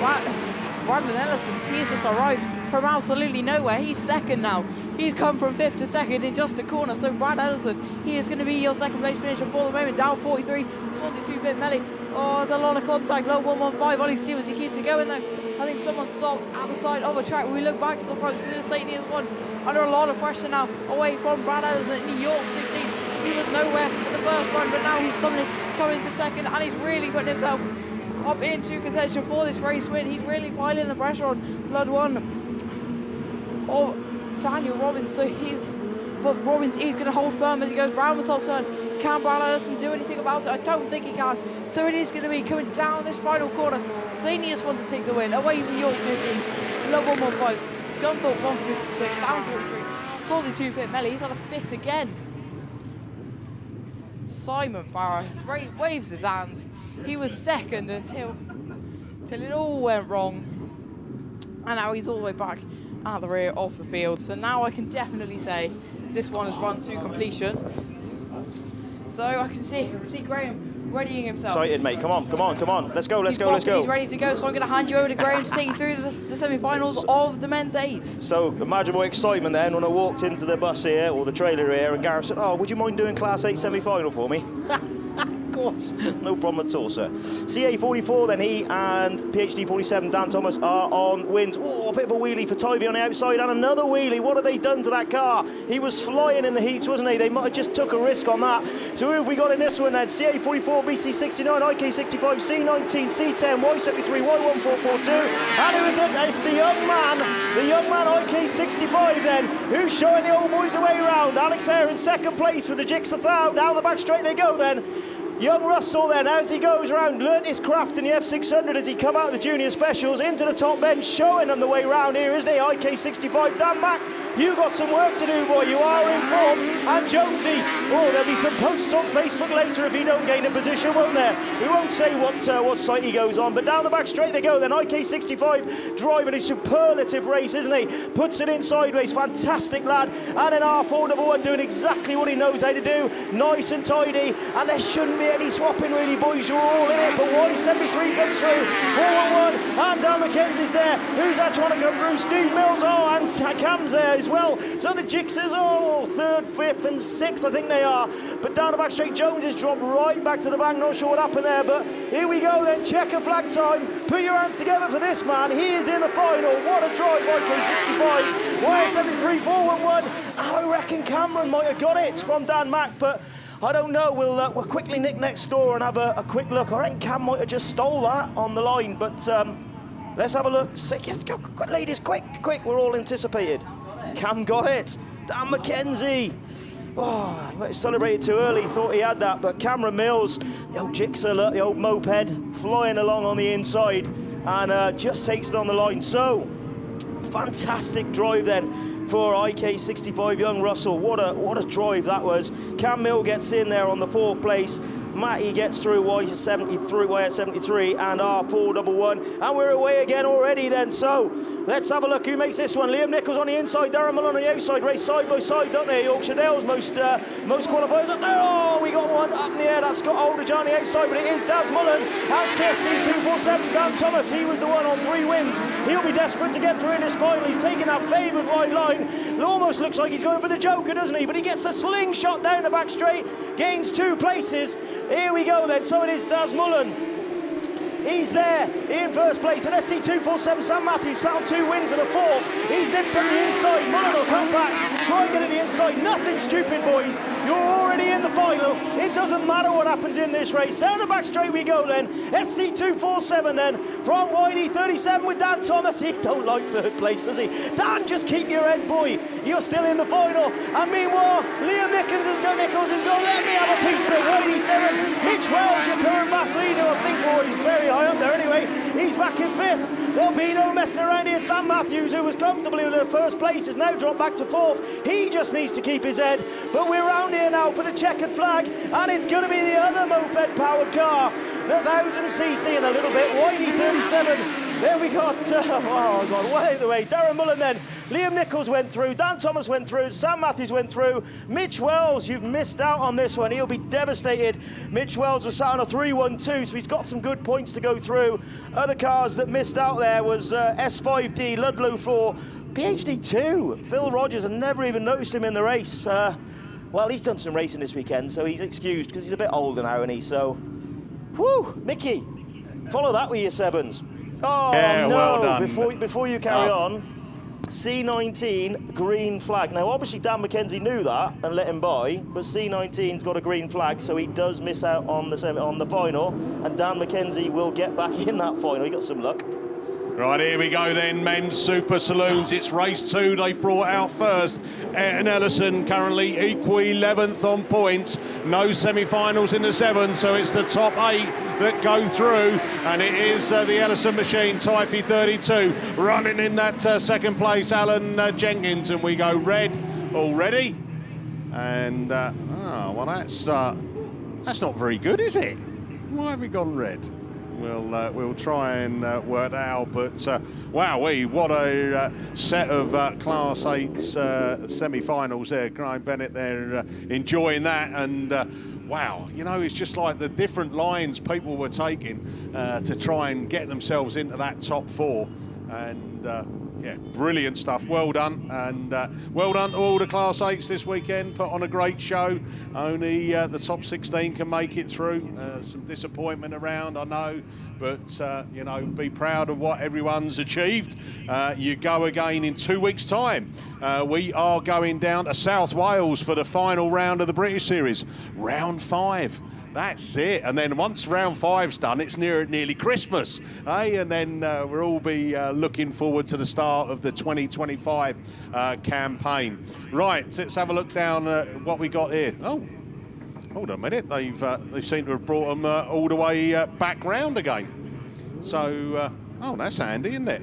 Brandon Ellison. He's just arrived from absolutely nowhere. He's second now. He's come from 5th to 2nd in just a corner. So Brad Ellison, he is going to be your second place finisher for the moment. Down 43. 42 Pit Melly. Oh, there's a lot of contact. Low 115. Ollie Stevens, he keeps it going though. I think someone stopped at the side of the track. We look back to the front. So this St. one under a lot of pressure now. Away from Brad Ellison. New York 16. He was nowhere in the first run, but now he's suddenly coming to second, and he's really putting himself up into contention for this race win. He's really piling the pressure on Blood 1 of Daniel Robbins. But Robbins is going to hold firm as he goes round the top turn. Can Brad Ellison do anything about it? I don't think he can. So it is going to be coming down this final corner. Seniors want to take the win. Away from York 15. Love 115. Scunthorpe 156. Down 43. Swansea 2 Pit Melly. He's on a 5th again. Simon Farrer waves his hand. He was second until it all went wrong. And now he's all the way back at the rear of the field. So now I can definitely say this one has run to completion. So I can see Graham readying himself. Excited, mate. Come on. Let's go. He's ready to go, so I'm going to hand you over to Graham to take you through the semi-finals of the men's eights. So imagine my excitement then when I walked into the bus here, or the trailer here, and Gareth said, oh, would you mind doing Class 8 semi-final for me? Of course, no problem at all, sir. CA44, then he and PhD 47, Dan Thomas, are on wins. Oh, a bit of a wheelie for Tyre on the outside, and another wheelie. What have they done to that car? He was flying in the heats, wasn't he? They might have just took a risk on that. So who have we got in this one then? CA44, BC69, IK65, C19, C10, Y73, Y1442. And who is it? It's the young man IK65 then, who's showing the old boys the way round. Alex Hare in second place with the Jigsaw Thou. Down the back straight they go then. Young Russell then, as he goes around, learnt his craft in the F600 as he come out of the junior specials into the top bench, showing them the way round here, isn't he? IK65, Dan Mack, you got some work to do, boy. You are in form. And Jonesy, oh, there'll be some posts on Facebook later if he don't gain a position, won't there? We won't say what site he goes on, but down the back straight they go then. IK65 driving a superlative race, isn't he? Puts it in sideways, fantastic lad. And then R411 doing exactly what he knows how to do, nice and tidy, and there shouldn't be any swapping really, boys. You're all in it, but Y73 comes through, 411, and Dan McKenzie's there. Who's that trying to come through? Steve Mills, oh, and Cam's there as well. So the Jigsaws, oh, 3rd, 5th and 6th I think they are. But down the back straight, Jones has dropped right back to the back. Not sure what happened there, but here we go then. Checker flag time. Put your hands together for this man. He is in the final. What a drive, IK65. Y73, 411. I reckon Cameron might have got it from Dan Mack, but I don't know. We'll quickly nick next door and have a quick look. I reckon Cam might have just stole that on the line, but let's have a look. Go, ladies, quick. We're all anticipated. Cam got it. Dan McKenzie. Oh, he might have celebrated too early. Thought he had that, but Cameron Mills, the old Jigsaw, look, the old moped, flying along on the inside, and just takes it on the line. So, fantastic drive then for IK65 Young Russell. What a drive that was. Cam Mill gets in there on the 4th place. Matty gets through Y73 and R411, and we're away again already then. So let's have a look who makes this one. Liam Nichols on the inside, Darren Mullen on the outside, race side by side, don't they? Yorkshire Dale's most qualifiers up there. Oh, we got one up in the air. That's Scott Aldridge on the outside, but it is Daz Mullen and CSC 247. Dan Thomas, he was the one on 3 wins. He'll be desperate to get through in this final. He's taking that favoured wide line. It almost looks like he's going for the Joker, doesn't he? But he gets the slingshot down the back straight, gains 2 places. Here we go then. So it is Daz Mullen. He's there in first place. And SC247 Sam Matthews sat on 2 wins and a 4th. He's nipped on the inside. Mullen will come back. Try and get at the inside. Nothing stupid, boys. You're already in the final. It doesn't matter what happens in this race. Down the back straight we go then. SC247 then from YD37 with Dan Thomas. He don't like 3rd place, does he? Dan, just keep your head, boy. You're still in the final. And meanwhile, Liam Nichols has gone. Let me have a piece of it. YD7. Mitch Wells, your current mass leader. I think, boy, he's very high up there anyway. He's back in 5th. There'll be no messing around here. Sam Matthews, who was comfortably in the 1st place, has now dropped back to 4th. He just needs to keep his head. But we're round here now for the checkered flag, and it's going to be the other moped-powered car, the 1000cc and a little bit, YD37. There we got, oh God, way out of the way. Darren Mullen then. Liam Nichols went through. Dan Thomas went through. Sam Matthews went through. Mitch Wells, you've missed out on this one. He'll be devastated. Mitch Wells was sat on a 3-1-2, so he's got some good points to go through. Other cars that missed out there was S5D, Ludlow 4, PhD 2. Phil Rogers, I never even noticed him in the race. Well, he's done some racing this weekend, so he's excused because he's a bit older now, isn't he? So, whew, Mickey, follow that with your 7s. Oh, yeah, no, well done. Before you carry on, C19, green flag. Now, obviously, Dan McKenzie knew that and let him by, but C19's got a green flag, so he does miss out on the final, and Dan McKenzie will get back in that final. He got some luck. Right, here we go then, men's super saloons. It's race 2. They've brought out first. Ayrton Ellison currently equal 11th on points. No semi-finals in the 7, so it's the top 8 that go through. And it is the Ellison machine, Tyre 32, running in that 2nd place, Alan Jenkins. And we go red already. And, well, that's not very good, is it? Why have we gone red? We'll try and work that out, but wowee, what a set of Class 8 semi-finals there. Graham Bennett there enjoying that, and wow, you know, it's just like the different lines people were taking to try and get themselves into that top 4. And yeah, brilliant stuff. Well done. And well done to all the Class 8s this weekend. Put on a great show. Only the top 16 can make it through. Some disappointment around, I know. But, you know, be proud of what everyone's achieved. You go again in 2 weeks' time. We are going down to South Wales for the final round of the British Series. Round 5. That's it. And then once round 5's done, it's nearly Christmas. And then we'll all be looking forward to the start of the 2025 campaign. Right, let's have a look down at what we got here. Oh, hold on a minute. They seem to have brought them all the way back round again. So, oh, that's handy, isn't it?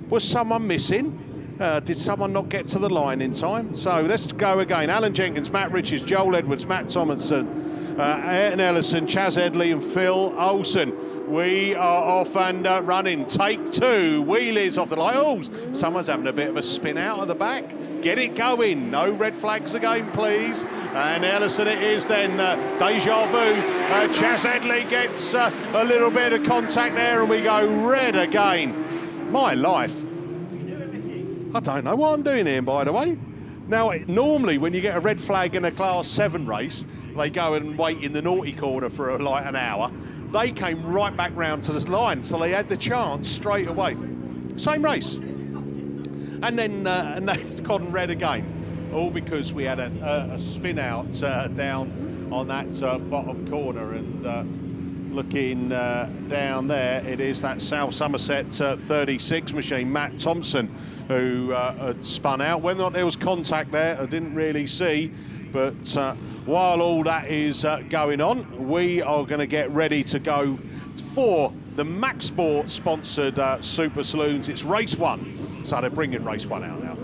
Was someone missing? Did someone not get to the line in time? So let's go again. Alan Jenkins, Matt Richards, Joel Edwards, Matt Thomason, Ayrton Ellison, Chaz Edley and Phil Olsen. We are off and running. Take 2. Wheelies off the line. Oh, someone's having a bit of a spin out of the back. Get it going. No red flags again, please. And Ellison it is then. Deja vu. Chaz Edley gets a little bit of contact there and we go red again. My life. I don't know what I'm doing here, by the way. Now, normally when you get a red flag in a Class 7 race, they go and wait in the naughty corner for like an hour. They came right back round to the line, so they had the chance straight away. Same race. And then and they've gone red again. All because we had a spin out down on that bottom corner. And looking down there, it is that South Somerset 36 machine, Matt Thompson, who had spun out. Whether or not there was contact there, I didn't really see. But while all that is going on, we are going to get ready to go for the Max Sport sponsored Super Saloons. It's race 1, so they're bringing race 1 out now.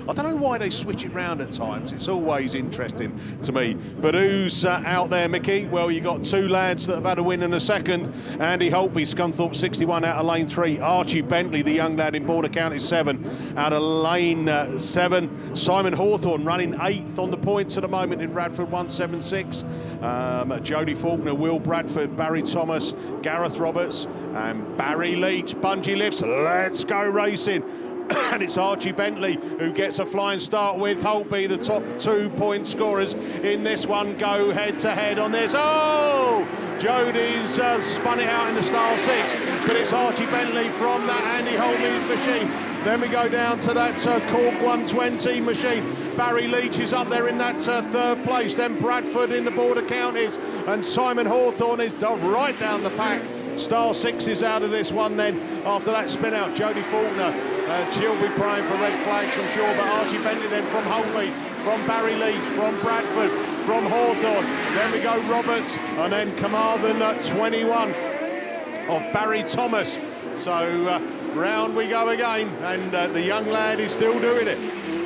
I don't know why they switch it round at times. It's always interesting to me. But who's out there, Mickey? Well, you got 2 lads that have had a win in a second. Andy Holtby, Scunthorpe 61 out of lane 3. Archie Bentley, the young lad in Border County 7 out of lane 7. Simon Hawthorne running 8th on the points at the moment in Radford 176. Jodie Faulkner, Will Bradford, Barry Thomas, Gareth Roberts and Barry Leach. Bungee lifts, let's go racing. And it's Archie Bentley who gets a flying start with Holtby, the top 2-point scorers in this one. Go head-to-head on this. Oh! Jodie's spun it out in the Star 6, but it's Archie Bentley from that Andy Holtby machine. Then we go down to that Cork 120 machine. Barry Leach is up there in that 3rd place. Then Bradford in the Border Counties. And Simon Hawthorne is right down the pack. Star 6 is out of this one then after that spin out. Jodie Faulkner, she'll be praying for red flags, I'm sure, but Archie Bentley then from Holtby, from Barry Leach, from Bradford, from Hawthorne. Then we go Roberts and then Carmarthen 21 of Barry Thomas. So round we go again, and the young lad is still doing it.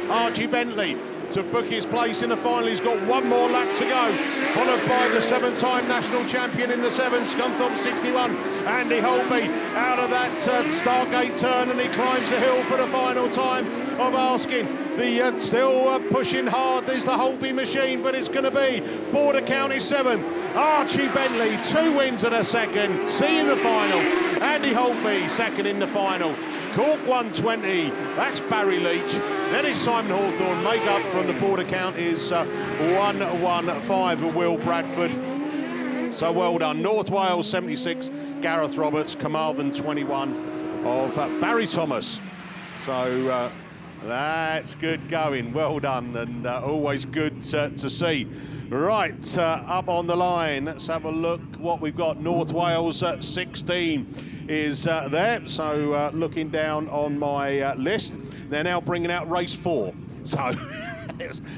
Archie Bentley to book his place in the final. He's got 1 more lap to go, followed by the 7-time national champion in the 7, Scunthorpe 61, Andy Holtby, out of that Stargate turn, and he climbs the hill for the final time of asking. The still pushing hard is the Holtby machine, but it's going to be Border County 7. Archie Bentley, 2 wins and a second. See you in the final. Andy Holtby, second in the final. Cork 120, that's Barry Leach. Then it's Simon Hawthorne, make up from the Border Counties 115 of Will Bradford. So well done. North Wales 76, Gareth Roberts, Carmarthen 21 of Barry Thomas. So that's good going, well done, and always good to see. Right, up on the line, let's have a look what we've got. North Wales 16 is there, so looking down on my list, they're now bringing out race 4. So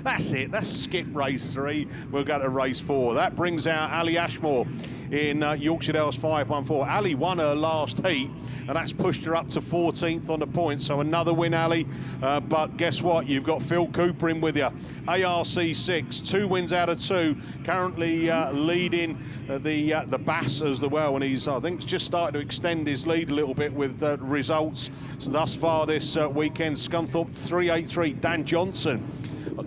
that's it, that's skip race 3, we'll go to race 4. That brings out Ali Ashmore in Yorkshire Dales 514. Ali won her last heat, and that's pushed her up to 14th on the points, so another win, Ali. But guess what? You've got Phil Cooper in with you. ARC 6, 2 wins out of 2, currently leading the BAS as well, and he's, I think, just started to extend his lead a little bit with results. So thus far this weekend, Scunthorpe 383, Dan Johnson.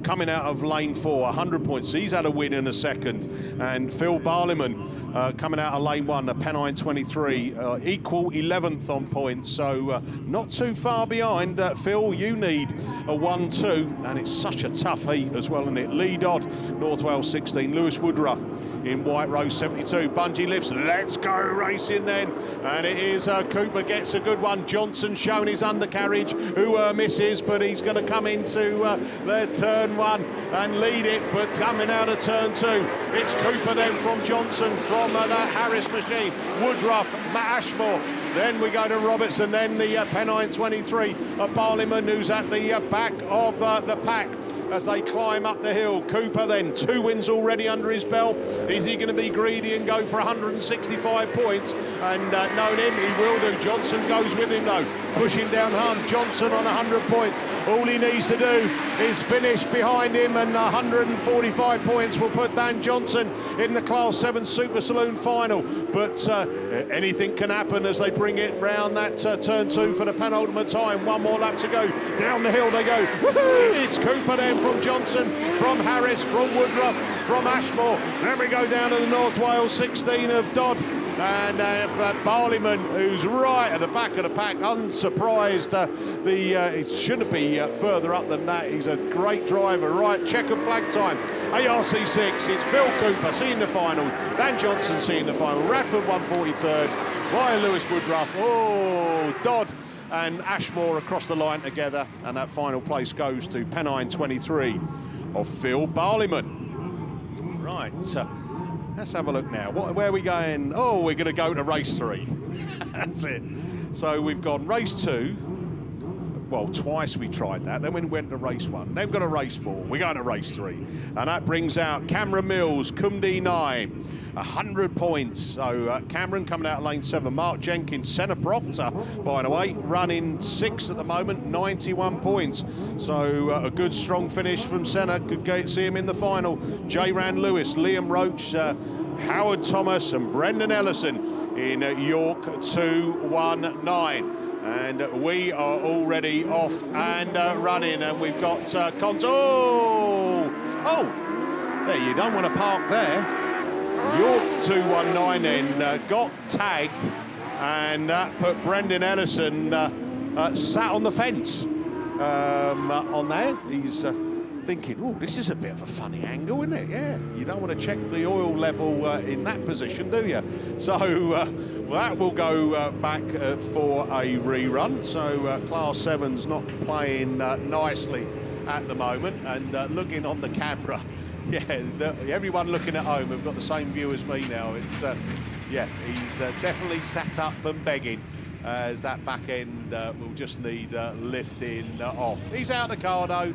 coming out of lane 4, 100 points. He's had a win in a second. And Phil Barliman coming out of lane 1, a Pennine 23, equal 11th on points. So not too far behind. Phil, you need a 1-2, and it's such a tough heat as well, isn't it? Lee Dodd, North Wales 16, Lewis Woodruff in White Rose 72. Bungee Lifts, let's go racing then. And it is Cooper gets a good one. Johnson showing his undercarriage, who misses, but he's going to come into their turn 1 and lead it, but coming out of turn 2, it's Cooper then from Johnson, from that Harris machine. Woodruff, Matt Ashmore. Then we go to Robertson, then the Pennine 23, Barliman, who's at the back of the pack as they climb up the hill. Cooper then, 2 wins already under his belt. Is he going to be greedy and go for 165 points? And knowing him, he will do. Johnson goes with him though, pushing down Hunt. Johnson on 100 points. All he needs to do is finish behind him, and 145 points will put Dan Johnson in the Class 7 Super Saloon final. But anything can happen as they bring it round that turn 2 for the penultimate time. 1 more lap to go. Down the hill they go. Woohoo! It's Cooper then from Johnson, from Harris, from Woodruff, from Ashmore. Then we go down to the North Wales 16 of Dodd. And Barliman, who's right at the back of the pack, unsurprised. It shouldn't be further up than that. He's a great driver. Right, checker flag time. ARC6, it's Phil Cooper seeing the final. Dan Johnson seeing the final. Radford 143rd. Ryan Lewis Woodruff. Oh, Dodd and Ashmore across the line together. And that final place goes to Pennine 23 of Phil Barliman. Right. Let's have a look now. Where are we going? Oh, we're going to go to race 3. That's it. So we've gone race 2. Well, twice we tried that. Then we went to race 1. Then we've got to race 4. We're going to race 3. And that brings out Cameron Mills, Cumdy 9, 100 points. So Cameron coming out of lane 7. Mark Jenkins, Senna Proctor, by the way, running 6 at the moment, 91 points. So a good strong finish from Senna. Could see him in the final. J-Ran Lewis, Liam Roach, Howard Thomas and Brendan Ellison in York 219. And we are already off and running, and we've got oh, there, you don't want to park there. York 219 then got tagged, and that put Brendan Ellison sat on the fence on there. He's thinking, oh, this is a bit of a funny angle, isn't it? Yeah, you don't want to check the oil level in that position, do you? So that will go back for a rerun. So Class 7's not playing nicely at the moment, and looking on the camera, yeah, everyone looking at home have got the same view as me now. It's yeah, he's definitely sat up and begging, as that back end will just need lifting off. He's out the car though.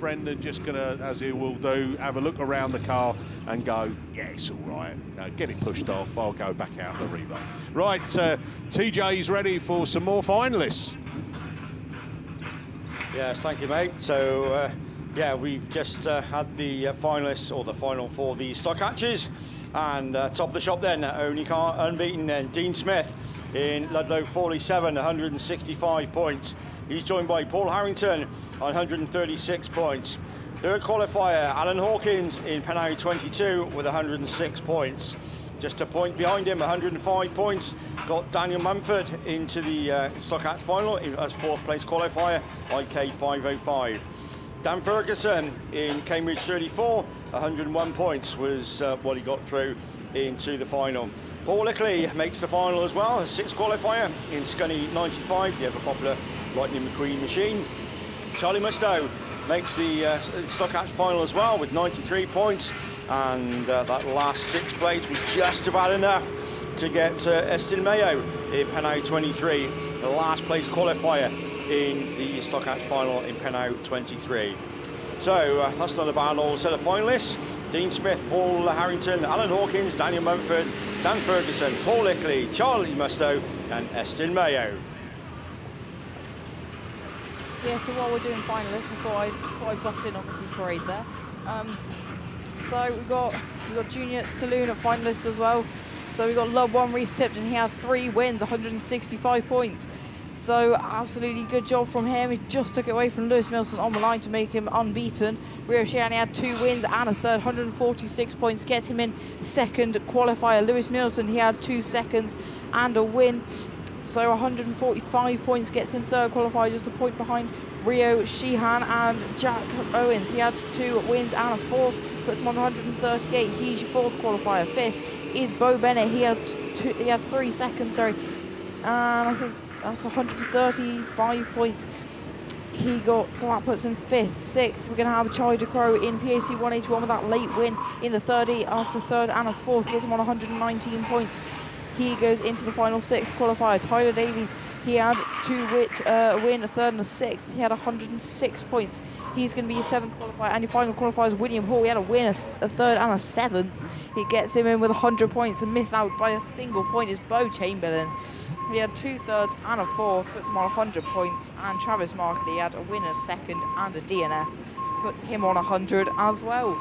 Brendan just gonna, as he will do, have a look around the car and go, yeah, it's all right. Get it pushed off. I'll go back out the rerun. Right, TJ's ready for some more finalists. Yes, thank you, mate. So, yeah, we've just had the finalists, or the final for the stock hatches. And top of the shop then, only car unbeaten then, Dean Smith in Ludlow 47, 165 points. He's joined by Paul Harrington on 136 points. Third qualifier, Alan Hawkins in Pennine 22 with 106 points. Just a point behind him, 105 points. Got Daniel Mumford into the stock hatch final as 4th place qualifier, IK 505. Dan Ferguson in Cambridge 34, 101 points was what he got through into the final. Paul Lickley makes the final as well, as 6th qualifier in Scunny 95, the ever popular Lightning McQueen machine. Charlie Mustow makes the stock hatch final as well with 93 points, and that last 6th place was just about enough to get Estin Mayo in Pennine 23, the last place qualifier in the stock hatch final in Pennine 23. So that's not a bad old set of finalists. Dean Smith, Paul Harrington, Alan Hawkins, Daniel Mumford, Dan Ferguson, Paul Lickley, Charlie Mustow and Estin Mayo. Yeah, so while we're doing finalists, I thought I'd butt in on his parade there. So we've got Junior Saloon at finalists as well. So we've got Lub 1 Reese Tipton, he had 3 wins, 165 points. So absolutely good job from him. He just took it away from Lewis Milson on the line to make him unbeaten. Rio Shiani had 2 wins and a third, 146 points, gets him in second qualifier. Lewis Milson, he had 2 seconds and a win. So 145 points gets him third qualifier, just a point behind Rio Sheehan and Jack Owens. He had 2 wins and a fourth, puts him on 138. He's your fourth qualifier. Fifth is Bo Bennett. He had 3 seconds, sorry. And I think that's 135 points he got, so that puts him 5th. 6th, we're going to have Charlie DeCrow in PAC 181 with that late win in the 30 after third and a fourth, puts him on 119 points. He goes into the final 6th qualifier. Tyler Davies, he had 2 win, a third and a 6th. He had 106 points. He's going to be your 7th qualifier. And your final qualifier is William Hall. He had a win, a third and a 7th. He gets him in with 100 points and missed out by a single point is Bo Chamberlain. He had 2 thirds and a fourth, puts him on 100 points. And Travis Markley, he had a win, a second and a DNF, puts him on 100 as well.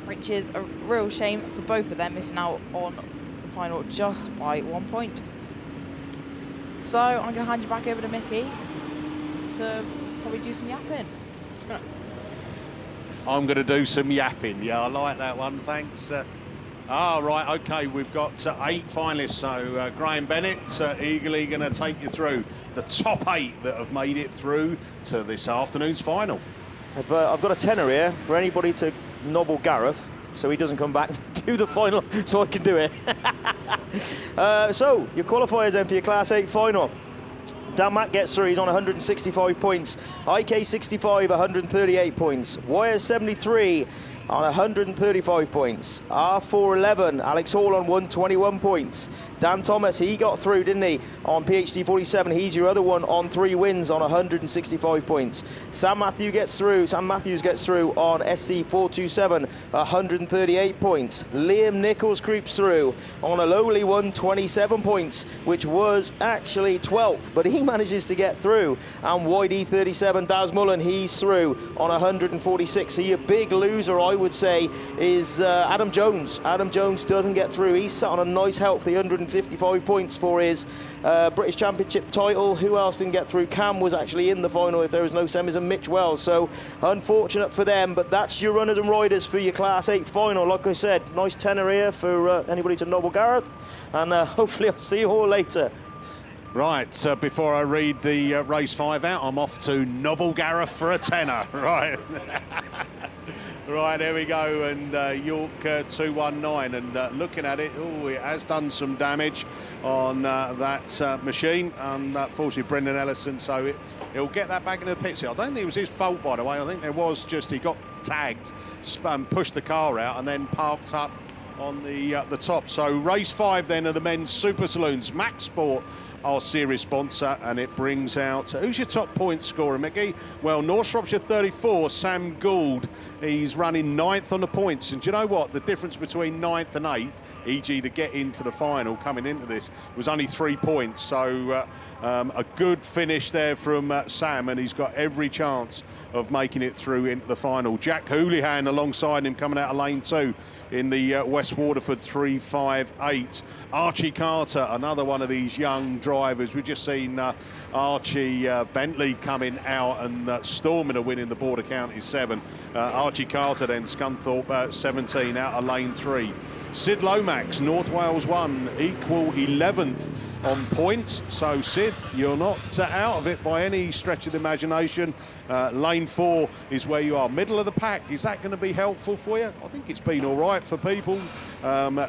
Which is a real shame for both of them, missing out on the final just by 1 point. So I'm going to hand you back over to Mickey to probably do some yapping. I'm going to do some yapping. Yeah, I like that one. Thanks. Right, OK, we've got 8 finalists. So Graham Bennett eagerly going to take you through the top 8 that have made it through to this afternoon's final. I've got a tenner here for anybody to nobble Gareth, so he doesn't come back to the final, so I can do it. So, your qualifiers then for your Class 8 final. Dan Mack gets through, he's on 165 points. IK65, 138 points. Wires 73 on 135 points. R411, Alex Hall on 121 points. Dan Thomas, he got through, didn't he? On PhD 47, he's your other one on 3 wins on 165 points. Sam Matthews gets through on SC 427, 138 points. Liam Nichols creeps through on a lowly 127 points, which was actually 12th, but he manages to get through. And YD 37, Daz Mullen, he's through on 146. So your big loser, I would say, is Adam Jones. Adam Jones doesn't get through. He's sat on a nice healthy 155 points for his British Championship title. Who else didn't get through? Cam was actually in the final if there was no semis, and Mitch Wells. So unfortunate for them, but that's your runners and riders for your Class 8 final. Like I said, nice tenner here for anybody to nobble Gareth, and hopefully I'll see you all later. Right, before I read the race 5 out, I'm off to nobble Gareth for a tenner. Right. Right, there we go, and York 219, and looking at it, it has done some damage on that machine, and unfortunately Brendan Ellison, so he'll get that back into the pits. I don't think it was his fault, by the way. I think there was just he got tagged, pushed the car out, and then parked up on the top. So race 5 then of the men's Super Saloons. Max Sport, our series sponsor, and it brings out, who's your top point scorer, Mickey? Well, North Shropshire 34, Sam Gould, he's running 9th on the points, and do you know what? The difference between 9th and 8th, e.g. to get into the final coming into this, was only 3 points, so a good finish there from Sam, and he's got every chance of making it through into the final. Jack Houlihan alongside him coming out of lane 2 in the West Waterford 358. Archie Carter, another one of these young drivers. We've just seen Archie Bentley coming out and storming a win in the Border County 7. Archie Carter then Scunthorpe 17 out of lane 3. Sid Lomax, North Wales 1, equal 11th on points. So, Sid, you're not out of it by any stretch of the imagination. Lane 4 is where you are. Middle of the pack, is that going to be helpful for you? I think it's been all right for people.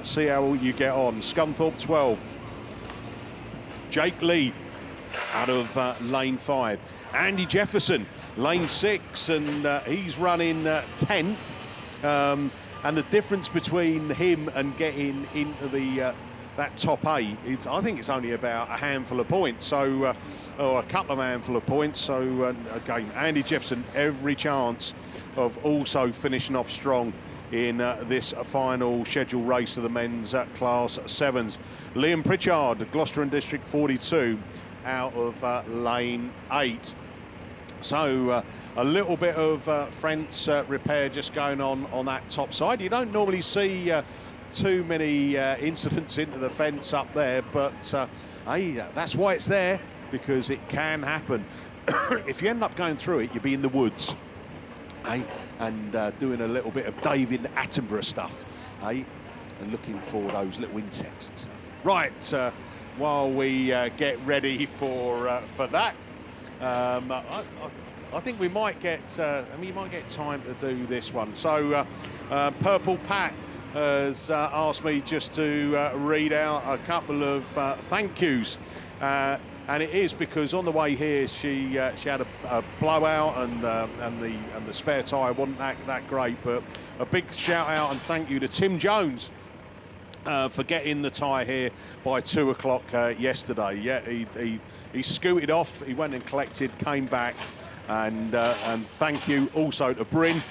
See how you get on. Scunthorpe 12. Jake Lee out of lane 5. Andy Jefferson, lane 6, and he's running 10th. And the difference between him and getting into the that top 8, I think it's only about a handful of points, so or a couple of handful of points. So again, Andy Jefferson, every chance of also finishing off strong in this final schedule race of the men's Class 7s. Liam Pritchard, Gloucester and District 42, out of lane 8. So a little bit of fence repair just going on that top side. You don't normally see too many incidents into the fence up there, but hey, that's why it's there. because it can happen. If you end up going through it, you'll be in the woods, eh? And doing a little bit of David Attenborough stuff, eh? And looking for those little insects and stuff. Right, while we get ready for that, I think we might get you might get time to do this one. So Purple Pat has asked me just to read out a couple of thank yous, and it is because on the way here she had a blowout and the spare tyre wasn't that great. But a big shout out and thank you to Tim Jones for getting the tyre here by 2 o'clock yesterday. Yeah, he scooted off, he went and collected, came back, and thank you also to Bryn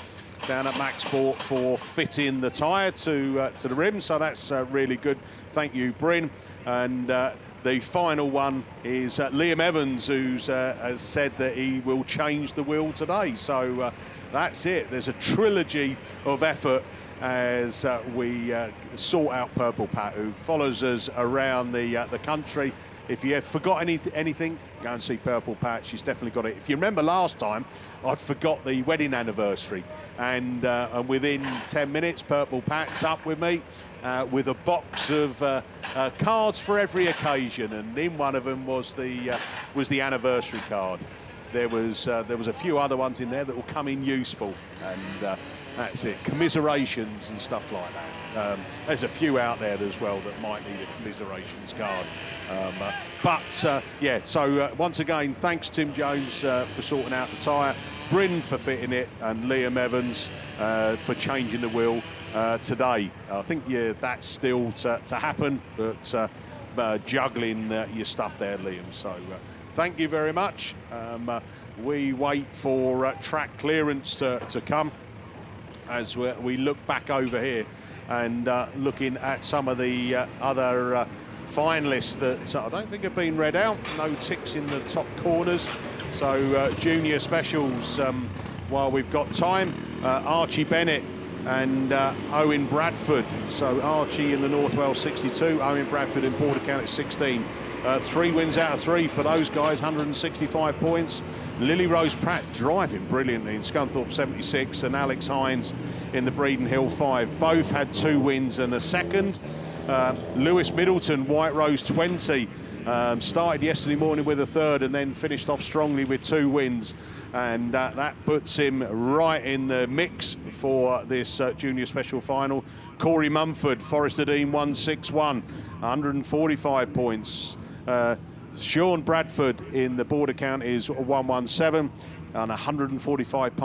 down at Max Sport for fitting the tyre to the rim. So that's really good. Thank you, Bryn. And the final one is Liam Evans, who has said that he will change the wheel today. So that's it. There's a trilogy of effort as we sort out Purple Pat, who follows us around the country. If you have forgot anything, go and see Purple Pat. She's definitely got it. If you remember last time, I'd forgot the wedding anniversary. And within 10 minutes, Purple Pat's up with me with a box of cards for every occasion. And in one of them was the anniversary card. There was a few other ones in there that will come in useful. And that's it. Commiserations and stuff like that. There's a few out there as well that might need a commiserations card. Yeah, so once again, thanks Tim Jones for sorting out the tyre, Bryn for fitting it, and Liam Evans for changing the wheel today. I think that's still to happen, but juggling your stuff there, Liam. So thank you very much. We wait for track clearance to come as we look back over here and looking at some of the other finalists that I don't think have been read out. No ticks in the top corners. So junior specials, while we've got time, Archie Bennett and Owen Bradford. So Archie in the North Wales 62, Owen Bradford in Border County 16. 3 wins out of 3 for those guys, 165 points. Lily Rose Pratt driving brilliantly in Scunthorpe 76, and Alex Hines in the Breeden Hill 5. Both had 2 wins and a second. Lewis Middleton, White Rose 20, started yesterday morning with a 3rd and then finished off strongly with 2 wins. And that puts him right in the mix for this junior special final. Corey Mumford, Forest of Dean 161, 145 points. Sean Bradford in the Border Counties 117 and 145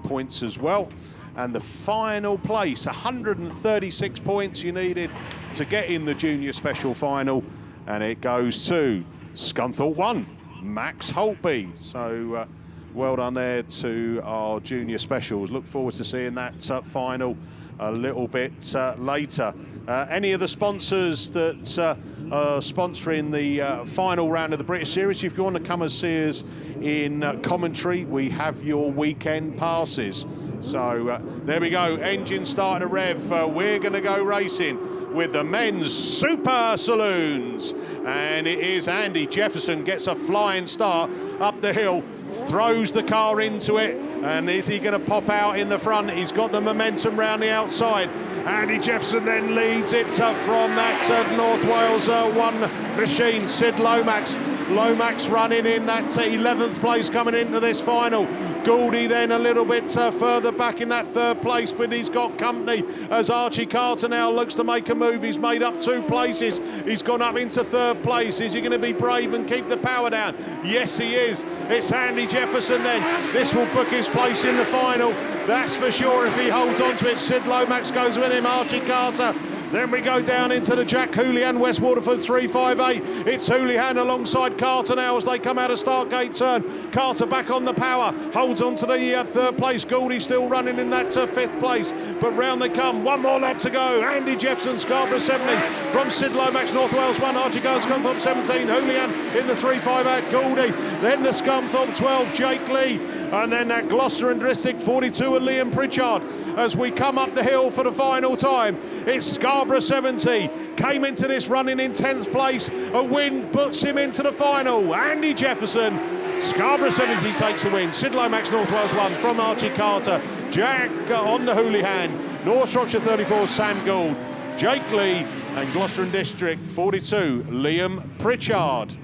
points as well. And the final place, 136 points you needed to get in the junior special final, and it goes to Scunthorpe 1, Max Holtby. So well done there to our junior specials. Look forward to seeing that final a little bit later. Any of the sponsors that are sponsoring the final round of the British Series, if you want to come and see us in commentary, we have your weekend passes. So there we go, engine starting to rev. We're going to go racing with the men's Super Saloons. And it is Andy Jefferson gets a flying start up the hill, throws the car into it, and is he going to pop out in the front? He's got the momentum round the outside. Andy Jefferson then leads it from that North Wales 1 machine, Sid Lomax. Lomax running in that 11th place coming into this final. Gouldy then a little bit further back in that 3rd place, but he's got company as Archie Carter now looks to make a move. He's made up 2 places. He's gone up into 3rd place. Is he going to be brave and keep the power down? Yes, he is. It's Andy Jefferson then. This will book his place in the final. That's for sure if he holds on to it. Sid Lomax goes with him, Archie Carter. Then we go down into the Jack Houlihan, West Waterford 358. It's Houlihan alongside Carter now as they come out of Stargate turn. Carter back on the power, holds on to the 3rd place. Gouldy still running in that 5th place, but round they come. 1 more lap to go. Andy Jefferson, Scarborough 70 from Sid Lomax, North Wales 1. Archie goes, Scunthorpe 17. Houlihan in the 358, Gouldy. Then the Scunthorpe 12, Jake Lee. And then that Gloucester and District 42 and Liam Pritchard as we come up the hill for the final time. It's Scarborough 70. Came into this running in 10th place. A win puts him into the final. Andy Jefferson. Scarborough 70 takes the win. Sid Lomax, North Wales 1 from Archie Carter. Jack on the Houlihan. North Shropshire 34, Sam Gould. Jake Lee and Gloucester and District 42, Liam Pritchard.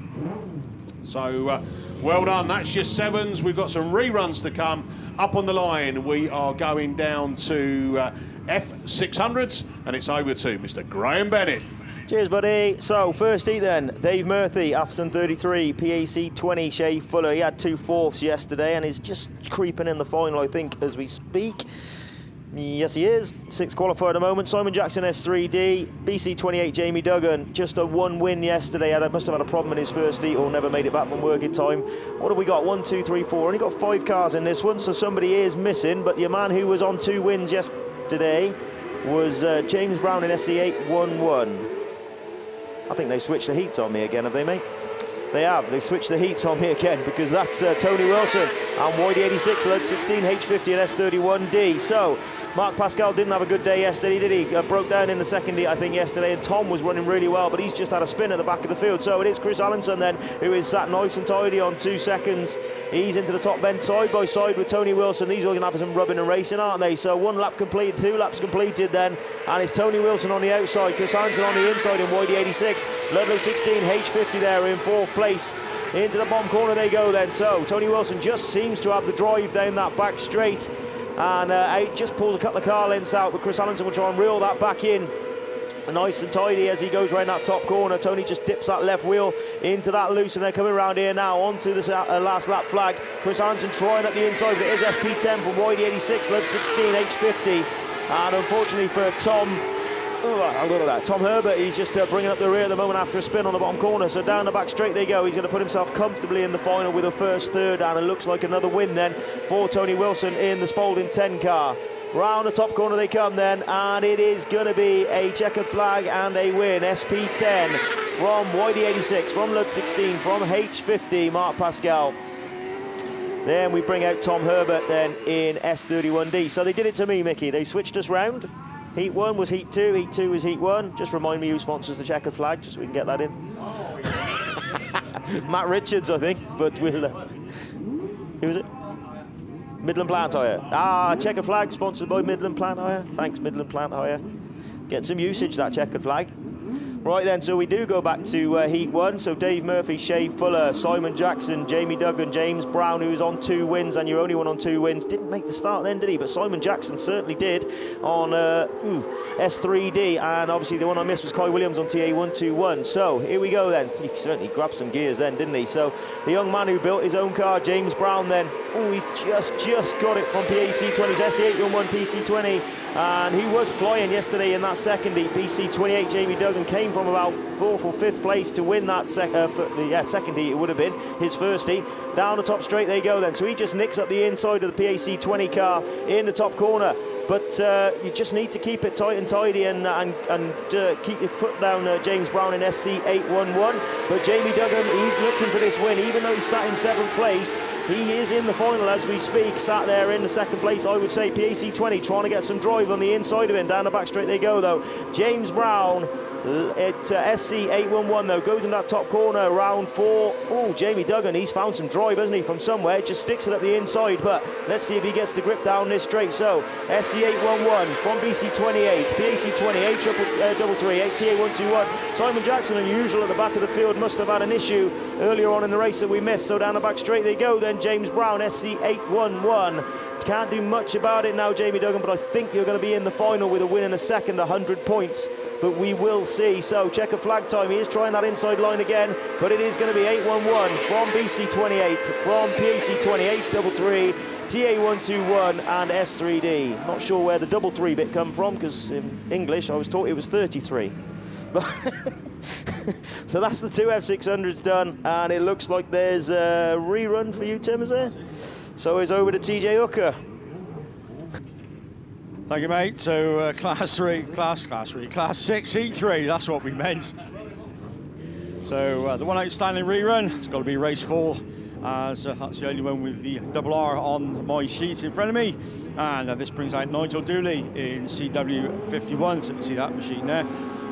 So well done, that's your sevens. We've got some reruns to come. Up on the line, we are going down to F600s, and it's over to Mr. Graham Bennett. Cheers, buddy. So, first heat then, Dave Murphy, Afton 33, PAC 20, Shay Fuller. He had 2 fourths yesterday and is just creeping in the final, I think, as we speak. Yes, he is. 6th qualifier at the moment. Simon Jackson, S3D. BC 28, Jamie Duggan. Just a 1 win yesterday. Must have had a problem in his first heat or never made it back from working time. What have we got? 1, 2, 3, 4. Only got 5 cars in this one, so somebody is missing. But the man who was on 2 wins yesterday was James Brown in SC811. I think they switched the heats on me again, have they, mate? They have. They've switched the heats on me again because that's Tony Wilson and YD86, load 16, H50 and S31D. So, Mark Pascal didn't have a good day yesterday, did he? Broke down in the second heat, I think, yesterday, and Tom was running really well, but he's just had a spin at the back of the field. So it is Chris Allenson then, who is sat nice and tidy on 2 seconds. He's into the top bend side by side with Tony Wilson. These are going to have some rubbing and racing, aren't they? So 1 lap completed, 2 laps completed then, and it's Tony Wilson on the outside, Chris Allenson on the inside in YD86, Ludlow 16, H50 there in 4th place. Into the bomb corner they go then. So Tony Wilson just seems to have the drive down that back straight, and out just pulls a couple of car lengths out, but Chris Allenson will try and reel that back in. Nice and tidy as he goes around that top corner. Tony just dips that left wheel into that loose, and they're coming around here now onto the last lap flag. Chris Allenson trying at the inside, but it is SP10 from YD86, led 16, H50. And unfortunately for Tom Herbert, he's just bringing up the rear at the moment after a spin on the bottom corner. So down the back straight they go. He's going to put himself comfortably in the final with a first third, and it looks like another win then for Tony Wilson in the Spalding 10 car. Round the top corner they come then, and it is going to be a checkered flag and a win. SP10 from YD86, from Lud 16, from H50, Mark Pascal. Then we bring out Tom Herbert then in S31D. So they did it to me, Mickey. They switched us round. Heat 1 was Heat 2, Heat 2 was Heat 1. Just remind me who sponsors the checkered flag, just so we can get that in. Matt Richards, I think, but we'll... who was it? Midland Plant Hire. Checkered flag sponsored by Midland Plant Hire. Thanks, Midland Plant Hire. Get some usage, that checkered flag. Right then, so we do go back to Heat 1. So Dave Murphy, Shay Fuller, Simon Jackson, Jamie Duggan, James Brown, who's on 2 wins, and your only one on 2 wins. Didn't make the start then, did he? But Simon Jackson certainly did on S3D. And obviously the one I missed was Kai Williams on TA121. So here we go then. He certainly grabbed some gears then, didn't he? So the young man who built his own car, James Brown then. He just got it from PAC 20's SE811 PC20. And he was flying yesterday in that second heat. PC28, Jamie Duggan, came from about 4th or 5th place to win that second heat. It would have been his first heat. Down the top straight they go then. So he just nicks up the inside of the PAC 20 car in the top corner. But you just need to keep it tight and tidy and keep your foot down James Brown in SC811. But Jamie Duggan, he's looking for this win. Even though he's sat in 7th place, he is in the final as we speak. Sat there in the 2nd place, I would say PAC 20, trying to get some drive on the inside of him. Down the back straight they go though. James Brown at SC811 though, goes in that top corner, round 4. Oh, Jamie Duggan, he's found some drive, hasn't he, from somewhere. Just sticks it up the inside, but let's see if he gets the grip down this straight. So SC811 from BC28, PAC20, H33, TA121. Simon Jackson, unusual at the back of the field, must have had an issue earlier on in the race that we missed. So down the back straight they go then. James Brown, SC811. Can't do much about it now, Jamie Duggan, but I think you're going to be in the final with a win in a second, 100 points. But we will see. So checker flag time. He is trying that inside line again, but it is going to be 811 from BC28, from PAC28, 33, TA121 and S3D. Not sure where the 33 bit come from, because in English I was taught it was 33. So that's the 2 F600s done, and it looks like there's a rerun for you, Tim, is there? So it's over to TJ Hooker. Thank you, mate. So class 6, Heat 3, that's what we meant. So the one outstanding rerun, it's got to be race 4, as that's the only one with the double R on my sheet in front of me. And this brings out Nigel Dooley in CW51, so you can see that machine there,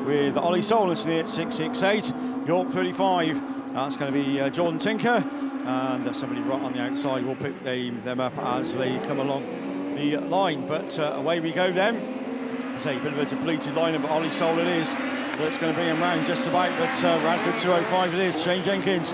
with Ollie Solenson at 668, York 35, that's going to be Jordan Tinker, and somebody right on the outside will pick them up as they come along the line. But away we go then. So a bit of a depleted lineup, but Ollie Soul it is that's going to bring him round just about. But Radford 205 it is. Shane Jenkins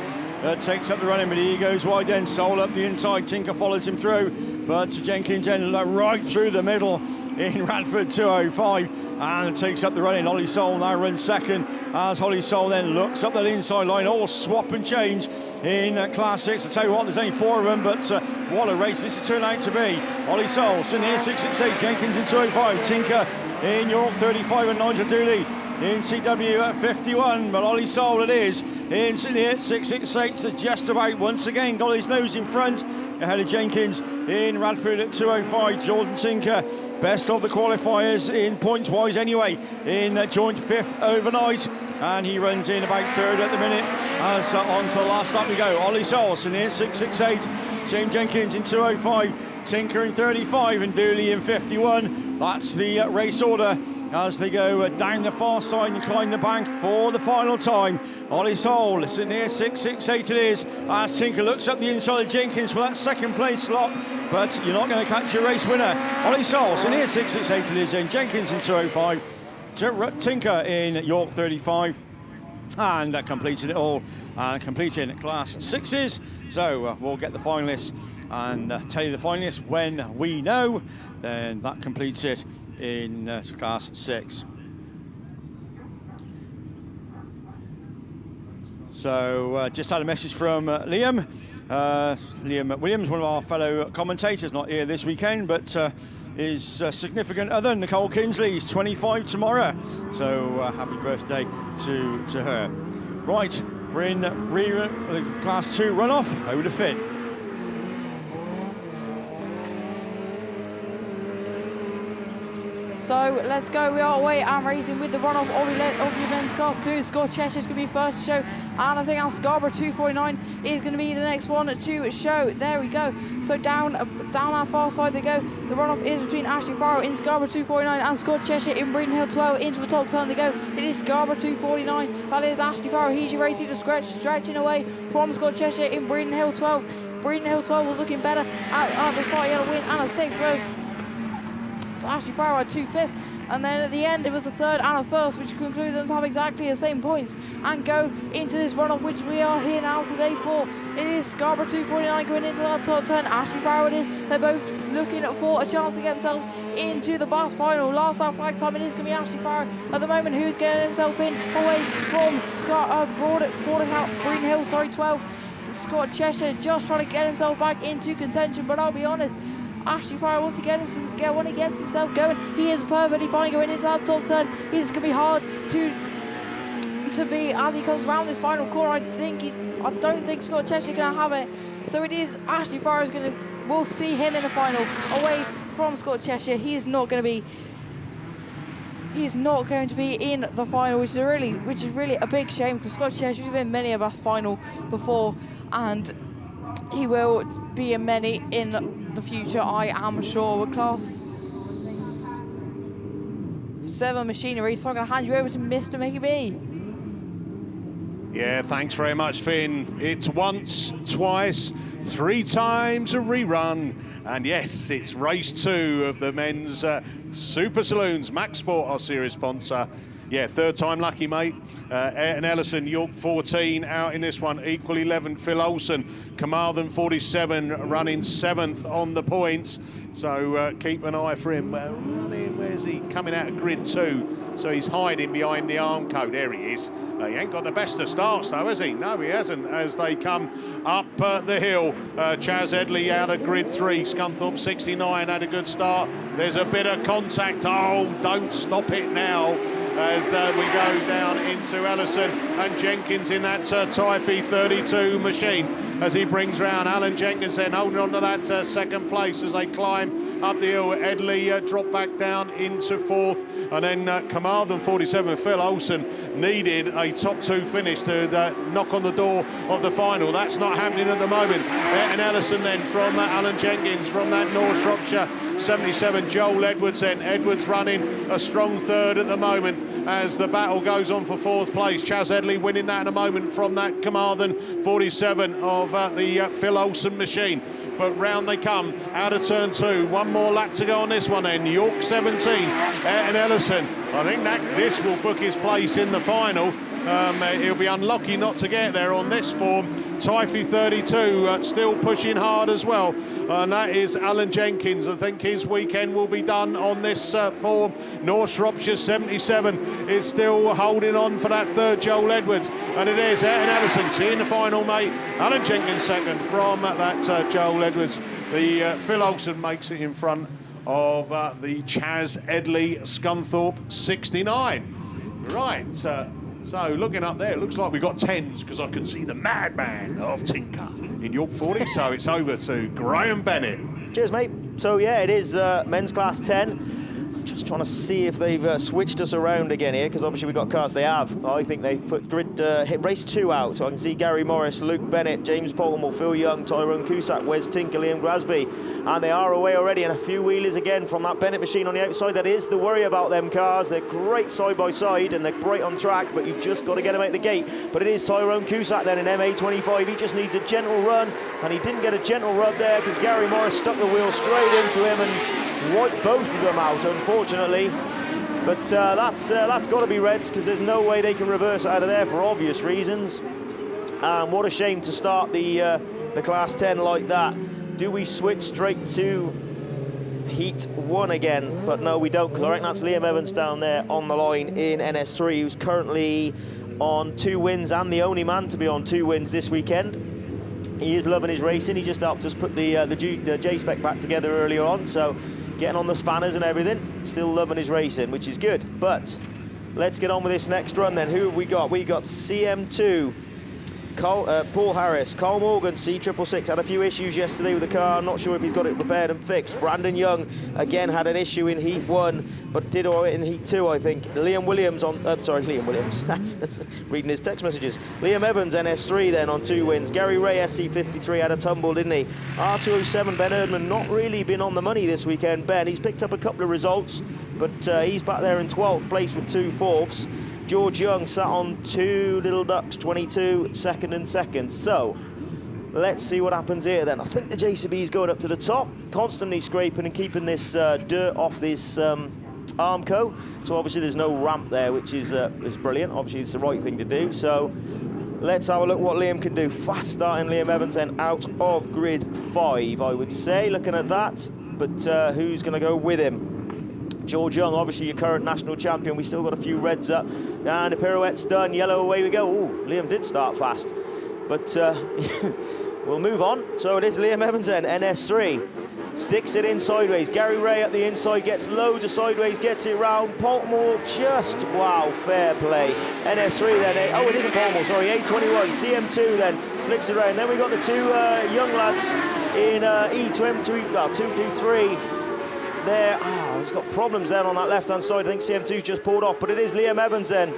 takes up the running, but he goes wide then. Soul up the inside. Tinker follows him through, but Jenkins then right through the middle in Radford 205 and takes up the running. Ollie Soul now runs second as Ollie Soul then looks up that inside line. All swap and change in Class 6. I tell you what, there's only 4 of them, but what a race this has turned out to be. Ollie Soul sitting here 668, Jenkins in 205, Tinker in York 35 and Nigel Dooley in CW 51, but Ollie Soul it is in sitting here 668, so just about once again got his nose in front ahead of Jenkins in Radford at 205. Jordan Tinker, best of the qualifiers in points wise anyway, in joint 5th overnight, and he runs in about 3rd at the minute as on to the last stop we go. Ollie Soul in here 668, James Jenkins in 205, Tinker in 35 and Dooley in 51. That's the race order as they go down the far side and climb the bank for the final time. Ollie Soul sitting here 668 it is as Tinker looks up the inside of Jenkins for that second place slot, but you're not going to catch your race winner. Ollie Soul sitting here 668 it is, and Jenkins in 205, Tinker in York 35, and completing it all, completing Class 6s. So we'll get the finalists and tell you the finalists when we know. Then that completes it in Class 6. So just had a message from Liam. Liam Williams, one of our fellow commentators, not here this weekend, but is significant other, Nicole Kinsley. He's 25 tomorrow, so happy birthday to her. Right, we're in Class 2 runoff over to Finn. So let's go. We are away and racing with the runoff of the men's Class 2. Scott Cheshire's going to be first to show, and I think our Scarborough 249 is going to be the next one to show. There we go. So down that far side they go. The runoff is between Ashley Farrow in Scarborough 249 and Scott Cheshire in Breeden Hill 12. Into the top turn they go. It is Scarborough 249. That is Ashley Farrow. He's your race. He's stretching away from Scott Cheshire in Breeden Hill 12. Breeden Hill 12 was looking better at the start. He had a win and a 6th race. So Ashley Farrow had 2 5ths, and then at the end it was a 3rd and a 1st, which concluded them to have exactly the same points and go into this runoff, which we are here now today for. It is Scarborough 249 going into that top turn. Ashley Farrow it is. They're both looking for a chance to get themselves into the BASt final. Last out flag time, it is going to be Ashley Farrow at the moment who's getting himself in away from Breeden Hill 12. Scott Cheshire just trying to get himself back into contention, but I'll be honest, Ashley Farrow wants to when he gets himself going, he is perfectly fine going into that top turn. It's going to be hard to be as he comes around this final corner. I don't think Scott Cheshire's going to have it. So it is Ashley Farrow's we'll see him in the final away from Scott Cheshire. He's not going to be in the final, which is really a big shame, because Scott Cheshire's been in many of us final before, and he will be in many in the future, I am sure. With Class 7 machinery, so I'm going to hand you over to Mr. Mickey B. Yeah, thanks very much, Finn. It's once, twice, 3 times a rerun. And yes, it's race 2 of the men's Super Saloons. Max Sport, our series sponsor. Yeah, 3rd time lucky, mate. Ayrton Ellison, York 14, out in this one. Equal 11, Phil Olsen. Carmarthen 47, running 7th on the points. So keep an eye for him. Running, where's he? Coming out of grid 2. So he's hiding behind the arm code. There he is. He ain't got the best of starts, though, has he? No, he hasn't. As they come up the hill, Chaz Edley out of grid 3. Scunthorpe 69 had a good start. There's a bit of contact. Oh, don't stop it now. As we go down into Ellison and Jenkins in that Tyre 32 machine as he brings round Alan Jenkins then holding on to that 2nd place as they climb up the hill. Edley dropped back down into 4th. And then Carmarthen 47, Phil Olsen, needed a top 2 finish to knock on the door of the final. That's not happening at the moment. And Ellison then from Alan Jenkins from that North Shropshire 77. Joel Edwards then. Edwards running a strong 3rd at the moment as the battle goes on for 4th place. Chaz Edley winning that in a moment from that Carmarthen 47 of the Phil Olsen machine. But round they come, out of turn 2. One more lap to go on this one then. York 17, and Ellison. I think that this will book his place in the final. He'll be unlucky not to get there on this form. Tyre 32 still pushing hard as well. And that is Alan Jenkins. I think his weekend will be done on this form. North Shropshire 77 is still holding on for that 3rd Joel Edwards. And it is Ayrton Ellison. See in the final, mate. Alan Jenkins 2nd from that Joel Edwards. The Phil Olsen makes it in front of the Chaz Edley Scunthorpe 69. Right. So looking up there, it looks like we've got 10s because I can see the madman of Tinker in York 40. So it's over to Graham Bennett. Cheers, mate. So yeah, it is men's class 10. Just trying to see if they've switched us around again here, because obviously we've got cars. They have. I think they've put grid hit race 2 out, so I can see Gary Morris, Luke Bennett, James Polmore, Phil Young, Tyrone Cusack, Wes Tinker, Liam Grasby, and they are away already. And a few wheelies again from that Bennett machine on the outside. That is the worry about them cars. They're great side by side and they're great on track, but you've just got to get them out the gate. But it is Tyrone Cusack then in MA25. He just needs a gentle run, and he didn't get a gentle rub there because Gary Morris stuck the wheel straight into him and wiped both of them out, unfortunately. But that's got to be Reds, because there's no way they can reverse out of there for obvious reasons. What a shame to start the Class 10 like that. Do we switch straight to Heat 1 again? But no, we don't, because I reckon that's Liam Evans down there on the line in NS3, who's currently on 2 wins and the only man to be on 2 wins this weekend. He is loving his racing. He just helped us put the J-Spec back together earlier on, so getting on the spanners and everything. Still loving his racing, which is good. But let's get on with this next run then. Who have we got? We got CM2, Paul Harris, Carl Morgan, C666, had a few issues yesterday with the car. I'm not sure if he's got it repaired and fixed. Brandon Young, again, had an issue in Heat 1, but did all right in Heat 2, I think. Liam Williams that's reading his text messages. Liam Evans, NS3 then on 2 wins. Gary Ray, SC53, had a tumble, didn't he? R207, Ben Erdman, not really been on the money this weekend, Ben. He's picked up a couple of results, but he's back there in 12th place with 2 fourths. George Young sat on 2 Little Ducks, 22, 2nd and 2nd. So let's see what happens here then. I think the JCB is going up to the top, constantly scraping and keeping this dirt off this Armco. So obviously there's no ramp there, which is brilliant. Obviously it's the right thing to do. So let's have a look what Liam can do. Fast starting Liam Evans then out of grid 5, I would say, looking at that. But who's going to go with him? George Young, obviously your current national champion. We still got a few reds up. And the pirouette's done. Yellow, away we go. Ooh, Liam did start fast. But we'll move on. So it is Liam Evans then, NS3. Sticks it in sideways. Gary Ray at the inside, gets loads of sideways, gets it round. Polmore just, wow, fair play. NS3 then, oh, it isn't Polmore, sorry, A21. CM2 then, flicks it around. Then we got the 2 young lads in E23, well, 223. There, he's got problems then on that left-hand side. I think CM2's just pulled off, but it is Liam Evans then.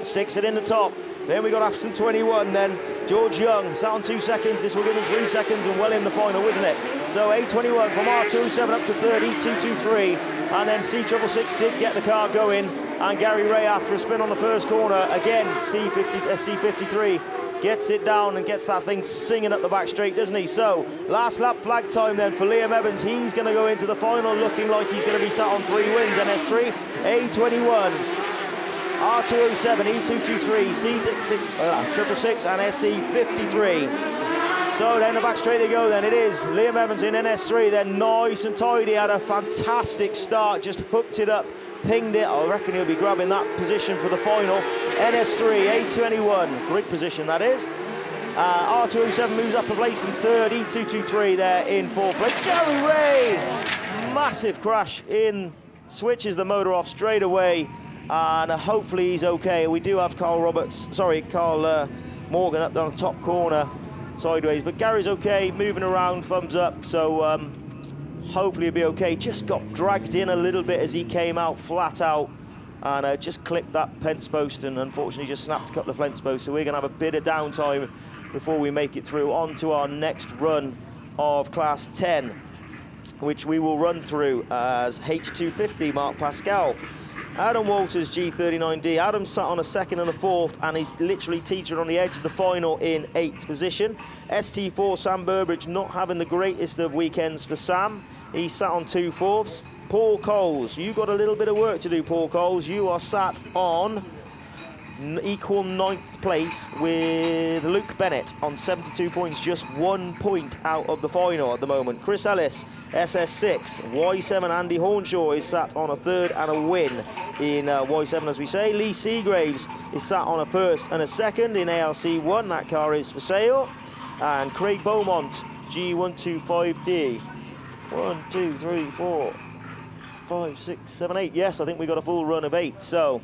Sticks it in the top. Then we got Afton 21 then. George Young sat on 2 seconds. This will give him 3 seconds and well in the final, isn't it? So A21 from R27 up to 30, 223. And then C666 did get the car going. And Gary Ray, after a spin on the first corner, again, C53 gets it down and gets that thing singing up the back straight, doesn't he? So, last lap flag time then for Liam Evans. He's going to go into the final looking like he's going to be sat on 3 wins. NS3, A21, R207, E223, C666 and SC53. So then the back straight they go then. It is Liam Evans in NS3 then, nice and tidy. Had a fantastic start, just hooked it up, pinged it. I reckon he'll be grabbing that position for the final. NS3, A21, grid position that is. R207 moves up a place in 3rd, E223 there in 4th place. Gary Ray, massive crash in, switches the motor off straight away, and hopefully he's okay. We do have Carl Morgan up there on the top corner, sideways, but Gary's okay, moving around, thumbs up, so hopefully he'll be okay. Just got dragged in a little bit as he came out flat out and just clipped that fence post and unfortunately just snapped a couple of fence posts. So we're going to have a bit of downtime before we make it through on to our next run of Class 10, which we will run through as H250 Mark Pascal. Adam Walters, G39D. Adam sat on a second and a fourth, and he's literally teetering on the edge of the final in 8th position. ST4, Sam Burbridge, not having the greatest of weekends for Sam. He sat on 2 fourths. Paul Coles, you got a little bit of work to do, Paul Coles. You are sat on equal 9th place with Luke Bennett on 72 points, just 1 point out of the final at the moment. Chris Ellis, SS6, Y7 Andy Hornshaw is sat on a 3rd and a win in Y7 as we say. Lee Seagraves is sat on a 1st and a 2nd in ARC1, that car is for sale. And Craig Beaumont, G125D, 1, 2, 3, 4, 5, 6, 7, 8. Yes, I think we got a full run of 8, so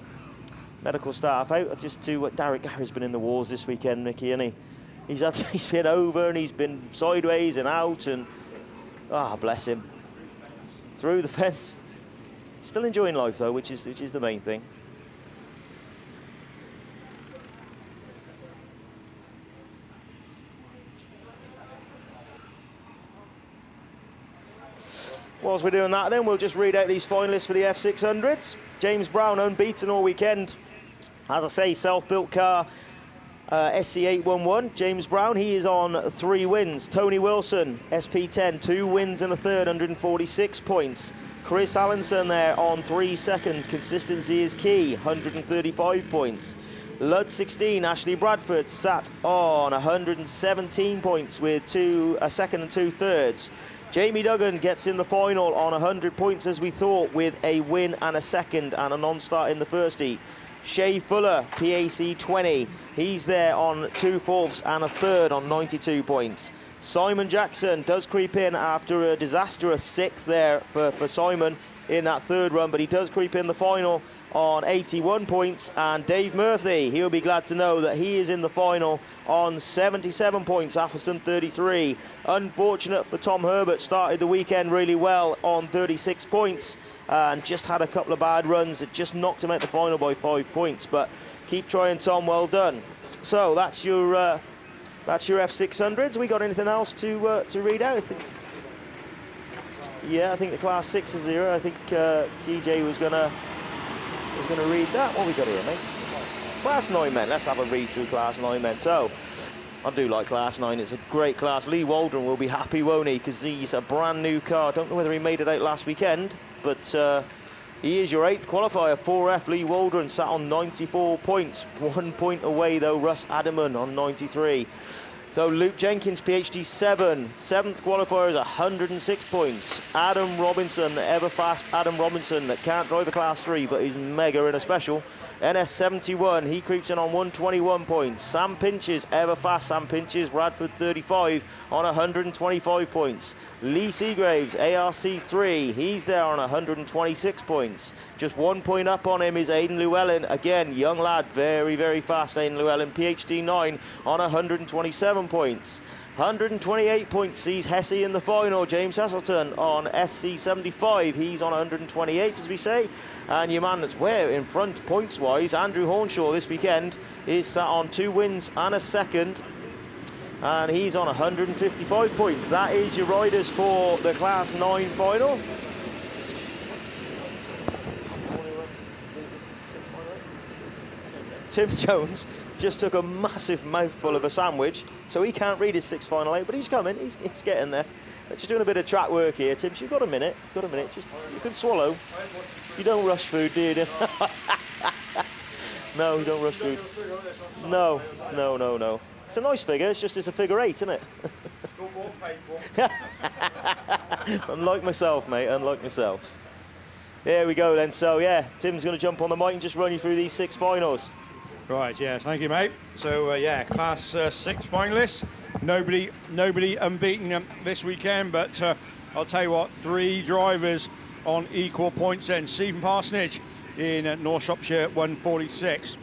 medical staff out. Just to Derek Gary's been in the wars this weekend, Mickey, and he's been over and he's been sideways and out and bless him. Through the fence. Still enjoying life though, which is the main thing. Whilst we're doing that then, we'll just read out these finalists for the F600s. James Brown, unbeaten all weekend. As I say, self-built car, SC811. James Brown, he is on 3 wins. Tony Wilson, SP10, 2 wins and a 3rd, 146 points. Chris Allenson there on 3 seconds. Consistency is key, 135 points. Lud 16, Ashley Bradford, sat on 117 points with a 2nd and 2 thirds. Jamie Duggan gets in the final on 100 points as we thought, with a win and a 2nd and a non-start in the first heat. Shay Fuller, PAC 20, he's there on 2 fourths and a 3rd on 92 points. Simon Jackson does creep in after a disastrous 6th there for Simon in that 3rd run, but he does creep in the final on 81 points. And Dave Murphy, he'll be glad to know that he is in the final on 77 points, Atherstone 33. Unfortunate for Tom Herbert, started the weekend really well on 36 points and just had a couple of bad runs that just knocked him at the final by 5 points. But keep trying, Tom, well done. So that's your F600s. We got anything else to read out? Yeah, I think the Class 6 is here. I think TJ was gonna read that. What we got here, mate? Class 9 men. Let's have a read through Class 9 men. So, I do like Class 9. It's a great class. Lee Waldron will be happy, won't he? Because he's a brand new car. I don't know whether he made it out last weekend, but he is your 8th qualifier. 4F Lee Waldron sat on 94 points. 1 point away though, Russ Adaman on 93. So Luke Jenkins, PhD 7, 7th qualifier is 106 points. Adam Robinson, the ever fast Adam Robinson, that can't drive a Class 3, but he's mega in a special. NS 71, he creeps in on 121 points. Sam Pinches, ever fast Sam Pinches, Bradford 35 on 125 points. Lee Seagraves, ARC 3, he's there on 126 points. Just 1 point up on him is Aidan Llewellyn. Again, young lad, very, very fast Aidan Llewellyn, PhD 9 on 127 points. 128 points sees Hesse in the final. James Heselton on SC 75. He's on 128, as we say. And your man that's way in front points-wise, Andrew Hornshaw, this weekend, is sat on 2 wins and a 2nd. And he's on 155 points. That is your riders for the Class 9 final. Tim Jones just took a massive mouthful of a sandwich, so he can't read his 6th final 8, but he's coming, he's getting there. Just doing a bit of track work here, Tim. You've got a minute, just, you can swallow. You don't rush food, do you? No, you don't rush food. No. It's a nice figure, it's a figure 8, isn't it? Unlike myself, mate, unlike myself. There we go then, so yeah, Tim's going to jump on the mic and just run you through these 6 finals. Right, yeah, thank you, mate. So, yeah, Class 6 finalists. Nobody unbeaten this weekend, but I'll tell you what, 3 drivers on equal points then. Stephen Parsonage in North Shropshire, 146.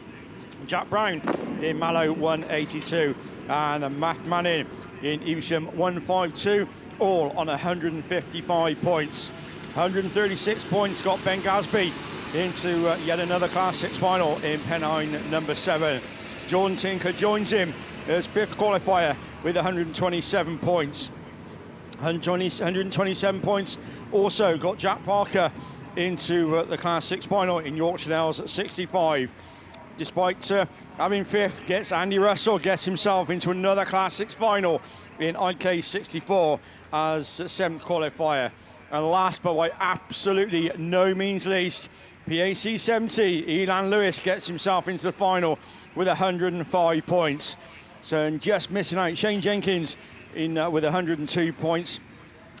Jack Brown in Mallow, 182. And Matt Manning in Evesham 152, all on 155 points. 136 points got Ben Gasby into yet another Class 6 final in Pennine number 7. Jordan Tinker joins him as 5th qualifier with 127 points. 127 points also got Jack Parker into the Class 6 final in Yorkshire Dales at 65. Despite having 5th, gets Andy Russell, gets himself into another Class 6 final in IK 64 as 7th qualifier. And last but by absolutely no means least, PAC 70, Elan Lewis gets himself into the final with 105 points. So and just missing out, Shane Jenkins in with 102 points.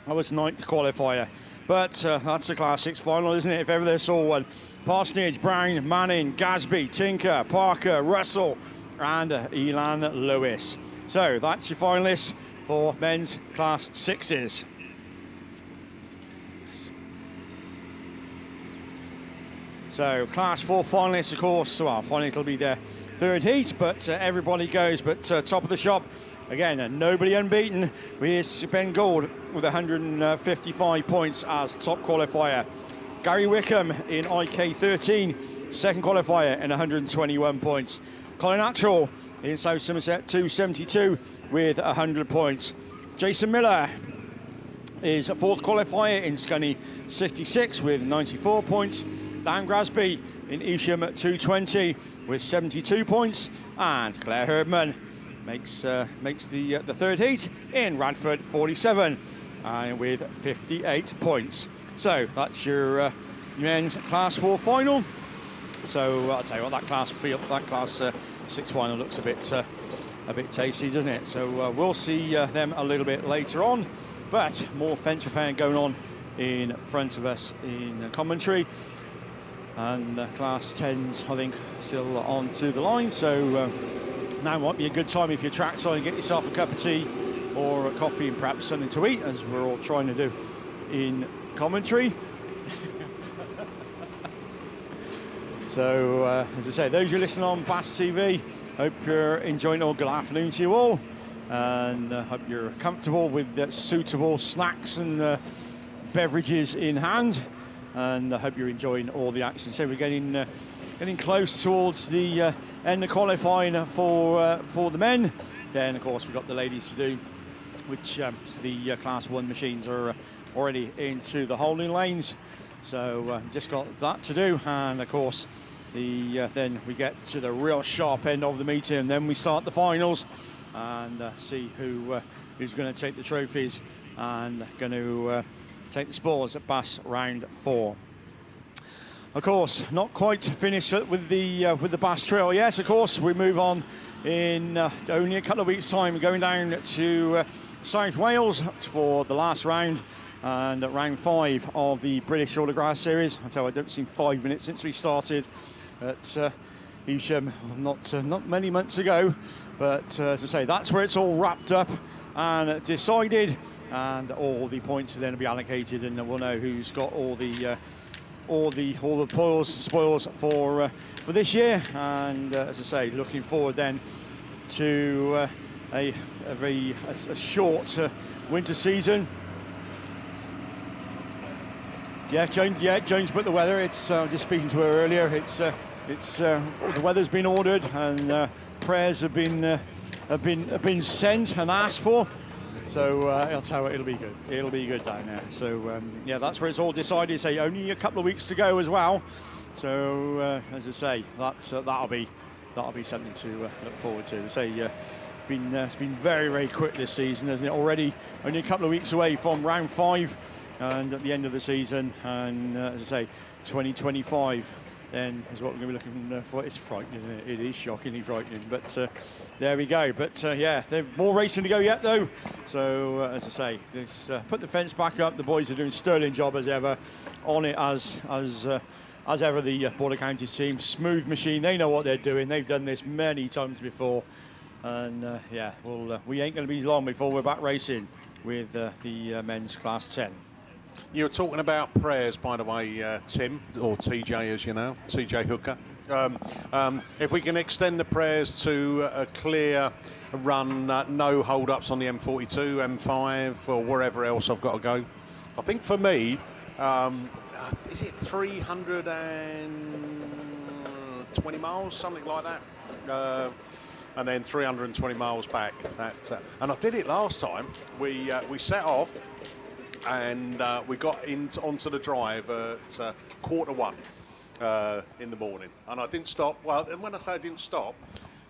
That was 9th qualifier. But that's the Class 6 final, isn't it? If ever they saw one. Parsonage, Brown, Manning, Gasby, Tinker, Parker, Russell, and Elan Lewis. So that's your finalists for men's Class 6s. So Class 4 finalists, of course, well, finally it'll be their 3rd heat, but everybody goes. But top of the shop, again, nobody unbeaten. Here's Ben Gould with 155 points as top qualifier. Gary Wickham in IK 13, 2nd qualifier in 121 points. Colin Atchell in South Somerset 272 with 100 points. Jason Miller is a 4th qualifier in Scunny 66 with 94 points. Dan Grasby in Evesham at 220 with 72 points. And Claire Herdman makes the 3rd heat in Radford 47 with 58 points. So that's your men's Class 4 final. So I'll tell you what, that Class 6 final looks a bit tasty, doesn't it? So we'll see them a little bit later on. But more fence repairing going on in front of us in the commentary. And Class 10s, I think, still onto the line. So now might be a good time if you're trackside and get yourself a cup of tea or a coffee and perhaps something to eat, as we're all trying to do in commentary. So, as I say, those who listen on BAStv, hope you're enjoying it all. Good afternoon to you all. And hope you're comfortable with suitable snacks and beverages in hand. And I hope you're enjoying all the action. So we're getting close towards the end of qualifying for the men. Then, of course, we've got the ladies to do, which the Class 1 machines are already into the holding lanes. So just got that to do. And, of course, then we get to the real sharp end of the meeting. And then we start the finals and see who's going to take the trophies and going to take the spoils at BAS round 4. Of course, not quite finished with the BAS Trail. Yes, of course, we move on in only a couple of weeks' time, going down to South Wales for the last round and round 5 of the British Autograss series. I tell you, I don't seem 5 minutes since we started at Evesham, not many months ago. But as I say, that's where it's all wrapped up and decided. And all the points will then be allocated, and we'll know who's got all the spoils for this year. And as I say, looking forward then to a short winter season. Yeah, Jones put the weather. It's just speaking to her earlier. It's the weather's been ordered, and prayers have been sent and asked for. So I'll tell you what, it'll be good. It'll be good down there. So yeah, that's where it's all decided. Say only a couple of weeks to go as well. So as I say, that'll be something to look forward to. Say it's been very, very quick this season, isn't it? Already only a couple of weeks away from round 5 and at the end of the season. And as I say, 2025 then is what we're going to be looking for. It's frightening, isn't it? It is shockingly frightening, but there we go. But yeah, there's more racing to go yet, though. So as I say, let's put the fence back up. The boys are doing sterling job as ever on it, as ever. The Border Counties team, smooth machine. They know what they're doing. They've done this many times before, and yeah, we ain't going to be long before we're back racing with the men's Class 10. You were talking about prayers, by the way, Tim, or TJ as you know, TJ Hooker. If we can extend the prayers to a clear run, no hold-ups on the M42, M5, or wherever else I've got to go. I think for me, is it 320 miles, something like that? And then 320 miles back. And I did it last time. We set off and we got onto the drive at 1:45 in the morning. And I didn't stop. Well, and when I say I didn't stop,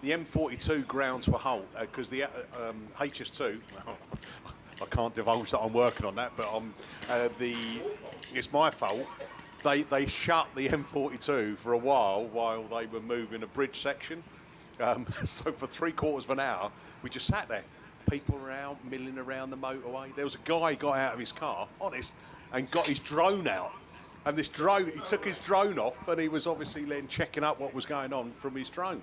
the M42 grounds were halt because the HS2, I can't divulge that I'm working on that, but it's my fault. They shut the M42 for a while they were moving a bridge section. So for 3/4 of an hour, we just sat there. People around, milling around the motorway. There was a guy got out of his car, honest, and got his drone out. And this drone, he took his drone off, and he was obviously then checking up what was going on from his drone.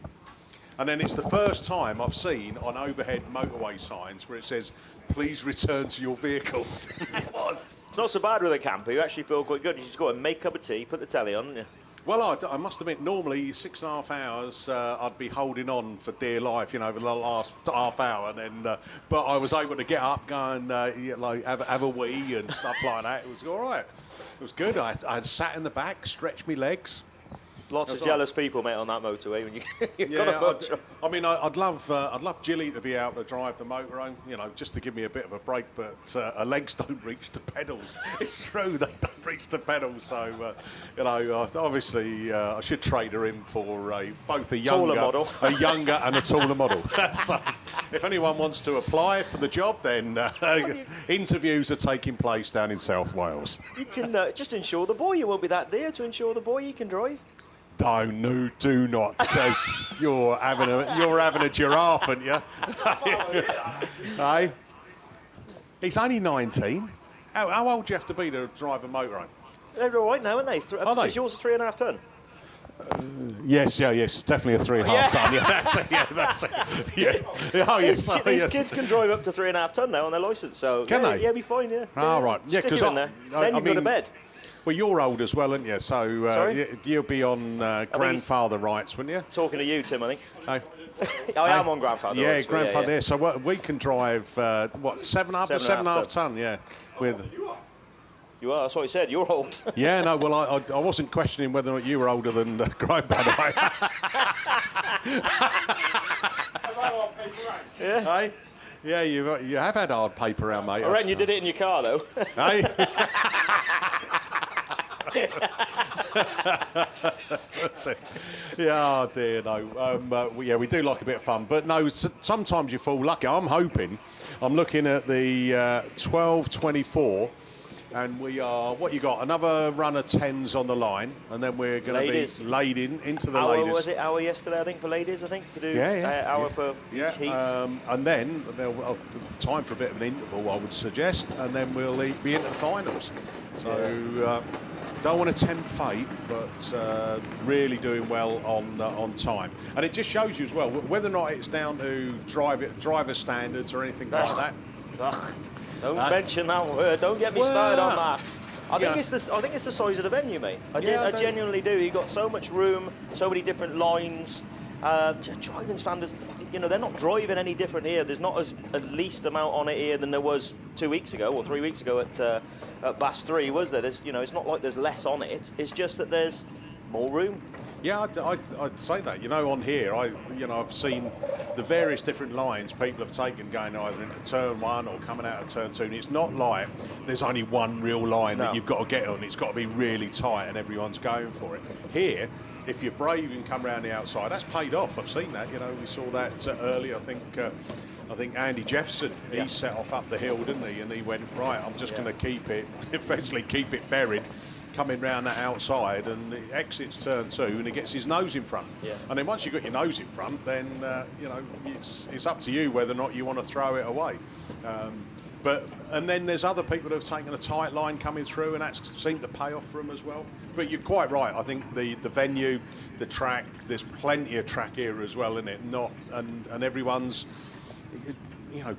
And then it's the first time I've seen on overhead motorway signs where it says, "Please return to your vehicles." It was. It's not so bad with a camper. You actually feel quite good. You just go and make a cup of tea, put the telly on, yeah. Well, I must admit, normally 6.5 hours, I'd be holding on for dear life, over the last half hour. And then, but I was able to get up, go and have a wee and stuff like that. It was all right. It was good. I sat in the back, stretched my legs. Lots of jealous people, mate, on that motorway when you've got a motor. I mean, I'd love Jilly to be able to drive the motorhome, just to give me a bit of a break. But her legs don't reach the pedals. It's true, they don't reach the pedals. So, obviously, I should trade her in for both a younger and a taller model. So, if anyone wants to apply for the job, then interviews are taking place down in South Wales. You can just insure the boy. You won't be that dear to insure the boy. He can drive. Oh, no, do not. So you're having a giraffe, aren't you? Hey? He's only 19. How old do you have to be to drive a motorhome? They're all right now, aren't they? Is yours a 3.5 ton? Yes, definitely a 3.5 ton. Yeah, that's it. Yeah. Oh, yes. These kids can drive up to 3.5 ton now on their licence. So can they? Yeah, be fine. Yeah. Oh, right. Yeah, because then you go to bed. Well, you're old as well, aren't you? So you'll be on grandfather rights, wouldn't you? Talking to you, Tim, I think. Oh. I am on grandfather rights. Yeah, grandfather. Yeah. So we can drive 7.5 ton. Yeah, with. You are. That's what he said. You're old. Yeah, no. Well, I wasn't questioning whether or not you were older than grandfather. Yeah. Hey? Yeah, you have had hard paper around, mate. I reckon you did it in your car, though. Hey? That's it. Yeah, oh dear, no. We do like a bit of fun, but no, sometimes you fall lucky. I'm looking at the 12:24, and we are, what you got, another run of 10s on the line, and then we're going to be laid into the ladies. Was it hour yesterday, I think, for ladies, to do hour for each heat? And then time for a bit of an interval, I would suggest, and then we'll be into the finals. So don't want to tempt fate, but really doing well on time. And it just shows you as well, whether or not it's down to driver standards or anything like that. Don't mention that word. Don't get me started on that. I think it's the size of the venue, mate. I genuinely do. You've got so much room, so many different lines. Driving standards, they're not driving any different here. There's not as least amount on it here than there was 2 weeks ago or 3 weeks ago at BAStv, was there? There's, it's not like there's less on it. It's just that there's more room. Yeah, I'd say that. On here, I've seen the various different lines people have taken going either into turn 1 or coming out of turn 2. And it's not like there's only one real line that you've got to get on. It's got to be really tight and everyone's going for it. Here, if you're brave and come around the outside, that's paid off. I've seen that. We saw that earlier. I think Andy Jefferson, he set off up the hill, didn't he? And he went, right, I'm just going to eventually keep it buried, coming round that outside, and he exits turn 2 and he gets his nose in front. Yeah. And then once you've got your nose in front, then, it's up to you whether or not you want to throw it away. And then there's other people who have taken a tight line coming through, and that's seemed to pay off for them as well. But you're quite right. I think the venue, the track, there's plenty of track here as well, isn't it? And everyone's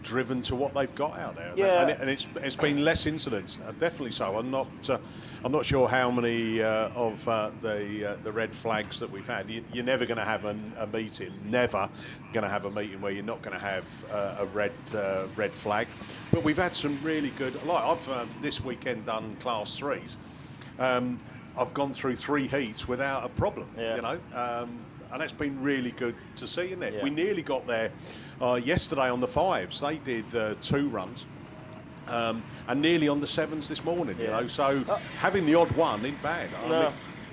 driven to what they've got out there. Yeah. And it's been less incidents, definitely so. I'm not sure how many of the red flags that we've had. You're never going to have a meeting, never going to have a meeting where you're not going to have a red flag. But we've had some really good. Like I've this weekend done Class 3s. I've gone through 3 heats without a problem. Yeah. And that's been really good to see, isn't it? Yeah. We nearly got there yesterday on the 5s. They did 2 runs. And nearly on the 7s this morning, So having the odd one ain't bad.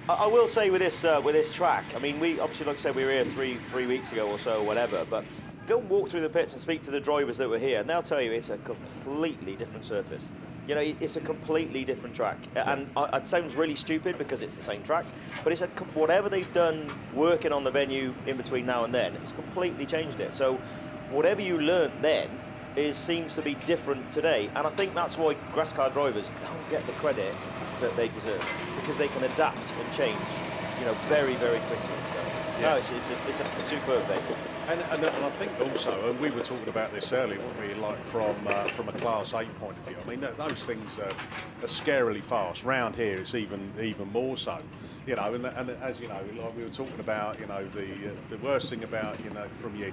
I will say with this track, I mean, we obviously, like I said, we were here three weeks ago or so, or whatever, but go and walk through the pits and speak to the drivers that were here, and they'll tell you it's a completely different surface. It's a completely different track. Yeah. And it sounds really stupid because it's the same track, but it's whatever they've done working on the venue in between now and then, it's completely changed it. So whatever you learnt then seems to be different today. And I think that's why grass car drivers don't get the credit that they deserve, because they can adapt and change, very, very quickly. So, no, it's a superb day. And I think also, and we were talking about this earlier, weren't we, like from a Class 8 point of view. I mean, those things are scarily fast. Round here, it's even more so. And as you know, like we were talking about, the worst thing about, from your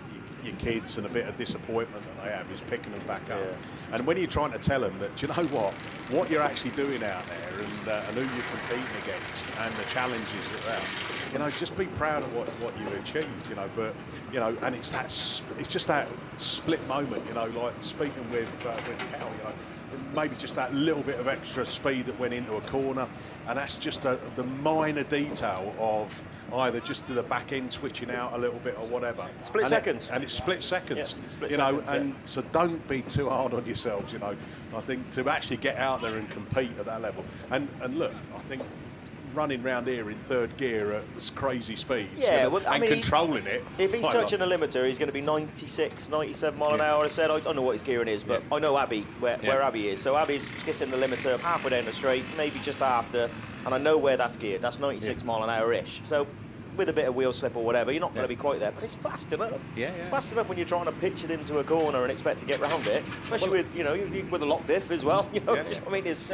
kids and a bit of disappointment that they have is picking them back up. Yeah. And when you're trying to tell them that, do you know what you're actually doing out there and who you're competing against and the challenges that they're, just be proud of what you achieved, but, and it's just that split moment, like speaking with Cal, maybe just that little bit of extra speed that went into a corner, and that's just the minor detail of either just the back end switching out a little bit or whatever. Split seconds. And it's split seconds, yeah, split seconds, and so don't be too hard on yourselves, I think to actually get out there and compete at that level. And look, I think running round here in 3rd gear at this crazy speeds controlling it. If he's touching a limiter, he's going to be 96, 97 mile an hour. I said, I don't know what his gearing is, but I know Abbey, where Abbey is. So Abbey's kissing the limiter halfway down the straight, maybe just after, and I know where that's geared. That's 96 mile an hour-ish. So with a bit of wheel slip or whatever, you're not going to be quite there, but it's fast enough. It's fast enough when you're trying to pitch it into a corner and expect to get round it, especially with a lock diff as well. I mean, it's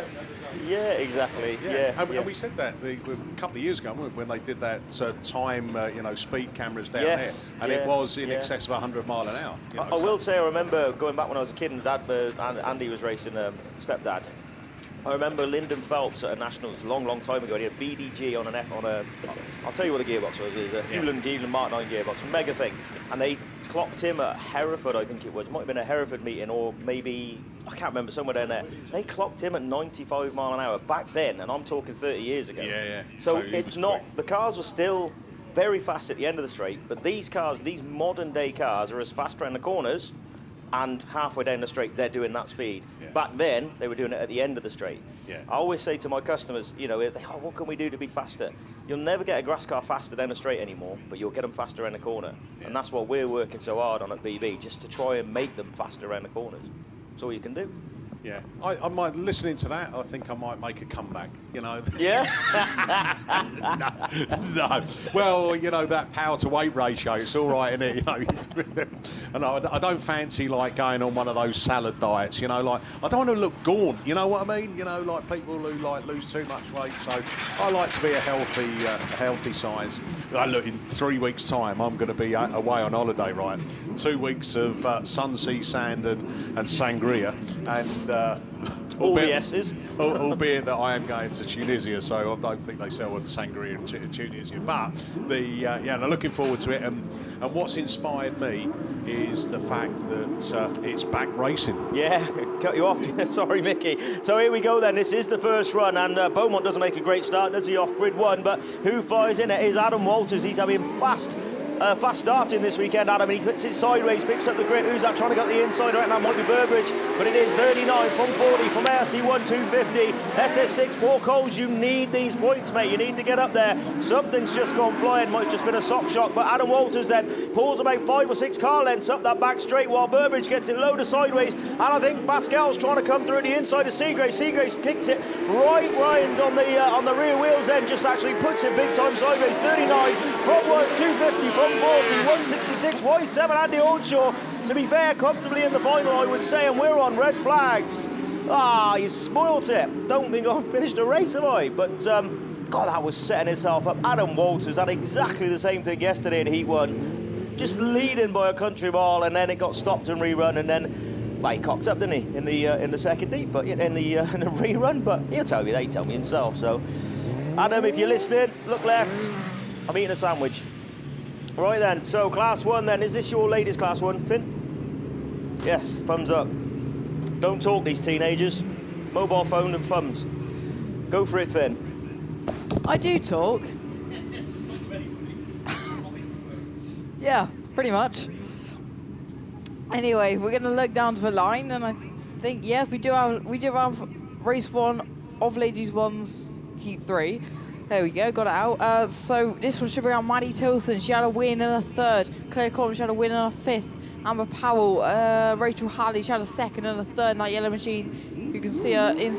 exactly. And we said that a couple of years ago when they did that time, speed cameras down there, and it was in excess of 100 mile an hour. I will say, I remember going back when I was a kid and Andy was racing stepdad. I remember Lyndon Phelps at a Nationals a long time ago. He had a BDG on I'll tell you what the gearbox was. It was a Hewland Mark 9 gearbox, mega thing. And they clocked him at Hereford, I think it was. Might have been a Hereford meeting, or maybe, I can't remember, somewhere down there. They clocked him at 95 mile an hour back then, and I'm talking 30 years ago. So it's not, the cars were still very fast at the end of the straight, but these modern day cars are as fast around the corners, and halfway down the straight, they're doing that speed. Back then, they were doing it at the end of the straight. I always say to my customers, what can we do to be faster? You'll never get a grass car faster down the straight anymore, but you'll get them faster around the corner. And that's what we're working so hard on at BB, just to try and make them faster around the corners. That's all you can do. I might, listening to that, I think I might make a comeback, Yeah? No. Well, that power to weight ratio, it's all right, isn't it? And I don't fancy, like, going on one of those salad diets, like, I don't want to look gaunt, you know what I mean? Like people who, like, lose too much weight, so I like to be a healthy size. Look, in 3 weeks' time, I'm going to be away on holiday, right? 2 weeks of sun, sea, sand and sangria, and albeit that I am going to Tunisia, so I don't think they sell the sangria in Tunisia. But I'm looking forward to it. And what's inspired me is the fact that it's back racing. Yeah, cut you off. Sorry, Mickey. So here we go then. This is the first run, and Beaumont doesn't make a great start, does he, off grid 1? But who flies in it is Adam Walters. He's having fast starting this weekend, Adam. He puts it sideways, picks up the grid. Who's that trying to get the inside right now? Might be Burbridge, but it is 39 from 40 from ARC1 250. SS6 Paul Coles, you need these points, mate. You need to get up there. Something's just gone flying. Might have just been a sock shock, but Adam Walters then pulls about 5 or 6 car lengths up that back straight while Burbridge gets it loaded sideways. And I think Pascal's trying to come through the inside of Seagraves. Seagraves kicks it right round on the rear wheels then, just actually puts it big time sideways. 39 from 250 from 140, 166, Y7 Andy Oldshaw. To be fair, comfortably in the final, I would say, and we're on red flags. Ah, you spoilt it. Don't think I've finished a race, have I? But, God, that was setting itself up. Adam Walters had exactly the same thing yesterday in Heat 1. Just leading by a country mile, and then it got stopped and rerun, and then, well, he cocked up, didn't he, in the second heat, but in the rerun. But he'll tell me, they tell me himself. So, Adam, if you're listening, look left. I'm eating a sandwich. Right then. So, Class 1 then. Is this your ladies' Class 1, Finn? Yes. Thumbs up. Don't talk, these teenagers. Mobile phone and thumbs. Go for it, Finn. I do talk. Yeah, pretty much. Anyway, we're going to look down to the line, and I think, yeah, we do have race 1 of ladies 1's heat 3. There we go, got it out. So this one should be on Maddie Tilson. She had a win and a third. Claire Collins, she had a win and a fifth. Amber Powell, Rachel Harley, she had a second and a third in that yellow machine. You can see her in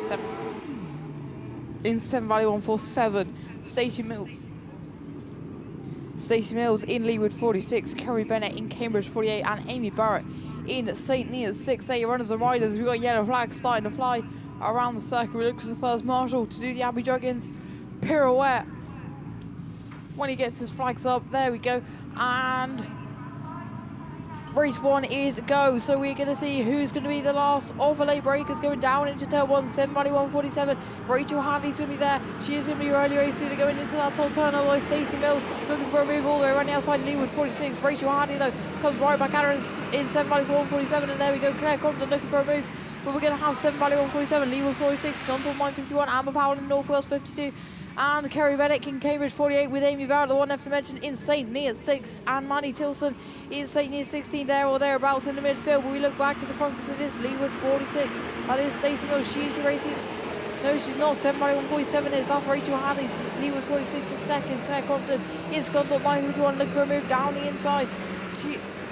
7 Valley 147. Stacey Mills in Leeward 46, Kerry Bennett in Cambridge 48, and Amy Barrett in St. Neots 6A. Runners and riders, we've got yellow flags starting to fly around the circuit. We look to the first marshal to do the Abby Juggins pirouette. When he gets his flags up, there we go. And race 1 is go. So we're going to see who's going to be the last of the late breakers going down into turn 1, 7 Valley 147. Rachel Hadley's going to be there. She is going to be early race leader going into that top turn. Otherwise, Stacey Mills looking for a move all the way around the outside. Leeward 46. Rachel Hadley, though, comes right back at her in 7 Valley 147. And there we go. Claire Compton looking for a move. But we're going to have 7 Valley 147, Leeward 46, Stunthorpe 951, Amber Powell in North Wales 52. And Kerry Bennett in Cambridge 48 with Amy Barrett, the one left to mention, in St. Neots 6, and Manny Tilson in St. Neots 16 there or thereabouts in the midfield. But we look back to the front because it is Leeward 46. That is Stacey Mills. She races. No, she's not. 7 Valley 147 is. That's Rachel Hadley. Leeward 46 is second. Claire Compton is Scunthorpe 951 looking for a move down the inside.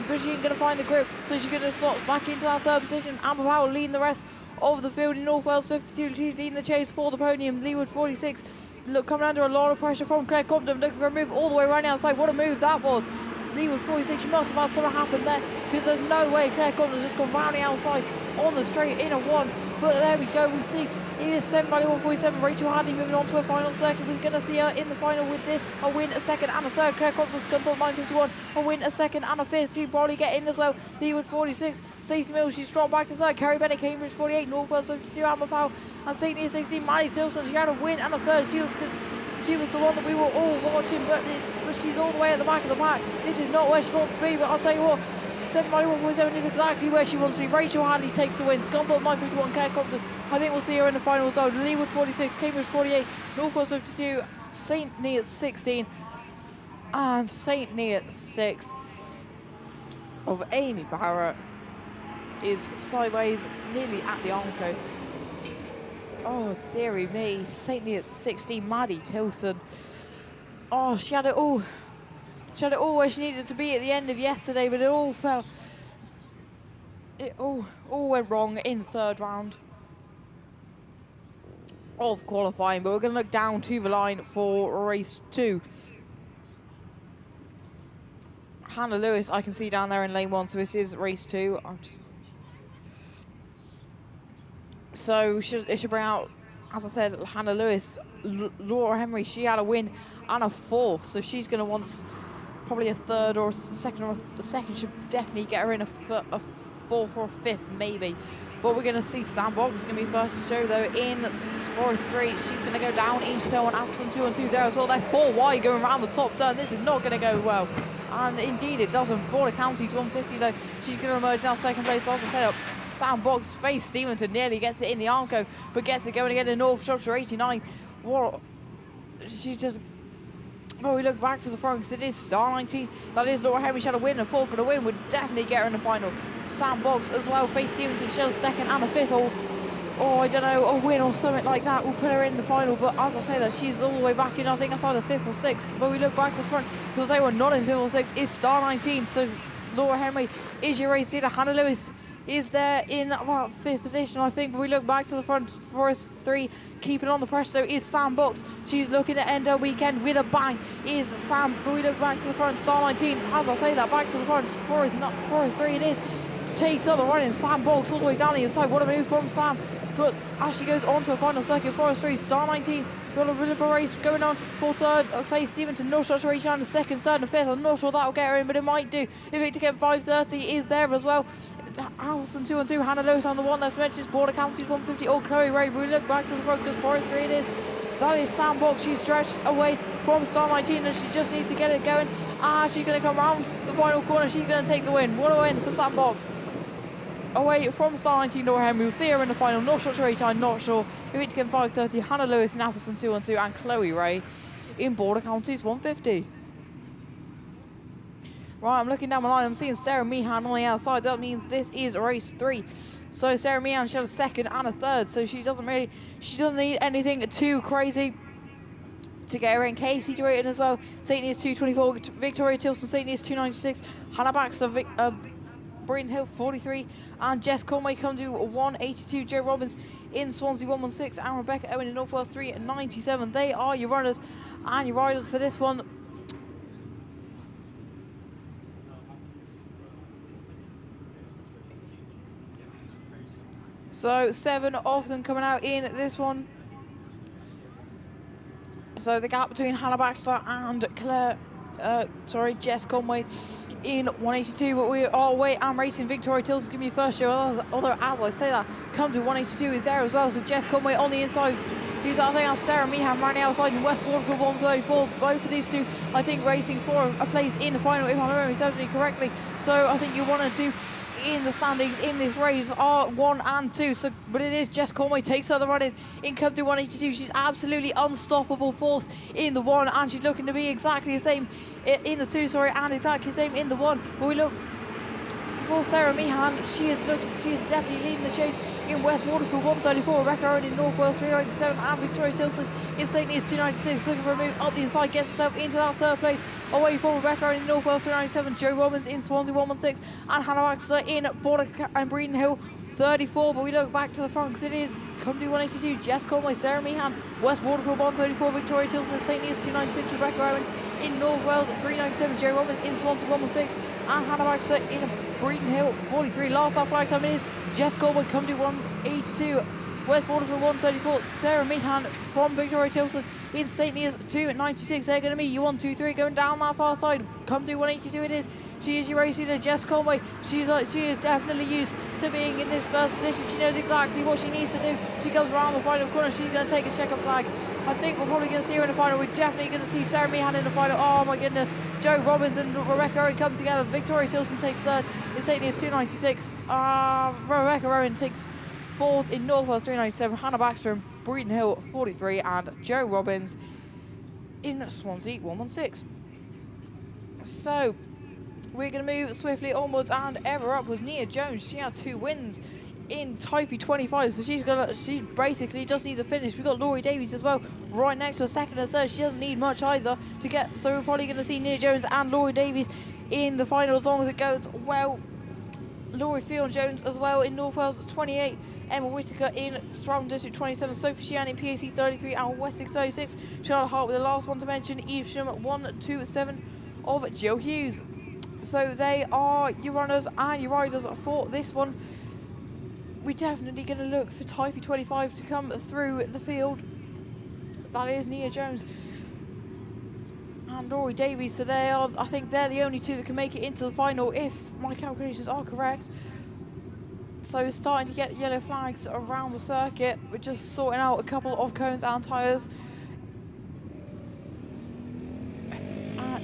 But she ain't going to find the grip, so she's going to slot back into that third position. Amber Powell leading the rest of the field in North Wales 52. She's leading the chase for the podium. Leeward 46. Look, coming under a lot of pressure from Claire Compton, looking for a move all the way around the outside. What a move that was. Leeward 46, she must have had something happen there, because there's no way Claire Compton's just gone round the outside on the straight in a 1. But there we go, we see it is 7 Valley 147. Rachel Hadley moving on to her final circuit. We're going to see her in the final with this. A win, a second and a third. Claire Compton, Scunthorpe 951. A win, a second and a fifth. She'll probably get in as well. Leeward 46. Stacey Mills, she's dropped back to third. Kerry Bennett, Cambridge 48. North Wales 52. Amber Powell and St. Neots 16. Maddie Tilson, she had a win and a third. She was the one that we were all watching, but she's all the way at the back of the pack. This is not where she wants to be, but I'll tell you what, 7 Valley 147 is exactly where she wants to be. Rachel Hadley takes the win. Scunthorpe 951, Claire Compton. I think we'll see her in the final zone. Leeward 46, Cambridge 48, North Wales 52, St. Neots 16, and St. Neots 6 of Amy Barrett is sideways, nearly at the Armco. Oh, dearie me. St. Neots 16, Maddie Tilson. Oh, she had it all. She had it all where she needed to be at the end of yesterday, but it all fell. It all went wrong in the third round of qualifying. But we're going to look down to the line for race 2. Hannah Lewis, I can see down there in lane 1, so this is race 2. So it should bring out, as I said, Hannah Lewis. Laura Henry, she had a win and a fourth, so she's going to want probably a third or a second, or a second should definitely get her in a fourth or a fifth maybe. But we're going to see Sam Boggs is going to be first to show though in Forest 3. She's going to go down into turn 1, Afterson 2 and 2-0 as well. They're 4 wide going around the top turn. This is not going to go well. And indeed it doesn't. Border County's 150 though. She's going to emerge now second place. As I said, Sam Boggs face Steventon, nearly gets it in the Armco, but gets it going again in North Shropshire 89. What? She just. Oh, we look back to the front because it is Star 19. That is Laura Henry. She had a win, a fourth for the win. Would definitely get her in the final. Sam Boggs as well face Steventon. She has a second and a fifth. Oh, I don't know, a win or something like that will put her in the final. But as I say that, she's all the way back in, I think, that's either 5th or 6th. But we look back to the front because they were not in 5th or 6th. Is Star 19. So Laura Henry is your race leader. Hannah Lewis is there in that 5th position, I think. We look back to the front, Forest 3 keeping on the pressure, is Sam Box. She's looking to end her weekend with a bang, is Sam. But we look back to the front, Star 19, as I say that, back to the front, Forest 3 it is. Takes up the run in Sam Box all the way down the inside. What a move from Sam. But as she goes on to a final circuit, Forest 3, Star 19, got a bit of a race going on for third. Face Steventon, not sure to reach down to second, third and fifth. I'm not sure that'll get her in, but it might do. If Victor Kemp 530 is there as well. Allison 2 on 2, Hannah Lewis on the one left mentions, Border Counties 150, oh Chloe Ray. We look back to the front because Forest 3 it is. That is Sam Box. She's stretched away from Star 19 and she just needs to get it going. She's going to come around the final corner. She's going to take the win. What a win for Sam Box. Away from Star 19, Laura Henry. We'll see her in the final. Not sure to rate time, not sure. If it can 530, Hannah Lewis in Appleton 2 on 2 and Chloe Ray in Border Counties 150. Right, I'm looking down the line. I'm seeing Sarah Meehan on the outside. That means this is race 3. So Sarah Meehan, she had a second and a third. So she doesn't need anything too crazy to get her in. Casey Drayton as well. St. Neots 224. Victoria Tilson, St. Neots 296. Hannah Baxter, Brayton Hill 43, and Jess Conway come to 182. Joe Robbins in Swansea 116, and Rebecca Owen in Northwell 397. They are your runners and your riders for this one. So 7 of them coming out in this one. So the gap between Hannah Baxter and Jess Conway in 182, but we are away and racing. Victoria Tills give me your first show, although as I say that, come to 182 is there as well. So Jess Conway on the inside, who's I think Sarah Meehan running outside in West Waterford 134. Both of these two, I think, racing for a place in the final, if I'm remembering certainly correctly. So I think you're 1 and 2 in the standings in this race are 1 and 2. So, but it is Jess Conway takes her the run in come to 182. She's absolutely unstoppable force in the 1, and she's looking to be exactly the same in the 2, and exactly the same in the 1. But we look for Sarah Meehan. She is definitely leading the chase in West Waterford 134. Rebecca Owen in North Wales 397, and Victoria Tilson in St. Neots 296. Looking for a move up the inside, gets herself into that 3rd place. Away from Rebecca Owen in North Wales 397. Joe Robbins in Swansea 116, and Hannah Baxter in Border and Breeden Hill 34. But we look back to the front because it is come to 182. Jess Conway, Sarah Meehan, West Waterford 134. Victoria Tilson in St. Neots 296. Rebecca Owen in North Wales 397. Joe Robbins in Swansea 116, and Hannah Baxter in Breeden Hill 43. Last lap flag time it is Jess Conway come to 182. West Waterford 134. Sarah Meehan from Victoria Tilson in St. Neots 296. They're going to be you 1, 2, 3 going down that far side. Come to 182 it is. She is your race leader, Jess Conway. She is definitely used to being in this first position. She knows exactly what she needs to do. She comes around the final corner. She's going to take a checkered flag. I think we're probably going to see her in the final. We're definitely going to see Sarah Meehan in the final. Oh my goodness. Joe Robbins and Rebecca Owen come together. Victoria Tilson takes 3rd in St. Neots 296. Rebecca Owen takes 4th in North Wales 397. Hannah Baxter in Breeden Hill 43, and Joe Robbins in Swansea 116. So we're going to move swiftly onwards, and ever up was Nia Jones. She had 2 wins in Tyre 25, so she basically just needs a finish. We've got Laurie Davies as well right next to her, 2nd and 3rd. She doesn't need much either to get, so we're probably going to see Nia Jones and Laurie Davies in the final as long as it goes well. Laurie Field Jones as well in North Wales 28. Emma Whittaker in Stroud District 27, Sophie Sheehan in PAC 33, and Wessex 36. Charlotte Hart with the last one to mention, Evesham 127 of Jill Hughes. So they are your runners and your riders for this one. We're definitely going to look for Tyre 25 to come through the field. That is Nia Jones and Laurie Davies. So they are, I think they're the only 2 that can make it into the final if my calculations are correct. So we're starting to get yellow flags around the circuit. We're just sorting out a couple of cones and tyres,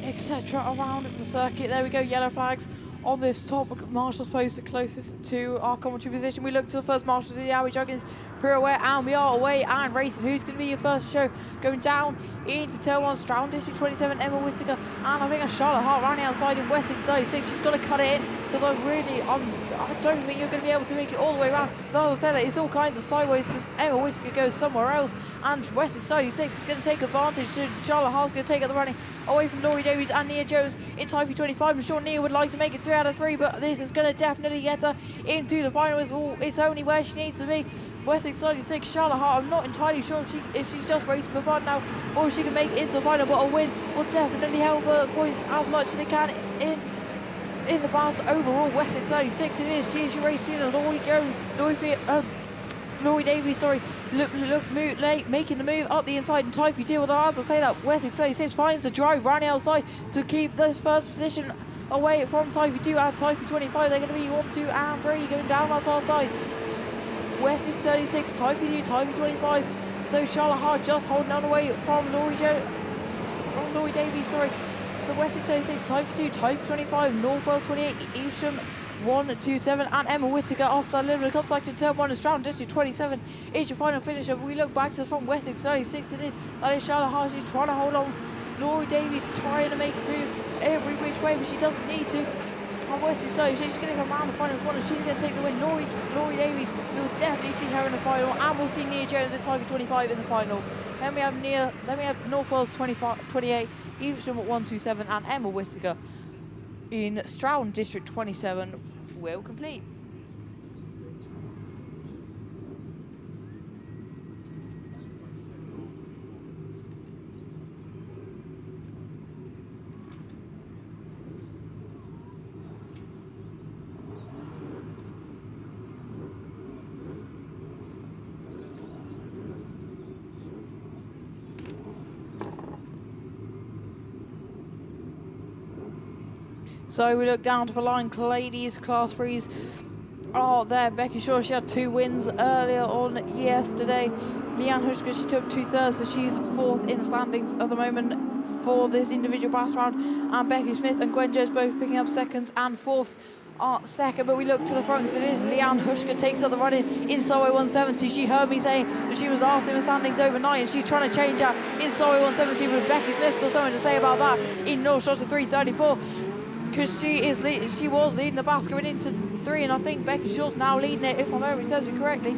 etc. around the circuit. There we go, yellow flags on this top marshal's post closest to our commentary position. We look to the first marshals, Yowie Juggins, Pirouette, and we are away and racing. Who's going to be your first show? Going down into turn 1, Stroud District 27, Emma Whittaker, and I think a Charlotte Hart running outside in Wessex 36. She's got to cut it in because I don't think you're going to be able to make it all the way around. But as I said, it's all kinds of sideways. Emma Whittaker goes somewhere else, and Wessex 96 is going to take advantage. Charlotte Hart's going to take up the running away from Laurie Davies and Nia Jones in Typhy 25. I'm sure Nia would like to make it 3 out of 3, but this is going to definitely get her into the final. It's only where she needs to be. Wessex 96, Charlotte Hart, I'm not entirely sure if she's just racing for fun now, or if she can make it into the final, but a win will definitely help her points as much as they can in the BAS overall. Wessex 36 it is. She is your race leader, Laurie Jones, Laurie Davies, sorry, making the move up the inside in Typhy 2. Although as I say that, Wessex 36 finds the drive running outside to keep this first position away from Typhy 2 and Typhy 25. They're going to be 1, 2 and 3 going down that far side. Wessex 36, Typhy 2, Typhy 25. So Charlotte Hart just holding on away from Laurie Davies, sorry. So Wessex 36, Typhy 2, Typhy 25, North Wales 28, Evesham 127, and Emma Whittaker offside a little bit of contact in turn 1 and Stroud District 27 is your final finisher. We look back to the front, Wessex 36 it is. That is Charlotte Hart. She's trying to hold on. Laurie Davies trying to make moves every which way, but she doesn't need to. And Wessex 36, she's going to come around the final corner. She's going to take the win. Laurie Davies, we will definitely see her in the final, and we'll see Nia Jones at Typhy 25 in the final. Then we have North Wales 28, Evesham at 127, and Emma Whittaker in Stroud District 27 will complete. So we look down to the line, ladies, class 3s. Oh, there, Becky Shaw, she had 2 wins earlier on yesterday. Leanne Hushka, she took 2/3, so she's 4th in the standings at the moment for this individual BAS round. And Becky Smith and Gwen Jones both picking up 2nds and 4ths are second. But we look to the front, so it is Leanne Hushka takes up the run in Solway 170. She heard me saying that she was last in the standings overnight, and she's trying to change that in Solway 170 with Becky Smith. Got something to say about that in North Shropshire 334. Because she was leading the BAS going into 3, and I think Becky Shaw's now leading it, if my memory serves me correctly.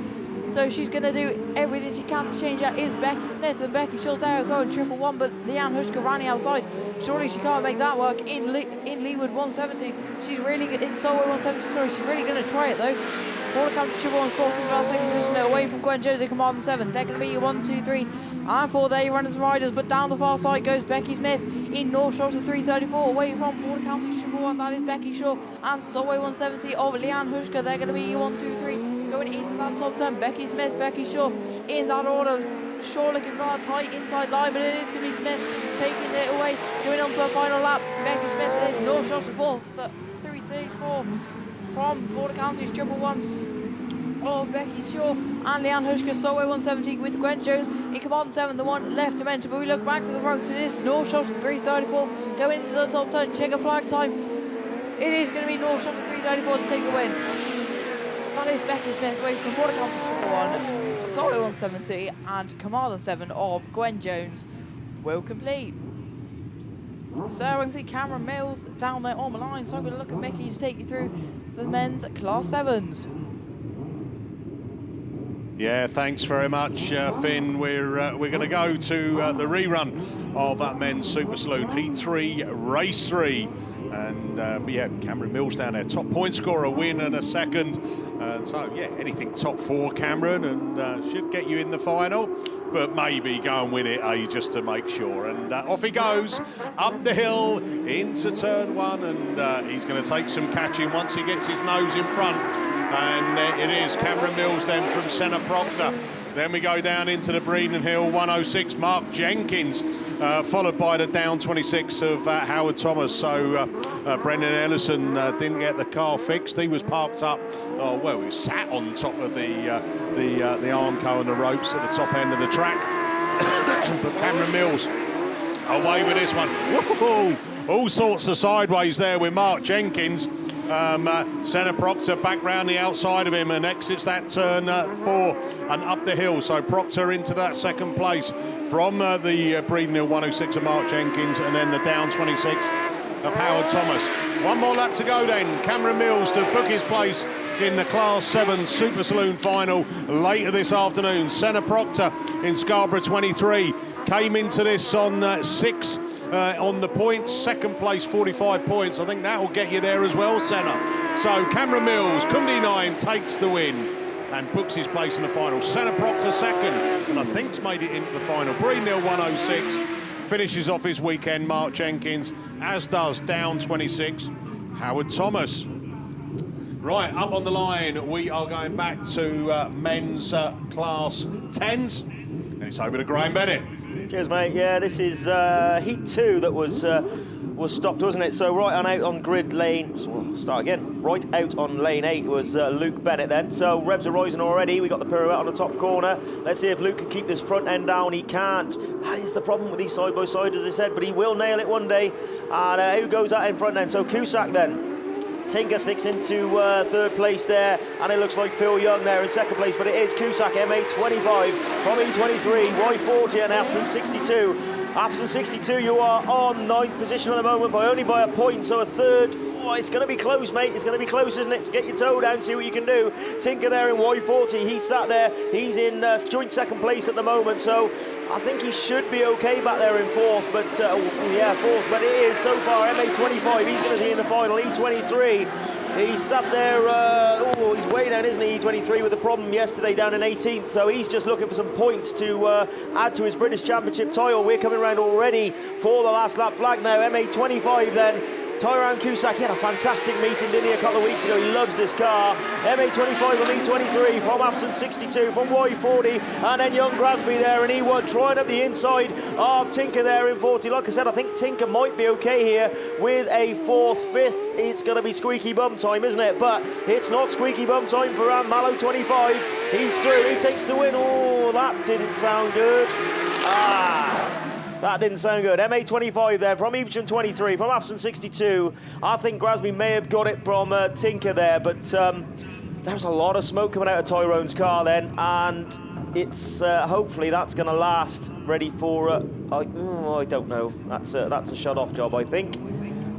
So she's going to do everything she can to change that. Is Becky Smith, and Becky Shaw's there as well in 111, but Leanne Hushka running outside. Surely she can't make that work in Leeward 170. She's really good in Solway 170. Sorry, she's really going to try it though. Border Country Triple One sources for our second position away from Gwen Jones in command 7. They're going to be 1, 2, 3, and 4 there, runners and riders, but down the far side goes Becky Smith in North Shropshire 334 away from Border County Triple One. That is Becky Shaw and Solway 170 of Leanne Hushka. They're going to be 1, 2, 3 going into that top 10. Becky Smith, Becky Shaw in that order. Shaw looking for that tight inside line, but it is going to be Smith taking it away, going on to a final lap. Becky Smith, it is North Shropshire 4, 334 from Border Counties Triple One. Oh, Becky Shaw and Leanne Hushka, Solway 170 with Gwen Jones in command 7, the one left to mention. But we look back to the front, it is North Shropshire 334 going into the top 10. Check a flag time. It is going to be North Shropshire 334 to take the win. That is Becky Smith away from Border Counties Triple One, Solway 170, and Commander 7 of Gwen Jones will complete. So I can see Cameron Mills down there on the line, so I'm going to look at Mickey to take you through the men's class 7s. Yeah, thanks very much, Finn. We're going to go to the rerun of that men's Super Saloon Heat 3, Race 3. And yeah, Cameron Mills down there, top point scorer, a win and a second. So yeah, anything top 4, Cameron, and should get you in the final. But maybe go and win it, just to make sure. And off he goes, up the hill, into turn 1, and he's going to take some catching once he gets his nose in front. And it is Cameron Mills then from Senna Proctor. Then we go down into the Breeden Hill, 106, Mark Jenkins, followed by the down 26 of Howard Thomas. So Brendan Ellison didn't get the car fixed. He was parked up, well, he sat on top of the Armco and the ropes at the top end of the track. But Cameron Mills away with this one. Woo-hoo! All sorts of sideways there with Mark Jenkins. Senna Proctor back round the outside of him and exits that turn 4 and up the hill. So Proctor into that second place from the Breeden Hill 106 of Mark Jenkins, and then the down 26 of Howard Thomas. One more lap to go then. Cameron Mills to book his place in the Class 7 Super Saloon final later this afternoon. Senna Proctor in Scarborough 23 came into this on 6 on the points. Second place, 45 points. I think that will get you there as well, Senna. So Cameron Mills, Cumdy 9, takes the win and books his place in the final. Senna Proctor second, and I think's made it into the final. Breenhill 106 finishes off his weekend. Mark Jenkins, as does down 26 Howard Thomas. Right, up on the line, we are going back to men's class 10s, and it's over to Graham Bennett. Cheers, mate. Yeah, this is heat 2 that was stopped, wasn't it? So right on out on grid lane, so we'll start again. Right out on lane 8 was Luke Bennett then. So revs are rising already. We got the pirouette on the top corner. Let's see if Luke can keep this front end down. He can't. That is the problem with these side by side, as I said, but he will nail it one day. And who goes out in front end? So Cusack then. Tinker sticks into third place there, and it looks like Phil Young there in second place, but it is Cusack, MA25 from E23, Y40 and Afton 62. Afton 62, you are on 9th position at the moment, only by a point, so a third. Oh, it's going to be close, mate. It's going to be close, isn't it? So get your toe down, see what you can do. Tinker there in Y40. He's sat there. He's in joint second place at the moment, so I think he should be okay back there in fourth. But yeah, fourth. But it is so far MA25. He's going to see in the final. E23. He's sat there. He's way down, isn't he? E23 with a problem yesterday down in 18th. So he's just looking for some points to add to his British Championship title. We're coming around already for the last lap flag now. MA25 then. Tyre and Cusack, he had a fantastic meeting, didn't he, a couple of weeks ago? He loves this car. MA25 from E23, from Afton 62, from Y40, and then young Grasby there, and he won, trying up the inside of Tinker there in 40. Like I said, I think Tinker might be okay here with a 4th, 5th. It's going to be squeaky bum time, isn't it? But it's not squeaky bum time for Mallow 25. He's through, he takes the win. Oh, that didn't sound good. That didn't sound good. MA25 there from Evesham 23, from Afton 62. I think Grasby may have got it from Tinker there, but there's a lot of smoke coming out of Tyrone's car then, and it's hopefully that's going to last. Ready for I don't know. That's a shut-off job, I think.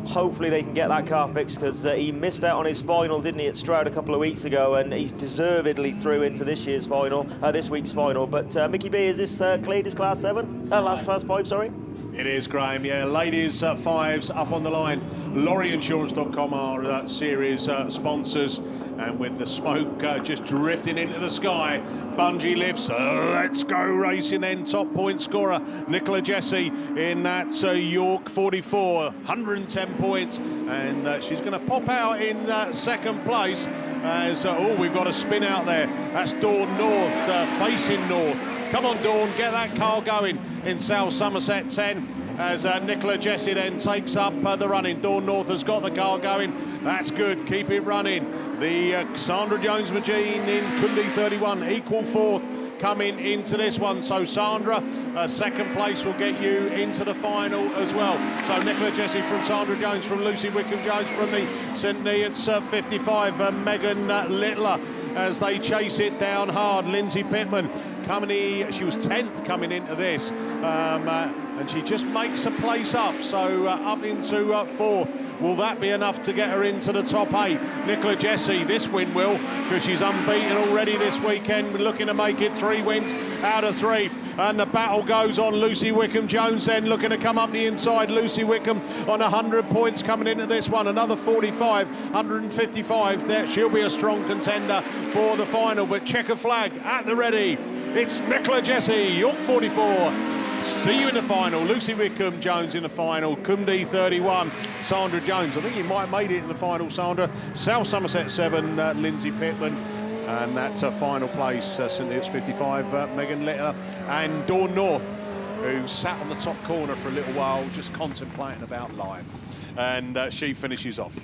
Hopefully they can get that car fixed, because he missed out on his final, didn't he, at Stroud a couple of weeks ago, and he's deservedly through into this year's final, this week's final. But Mickey B, is this Clayd's Class 7? Last Class 5, sorry? It is, Graham. Yeah, ladies 5s up on the line. LorryInsurance.com are series sponsors. And with the smoke just drifting into the sky, Bungee lifts. Let's go racing then. Top point scorer, Nicola Jesse in that York 44, 110 points. And she's going to pop out in second place as, we've got a spin out there. That's Dawn North, facing north. Come on, Dawn, get that car going in South Somerset 10. As Nicola Jesse then takes up the running. Dawn North has got the car going. That's good. Keep it running. The Sandra Jones-Magine in Cumdy 31, equal 4th coming into this one. So Sandra, second place will get you into the final as well. So Nicola Jesse from Sandra Jones, from Lucy Wickham-Jones from the St Neots 55. Megan Littler as they chase it down hard. Lindsay Pittman coming in, she was 10th coming into this. And she just makes a place up, so up into 4th. Will that be enough to get her into the top 8? Nicola Jesse, this win will, because she's unbeaten already this weekend, looking to make it 3 wins out of 3. And the battle goes on. Lucy Wickham-Jones then looking to come up the inside. Lucy Wickham on 100 points coming into this one. Another 45, 155. There, she'll be a strong contender for the final. But checker flag at the ready. It's Nicola Jesse, York 44. See you in the final. Lucy Wickham-Jones in the final. Cumdy 31. Sandra Jones. I think you might have made it in the final, Sandra. South Somerset 7. Lindsay Pittman. And that's a final place. St Neots 55. Megan Littler and Dawn North, who sat on the top corner for a little while, just contemplating about life. And she finishes off.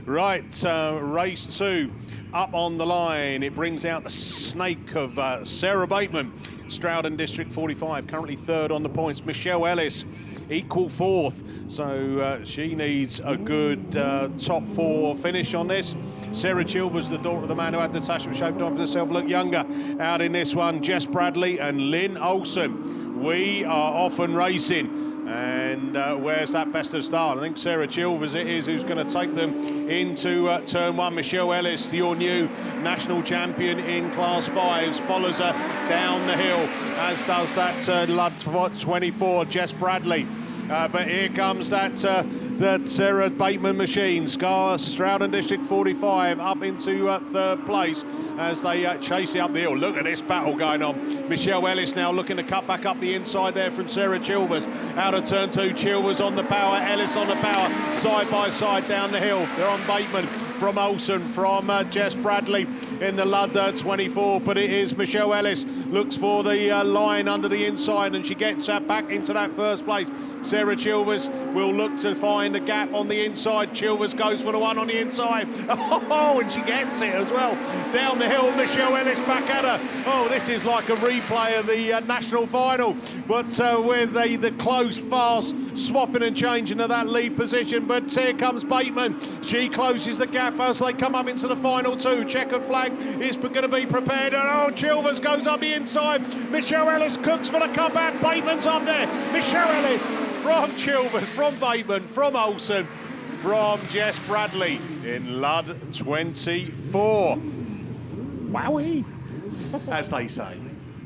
Right, race 2 up on the line. It brings out the snake of Sarah Bateman, Stroud District 45, currently 3rd on the points. Michelle Ellis, equal 4th. So she needs a good top 4 finish on this. Sarah Chilvers, the daughter of the man who had the attachment shaved off herself, look younger out in this one. Jess Bradley and Lynn Olsen we are off and racing. And where's that best of start? I think Sarah Chilvers it is who's going to take them into turn one. Michelle Ellis, your new national champion in Class 5s, follows her down the hill, as does that Lud 24, Jess Bradley. But here comes that Sarah Bateman machine. Stroud District 45 up into third place as they chase it up the hill. Look at this battle going on. Michelle Ellis now looking to cut back up the inside there from Sarah Chilvers. Out of turn two, Chilvers on the power, Ellis on the power, side by side down the hill. They're on Bateman from Olsen, from Jess Bradley in the Lud 24, but it is Michelle Ellis looks for the line under the inside, and she gets that back into that first place. Sarah Chilvers will look to find a gap on the inside. Chilvers goes for the one on the inside. Oh, and she gets it as well. Down the hill, Michelle Ellis back at her. Oh, this is like a replay of the national final, but with the close, fast swapping and changing of that lead position. But here comes Bateman. She closes the gap as they come up into the final two. Checkered flag is going to be prepared. And oh, Chilvers goes up the inside. Michelle Ellis cooks for the comeback. Bateman's up there. Michelle Ellis from Chilvers, from Bateman, from Olsen, from Jess Bradley in Lud 24. Wowie, as they say.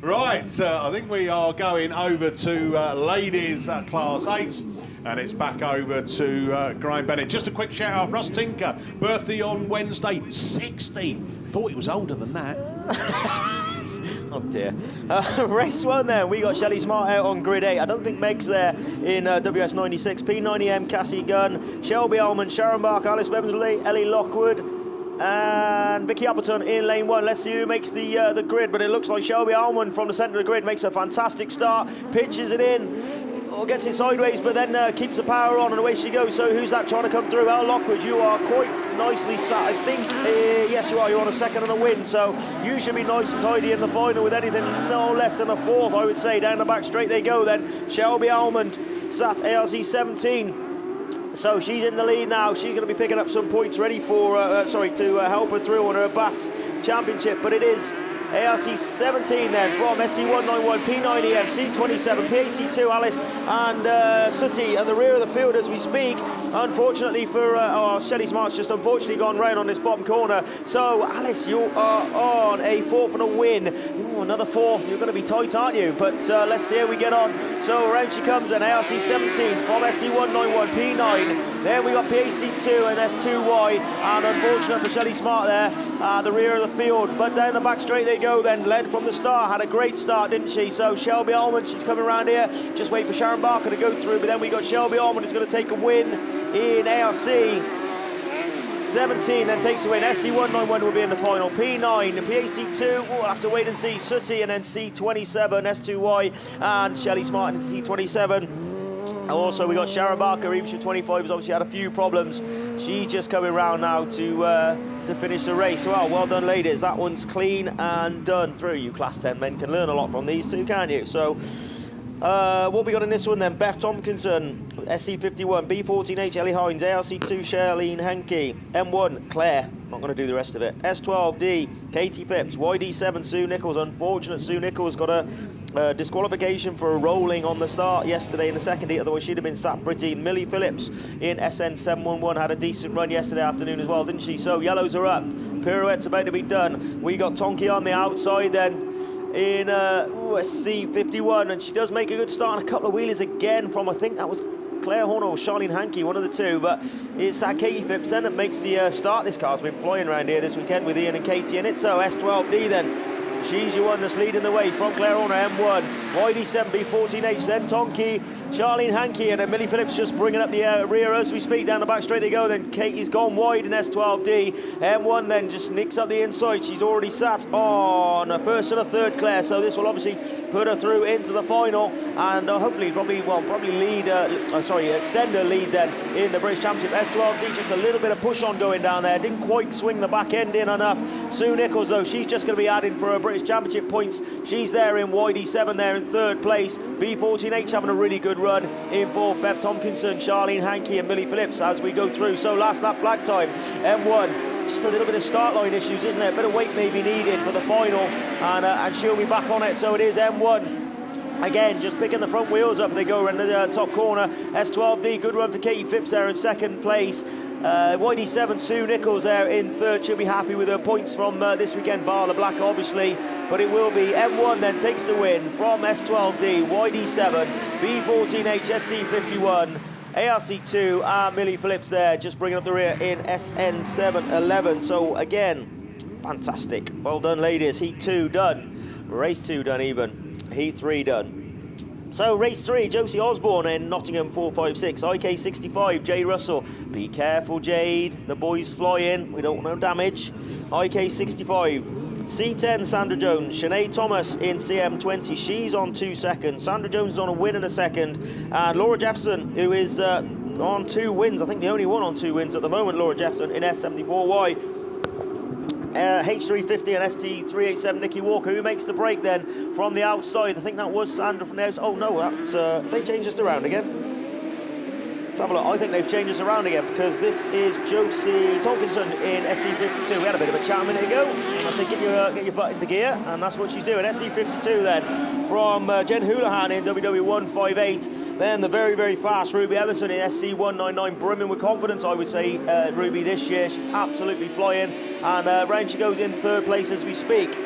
Right, I think we are going over to ladies Class 8s. And it's back over to Graham Bennett. Just a quick shout out, Russ Tinker, birthday on Wednesday, 60. Thought he was older than that. Oh dear. Race one then, we got Shelley Smart out on grid 8. I don't think Meg's there in WS96. P90M, Cassie Gunn, Shelby Almond, Sharon Barker, Alice Beversley, Ellie Lockwood, and Vicky Appleton in lane 1. Let's see who makes the grid, but it looks like Shelby Almond from the centre of the grid makes a fantastic start, pitches it in, or gets it sideways, but then keeps the power on, and away she goes. So who's that trying to come through? Al Lockwood, you are quite nicely sat. I think, yes you are, you're on a second and a win, so you should be nice and tidy in the final with anything no less than a fourth, I would say. Down the back straight they go then. Shelby Almond sat ARC 17. So she's in the lead now. She's going to be picking up some points ready for, to help her through on her BAS championship. But it is ARC 17 then from SC191, P90M, C27, PAC2, Alice and Sooty at the rear of the field as we speak. Unfortunately for Shelley Smart's just unfortunately gone round on this bottom corner. So Alice, you are on a fourth and a win. Ooh, another fourth. You're going to be tight, aren't you? But let's see how we get on. So around she comes then, ARC 17 from SC191, P9. Then we got PAC2 and S2Y, and unfortunate for Shelley Smart there at the rear of the field. But down the back straight they go then, led from the start, had a great start, didn't she? So Shelby Almond, she's coming around here, just wait for Sharon Barker to go through, but then we got Shelby Almond who's going to take a win in ARC 17, then takes a win. SC191 will be in the final. P9, PAC2, we'll have to wait and see. Sooty, and then C27, S2Y, and Shelley Smart in C27. Also, we got Sharon Barker, even 25 has obviously had a few problems. She's just coming round now to finish the race. Well done, ladies. That one's clean and done through. You Class 10 men can learn a lot from these two, can't you? So, what we got in this one then? Beth Tompkinson, SC51, B14H, Ellie Hines, ARC2, Charlene Henke, M1, Claire. Not going to do the rest of it. S12D, Katie Phipps, YD7, Sue Nichols. Unfortunate, Sue Nichols got a disqualification for a rolling on the start yesterday in the second heat, otherwise she'd have been sat pretty. Millie Phillips in SN711 had a decent run yesterday afternoon as well, didn't she? So yellows are up, pirouette's about to be done. We got Tonki on the outside then in SC51, and she does make a good start on a couple of wheelies again from, I think that was Claire Horner or Charlene Hankey, one of the two, but it's Katie Phipps then that makes the start. This car's been flying around here this weekend with Ian and Katie in it. So S12D then, she's your one that's leading the way from Claire Horner, M1, YD7, B14H, then Tonki, Charlene Hankey, and then Millie Phillips just bringing up the rear as we speak. Down the back straight they go, then Katie's gone wide in S12D. M1 then just nicks up the inside. She's already sat on a first and a third, Claire, so this will obviously put her through into the final, and hopefully probably lead, extend her lead then in the British Championship. S12D just a little bit of push on going down there, didn't quite swing the back end in enough. Sue Nichols though, she's just going to be adding for her British Championship points. She's there in YD7 there in third place. B14H having a really good run in fourth. Bev Tompkinson, Charlene Hankey and Millie Phillips as we go through. So last lap flag time, M1, just a little bit of start line issues, isn't it? A bit of weight may be needed for the final, and she'll be back on it. So it is M1 Again, just picking the front wheels up. They go around the top corner. S12D, good run for Katie Phipps there in second place. YD7, Sue Nichols there in third. She'll be happy with her points from this weekend, bar the black obviously, but it will be M1 then takes the win from S12D, YD7, B14H, SC51, ARC2 and Millie Phillips there, just bringing up the rear in SN711. So again, fantastic. Well done, ladies. Heat 2 done. Race 2 done even. Heat 3 done. So race 3, Josie Osborne in Nottingham 456, IK65, Jade Russell. Be careful, Jade. The boys fly in. We don't want no damage. IK65. C10, Sandra Jones. Sinead Thomas in CM20. She's on 2 seconds. Sandra Jones is on a win in a second. And Laura Jefferson, who is on 2 wins. I think the only one on 2 wins at the moment, Laura Jefferson in S74Y. H350 and ST387, Nikki Walker, who makes the break then from the outside. I think that was Sandra from there. Oh no, that's they changed us around again. Let's have a look. I think they've changed us around again because this is Josie Tomkinson in SC52. We had a bit of a chat a minute ago, and I said get your butt into gear, and that's what she's doing. SC52 then from Jen Houlihan in WW158. Then the very, very fast Ruby Emerson in SC199, brimming with confidence, I would say, Ruby this year. She's absolutely flying, and round she goes in third place as we speak.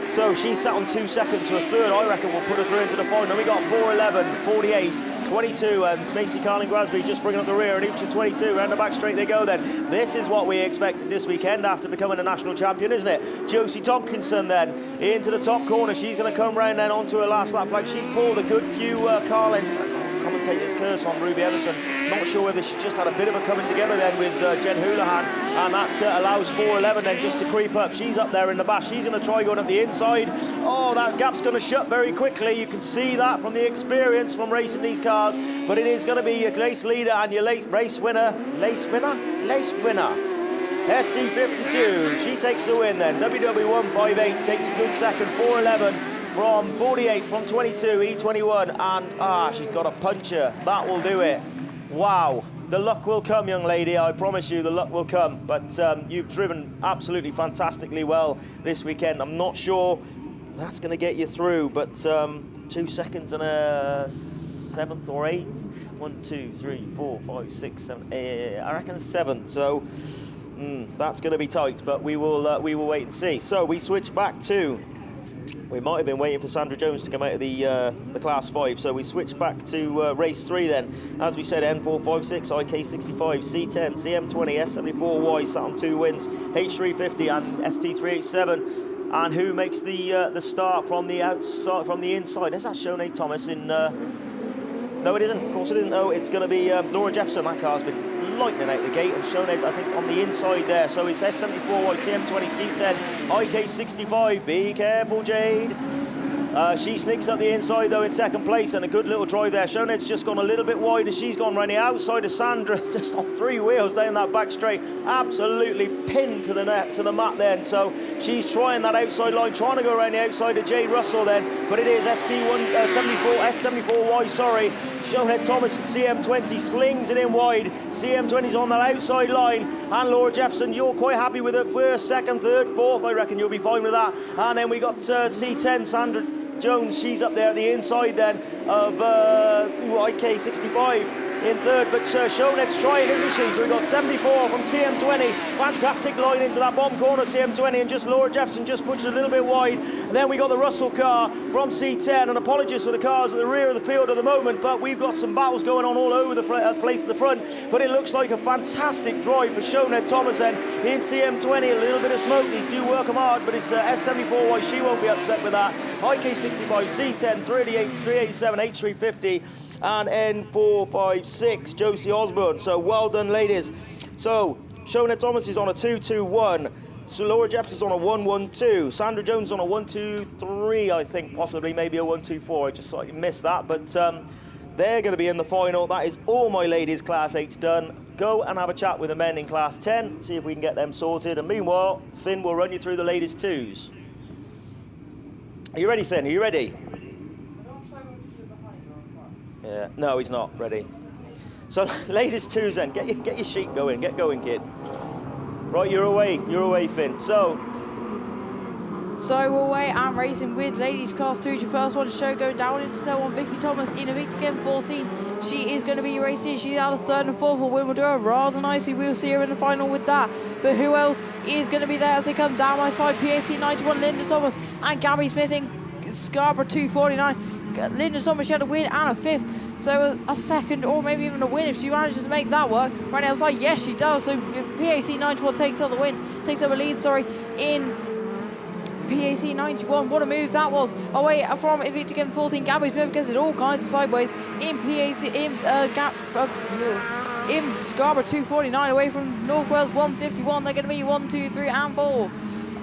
So she's sat on 2 seconds, so a third, I reckon, will put her through into the final. We got 4:11, 48, 22, and Macy Carlin Grasby just bringing up the rear, and each of 22, round the back straight they go then. This is what we expect this weekend after becoming a national champion, isn't it? Josie Tompkinson then into the top corner. She's going to come round then onto her last lap flag. She's pulled a good few car lengths. Commentator's curse on Ruby Emerson. Not sure whether she just had a bit of a coming together then with Jen Houlihan, and that allows 4:11 then just to creep up. She's up there in the back. She's going to try going up the inside. Oh, that gap's going to shut very quickly. You can see that from the experience from racing these cars, but it is going to be your race leader and your race winner. SC52, she takes the win then. WW158 takes a good second, 4:11. From 48, from 22, E21, and she's got a puncher. That will do it. Wow. The luck will come, young lady. I promise you the luck will come. But you've driven absolutely fantastically well this weekend. I'm not sure that's going to get you through, but 2 seconds and a 7th or 8th. 1, 2, 3, 4, 5, 6, 7, 8. I reckon 7th. So that's going to be tight, but we will wait and see. So we switch back to... We might have been waiting for Sandra Jones to come out of the Class 5, so we switch back to Race 3 then. As we said, N456, IK65, C10, CM20, S74Y, sat on 2 wins, H350 and ST387. And who makes the start from the outside, from the inside? Is that Sinead Thomas in... No, it isn't. Of course it isn't. No, it's going to be Laura Jefferson. That car's been lightning out the gate, and Sinead, I think, on the inside there. So it's S74Y, CM20, C10, IK65. Be careful, Jade. She sneaks up the inside, though, in second place, and a good little drive there. Sinead's just gone a little bit wide as she's gone around the outside of Sandra, just on 3 wheels down that back straight. Absolutely pinned to the mat then. So she's trying that outside line, trying to go around the outside of Jade Russell then, but it is S74Y, sorry. Sinead Thomas and CM20 slings it in wide. CM20's on that outside line, and Laura Jefferson, you're quite happy with it. First, second, third, fourth, I reckon you'll be fine with that. And then we got C10, Sandra Jones, she's up there at the inside then of IK65 in third, but Sinead's trying, isn't she? So we've got 74 from CM20, fantastic line into that bomb corner, CM20, and just Laura Jefferson just pushed a little bit wide. And then we got the Russell car from C10, and apologies for the cars at the rear of the field at the moment, but we've got some battles going on all over the place at the front, but it looks like a fantastic drive for Sinead Thomas then in CM20, a little bit of smoke, these do work them hard, but it's S74Y, she won't be upset with that. IK65, C10, 38, 387, H350, and N456, Josie Osborne. So well done, ladies. So Sinead Thomas is on a 2-2-1. So Laura Jefferson's on a 1-1-2. Sandra Jones on a 1-2-3, I think, possibly maybe a 1-2-4. I just slightly missed that, but they're going to be in the final. That is all my ladies' Class 8's done. Go and have a chat with the men in Class 10, see if we can get them sorted. And meanwhile, Finn will run you through the ladies' 2s. Are you ready, Finn? Are you ready? Yeah, no, he's not ready. So, ladies' 2s then. Get your sheet going. Get going, kid. Right, you're away, Finn. So, So we're away and racing with ladies class 2. Your first one to show going down into turn 1. Vicky Thomas in a Victor again 14. She is going to be racing. She's out of 3rd and 4th. A win will do her rather nicely. We'll see her in the final with that. But who else is going to be there as they come down my side? PAC 91, Linda Thomas and Gabby Smith in Scarborough 249. Linda Thomas, she had a win and a 5th. So a 2nd or maybe even a win if she manages to make that work. Right outside, yes she does. So PAC 91 takes up the win. Takes up a lead, in PAC 91, what a move that was. Away from Victor again 14, Gabby Smith gets it all kinds of sideways in PAC, in Scarborough 249, away from North Wales 151. They're going to be 1, 2, 3 and 4.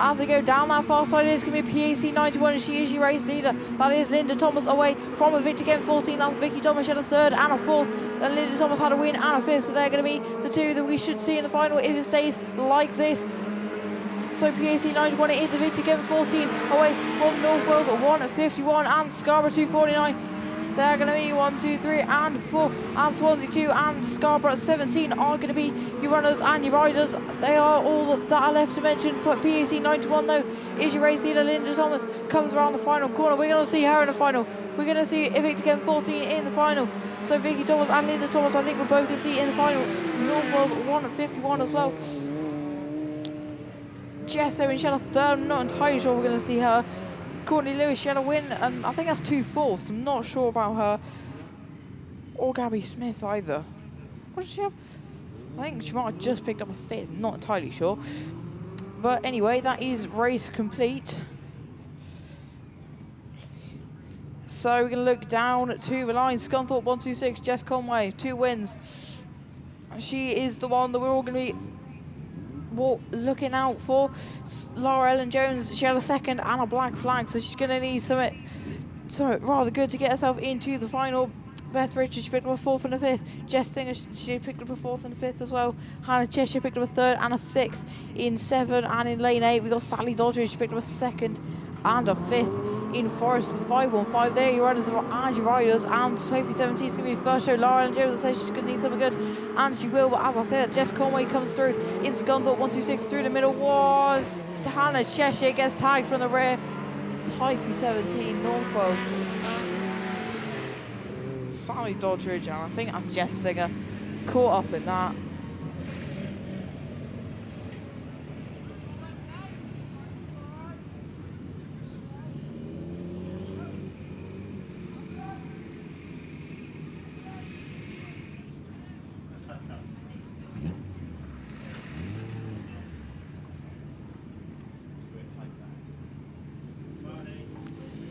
As they go down that far side, it's going to be PAC 91, and she is your race leader. That is Linda Thomas away from a Victor again 14. That's Vicky Thomas. She had a 3rd and a 4th. And Linda Thomas had a win and a 5th. So they're going to be the 2 that we should see in the final if it stays like this. So PAC 91, it is a Victor again 14 away from North Wales at 1 at 51 and Scarborough 249. They're going to be 1, 2, 3 and 4 and Swansea 2 and Scarborough 17 are going to be your runners and your riders. They are all that are left to mention. For PAC 91 though is your race leader Linda Thomas, comes around the final corner. We're going to see her in the final. We're going to see Victor again 14 in the final. So Vicky Thomas and Linda Thomas, I think we're both going to see in the final. North Wales 1 at 51 as well. Jess Owen, she had a 3rd. I'm not entirely sure we're going to see her. Courtney Lewis, she had a win, and I think that's 2 4ths. I'm not sure about her. Or Gabby Smith either. What did she have? I think she might have just picked up a 5th. Not entirely sure. But anyway, that is race complete. So we're going to look down to the line. Scunthorpe 126, Jess Conway, 2 wins. She is the one that we're all going to be looking out for. Laura Ellen Jones, she had a 2nd and a black flag, so she's going to need something rather good to get herself into the final. Beth Richards, she picked up a 4th and a 5th. Jess Singer, she picked up a 4th and a 5th as well. Hannah Cheshire picked up a 3rd and a 6th in 7, and in lane 8 we got Sally Doddridge, she picked up a 2nd and a 5th in Forest 515. There your runners and your riders, and Sophie 17 is going to be first show. Laura and Jones, I say she's going to need something good, and she will, but as I said, Jess Conway comes through in Scunthorpe 126. Through the middle was Hannah Cheshire, gets tagged from the rear. Sophie 17, North Wales. Sally Doddridge, and I think that's Jess Singer, caught up in that.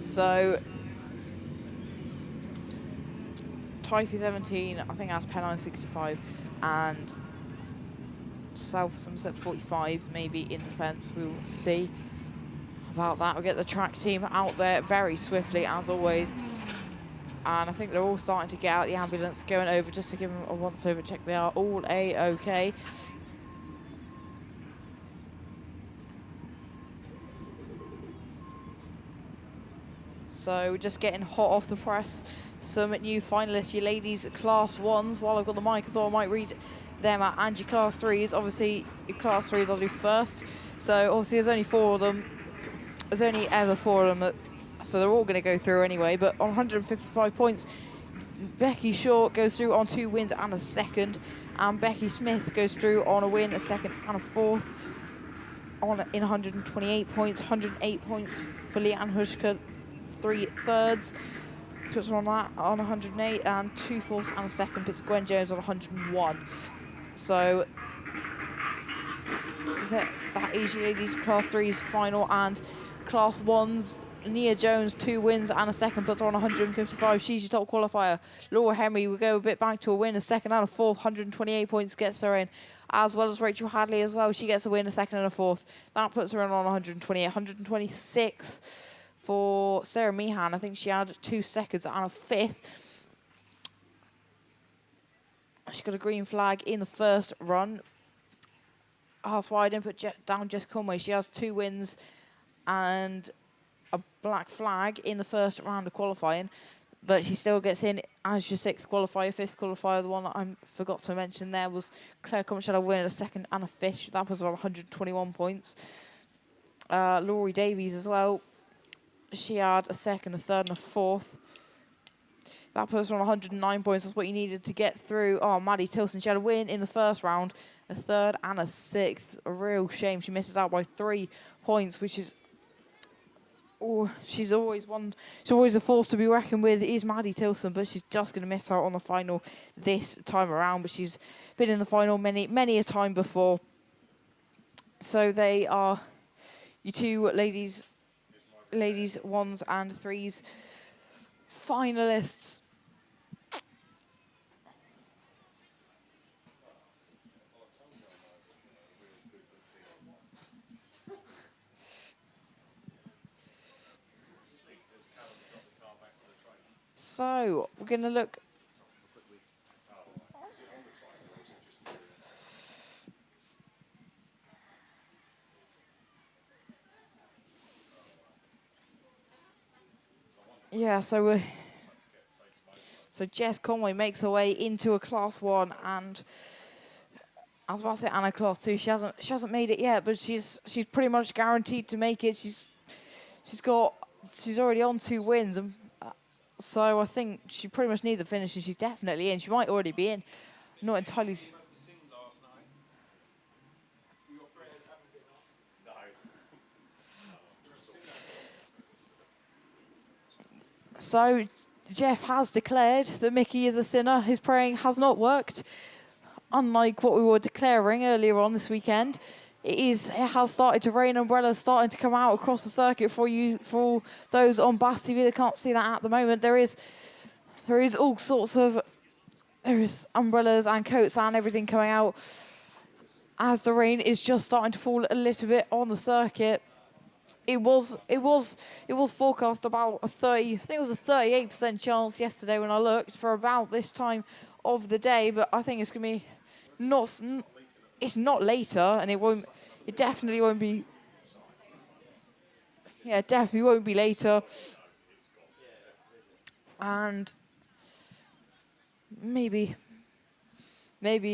So, Typhy 17, I think that's Pennine 65, and South Somerset 45, maybe in the fence. We'll see about that. We'll get the track team out there very swiftly, as always. And I think they're all starting to get out the ambulance, going over just to give them a once-over check. They are all A-OK. So we're just getting hot off the press. Some new finalists, your ladies class 1s. While I've got the mic, I thought I might read them out. And your class 3s. Obviously, your class 3s I'll do first. So obviously there's only 4 of them. There's only ever 4 of them. So they're all going to go through anyway. But on 155 points, Becky Shaw goes through on 2 wins and a 2nd. And Becky Smith goes through on a win, a 2nd and a 4th. In 128 points, 108 points for Leanne Hushka. 3 thirds, puts her on that on 108, and 2 fourths and a 2nd, puts Gwen Jones on 101. So that is your ladies class 3s final, and class 1s, Nia Jones 2 wins and a 2nd, puts her on 155. She's your top qualifier. Laura Henry will go a bit back to a win, a 2nd and a 4th, 128 points gets her in, as well as Rachel Hadley as well. She gets a win, a 2nd and a 4th. That puts her in on 128, 126. For Sarah Meehan, I think she had 2 2nds and a 5th. She got a green flag in the first run. That's why I didn't put down Jess Conway. She has 2 wins and a black flag in the first round of qualifying, but she still gets in as your 6th qualifier. 5th qualifier, the one that I forgot to mention there, was Claire Combs. She had a win, a 2nd and a 5th. That was on 121 points. Laurie Davies as well. She had a second, a third, and a fourth. That puts her on 109 points. That's what you needed to get through. Oh, Maddie Tilson, she had a win in the first round, a third and a sixth. A real shame she misses out by 3 points, which is... Oh, she's always one. She's always a force to be reckoned with. Is Maddie Tilson, but she's just going to miss out on the final this time around. But she's been in the final many a time before. So they are your two ladies 1s and 3s finalists. So we're going to look. Yeah, so Jess Conway makes her way into a Class 1, and I was about to say Anna Class 2. She hasn't made it yet, but she's pretty much guaranteed to make it. She's already on 2 wins, and so I think she pretty much needs a finish, and she's definitely in. She might already be in. Not entirely. So Jeff has declared that Mickey is a sinner. His praying has not worked. Unlike what we were declaring earlier on this weekend, it has started to rain. Umbrellas starting to come out across the circuit for those on BAStv that can't see that at the moment. There is all sorts of umbrellas and coats and everything coming out as the rain is just starting to fall a little bit on the circuit. It was forecast about a 38% chance yesterday when I looked for about this time of the day, but I think it's gonna be it's not later, and it definitely won't be. Yeah, it definitely won't be later. And maybe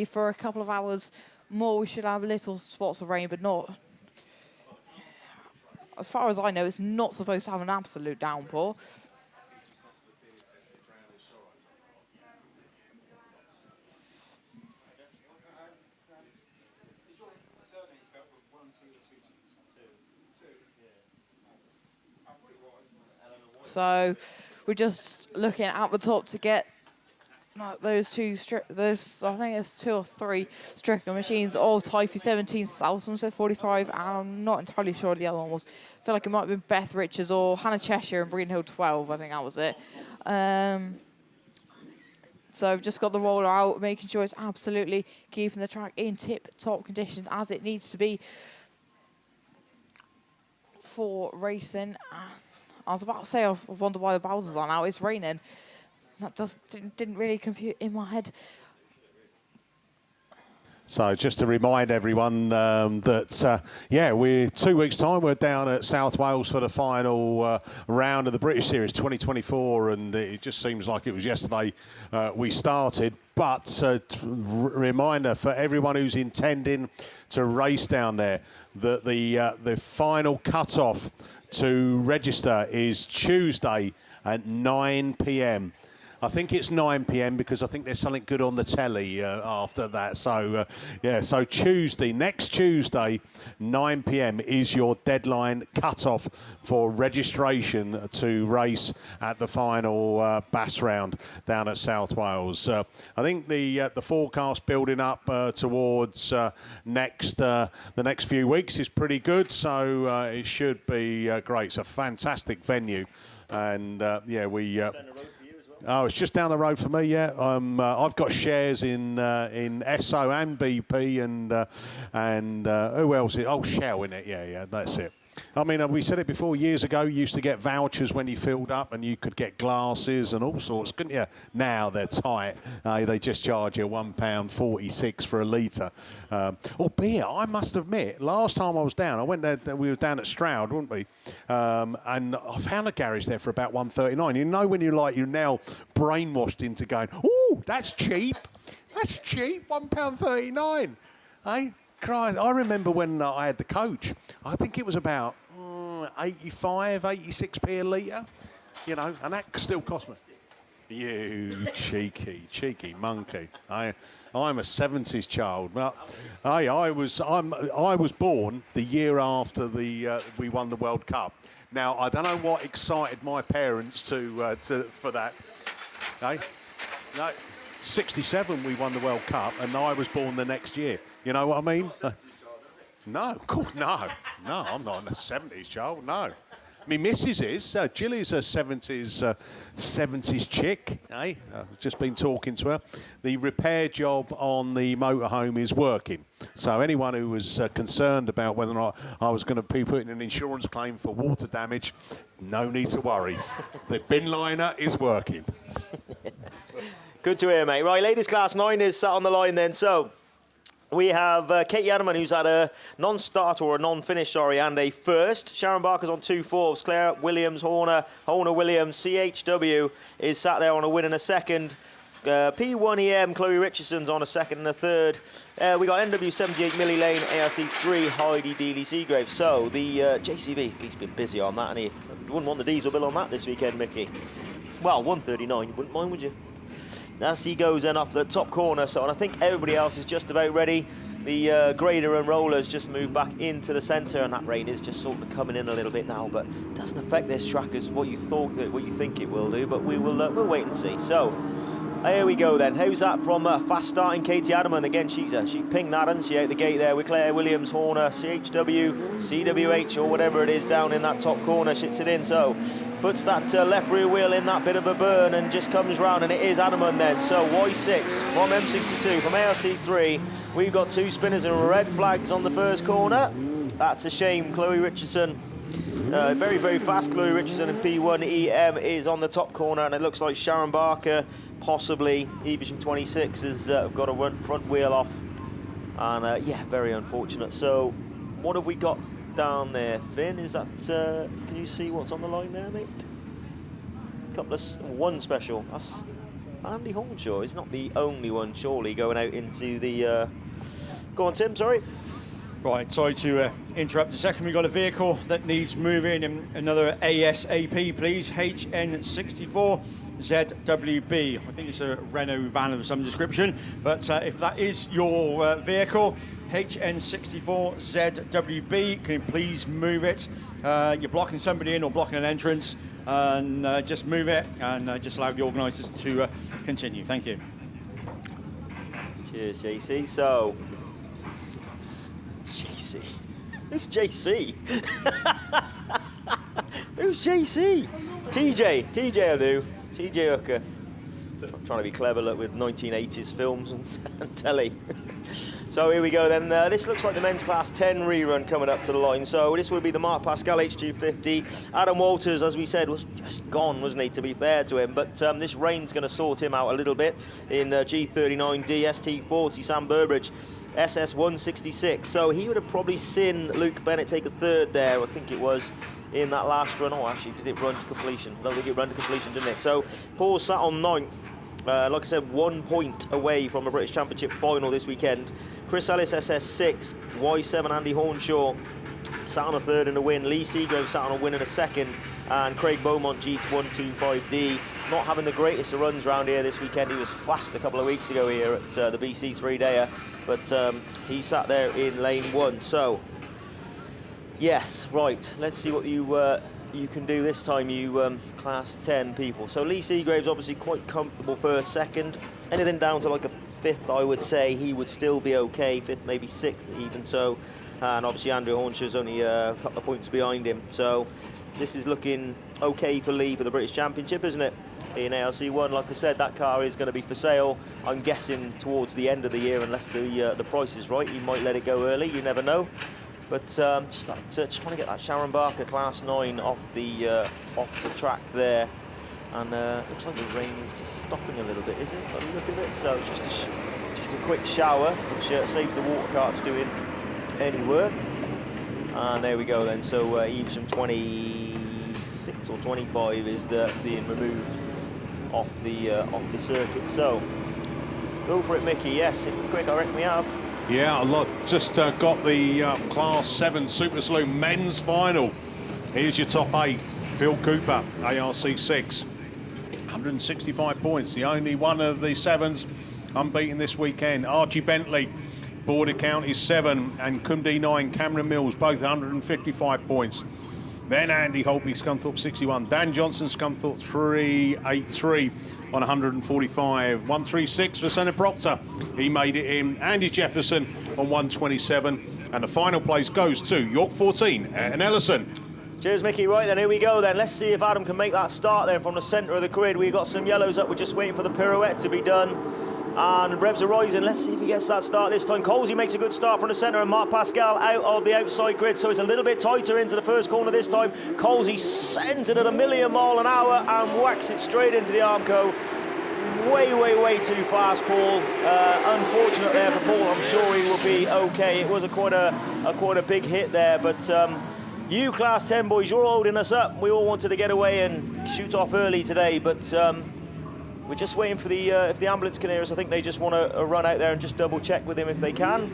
for a couple of hours more we should have little spots of rain, but not. As far as I know, it's not supposed to have an absolute downpour. So we're just looking at the top to get those I think it's 2 or 3 striker machines of Tyre 17, Southam said 45, and I'm not entirely sure what the other one was. I feel like it might have been Beth Richards or Hannah Cheshire and Greenhill 12, I think that was it. So I've just got the roller out, making sure it's absolutely keeping the track in tip-top condition as it needs to be for racing. I was about to say, I wonder why the Bowsers are now. It's raining. That didn't really compute in my head. So just to remind everyone that, we're 2 weeks' time. We're down at South Wales for the final round of the British Series 2024, and it just seems like it was yesterday we started. But reminder for everyone who's intending to race down there that the final cut-off to register is Tuesday at 9 p.m. I think it's 9 p.m. because I think there's something good on the telly after that. So, so next Tuesday, 9 p.m. is your deadline cut-off for registration to race at the final BAS round down at South Wales. I think the forecast building up towards the next few weeks is pretty good. So it should be great. It's a fantastic venue, and we. Oh, it's just down the road for me, yeah. I've got shares in SO and BP and who else? Shell in it, yeah, that's it. I mean, we said it before, years ago, you used to get vouchers when you filled up and you could get glasses and all sorts, couldn't you? Now they're tight. They just charge you £1.46 for a litre. Or beer, I must admit, last time I was down, I went there, we were down at Stroud, weren't we? And I found a garage there for about £1.39. You know when you're now brainwashed into going, ooh, that's cheap. That's cheap, £1.39. Eh? Christ, I remember when I had the coach. I think it was about 85, 86p a litre, you know, and that still cost me. You cheeky monkey. I'm a 70s child. But hey, I was born the year after we won the World Cup. Now I don't know what excited my parents for that. Hey? No, 67 we won the World Cup, and I was born the next year. You know what I mean? No, of course, no, I'm not a 70s child, no. My missus is, Jilly's a 70s chick, eh? I've just been talking to her. The repair job on the motorhome is working. So anyone who was concerned about whether or not I was going to be putting an insurance claim for water damage, no need to worry. The bin liner is working. Good to hear, mate. Right, ladies class 9 is sat on the line then, so... We have Katie Adderman, who's had a non-start or a non-finish, and a first. Sharon Barker's on 2 4s. Claire Williams, Horner Williams, CHW is sat there on a win and a second. P1EM, Chloe Richardson's on a second and a third. We got NW78 Millie Lane, ARC3 Heidi Dealey Seagrave. So the JCB, he's been busy on that, and he wouldn't want the diesel bill on that this weekend, Mickey. Well, 139, you wouldn't mind, would you? As he goes in off the top corner, and I think everybody else is just about ready. The grader and rollers just move back into the centre, and that rain is just sort of coming in a little bit now, but it doesn't affect this track as what you think it will do. But we'll wait and see. So here we go then. How's that from fast starting Katie Adderman? Again, she pinged that, hasn't she, out the gate there with Claire Williams, Horner, CHW, CWH, or whatever it is down in that top corner. Shits it in, so puts that left rear wheel in that bit of a burn and just comes round, and it is Adderman then. So Y6 from M62, from ARC3. We've got 2 spinners and red flags on the first corner. That's a shame. Chloe Richardson, very, very fast Chloe Richardson, and P1EM is on the top corner, and it looks like Sharon Barker, possibly Evesham 26, has got a front wheel off. And yeah, very unfortunate. So what have we got down there, Finn? Is that, can you see what's on the line there, mate? One special. That's Andy Hornshaw. He's not the only one, surely, going out into the... Go on, Tim, sorry. Right, sorry to interrupt a second. We've got a vehicle that needs moving, and another ASAP, please. HN64 ZWB. I think it's a Renault van of some description, but if that is your vehicle, HN64 ZWB, can you please move it? You're blocking somebody in or blocking an entrance, and just move it, and just allow the organisers to continue. Thank you. Cheers, JC. So, JC? Who's JC? Who's JC? TJ will do. TJ Hooker. I'm trying to be clever, look, with 1980s films and telly. So here we go then. This looks like the men's class 10 rerun coming up to the line. So this will be the Mark Pascal H250. Adam Walters, as we said, was just gone, wasn't he, to be fair to him. But this rain's going to sort him out a little bit in G39D, ST40, Sam Burbridge, SS166. So he would have probably seen Luke Bennett take a third there, I think it was, in that last run. Oh, actually, did it run to completion? I don't think it ran to completion, didn't it? So Paul sat on 9th. Like I said, 1 point away from a British Championship final this weekend. Chris Ellis, SS6, Y7 Andy Hornshaw sat on a third and a win. Lee Seagrove sat on a win and a second. And Craig Beaumont, G125D, not having the greatest of runs around here this weekend. He was fast a couple of weeks ago here at the BC 3-dayer, but he sat there in lane 1. So, yes, right, let's see what you can do this time, you class 10 people. So Lee Seagrave's obviously quite comfortable first, second. Anything down to like a 5th, I would say he would still be okay. 5th, maybe 6th even so. And obviously Andrew Hornshaw's only a couple of points behind him. So this is looking okay for Lee for the British Championship, isn't it? In ALC1, like I said, that car is going to be for sale, I'm guessing, towards the end of the year, unless the price is right. He might let it go early, you never know. But just trying to get that Sharon Barker Class 9 off the track there. And looks like the rain is just stopping a little bit, is it? By the look of it. So just a quick shower, which saves the water carts doing any work. And there we go then. So Evesham 26 or 25 is being removed off the circuit. So go for it, Mickey. Yes, if we're quick, I reckon we have. Yeah, a lot. Just got the Class 7 Super Saloon men's final. Here's your top 8. Phil Cooper, ARC 6. 165 points. The only one of the 7s unbeaten this weekend. Archie Bentley, Border County 7. And Cumdy 9, Cameron Mills, both 155 points. Then Andy Holtby, Scunthorpe 61. Dan Johnson, Scunthorpe 383 on 145. 136 for Senna Proctor. He made it in. Andy Jefferson on 127. And the final place goes to York 14 and Ellison. Cheers, Mickey. Right then, here we go then. Let's see if Adam can make that start then from the centre of the grid. We've got some yellows up. We're just waiting for the pirouette to be done. And revs are rising. Let's see if he gets that start this time. Colsey makes a good start from the centre, and Mark Pascal out of the outside grid, so it's a little bit tighter into the first corner this time. Colsey sends it at 1,000,000 miles an hour and whacks it straight into the Armco. Way too fast, Paul. Unfortunate there for Paul. I'm sure he will be okay. It was quite a big hit there, but you Class 10 boys, you're holding us up. We all wanted to get away and shoot off early today, but we're just waiting for the if the ambulance can hear us. I think they just want to run out there and just double check with him if they can.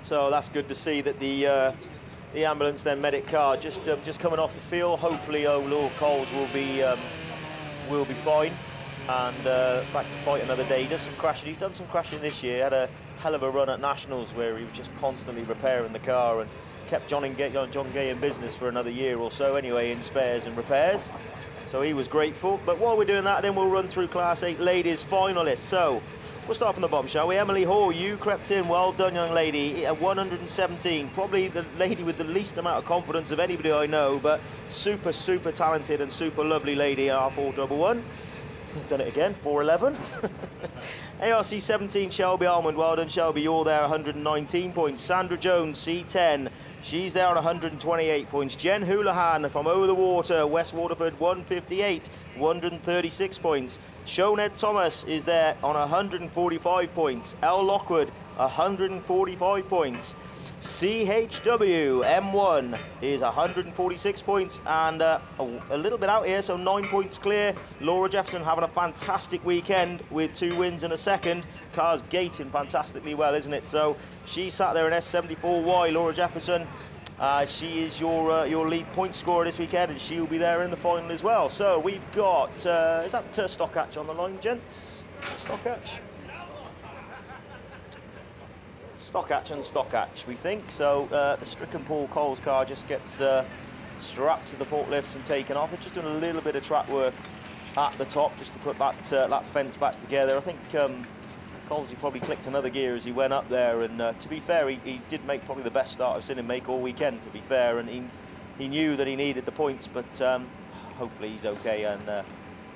So that's good to see that the ambulance, then medic car, just coming off the field. Hopefully, Lord Coles will be fine and back to fight another day. He does some crashing. He's done some crashing this year. Had a hell of a run at Nationals where he was just constantly repairing the car and kept John Gay in business for another year or so anyway, in spares and repairs. So he was grateful. But while we're doing that, then we'll run through Class 8 ladies finalists. So we'll start from the bottom, shall we? Emily Hall, you crept in. Well done, young lady. At 117, probably the lady with the least amount of confidence of anybody I know, but super, super talented and super lovely lady, R411. Done it again, 411. ARC 17, Shelby Almond. Well done, Shelby. You're there, 119 points. Sandra Jones, C10. She's there on 128 points. Jen Houlihan from Over the Water, West Waterford, 158, 136 points. Shoned Thomas is there on 145 points. Elle Lockwood, 145 points. CHW M1 is 146 points and a little bit out here, so 9 points clear. Laura Jefferson having a fantastic weekend with 2 wins and a second. Car's gating fantastically well, isn't it? So she sat there in S74Y, Laura Jefferson. She is your lead point scorer this weekend, and she will be there in the final as well. So we've got, is that Stockhatch on the line, gents? Stockhatch? Stockhatch and Stockhatch, we think. So the Stricken Paul Coles car just gets strapped to the forklifts and taken off. They're just doing a little bit of track work at the top just to put that fence back together. I think Coles, he probably clicked another gear as he went up there, and to be fair, he did make probably the best start I've seen him make all weekend, to be fair, and he knew that he needed the points, but hopefully he's okay, and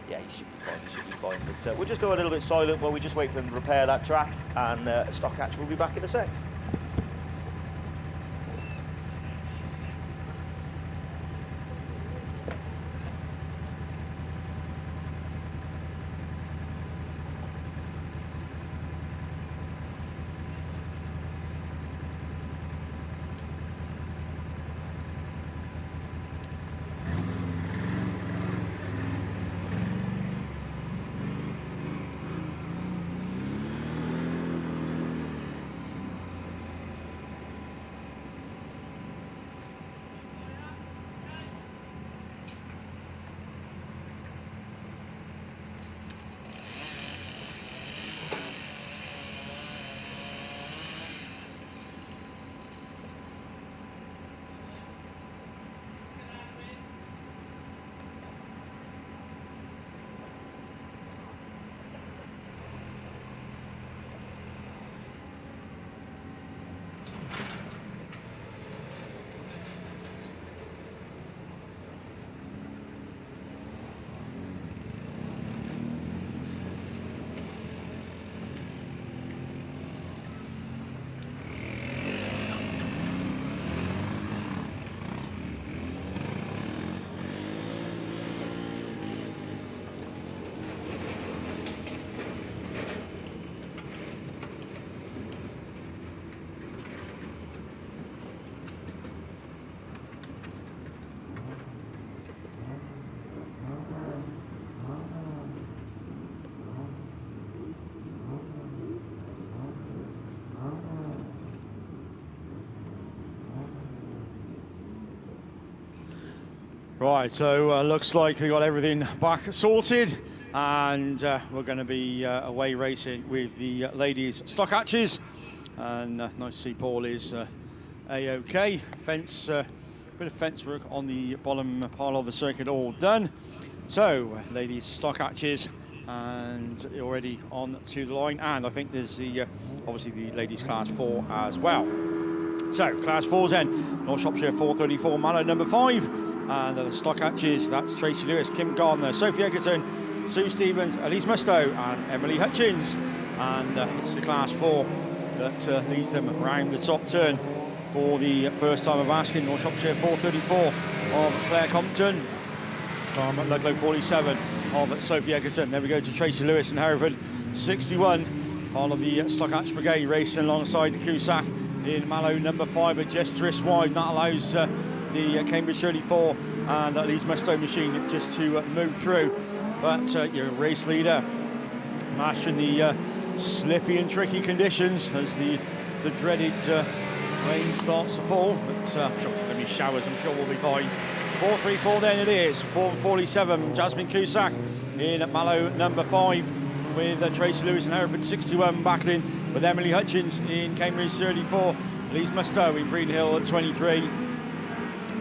yeah, he should be fine, But we'll just go a little bit silent while we just wait for them to repair that track, and Stockhatch will be back in a sec. Right, so looks like they got everything back sorted, and we're going to be away racing with the ladies' Stockhatches, and nice to see Paul is A-OK. Fence, bit of fence work on the bottom part of the circuit all done. So ladies' Stockhatches, and already on to the line, and I think there's the obviously the ladies' class 4 as well. So class 4's then North Shropshire 434 Mallow number 5. And the Stockhatches, that's Tracy Lewis, Kim Gardner, Sophie Egerton, Sue Stevens, Elise Mustoe and Emily Hutchins. And it's the Class 4 that leads them around the top turn for the first time of asking. North Shropshire 434 of Claire Compton, from Ludlow 47 of Sophie Egerton. Then we go to Tracy Lewis and Hereford 61, part of the Stockhatch Brigade, racing alongside the Cusack in Mallow number 5, but just wrist wide. That allows the Cambridge 34 and Elise Mustoe machine just to move through. But your race leader mastering the slippy and tricky conditions as the dreaded Rain starts to fall, but I'm sure it's going to be showers. I'm sure we'll be fine. 4.34 then it is. 4.47. Jasmine Cusack in Mallow number 5 with Tracy Lewis and Hereford 61 battling with Emily Hutchins in Cambridge 34. Elise Mustoe in Breen Hill at 23.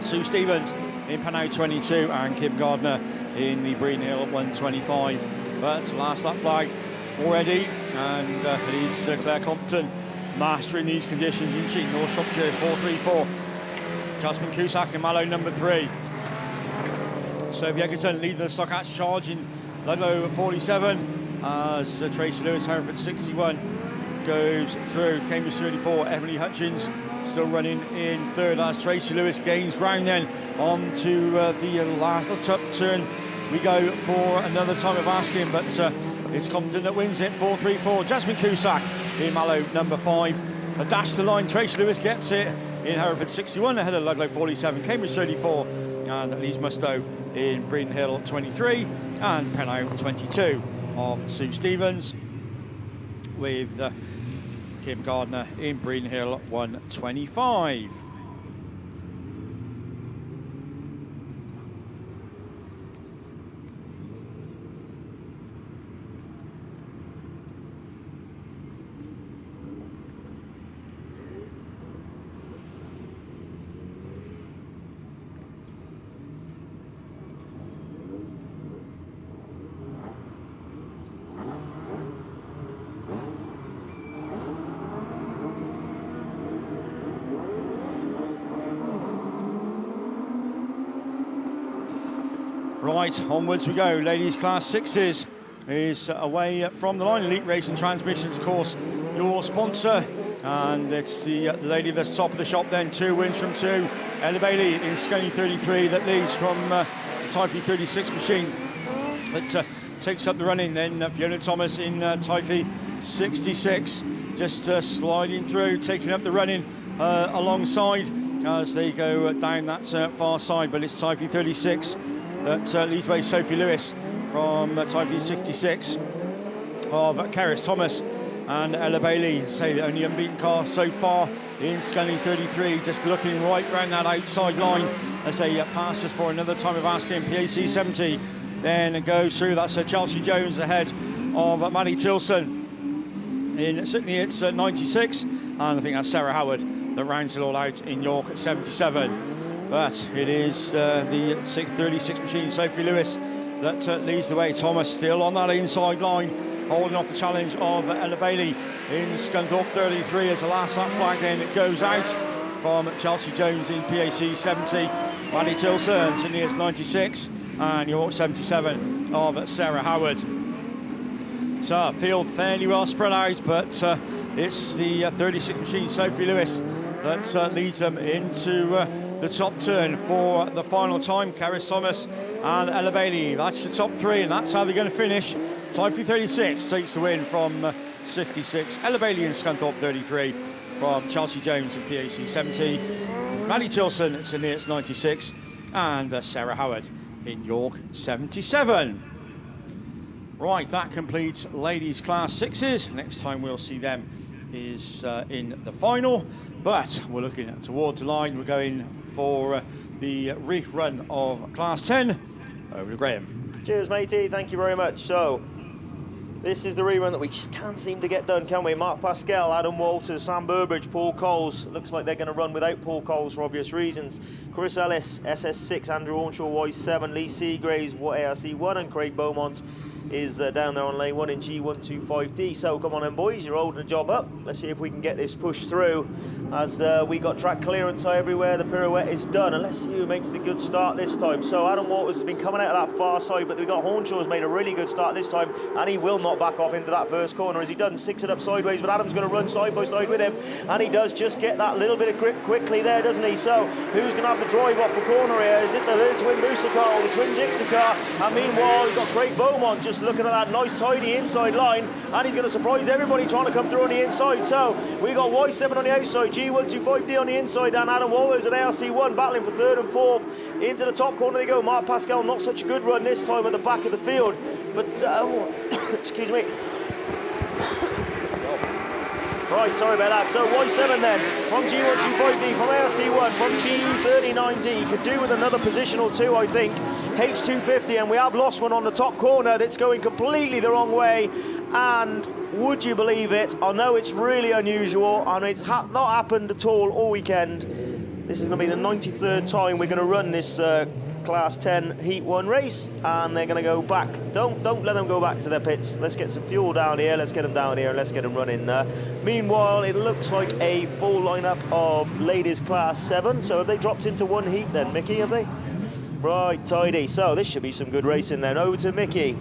Sue Stevens in Panow 22 and Kim Gardner in the Breen Hill at 125. But last lap flag already, and it is Claire Compton mastering these conditions in Cheat, North Shropshire 4.34. Jasmine Cusack in Mallow number 3. Sophie Eggerton leading the Stockhatch charge in Ludlow 47 as Tracy Lewis, Hereford 61 goes through. Cambridge 34, Emily Hutchins still running in 3rd as Tracy Lewis gains ground then on to the last top turn. We go for another time of asking, but it's Compton that wins it. 4.34. Jasmine Cusack in Mallow number 5. A dash to the line. Tracy Lewis gets it in Hereford 61 ahead of Ludlow 47. Cambridge 34 and Elise Mustoe in Breen Hill 23 and Penow 22 of Sue Stevens with Kim Gardner in Breen Hill 125. Right, onwards we go. Ladies Class 6s is away from the line. Elite Racing Transmissions, of course, your sponsor. And it's the lady that's top of the shop then. 2 wins from 2. Ella Bailey in Scunny 33 that leads from the Tyre 36 machine that takes up the running. Then Fiona Thomas in Tyre 66 just sliding through, taking up the running alongside as they go down that far side. But it's Tyre 36 that leads away Sophie Lewis from Typhoon 66 of Keris Thomas and Ella Bailey. Say the only unbeaten car so far in Scunny 33, just looking right round that outside line as they pass us for another time of asking. PAC 70 then goes through. That's Chelsea Jones ahead of Maddie Tilson in Sydney. It's 96, and I think that's Sarah Howard that rounds it all out in York at 77. But it is the 36 machine, Sophie Lewis, that leads the way. Thomas still on that inside line, holding off the challenge of Ella Bailey in Scunthorpe 33 as the last lap flag then it goes out from Chelsea Jones in PAC 70. Maddie Tilson, Sydney is 96, and York 77 of Sarah Howard. So field fairly well spread out, but it's the 36 machine, Sophie Lewis, that leads them into the top turn for the final time. Keris Thomas and Ella Bailey, that's the top 3, and that's how they're going to finish. Typhoon 36 takes the win from 66. Ella Bailey in Scunthorpe 33 from Chelsea Jones in PAC 70. Maddie Tilson at St Neots 96 and Sarah Howard in York 77. Right, that completes ladies class 6s. Next time we'll see them is in the final, but we're looking towards the line. We're going for the rerun of Class 10. Over to Graham. Cheers, matey. Thank you very much. So, this is the rerun that we just can't seem to get done, can we? Mark Pascal, Adam Walters, Sam Burbridge, Paul Coles. Looks like they're going to run without Paul Coles for obvious reasons. Chris Ellis, SS6, Andrew Ornshaw, Y7, Lee Seagraves, ARC1, and Craig Beaumont is down there on lane 1 in G125D. So come on then, boys, you're holding the job up. Let's see if we can get this pushed through as we got track clearance everywhere. The pirouette is done, and let's see who makes the good start this time. So Adam Walters has been coming out of that far side, but we've got Hornshaw's made a really good start this time, and he will not back off into that first corner as he doesn't sticks it up sideways, but Adam's going to run side by side with him, and he does just get that little bit of grip quickly there, doesn't he? So who's going to have the drive off the corner here? Is it the twin Booster car or the twin Dixon car? And meanwhile, we've got Craig Beaumont just looking at that nice tidy inside line, and he's going to surprise everybody trying to come through on the inside. So we got Y7 on the outside, G125D on the inside, and Adam Walters at ARC1 battling for 3rd and 4th. Into the top corner they go. Mark Pascal, not such a good run this time at the back of the field, but excuse me. Right, sorry about that. So Y7 then, from G125D, from ARC1, from G39D, could do with another position or two, I think. H250, and we have lost one on the top corner that's going completely the wrong way. And would you believe it? I know it's really unusual, and it's not happened at all weekend. This is going to be the 93rd time we're going to run this Class 10 Heat 1 race, and they're going to go back. Don't let them go back to their pits. Let's get some fuel down here. Let's get them down here and let's get them running. Meanwhile, it looks like a full lineup of ladies Class 7. So have they dropped into one heat then, Mickey, have they? Right, tidy. So this should be some good racing then. Over to Mickey.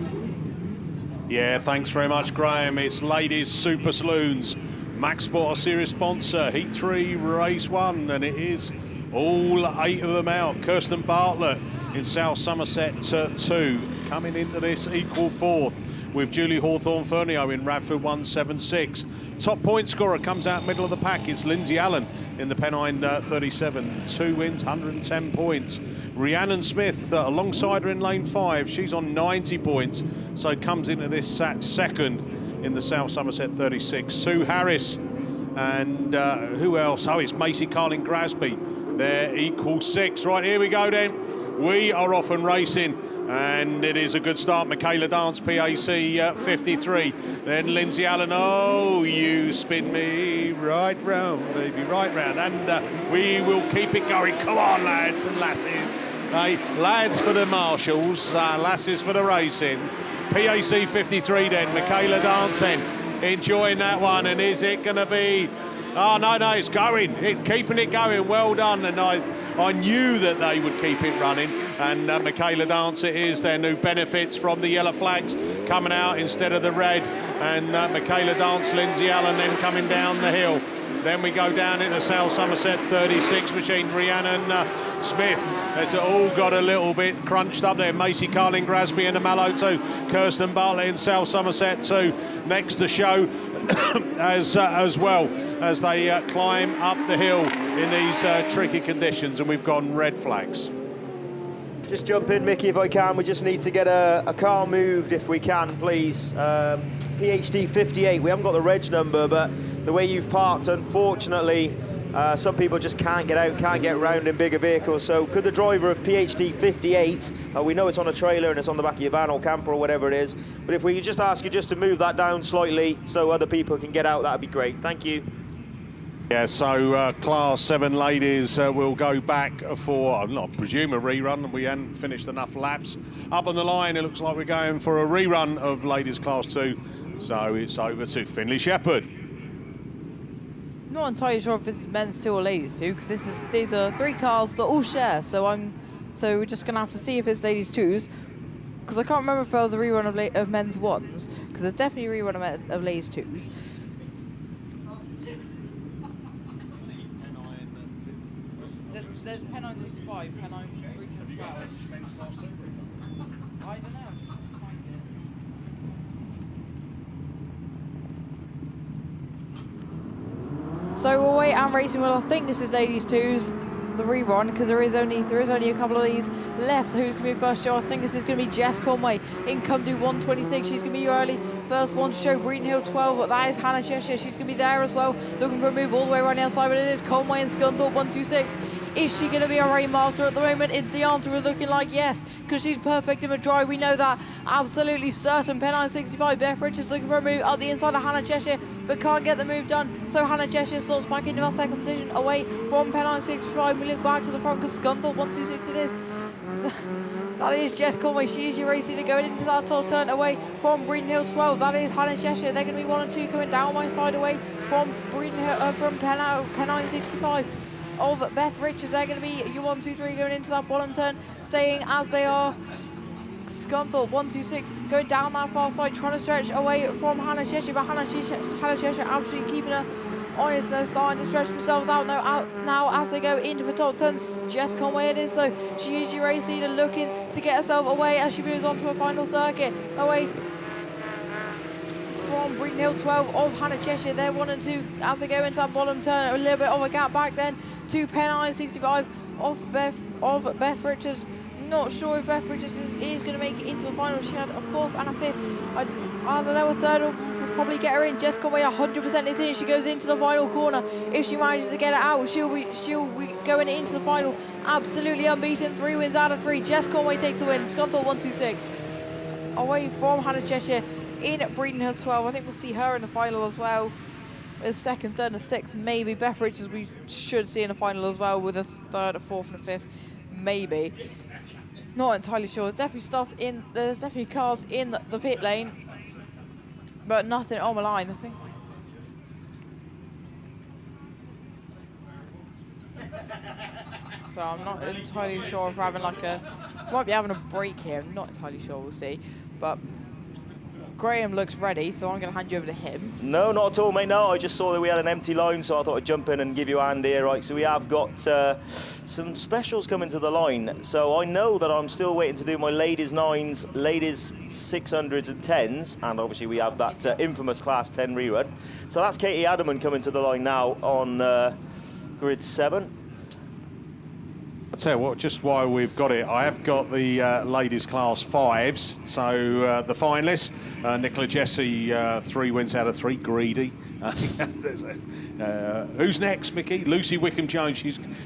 Yeah, thanks very much, Graham. It's ladies Super Saloons. Max Sport, a series sponsor. Heat 3, race 1, and it is all 8 of them out. Kirsten Bartlett in South Somerset 2, coming into this equal 4th with Julie Hawthorne-Fernio in Radford 176. Top point scorer comes out middle of the pack. It's Lindsay Allen in the Pennine 37. 2 wins, 110 points. Rhiannon Smith alongside her in lane 5. She's on 90 points, so comes into this second in the South Somerset 36. Sue Harris and who else? Oh, it's Macy Carling Grasby. They're equal 6. Right, here we go then. We are off and racing, and it is a good start. Michaela Dance, PAC 53. Then Lindsay Allen, oh, you spin me right round, baby, right round. And we will keep it going. Come on, lads and lasses. Hey, lads for the marshals, lasses for the racing. PAC 53 then, Michaela Dance then, enjoying that one. And is it going to be... Oh, no, it's going. It's keeping it going. Well done. And I knew that they would keep it running. And Michaela Dance it is then, who benefits from the yellow flags coming out instead of the red. And Michaela Dance, Lindsay Allen then coming down the hill. Then we go down into South Somerset 36 machine. Rhiannon Smith has all got a little bit crunched up there. Macy Carling Grasby in the Mallow 2. Kirsten Bartlett in South Somerset 2. Next to show as well as they climb up the hill in these tricky conditions, and we've gone red flags. Just jump in, Mickey, if I can. We just need to get a car moved, if we can, please. PhD 58. We haven't got the reg number, but the way you've parked, unfortunately, some people just can't get out, can't get around in bigger vehicles. So could the driver of PhD 58, we know it's on a trailer and it's on the back of your van or camper or whatever it is, but if we could just ask you just to move that down slightly so other people can get out, that'd be great. Thank you. Yeah, so Class 7 ladies will go back for, I presume, a rerun. We hadn't finished enough laps. Up on the line, it looks like we're going for a rerun of ladies Class 2. So it's over to Finley Shepherd. Not entirely sure if this is men's 2 or ladies 2, because these are 3 cars that all share. So we're just gonna have to see if it's ladies 2s, because I can't remember if there was a rerun of men's 1s, because there's definitely a rerun of ladies 2s. There's Pennine 65, Pennine 12. I don't know, I'm just trying to find it. So we'll wait and racing. Well, I think this is ladies 2's, the rerun, because there is only a couple of these left. So who's going to be first show? I think this is going to be Jess Conway in come to 126. She's going to be early. First one to show Breeden Hill 12, but that is Hannah Cheshire. She's going to be there as well, looking for a move all the way around the outside, but it is Conway and Scunthorpe 126. Is she going to be a Rainmaster at the moment? The answer is looking like yes, because she's perfect in the drive. We know that, absolutely certain. Pennine 65, Beth Richards looking for a move up the inside of Hannah Cheshire, but can't get the move done. So Hannah Cheshire slots back into that second position, away from Pennine 65. We look back to the front, because Scunthorpe 126 it is. That is Jess Conway. She is your racing to going into that top turn, away from Breeden Hill 12. That is Hannah Cheshire. They're going to be 1 and 2 coming down my side, away from Pennine 65 of Beth Richards. They're going to be your 1, 2, 3 going into that bottom turn, staying as they are. Scunthorpe 126 going down that far side, trying to stretch away from Hannah Cheshire, but Hannah Cheshire absolutely keeping her honest. They're starting to stretch themselves out now as they go into the top turns. Jess Conway it is, so she is your race leader, looking to get herself away as she moves on to her final circuit, away from Breeden Hill 12 of Hannah Cheshire. They're 1 and 2 as they go into that bottom turn. A little bit of a gap back then to Pennine 65 of Beth Richards. Not sure if Beth Richards is going to make it into the final. She had a 4th and a 5th. I don't know, a 3rd probably get her in. Jess Conway 100% is in. She goes into the final corner. If she manages to get it out, she'll be going into the final absolutely unbeaten. 3 wins out of 3. Jess Conway takes the win. Scunthorpe 126. Away from Hannah Cheshire in Breeden Hill 12. I think we'll see her in the final as well. As second, third, and sixth. Maybe Beth Richards we should see in the final as well, with a third, a fourth, and a fifth. Maybe. Not entirely sure. There's definitely cars in the pit lane, but nothing on the line, I think. So I'm not entirely sure if we're having might be having a break here. I'm not entirely sure, we'll see. But Graham looks ready, so I'm going to hand you over to him. No, not at all, mate. No, I just saw that we had an empty line, so I thought I'd jump in and give you a hand here. Right, so we have got some specials coming to the line. So I know that I'm still waiting to do my ladies 9s, ladies 600s and 10s, and obviously we have that infamous Class 10 rerun. So that's Katie Adaman coming to the line now on grid 7. I'll tell you what, just while we've got it, I have got the ladies class 5s. So the finalists, Nicola Jesse, 3 wins out of 3, greedy. Who's next, Mickey? Lucy Wickham-Jones,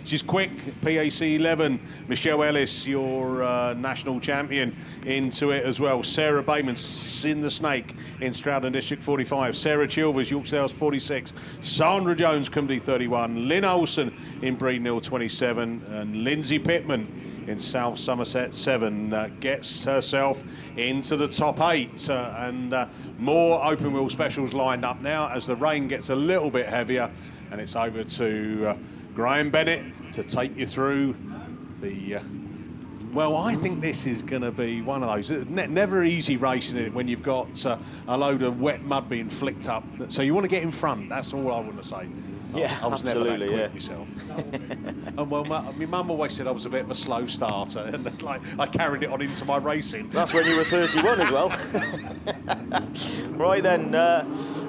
she's quick, PAC 11. Michelle Ellis, your national champion, into it as well. Sarah Bayman, in the Snake in Stroudon District 45. Sarah Chilvers, York Sales 46. Sandra Jones, Cumberland 31. Lynn Olsen in Breeden Hill 27. And Lindsay Pittman in South Somerset 7 gets herself into the top 8. And more open wheel specials lined up now as the rain gets a little bit heavier, and it's over to Graham Bennett to take you through the well, I think this is going to be one of those never easy racing it when you've got a load of wet mud being flicked up, so you want to get in front. That's all I want to say. Yeah, I was never that quick yeah. myself. And well, my mum always said I was a bit of a slow starter, and I carried it on into my racing. That's when you were 31 as well. Right then,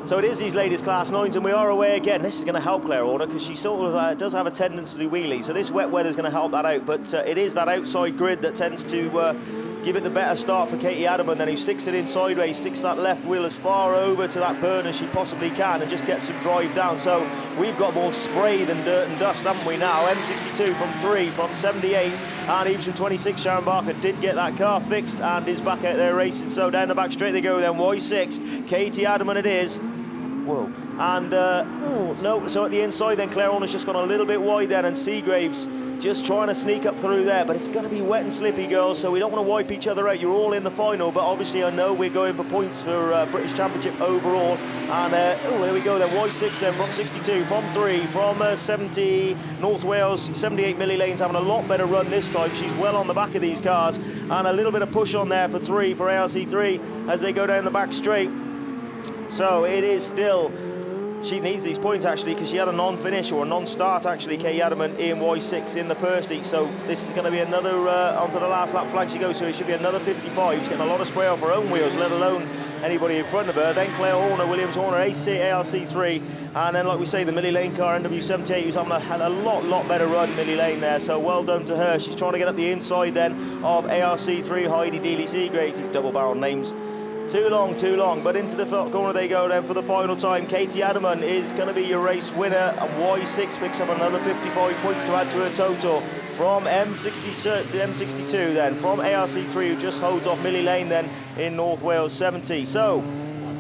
so it is these ladies class 9s, and we are away again. This is going to help Claire Horner because she sort of does have a tendency to do wheelies, so this wet weather is going to help that out. But it is that outside grid that tends to give it the better start for Katie Adaman, then who sticks it in sideways, sticks that left wheel as far over to that burn as she possibly can and just gets some drive down. So we've got more spray than dirt and dust, haven't we now? M62 from 3, from 78, and even from 26, Sharon Barker did get that car fixed and is back out there racing. So down the back straight they go then, Y6, Katie Adaman it is. Whoa. And, no, so at the inside then, Claire Horner's just gone a little bit wide then, and Seagraves just trying to sneak up through there, but it's going to be wet and slippy, girls, so we don't want to wipe each other out. You're all in the final, but obviously I know we're going for points for British Championship overall. And, there we go then, Y6 then from 62, from 3, from 70, North Wales, 78 Millie Lane's having a lot better run this time. She's well on the back of these cars, and a little bit of push on there for 3, for ARC3, as they go down the back straight. So it is still, she needs these points actually because she had a non-finish or a non-start actually, Katie Adaman in Y6 in the first heat. So this is going to be another, onto the last lap flag she goes, so it should be another 55. She's getting a lot of spray off her own wheels, let alone anybody in front of her. Then Claire Horner, Williams Horner, ARC3, and then like we say, the Millie Lane car, NW78, who's having a lot better run, Millie Lane there, so well done to her. She's trying to get up the inside then of ARC3, Heidi Dealey Seagraves, these double-barrel names. Too long, but into the corner they go then for the final time. Katie Adaman is going to be your race winner, and Y6 picks up another 55 points to add to her total. From M62 then, from ARC3, who just holds off Millie Lane then in North Wales 70. So,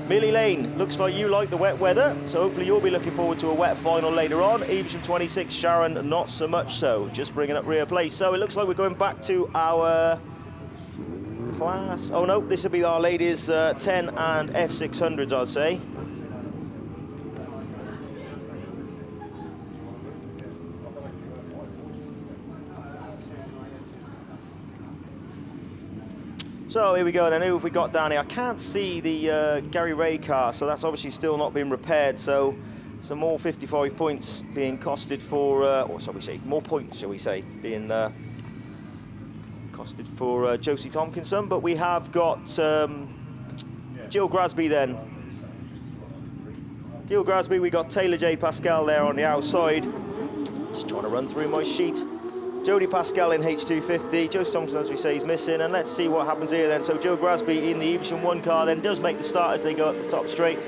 Millie Lane, looks like you like the wet weather, so hopefully you'll be looking forward to a wet final later on. Evesham 26, Sharon, not so much so, just bringing up rear place. So it looks like we're going back to our class. Oh no, this will be our ladies 10 and F600s, I'd say. So here we go, then who have we got down here? I can't see the Gary Ray car, so that's obviously still not been repaired, so some more 55 points being costed for, or shall we say, more points, shall we say, being costed for Josie Tompkinson. But we have got Jill Grasby then. Jill Grasby, we got Taylor J. Pascal there on the outside. Just trying to run through my sheet. Jodie Pascal in H250. Josie Tompkinson, as we say, is missing. And let's see what happens here then. So Jill Grasby in the Evesham 1 car then does make the start as they go up the top straight.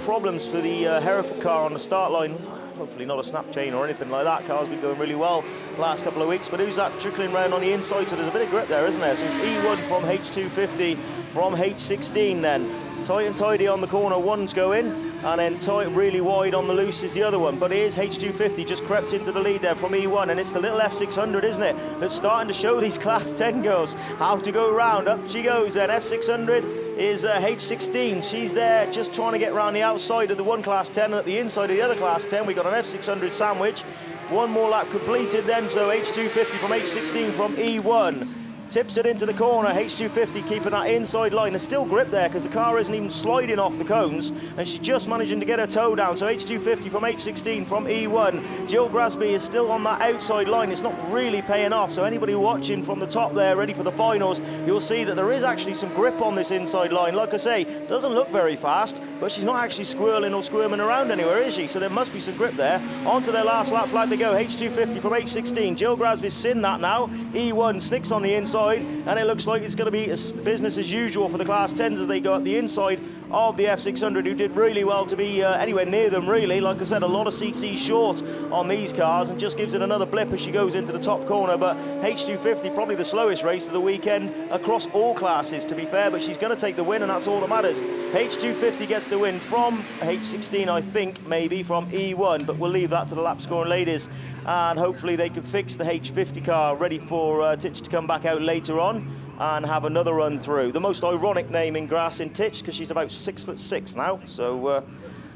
Problems for the Hereford car on the start line. Hopefully not a snap chain or anything like that. Car's been going really well last couple of weeks, but who's that trickling around on the inside? So there's a bit of grip there, isn't there? So it's E1 from H250 from H16 then. Tight and tidy on the corner, one's going, and then tight really wide on the loose is the other one. But it is H250 just crept into the lead there from E1, and it's the little F600, isn't it, that's starting to show these Class 10 girls how to go round. Up she goes then. F600 is H16. She's there just trying to get around the outside of the one Class 10, and at the inside of the other Class 10 we got an F600 sandwich. One more lap completed then, so H250 from H16 from E1. Tips it into the corner, H250 keeping that inside line. There's still grip there because the car isn't even sliding off the cones, and she's just managing to get her toe down. So H250 from H16 from E1. Jill Grasby is still on that outside line. It's not really paying off. So anybody watching from the top there, ready for the finals, you'll see that there is actually some grip on this inside line. Like I say, doesn't look very fast, but she's not actually squirreling or squirming around anywhere, is she? So there must be some grip there. On to their last lap flag they go. H250 from H16. Jill Grasby's seen that now. E1 snicks on the inside, and it looks like it's going to be business as usual for the Class 10s as they go up the inside of the F600, who did really well to be anywhere near them, really. Like I said, a lot of CC short on these cars, and just gives it another blip as she goes into the top corner. But H250, probably the slowest race of the weekend across all classes, to be fair, but she's going to take the win, and that's all that matters. H250 gets the win from H16, I think, maybe from E1, but we'll leave that to the lap scoring ladies, and hopefully they can fix the H50 car ready for Titch to come back out later on and have another run through. The most ironic name in grass in Titch, because she's about 6'6" now. So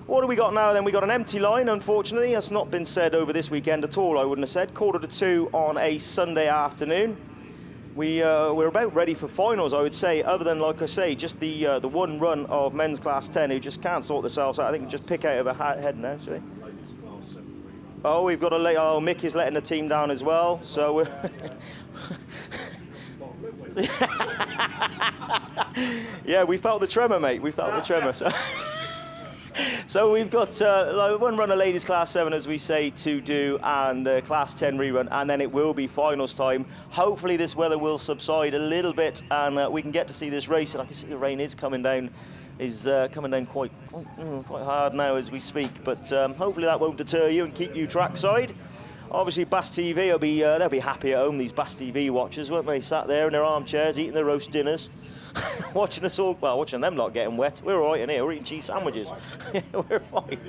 what do we got now then? We got an empty line, unfortunately. That's not been said over this weekend at all, I wouldn't have said. 1:45 on a Sunday afternoon. We're about ready for finals, I would say, other than, like I say, just the one run of men's Class 10 who just can't sort themselves out. I think we just pick out of a head now, shall we? Oh, we've got Mick is letting the team down as well, so we're yeah, we felt the tremor, mate. We felt the tremor. So we've got one run of ladies Class 7, as we say, to do, and Class 10 rerun, and then it will be finals time. Hopefully this weather will subside a little bit, and we can get to see this race. And I can see the rain is coming down. Coming down quite hard now as we speak, but hopefully that won't deter you and keep you trackside. Obviously, BAStv they'll be happy at home, these BAStv watchers, won't they? Sat there in their armchairs eating their roast dinners, watching us all. Well, watching them lot getting wet. We're all right in here. We're eating cheese sandwiches. We're fine.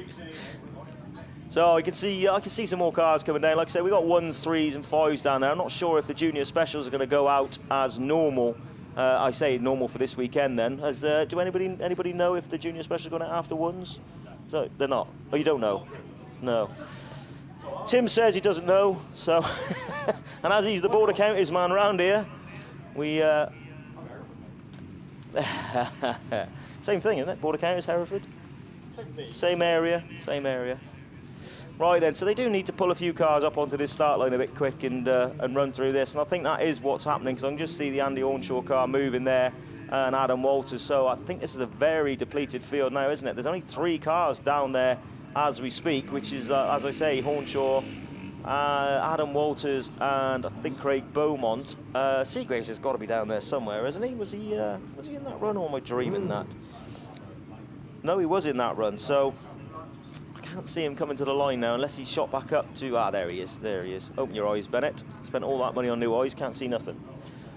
So I can see some more cars coming down. Like I said, we got 1s, 3s, and 5s down there. I'm not sure if the junior specials are going to go out as normal. I say normal for this weekend then. Do anybody know if the junior special is going out after 1s? So they're not. Oh, you don't know? No. Tim says he doesn't know. So, and as he's the border counties man round here, we same thing, isn't it? Border counties, Hereford. Same area. Right then, so they do need to pull a few cars up onto this start line a bit quick and run through this, and I think that is what's happening, because I can just see the Andy Hornshaw car moving there and Adam Walters. So I think this is a very depleted field now, isn't it? There's only 3 cars down there as we speak, which is, as I say, Hornshaw, Adam Walters, and I think Craig Beaumont. Seagraves has got to be down there somewhere, hasn't he? Was he in that run, or am I dreaming that? No, he was in that run, so can't see him coming to the line now unless he's shot back up to... there he is. Open your eyes, Bennett. Spent all that money on new eyes, can't see nothing.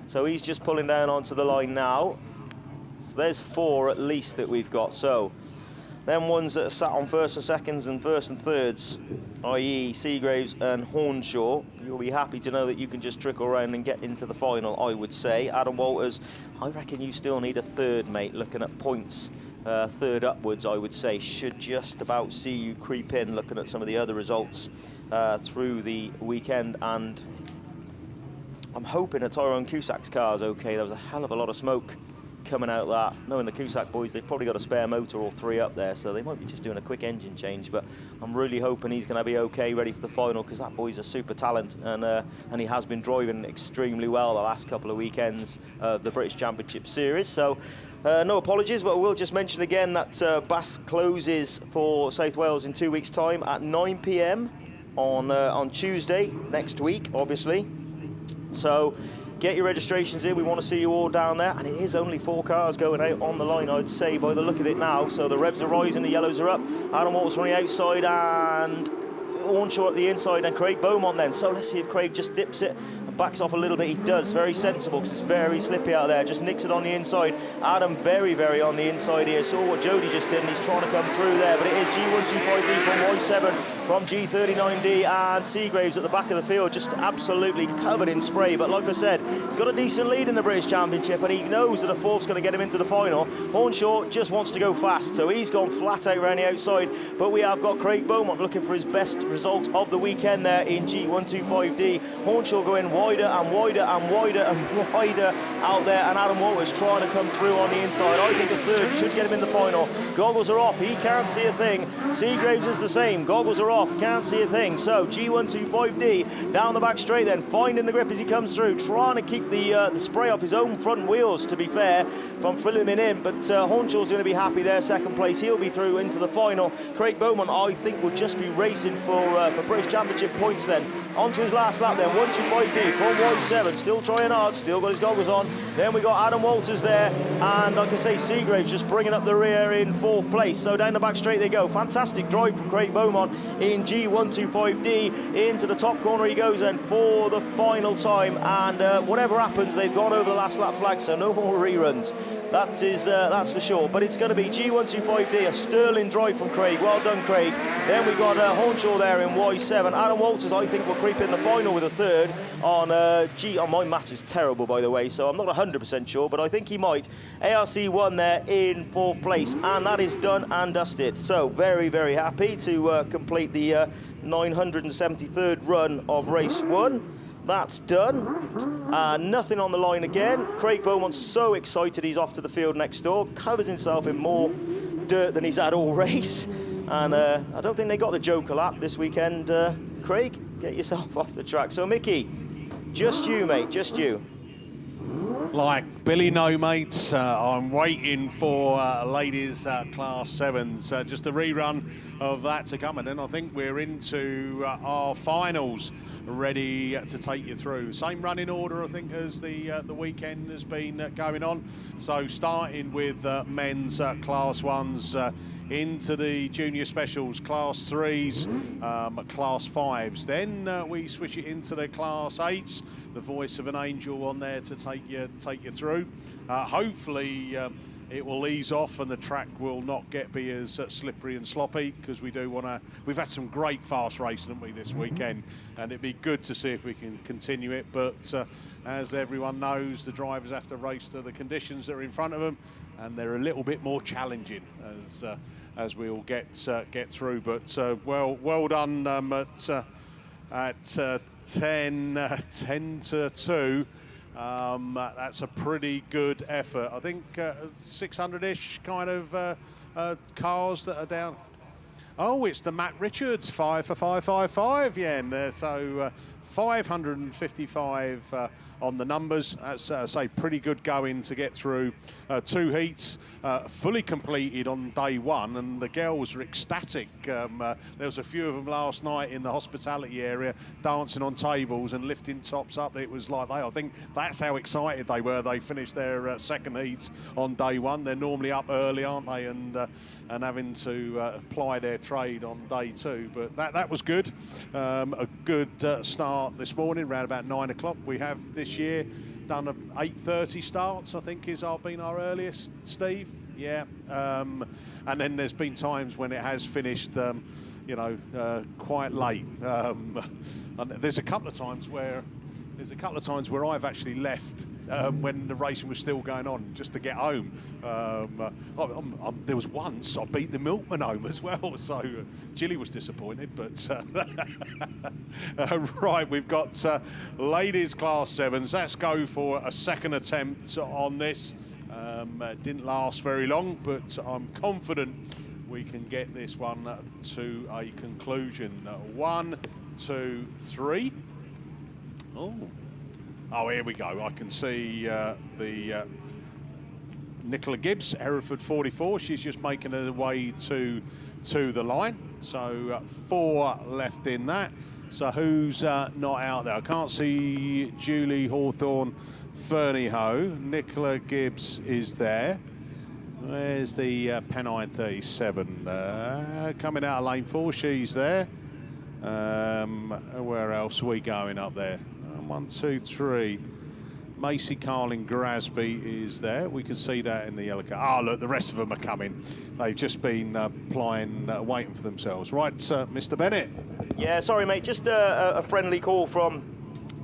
So he's just pulling down onto the line now. So there's 4 at least that we've got. So them ones that are sat on 1st and 2nds and 1st and 3rds, i.e. Seagraves and Hornshaw, you'll be happy to know that you can just trickle around and get into the final, I would say. Adam Walters, I reckon you still need a 3rd, mate, looking at points. 3rd upwards, I would say, should just about see you creep in, looking at some of the other results through the weekend. And I'm hoping that Tyrone Cusack's car is okay. There was a hell of a lot of smoke coming out of that. Knowing the Cusack boys, they've probably got a spare motor or 3 up there, so they might be just doing a quick engine change. But I'm really hoping he's going to be okay, ready for the final, because that boy's a super talent, and he has been driving extremely well the last couple of weekends of the British Championship Series. So no apologies, but we'll just mention again that BAS closes for South Wales in 2 weeks' time at 9 p.m. on Tuesday next week, obviously. So Get your registrations in. We want to see you all down there. And it is only 4 cars going out on the line, I'd say, by the look of it now. So the revs are rising, the yellows are up. Adam Walters on the outside and Hornshaw at the inside, and Craig Beaumont then. So let's see if Craig just dips it and backs off a little bit. He does. Very sensible, because it's very slippy out there. Just nicks it on the inside. Adam very, very on the inside here. Saw what Jody just did, and he's trying to come through there. But it is G125D from Y7 from G39D, and Seagraves at the back of the field, just absolutely covered in spray. But like I said, he's got a decent lead in the British Championship, and he knows that a fourth's going to get him into the final. Hornshaw just wants to go fast, so he's gone flat out around the outside. But we have got Craig Beaumont looking for his best result of the weekend there in G125D. Hornshaw going wider and wider and wider and wider out there, and Adam Walters trying to come through on the inside. I think a third should get him in the final. Goggles are off, he can't see a thing. Seagraves is the same, goggles are off, can't see a thing. So G125D down the back straight then, finding the grip as he comes through, trying to keep the spray off his own front wheels, to be fair, from filming in. But Hornshaw's going to be happy there, second place. He'll be through into the final. Craig Beaumont, I think, will just be racing for British Championship points then. On to his last lap then, 125D from Y7, still trying hard, still got his goggles on. Then we got Adam Walters there, and like I say, Seagraves just bringing up the rear in 4th place. So down the back straight they go. Fantastic drive from Craig Beaumont in G125D. Into the top corner he goes then for the final time, and whatever happens, they've gone over the last lap flag, so no more reruns. That's for sure. But it's going to be G125D, a sterling drive from Craig. Well done, Craig. Then we got Hornshaw there in Y7. Adam Walters, I think, will creep in the final with a third on my maths is terrible, by the way, so I'm not 100% sure, but I think he might. ARC1 there in 4th place, and that is done and dusted. So very, very happy to complete the 973rd run of race 1. That's done. Nothing on the line again. Craig Beaumont's so excited he's off to the field next door, covers himself in more dirt than he's had all race. And I don't think they got the Joker lap this weekend. Craig, get yourself off the track. So Mickey, just you, mate, just you. Like Billy No Mates, I'm waiting for ladies class 7s, just a rerun of that to come, and then I think we're into our finals, ready to take you through. Same running order, I think, as the weekend has been going on. So starting with men's class 1s, into the junior specials, class 3s, class 5s. Then we switch it into the class 8s. The voice of an angel on there to take you through. Hopefully it will ease off and the track will not be as slippery and sloppy, because we do want to. We've had some great fast racing, haven't we, this weekend, and it'd be good to see if we can continue it. But as everyone knows, the drivers have to race to the conditions that are in front of them, and they're a little bit more challenging as we all get through. But well done at 10 to 2. That's a pretty good effort. I think 600-ish kind of cars that are down. Oh, it's the Matt Richards 5 for 555 yen. So 555 on the numbers. That's say pretty good going to get through 2 heats, fully completed on day 1, and the girls were ecstatic. There was a few of them last night in the hospitality area dancing on tables and lifting tops up. It was like I think that's how excited they were. They finished their second heats on day 1. They're normally up early, aren't they, and having to ply their trade on day 2. But that was good. A good start this morning, around about 9 o'clock. We have this year done 8:30 starts, I think, has been our earliest, Steve. Yeah. And then there's been times when it has finished, quite late. And there's a couple of times where I've actually left when the racing was still going on, just to get home. There was once I beat the milkman home as well, so Gilly was disappointed. But right, we've got ladies class 7s. Let's go for a second attempt on this. Didn't last very long, but I'm confident we can get this one to a conclusion. 1, 2, 3. Oh, here we go. I can see the Nicola Gibbs, Hereford 44. She's just making her way to the line. So 4 left in that. So who's not out there? I can't see Julie Hawthorne, Fernie Ho. Nicola Gibbs is there. Where's the Pennine 37? Coming out of lane 4, she's there. Where else are we going up there? 1, 2, 3. Macy Carling Grasby is there. We can see that in the yellow car. Oh, look, the rest of them are coming. They've just been waiting for themselves. Right, Mr. Bennett. Yeah, sorry, mate. Just a friendly call from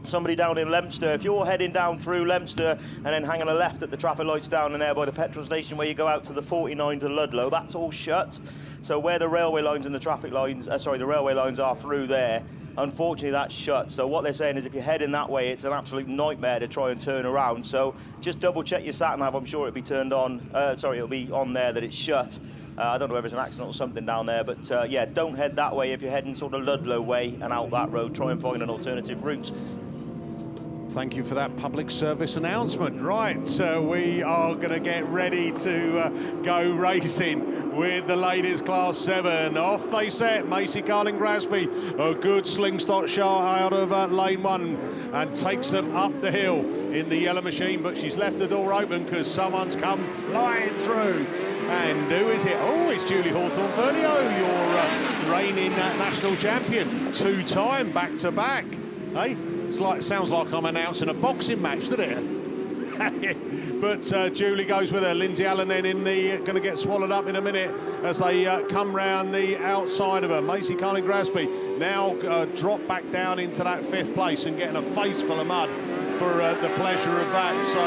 somebody down in Leominster. If you're heading down through Leominster and then hanging a left at the traffic lights down in there by the petrol station where you go out to the 49 to Ludlow, that's all shut. So where the railway lines and the traffic lines, the railway lines are through there, unfortunately that's shut. So what they're saying is if you're heading that way, it's an absolute nightmare to try and turn around. So just double check your sat nav. I'm sure it'll be turned on. It'll be on there that it's shut. I don't know if there's an accident or something down there, but yeah, don't head that way if you're heading sort of Ludlow way and out that road. Try and find an alternative route. Thank you for that public service announcement. Right, so we are going to get ready to go racing with the ladies class 7. Off they set. Macy Carling Grasby, a good slingshot shot out of lane 1 and takes them up the hill in the yellow machine, but she's left the door open because someone's come flying through. And who is it? Oh, it's Julie Hawthorne Fernio, your reigning national champion, 2-time back-to-back. Hey? Sounds like I'm announcing a boxing match, doesn't it? But Julie goes with her. Lindsay Allen then going to get swallowed up in a minute as they come round the outside of her. Macy Carling Grasby now drop back down into that 5th place and getting a face full of mud for the pleasure of that. So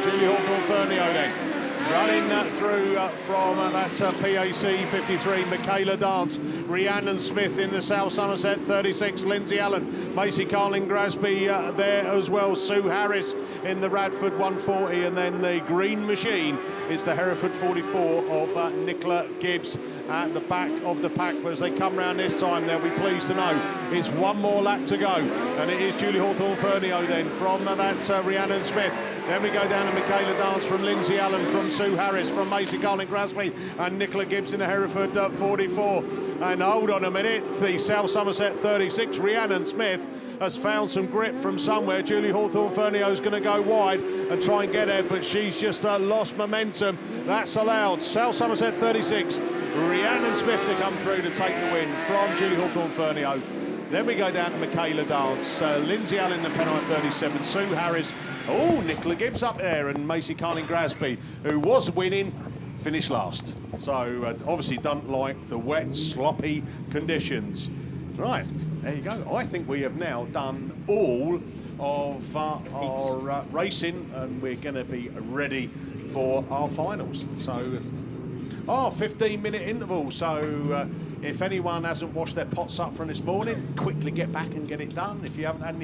Julie Hawthorne Fernio then. Running through from that PAC 53, Michaela Dance, Rhiannon Smith in the South Somerset 36, Lindsay Allen, Macy Carling Grasby there as well, Sue Harris in the Radford 140, and then the green machine is the Hereford 44 of Nicola Gibbs at the back of the pack. But as they come round this time, they'll be pleased to know it's one more lap to go, and it is Julie Hawthorne Fernio then from that Rhiannon Smith. Then we go down to Michaela Dance from Lindsay Allen, from Sue Harris, from Macy Carling Grasby, and Nicola Gibbs in the Hereford 44. And hold on a minute, the South Somerset 36, Rhiannon Smith, has found some grip from somewhere. Julie Hawthorne Fernio is going to go wide and try and get her, but she's just lost momentum. That's allowed South Somerset 36, Rhiannon Smith to come through to take the win from Julie Hawthorne Fernio. Then we go down to Michaela Dance, Lindsay Allen in the Pennine 37, Sue Harris. Oh, Nicola Gibbs up there, and Macy Carling Grasby, who was winning, finished last. So obviously don't like the wet, sloppy conditions. Right, there you go. I think we have now done all of our racing, and we're going to be ready for our finals. So, 15-minute interval. So if anyone hasn't washed their pots up from this morning, quickly get back and get it done. If you haven't had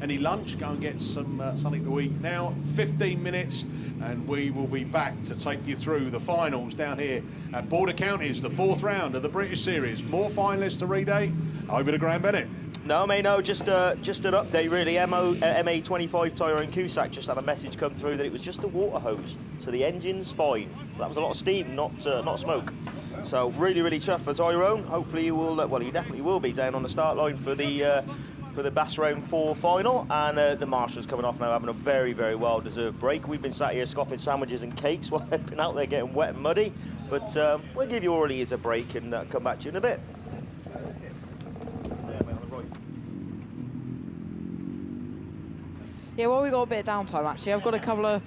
any lunch, go and get something to eat now. 15 minutes, and we will be back to take you through the finals down here at Border Counties, the 4th round of the British Series. More finalists to read out. Over to Graham Bennett. No, mate, no, just an update really. MA25 Tyre and Cusack just had a message come through that it was just a water hose, so the engine's fine. So that was a lot of steam, not smoke. So really, really tough for Tyrone. Hopefully you will, well, you definitely will be down on the start line for the BAS Round 4 final. And the Marshall's coming off now, having a very, very well-deserved break. We've been sat here scoffing sandwiches and cakes while they've been out there getting wet and muddy. But we'll give you Orleans a break and come back to you in a bit. Yeah, well, we got a bit of downtime actually. I've got a couple of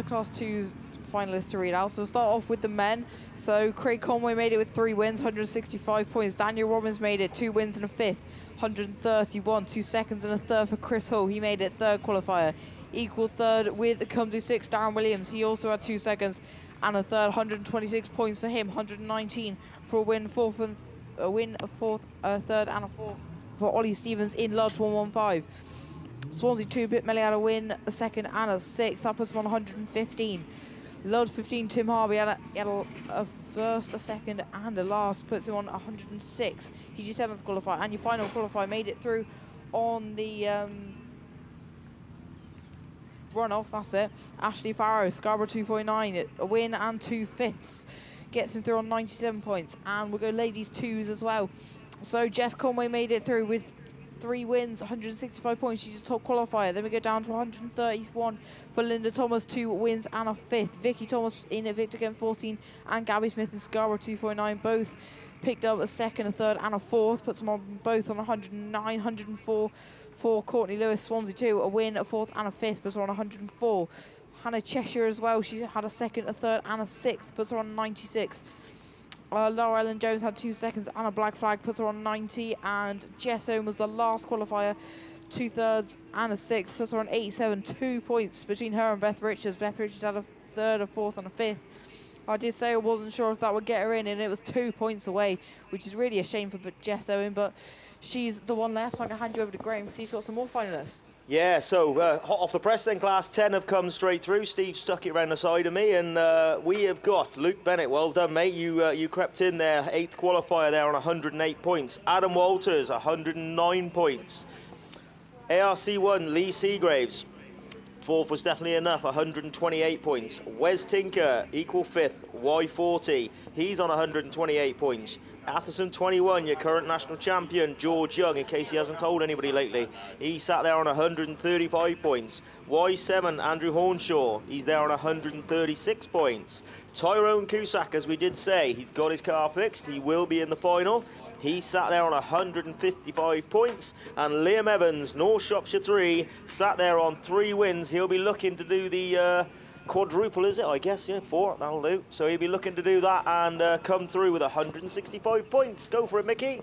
Class 2s finalists to read out. So we'll start off with the men. So Craig Conway made it with 3 wins, 165 points. Daniel Robbins made it 2 wins and a 5th, 131, 2 seconds and a 3rd for Chris Hull. He made it 3rd qualifier. Equal 3rd with Come To 6, Darren Williams. He also had 2 seconds and a 3rd, 126 points for him, 119 for a win, 4th and a win, a 4th, a 3rd and a 4th for Ollie Stevens in Lodge 115. Swansea 2-bit Melly had a win, a 2nd and a 6th. That puts him on 115. Lod 15, Tim Harvey had a 1st, a 2nd and a last. Puts him on 106. He's your 7th qualifier. And your final qualifier made it through on the runoff. That's it. Ashley Farrow, Scarborough 249, a win and 2 5ths. gets him through on 97 points. And we'll go ladies 2s as well. So Jess Conway made it through with 3 wins, 165 points. She's a top qualifier. Then we go down to 131 for Linda Thomas, 2 wins and a 5th. Vicky Thomas in at Victor again, 14, and Gabby Smith and Scarborough 249 both picked up a 2nd, a 3rd, and a 4th. Puts them on both on 109, 104 for Courtney Lewis, Swansea 2, a win, a 4th, and a 5th. Puts her on 104. Hannah Cheshire as well. She's had a 2nd, a 3rd, and a 6th. Puts her on 96. Laura Ellen Jones had 2 seconds and a black flag, puts her on 90, and Jess Owen was the last qualifier, 2 thirds and a 6th, puts her on 87, 2 points between her and Beth Richards. Beth Richards had a 3rd, a 4th and a 5th. I did say I wasn't sure if that would get her in, and it was 2 points away, which is really a shame for Jess Owen, but she's the one left, so I'm going to hand you over to Graham because he's got some more finalists. Yeah, so hot off the press then, class 10 have come straight through. Steve stuck it around the side of me, and we have got Luke Bennett. Well done, mate. You crept in there, 8th qualifier there on 108 points. Adam Walters, 109 points. ARC1, Lee Seagraves. 4th was definitely enough, 128 points. Wes Tinker, equal 5th, Y40. He's on 128 points. Atherton 21, your current national champion, George Young, in case he hasn't told anybody lately. He sat there on 135 points. Y7, Andrew Hornshaw, he's there on 136 points. Tyrone Cusack, as we did say, he's got his car fixed. He will be in the final. He sat there on 155 points. And Liam Evans, North Shropshire 3, sat there on 3 wins. He'll be looking to do the quadruple, is it? I guess, yeah, 4, that'll do. So he'll be looking to do that and come through with 165 points. Go for it, Mickey.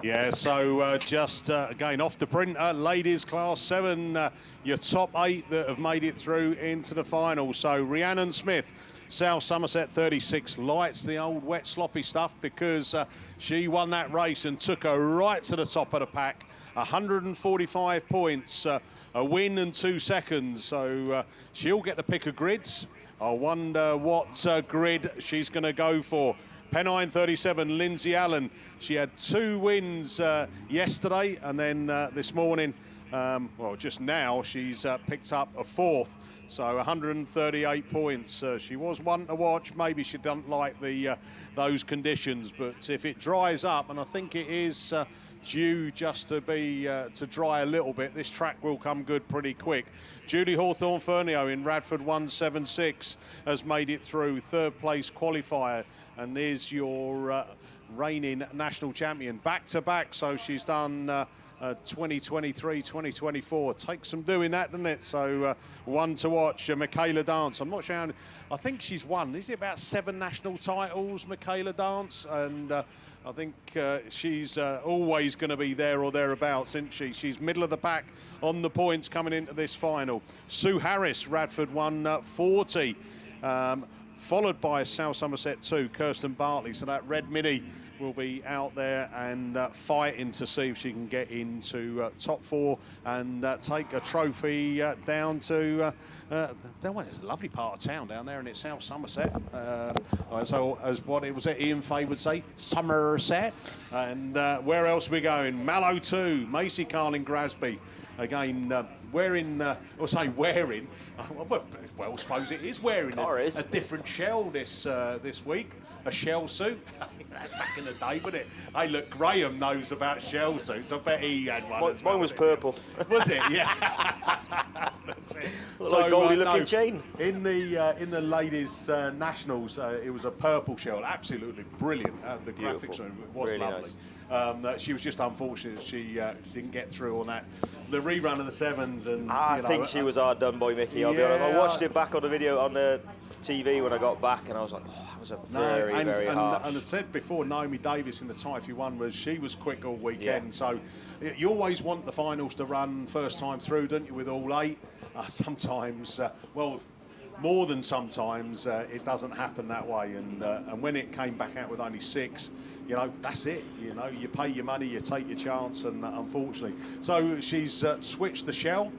Yeah, so just again off the printer, ladies class 7, your top 8 that have made it through into the final. So Rhiannon Smith, South Somerset 36, lights the old wet sloppy stuff because she won that race and took her right to the top of the pack. 145 points, a win and 2 seconds, so she'll get the pick of grids. I wonder what grid she's going to go for. Pennine 37, Lindsay Allen. She had 2 wins yesterday, and then this morning, well, just now, she's picked up a 4th. So 138 points. She was one to watch. Maybe she doesn't like the those conditions, but if it dries up, and I think it is due just to be to dry a little bit, this track will come good pretty quick. Julie Hawthorne-Fernio in Radford 176 has made it through 3rd place qualifier, and there's your reigning national champion back to back. So she's done 2023, 2024. Takes some doing that, doesn't it? So one to watch, Michaela Dance. I'm not sure, I think she's won, is it about 7 national titles, Michaela Dance? And I think she's always going to be there or thereabouts, isn't she? She's middle of the pack on the points coming into this final. Sue Harris, Radford 140. Followed by South Somerset 2, Kirsten Bartley. So that red Mini will be out there and fighting to see if she can get into top 4 and take a trophy down to there's a lovely part of town down there, and it's South Somerset. So as what it was, Ian Fay would say, Somerset. And where else are we going? Mallow 2, Macy Carling Grasby. Again, wearing, or say wearing, well, I suppose it is wearing a different shell this week, a shell suit. That's back in the day, wasn't it? Hey, look, Graham knows about shell suits. I bet he had one as well. Mine was purple. Was it? Yeah. That's it. Like Goldie-looking chain. In the ladies' nationals, it was a purple shell. Absolutely brilliant. The graphics was really lovely. Nice. She was just unfortunate she didn't get through on that. The rerun of the 7s, and I think she was hard done by Mickey. I'll be honest. I watched it back on the video on the TV when I got back, and I was like, oh, that was a very harsh. And I said before, Naomi Davis in the Tyre 1 she was quick all weekend. Yeah. So you always want the finals to run first time through, don't you? With all 8, sometimes, well, more than sometimes, it doesn't happen that way. And when it came back out with only 6. You know, that's it. You know, you pay your money, you take your chance, and unfortunately. So she's switched the shell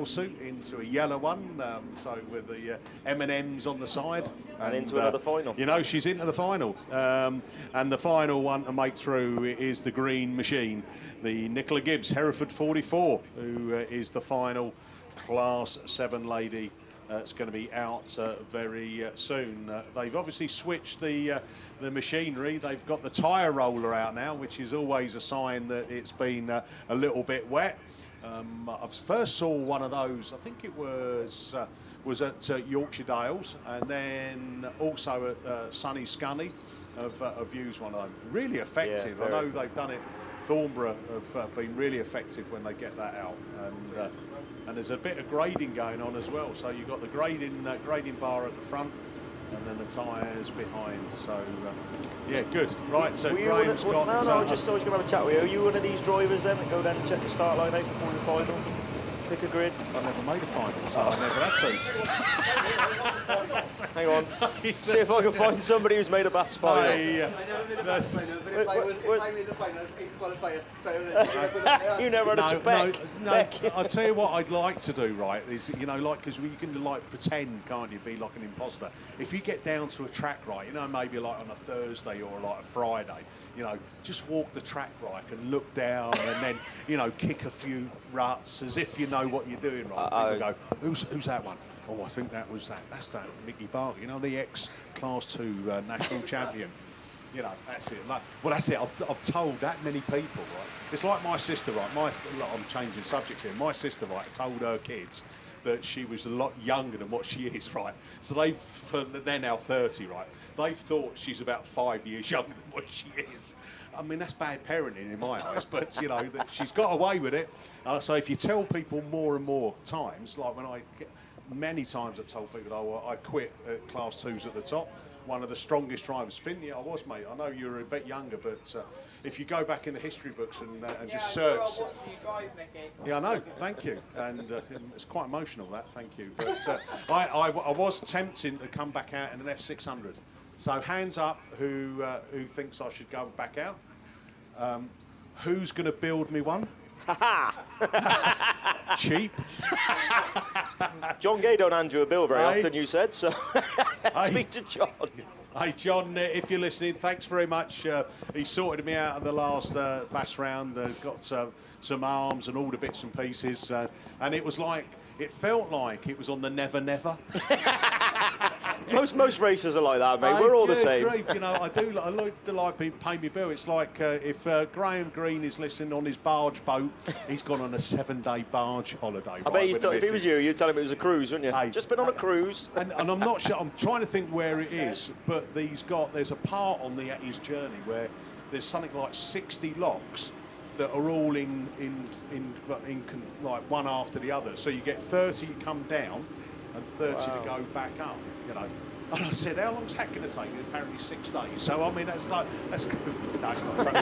suit, into a yellow one, so with the M&Ms on the side. And into another final. You know, she's into the final. And the final one to make through is the green machine, the Nicola Gibbs, Hereford 44, who is the final Class 7 lady it's going to be out very soon. They've obviously switched the machinery. They've got the tyre roller out now, which is always a sign that it's been a little bit wet. I first saw one of those, I think it was at Yorkshire Dales, and then also at Sunny Scunny. I've used one of them. Really effective. I know they've done it. Thornborough have been really effective when they get that out, and there's a bit of grading going on as well. So you've got the grading bar at the front, and then the tyres behind. So yeah, good. Right, so Graham's got. I was just going to have a chat with you. Are you one of these drivers then that go down and check the start line out before the final? Pick a grid. I never made a final, so I never had to. Hang on. See if I can find somebody who's made a BAST final. I never made a BAST final, but if I made the final, I'd qualify it. You never had a Beck. No, I'll tell you what I'd like to do, right, is, you know, like, because you can, like, pretend, can't you, be like an imposter. If you get down to a track, right, you know, maybe like on a Thursday or like a Friday, you know, just walk the track right and look down and then, you know, kick a few ruts as if you know what you're doing, right. People go, who's that one? Oh, I think that's that Mickey Barker, you know, the ex-Class 2 national champion. You know, that's it. Like, well, that's it. I've told that many people, right? It's like my sister, right? I'm changing subjects here. My sister, right, told her kids that she was a lot younger than what she is, right? So they're now 30, right? They've thought she's about 5 years younger than what she is. I mean, that's bad parenting in my eyes, but, you know, that she's got away with it. So if you tell people more and more times, like many times I've told people, oh, I quit at Class 2s at the top. One of the strongest drivers. Finn, yeah, I was, mate. I know you're a bit younger, but if you go back in the history books and just search. Watching you drive, Mickey. Yeah, I know. Thank you, and it's quite emotional, that. Thank you. But I was tempting to come back out in an F600. So hands up, who thinks I should go back out? Who's going to build me one? Cheap. John Gay don't hand you a bill very often, you said, so speak to John. Hey, John, if you're listening, thanks very much. He sorted me out of the last BAST round. Got some arms and all the bits and pieces. And it felt like it was on the Never Never. Most racers are like that, mate. We're all the same. Great. You know, I like to like people pay me bill. It's like if Graham Greene is listening on his barge boat, he's gone on a 7-day barge holiday. I bet if he was you'd tell him it was a cruise, wouldn't you? Hey, just been on a cruise. And I'm not sure. I'm trying to think where it is, but there's a part on his journey where there's something like 60 locks that are all in like one after the other. So you get 30 come down and 30 to go back up. You know. And I said, how long's that going to take? Apparently 6 days. So, I mean, that's good. No, it's not.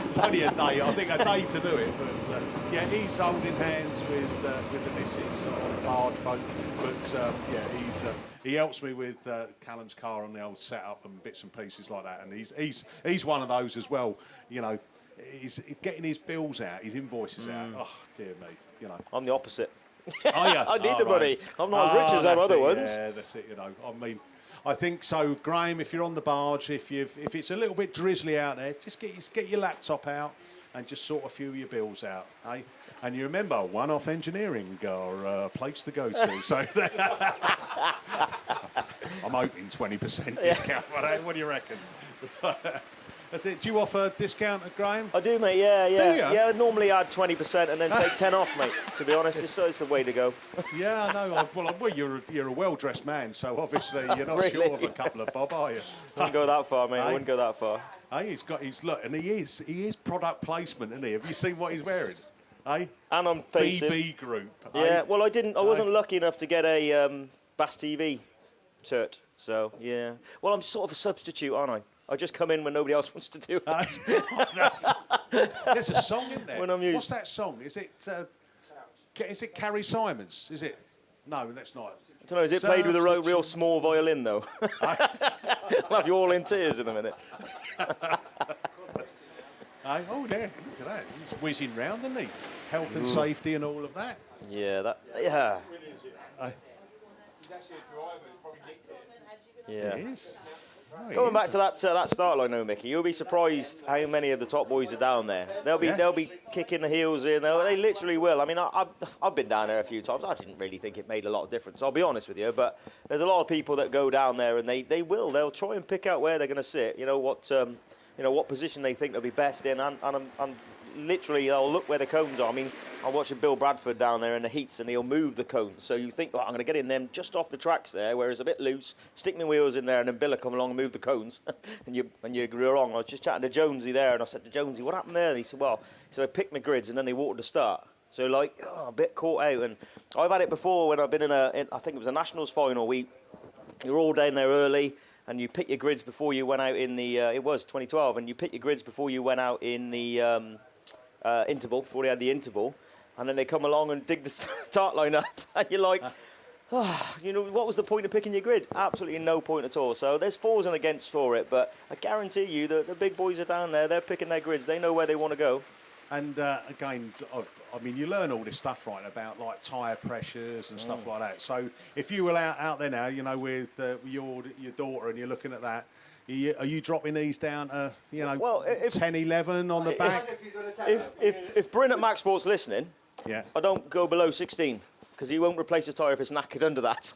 It's only a day. I think a day to do it. But, yeah, he's holding hands with the missus on the barge boat. But, yeah, he helps me with Callum's car on the old setup and bits and pieces like that. And he's one of those as well, you know. He's getting his bills out, his invoices out. Oh, dear me, you know. I'm the opposite. Oh, yeah. I need the money. I'm not as rich as them other ones. Yeah, that's it, you know. I mean, I think so, Graham, if you're on the barge, if it's a little bit drizzly out there, just get your laptop out and just sort a few of your bills out, eh? And you remember, One-Off Engineering are a place to go to. So I'm hoping 20% discount. What do you reckon? That's it. Do you offer a discount at Graham? I do, mate, yeah. Do you? Yeah, I'd normally add 20% and then take 10 off, mate, to be honest. It's the way to go. Yeah, I know. Well, you're a well-dressed man, so obviously you're not Really? short of a couple of bob, are you? I wouldn't go that far, mate. I wouldn't go that far. Hey, look, and he is product placement, isn't he? Have you seen what he's wearing? Hey? And I'm facing... BB Group. Yeah, well, I wasn't lucky enough to get a BAStv shirt, so, yeah. Well, I'm sort of a substitute, aren't I? I just come in when nobody else wants to do it. There's a song in there. When I'm used. What's that song? Is it Carrie Simons? Is it? No, that's not. I don't know, is it played with a real small violin, though? I'll have you all in tears in a minute. Oh, there. Look at that. He's whizzing round, isn't he? Health and safety and all of that. Yeah, yeah. Yeah. It is. Oh, it Going is. back to that start line, though, Mickey, you'll be surprised how many of the top boys are down there. They'll be kicking the heels in. They literally will. I mean, I've been down there a few times. I didn't really think it made a lot of difference. I'll be honest with you, but there's a lot of people that go down there and they will. They'll try and pick out where they're going to sit. What position they think they'll be best in, and literally they'll look where the cones are. I mean, I'm watching Bill Bradford down there in the heats, and he'll move the cones. So you think, I'm going to get in them just off the tracks there, where it's a bit loose, stick my wheels in there, and then Bill will come along and move the cones. and you're wrong. I was just chatting to Jonesy there, and I said to Jonesy, what happened there? And he said, I picked my grids, and then they watered the start. So a bit caught out. And I've had it before when I've been I think it was a Nationals final week. You're all down there early, and you pick your grids before you went out in the, it was 2012, and you pick your grids before you went out in the interval, before they had the interval, and then they come along and dig the start line up, and you're like, what was the point of picking your grid? Absolutely no point at all. So there's fors and against for it, but I guarantee you that the big boys are down there, they're picking their grids, they know where they want to go. And again, I mean, you learn all this stuff, right, about like tyre pressures and stuff like that. So if you were out there now, with your daughter, and you're looking at that, are you dropping these down to, 10, 11 on the back? If Bryn at Max Sport's listening, I don't go below 16, because he won't replace his tyre if it's knackered under that.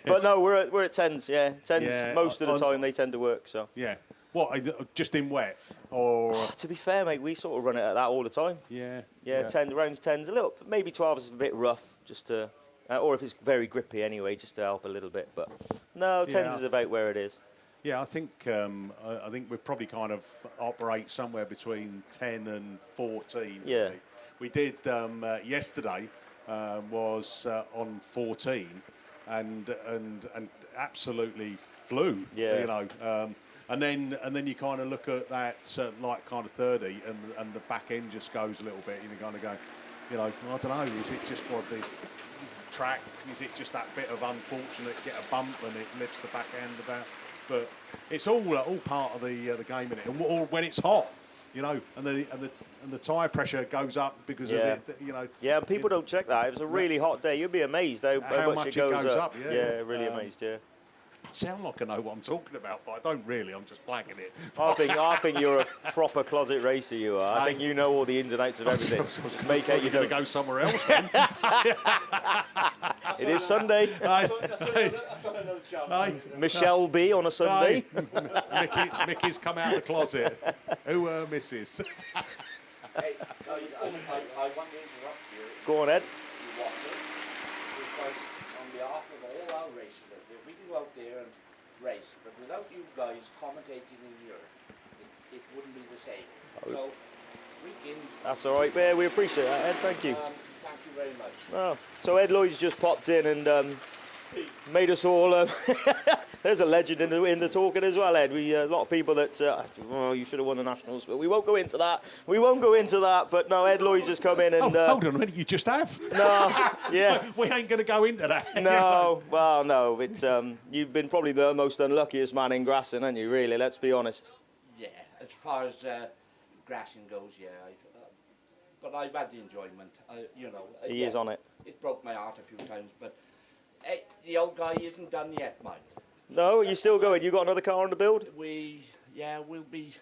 But no, we're at 10s, 10s most of the time they tend to work, so. Yeah. What, just in wet? Or to be fair, mate, we sort of run it at that all the time. Yeah. 10 rounds, 10s, a little, maybe 12s is a bit rough, just to, or if it's very grippy anyway, just to help a little bit. But no, 10s is about where it is. Yeah, I think we probably kind of operate somewhere between 10 and 14. Yeah. Really. We did yesterday was on 14, and absolutely flew. Yeah. And then you kind of look at that like kind of 30, and the back end just goes a little bit, and you kind of go, I don't know, is it just what the track? Is it just that bit of unfortunate get a bump and it lifts the back end about? But it's all part of the game in it, and or when it's hot, and the tyre pressure goes up because of it, Yeah, and people don't check that. It was a really hot day. You'd be amazed how much it goes up. Yeah, really amazed. Yeah. I sound like I know what I'm talking about, but I don't really. I'm just blanking it. I think you're a proper closet racer. You are. I think you know all the ins and outs of everything. Make out you're going to go somewhere else. Then. It is Sunday. That's on another channel. Michelle B on a Sunday. Mickey's come out of the closet. Who misses? Hey, I want to interrupt you. Go on, Ed. Because on behalf of all our racers, we can go out there and race, but without you guys commentating in Europe, it wouldn't be the same. So, we can... That's all right, Bear. We appreciate that, Ed. Thank you. Thank you very much. Oh, so Ed Lloyd's just popped in and made us all... there's a legend in the talking as well, Ed. A lot of people that, you should have won the Nationals, but we won't go into that. But no, Ed Lloyd's just come in and... hold on a minute, you just have? No, yeah. We ain't going to go into that. No, well, no. It's you've been probably the most unluckiest man in grassing, haven't you, really? Let's be honest. Yeah, as far as grassing goes, yeah. But I've had the enjoyment, He is on it. It broke my heart a few times, but... Hey, the old guy isn't done yet, mate. No, you're still going. You got another car on the build? We'll be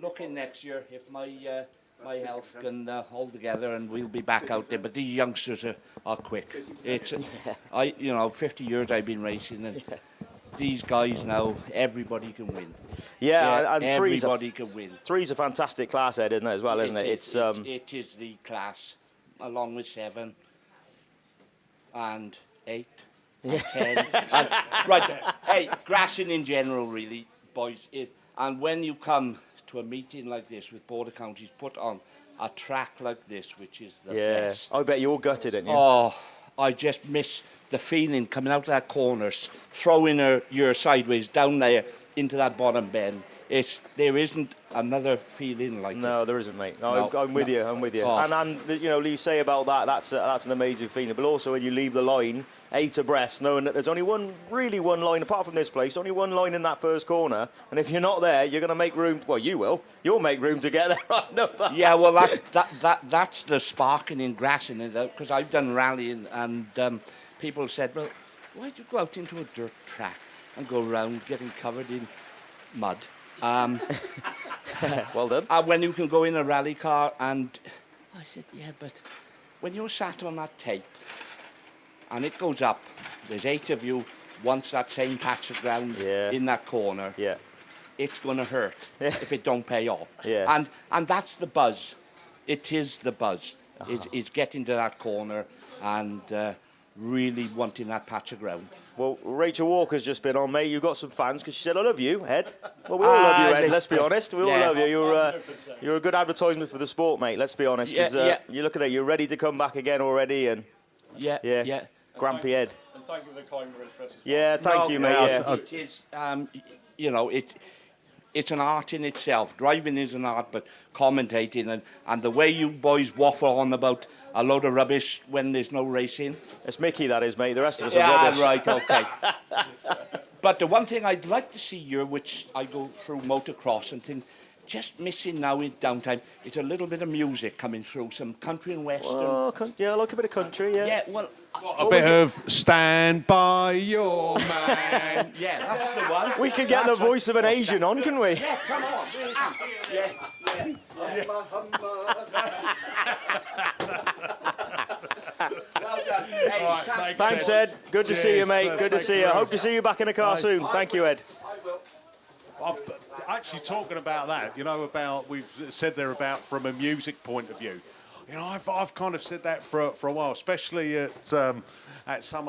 looking next year if my health can hold together, and we'll be back out there. But these youngsters are quick. It's 50 years I've been racing, and these guys now, everybody can win. Yeah, and everybody can win. Three's a fantastic class, Ed, isn't it, as well, isn't it? It is the class, along with 7 and 8 and 10. And, right, hey, grassing in general, really, boys. And when you come to a meeting like this with Border Counties, put on a track like this, which is the best. I bet you're gutted, didn't you? Oh, I just miss the feeling coming out of that corners, throwing your sideways down there into that bottom bend. There isn't another feeling like No, there isn't, mate. No, I'm with you. Oh. And you say about that, that's an amazing feeling. But also when you leave the line 8 abreast, knowing that there's only one line, apart from this place, only one line in that first corner. And if you're not there, you're going to make room. Well, you will. You'll make room to get there. I know that. Yeah, well, that's the sparking in grassing, because I've done rallying, and people said, well, why do you go out into a dirt track and go around getting covered in mud? Well done. When you can go in a rally car, and I said, yeah, but when you're sat on that tape and it goes up, there's 8 of you, wants that same patch of ground in that corner. Yeah. It's going to hurt if it don't pay off. Yeah. And that's the buzz. It is the buzz. Is getting to that corner and really wanting that patch of ground. Well, Rachel Walker's just been on, mate. You've got some fans because she said, I love you, Ed. Well, we all love you, Ed, let's be honest. We all love you. You're a good advertisement for the sport, mate, let's be honest. You look at it, you're ready to come back again already. And Yeah. Grumpy Ed. And thank you for the kind words for us. Yeah, thank you, mate. It is, you know, it's an art in itself. Driving is an art, but commentating and the way you boys waffle on about a load of rubbish when there's no racing. It's Mickey, that is, mate. The rest of us are rubbish. Right, okay. But the one thing I'd like to see here, which I go through motocross and think, just missing now in downtime, is a little bit of music coming through, some country and western. Oh, I like a bit of country, Yeah, well... A bit of Stand By Your Man. Yeah, that's the one. We could get the voice of an Asian on, couldn't we? Yeah, come on. Thanks, Ed. Good to see you, mate. Good to see you. Hope to see you back in the car soon. Thank you, Ed. Actually, talking about that, you know, we've said there about from a music point of view. You know, I've kind of said that for a while, especially at some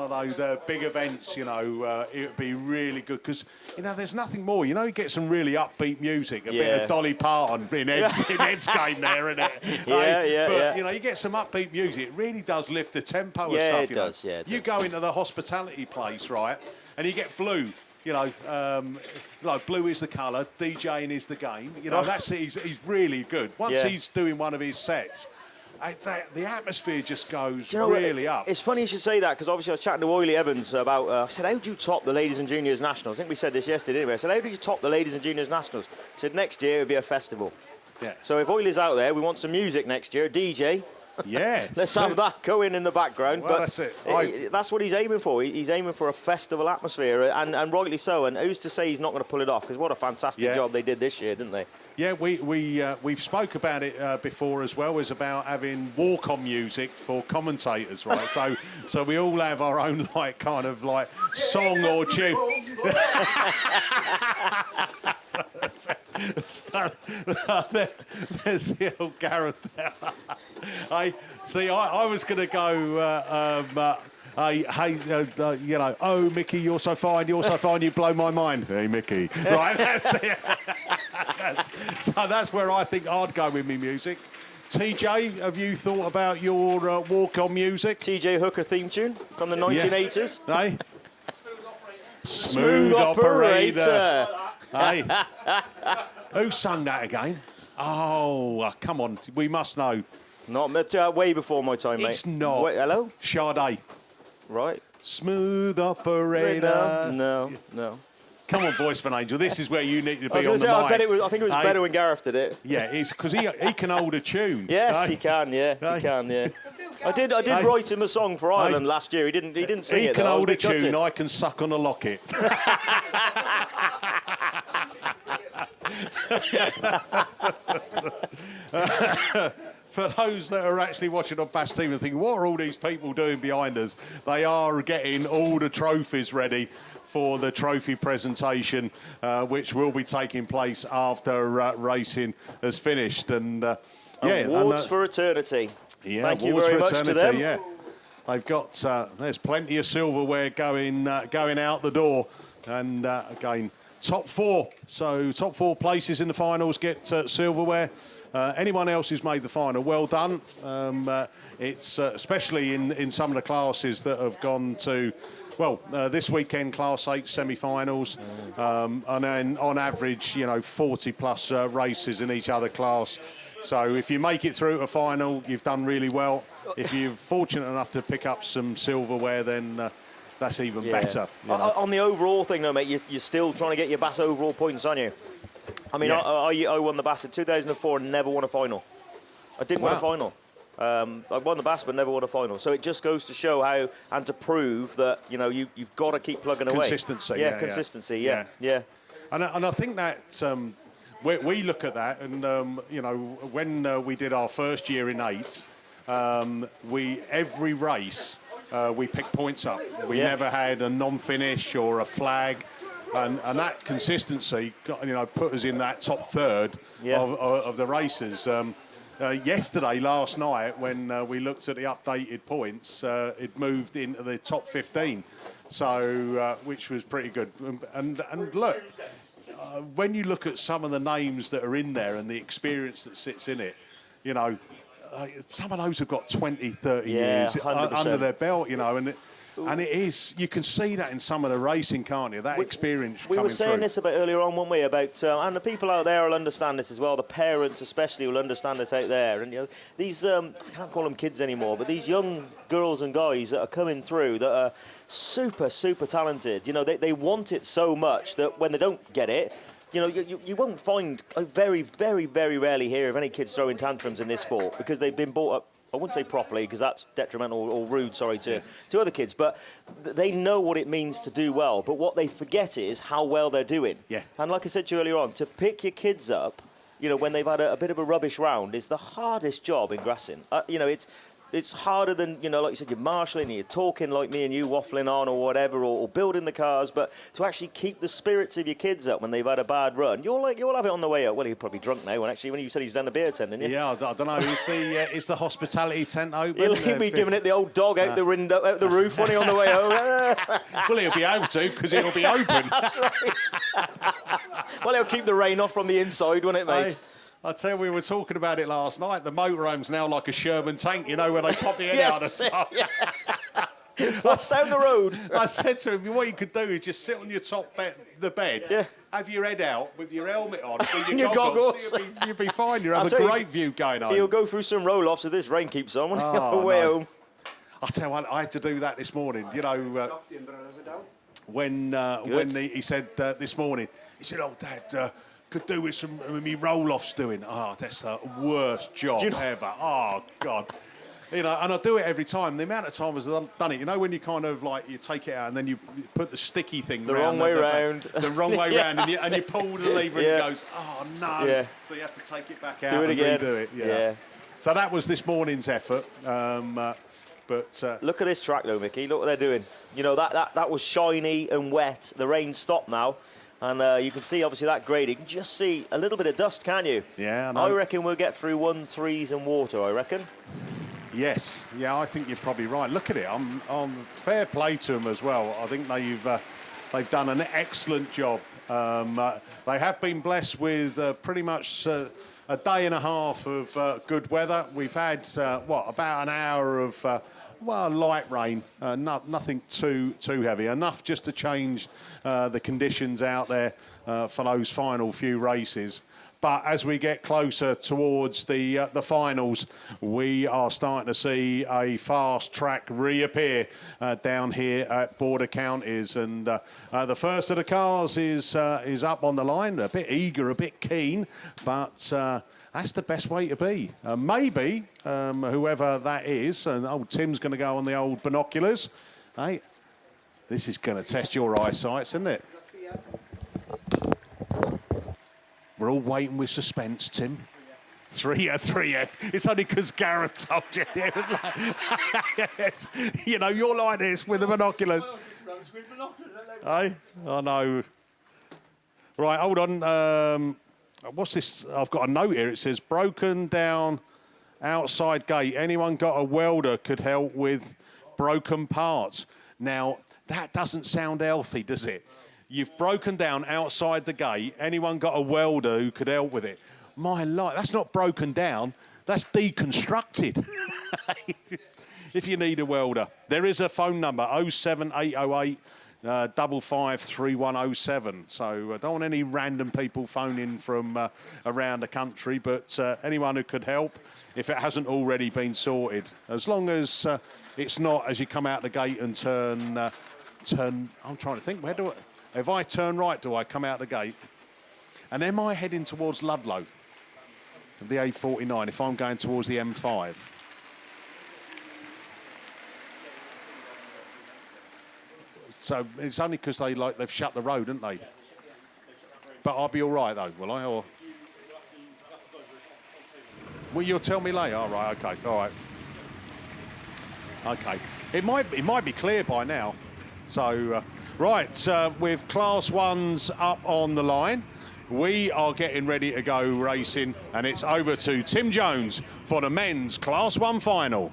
of those big events. You know, it would be really good because you know there's nothing more. You know, you get some really upbeat music, a bit of Dolly Parton in Ed's game there, isn't it? But you know, you get some upbeat music. It really does lift the tempo of stuff. It does. Yeah, you go into the hospitality place, right, and you get Blue. You know, like blue is the colour, DJing is the game. You know, that's it. He's really good. Once he's doing one of his sets. The atmosphere just goes really up. It's funny you should say that because obviously I was chatting to Oily Evans about. I said, "How do you top the ladies and juniors nationals?" I think we said this yesterday. Anyway, I said, "How do you top the ladies and juniors nationals?" I said, "Next year it'll be a festival." Yeah. So if Oily's out there, we want some music next year. DJ. Yeah. Let's have that going in the background. Well, but that's it. That's what he's aiming for. He's aiming for a festival atmosphere, and rightly so. And who's to say he's not going to pull it off? Because what a fantastic job they did this year, didn't they? Yeah, we've spoke about it before as well. Is about having walk-on music for commentators, right? so we all have our own kind of song or tune. There's the old Gareth there. I was going to go. You know, oh, Mickey, you're so fine, you blow my mind. Hey, Mickey. Right, that's it. So that's where I think I'd go with me music. TJ, have you thought about your walk-on music? TJ Hooker theme tune from the 1980s. Hey? Smooth Operator. Hey. Who sung that again? Oh, come on, we must know. Not way before my time, mate. It's not. Wait, hello? Sade. Right. Smooth Operator. No. Come on, Voice of an Angel. This is where you need to be on the say, mic. I think it was better when Gareth did it. Yeah, it's because he can hold a tune. Yes, he can. Yeah, he can. Yeah. I did write him a song for Ireland last year. He didn't sing it. He can hold a tune. I can suck on a locket. For those that are actually watching on BAStv and thinking, what are all these people doing behind us? They are getting all the trophies ready for the trophy presentation, which will be taking place after racing has finised. And awards for eternity. Yeah, thank you very much to them. Yeah, they've got there's plenty of silverware going out the door, and again, top 4. So top 4 places in the finals get silverware. Anyone else who's made the final, well done. It's especially in some of the classes that have gone to, this weekend Class 8 semi-finals, and then on average, 40 plus races in each other class. So if you make it through to a final, you've done really well. If you're fortunate enough to pick up some silverware, then that's even better. On the overall thing, though, mate, you're still trying to get your BAS overall points, aren't you? I mean, I won the BAS in 2004 and never won a final. I didn't win a final. I won the BASt but never won a final. So it just goes to show how and to prove that, you know, you've got to keep plugging away. Consistency. Yeah, consistency. Yeah. And I think that we look at that, and you know, when we did our first year in 8, every race we picked points up. We never had a non-finish or a flag. And that consistency, you know, put us in that top third of the races. Last night, when we looked at the updated points, it moved into the top 15, so which was pretty good. And look, when you look at some of the names that are in there and the experience that sits in it, you know, some of those have got 20, 30 years 100%. under their belt, you know, and it is, you can see that in some of the racing, can't you? That experience coming through. We were saying this about earlier on, weren't we? About and the people out there will understand this as well. The parents, especially, will understand this out there. And you know, these I can't call them kids anymore, but these young girls and guys that are coming through that are super, super talented. You know, they want it so much that when they don't get it, you know, you won't find. I very, very, very rarely hear of any kids throwing tantrums in this sport because they've been brought up. I wouldn't say properly because that's detrimental or rude, to other kids, but they know what it means to do well. But what they forget is how well they're doing. Yeah. And like I said to you earlier on, to pick your kids up, you know, when they've had a bit of a rubbish round is the hardest job in grassing. You know, it's harder than, you know, like you said, you're marshalling and you're talking like me and you waffling on or whatever, or building the cars, but to actually keep the spirits of your kids up when they've had a bad run, you'll have it on the way up. Well, you're probably drunk now, when you said he's done a beer tent, didn't you? Yeah, I don't know. Is the hospitality tent open? He'll be giving it the old dog out the window, out the roof, when he on the way home. Well, he'll be able to, because it'll be open. That's right. Well, he'll keep the rain off from the inside, won't it, mate? I tell you, we were talking about it last night. The motorhome's now like a Sherman tank, you know, where they pop the head out of the top. That's down the road. I said to him, what you could do is just sit on your top the bed, have your head out with your helmet on, with your goggles. You'll be fine. You'll have a great view going on. He'll go through some roll-offs if this rain keeps on when he's on the way home. I tell you what, I had to do that this morning. You know, when he said this morning, he said, "Oh, Dad, could do with some of me roll-offs doing." Oh, that's the worst job ever. Oh, God. You know, and I do it every time. The amount of times I've done it, you know, when you kind of like, you take it out and then you put the sticky thing the wrong way round. The wrong way round, and you pull the lever and it goes, oh, no. Yeah. So you have to take it back out and redo it. Yeah. So that was this morning's effort. But look at this track, though, Mickey. Look what they're doing. You know, that was shiny and wet. The rain stopped now. And you can see, obviously, that grade. You can just see a little bit of dust, can't you? Yeah, I reckon we'll get through 1-3s and water, I reckon. Yes, yeah, I think you're probably right. Look at it. I'm fair play to them as well. I think they've done an excellent job. They have been blessed with pretty much a day and a half of good weather. We've had about an hour of light rain, nothing too heavy, enough just to change the conditions out there for those final few races. But as we get closer towards the finals, we are starting to see a fast track reappear down here at Border Counties, and the first of the cars is up on the line, a bit eager, a bit keen, but that's the best way to be. Maybe whoever that is, and old Tim's going to go on the old binoculars. Hey, this is going to test your eyesight, isn't it? We're all waiting with suspense, Tim. 3F. It's only because Gareth told you. It was like, yes. You know, you're like this with the binoculars. Hey, I know. Right, hold on. What's this? I've got a note here. It says, broken down outside gate. Anyone got a welder could help with broken parts. Now, that doesn't sound healthy, does it? You've broken down outside the gate. Anyone got a welder who could help with it? My life, that's not broken down. That's deconstructed. If you need a welder, there is a phone number, 07808 553107. So I don't want any random people phoning from around the country, but anyone who could help, if it hasn't already been sorted. As long as it's not as you come out the gate and turn. I'm trying to think. If I turn right, do I come out the gate? And am I heading towards Ludlow, the A49, if I'm going towards the M5? So it's only because they've shut the road, haven't they? But I'll be all right though, will I? Or well, you'll tell me later. All right. Okay. All right. Okay. It might be clear by now. So right, with Class 1s up on the line, we are getting ready to go racing, and it's over to Tim Jones for the men's Class 1 final.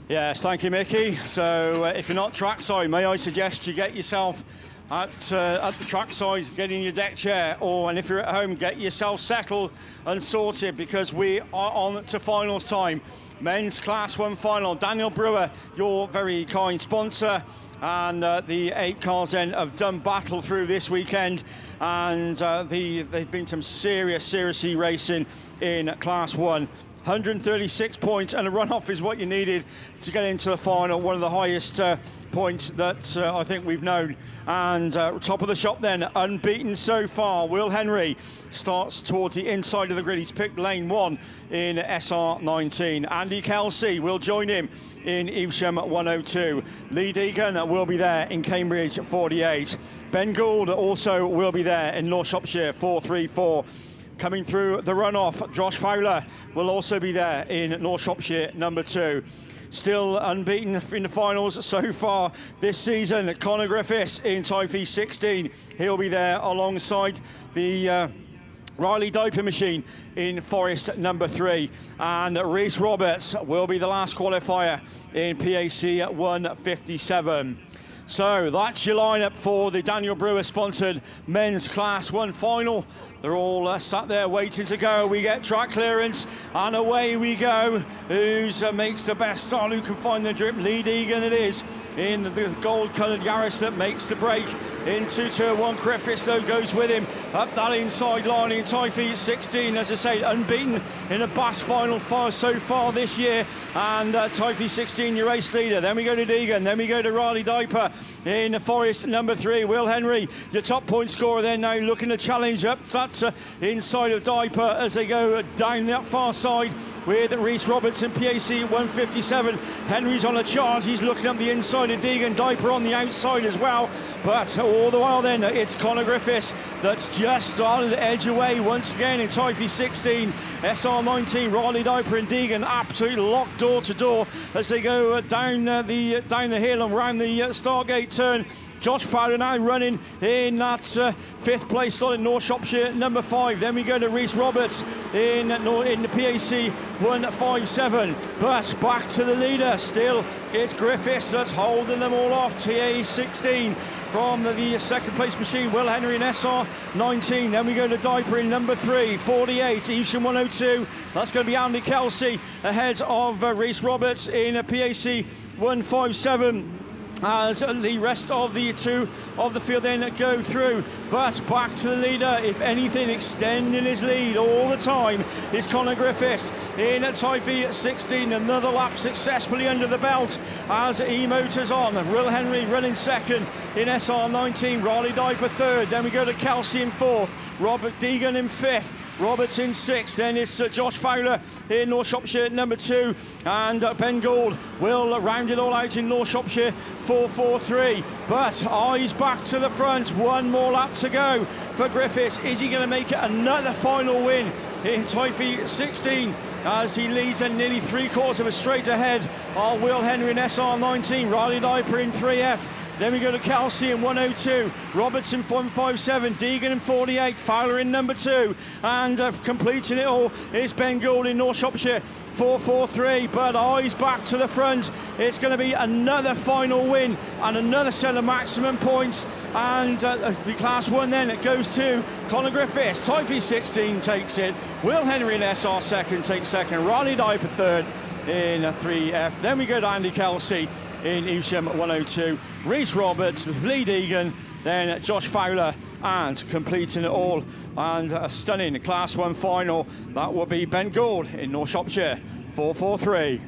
Yes, thank you, Mickey. So if you're not trackside, may I suggest you get yourself at the trackside, get in your deck chair, and if you're at home, get yourself settled and sorted, because we are on to finals time. Men's Class 1 final. Daniel Brewer, your very kind sponsor, and the 8 cars then have done battle through this weekend, and they've been some seriously racing in Class 1. 136 points, and a run-off is what you needed to get into the final. One of the highest points that I think we've known. And top of the shop then, unbeaten so far, Will Henry starts towards the inside of the grid. He's picked lane 1 in SR19. Andy Kelsey will join him in Evesham 102. Lee Deegan will be there in Cambridge 48. Ben Gould also will be there in North Shropshire 434. Coming through the runoff, Josh Fowler will also be there in North Shropshire number 2. Still unbeaten in the finals so far this season, Conor Griffiths in Typhe 16. He'll be there alongside the Riley Diaper Machine in Forest number 3. And Rhys Roberts will be the last qualifier in PAC 157. So that's your lineup for the Daniel Brewer sponsored men's Class 1 final. They're all sat there waiting to go. We get track clearance and away we go. Who makes the best start? Who can find the drip? Lee Deegan it is in the gold-coloured Yaris that makes the break into turn 1. Griffiths though goes with him up that inside line in Typhe 16. As I say, unbeaten in a BAST final so far this year. And Typhe 16, your race leader. Then we go to Deegan. Then we go to Riley Diaper in Forest number 3. Will Henry, your top point scorer there now, looking to challenge up that inside of Diaper as they go down that far side with Rhys Roberts in PAC 157. Henry's on a charge. He's looking up the inside of Deegan. Diaper on the outside as well. But all the while then, it's Conor Griffiths that's just started to edge away once again in Typhe 16. SR19, Riley Diaper and Deegan absolutely locked door to door as they go down the hill and round the Stargate turn. Josh Fowler now running in that 5th place slot in North Shropshire number 5. Then we go to Rhys Roberts in the PAC 157. But back to the leader still. It's Griffiths that's holding them all off. TA 16 from the 2nd place machine. Will Henry in SR19. Then we go to Diaper in number 3. 48. Evesham 102. That's going to be Andy Kelsey ahead of Rhys Roberts in a PAC 157. As the rest of the 2 of the field then go through, but back to the leader, if anything, extending his lead all the time is Conor Griffiths in Typhe 16. Another lap successfully under the belt as he motors on. Will Henry running 2nd in SR19, Riley Diaper 3rd. Then we go to Kelsey in 4th, Robert Deegan in 5th. Roberts in 6th, then it's Josh Fowler in North Shropshire number 2, and Ben Gould will round it all out in North Shropshire 443. But eyes back to the front, one more lap to go for Griffiths. Is he going to make it another final win in Typhe 16 as he leads at nearly 3/4 of a straight ahead of Will Henry in SR19, Riley Diaper in 3F. Then we go to Kelsey in 102, Roberts in 157, Deegan in 48, Fowler in number 2, and completing it all is Ben Gould in North Shropshire 443. But eyes back to the front, it's going to be another final win and another set of maximum points. And the Class 1 then, it goes to Conor Griffiths. Typhe 16 takes it, Will Henry in SR 2nd takes 2nd, Riley Diaper 3rd in 3F. Then we go to Andy Kelsey in Evesham 102, Rhys Roberts, Lee Deegan, then Josh Fowler, and completing it all and a stunning Class 1 final, that will be Ben Gould in North Shropshire 443.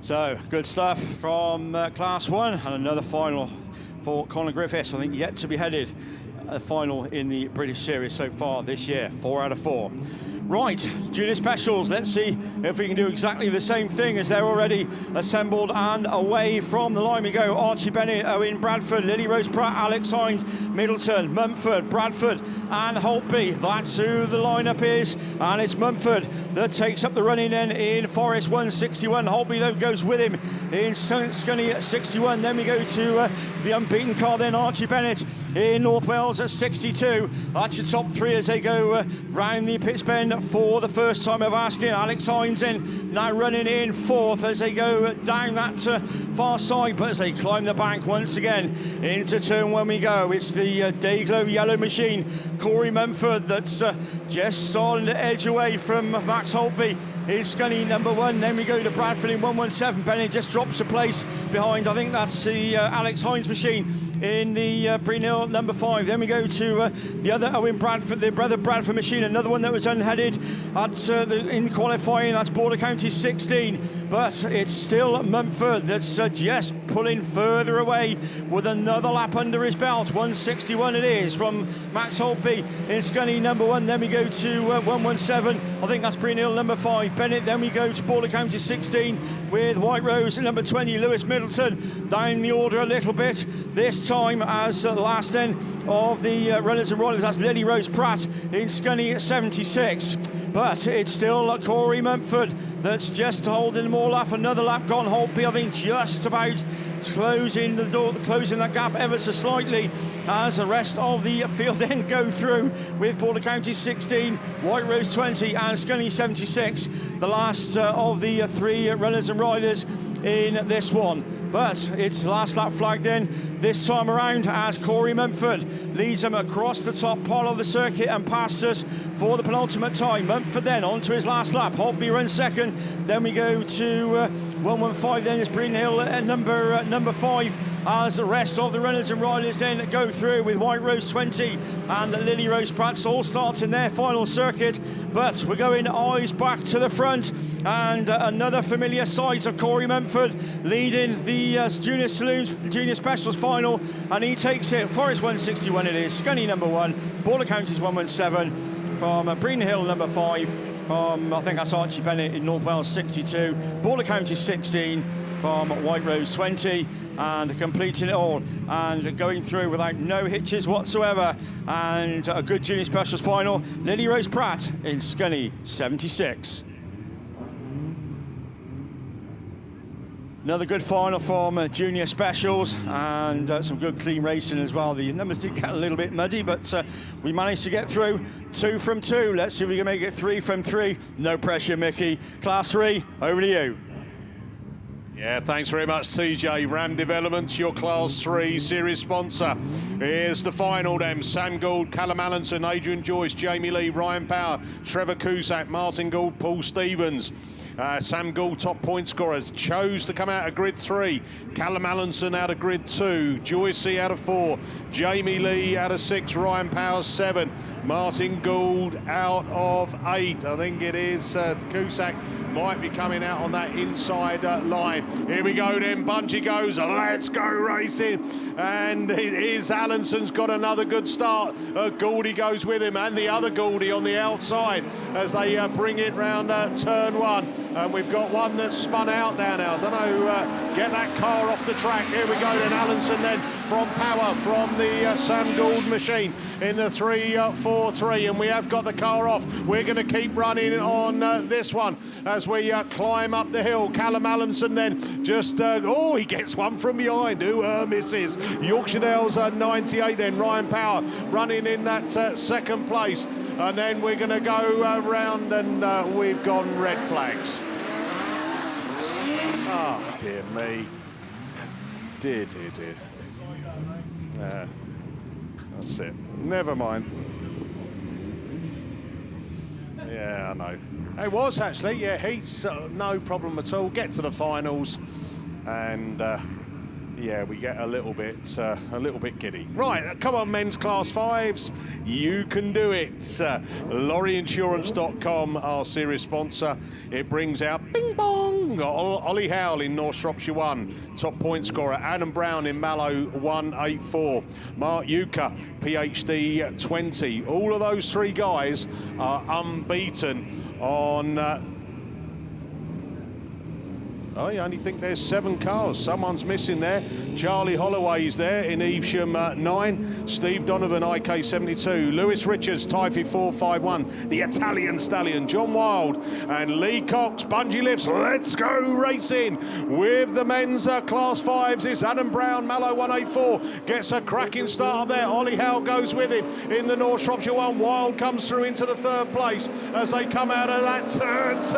So, good stuff from Class 1, and another final for Conor Griffiths. I think yet to be headed a final in the British Series so far this year, 4 out of 4. Right, Junior Specials, let's see if we can do exactly the same thing as they're already assembled and away from the line we go. Archie Bennett, Owen Bradford, Lily Rose Pratt, Alex Hines, Middleton, Mumford, Bradford and Holtby. That's who the lineup is, and it's Mumford that takes up the running then in Forest 161. Holtby though goes with him in Scunny at 61. Then we go to the unbeaten car then, Archie Bennett in North Wales at 62. That's your top 3 as they go round the pits bend for the first time of asking. Alex Hines in now running in 4th as they go down that far side, but as they climb the bank once again into turn 1 we go. It's the Dayglow yellow machine, Corey Mumford, that's just starting to edge away from Max Holtby. Is Scunny number 1, then we go to Bradford in 117. Bennett just drops a place behind, I think that's the Alex Hines machine in the Breenhill number 5. Then we go to the other Owen Bradford, the brother Bradford machine, another one that was unheaded at in qualifying. That's Border County 16, but it's still Mumford that's just pulling further away with another lap under his belt. 161 it is from Max Holtby in Scunny number 1. Then we go to 117, I think that's Breenhill number 5. Bennett, then we go to Border County 16 with White Rose at number 20. Lewis Middleton down the order a little bit this time as last end of the runners and riders. That's Lily Rose Pratt in Scunny at 76. But it's still Corey Mumford that's just holding them all off. Another lap gone. Holtby, I think, just about closing the door, closing that gap ever so slightly as the rest of the field then go through with Border County 16, White Rose 20 and Scunny 76. The last of the 3 runners and riders in this one. But it's last lap flag then this time around as Corey Mumford leads them across the top part of the circuit and past us for the penultimate time. Mumford then on to his last lap. Holtby runs 2nd. Then we go to 115. Then it's Breenhill at number 5 as the rest of the runners and riders then go through with White Rose 20 and Lily Rose Pratt all starting their final circuit. But we're going eyes back to the front, and another familiar sight of Corey Mumford leading the Junior Specials final, and he takes it. Forest 161 it is, Scunny number 1, Border Counties 117 from Breenhill number 5, from I think that's Archie Bennett in North Wales 62, Border County 16 from White Rose 20, and completing it all and going through without no hitches whatsoever, and a good Junior Specials final, Lily Rose Pratt in Scunny 76. Another good final from Junior Specials, and some good clean racing as well. The numbers did get a little bit muddy, but we managed to get through 2 from 2. Let's see if we can make it 3 from 3. No pressure, Mickey. Class 3, over to you. Yeah, thanks very much, TJ. Ram Developments, your Class 3 series sponsor. Here's the final then. Sam Gould, Callum Allenson, Adrian Joyce, Jamie Lee, Ryan Power, Trevor Cusack, Martin Gould, Paul Stevens. Sam Gould, top point scorer, chose to come out of grid 3. Callum Allenson out of grid 2. Joyce out of 4. Jamie Lee out of 6. Ryan Powers 7. Martin Gould out of 8. I think it is Cusack might be coming out on that inside line. Here we go then, Bunchy goes, let's go racing. And here's Allenson's got another good start. Gouldy goes with him, and the other Gouldy on the outside as they bring it round turn 1. And we've got one that's spun out there now. Don't know, get that car off the track. Here we go then, Allenson then from Power from the Sam Gould machine in the 3-4-3, and we have got the car off. We're going to keep running on this one as we climb up the hill. Callum Allenson then just, he gets one from behind. Who misses? Yorkshire Dales 98 then. Ryan Power running in that 2nd place. And then we're going to go round, and we've gone red flags. Oh, dear me. Dear. That's it. Never mind. Yeah, I know. It was actually, yeah, heats, no problem at all. Get to the finals, and Yeah, we get a little bit giddy. Right, come on, men's class 5s. You can do it. Lorryinsurance.com, our series sponsor. It brings out Bing Bong. Ollie Howell in North Shropshire 1. Top point scorer. Adam Brown in Mallow 184. Mark Euchre, PhD 20. All of those 3 guys are unbeaten on... I only think there's 7 cars. Someone's missing there. Charlie Holloway's there in Evesham 9. Steve Donovan, IK72. Lewis Richards, Tyre 451. The Italian Stallion, John Wild and Lee Cox. Bungee lifts. Let's go racing with the men's class 5s. It's Adam Brown, Mallow 184. Gets a cracking start up there. Ollie Howell goes with him in the North Shropshire 1. Wild comes through into the 3rd place as they come out of that turn 2.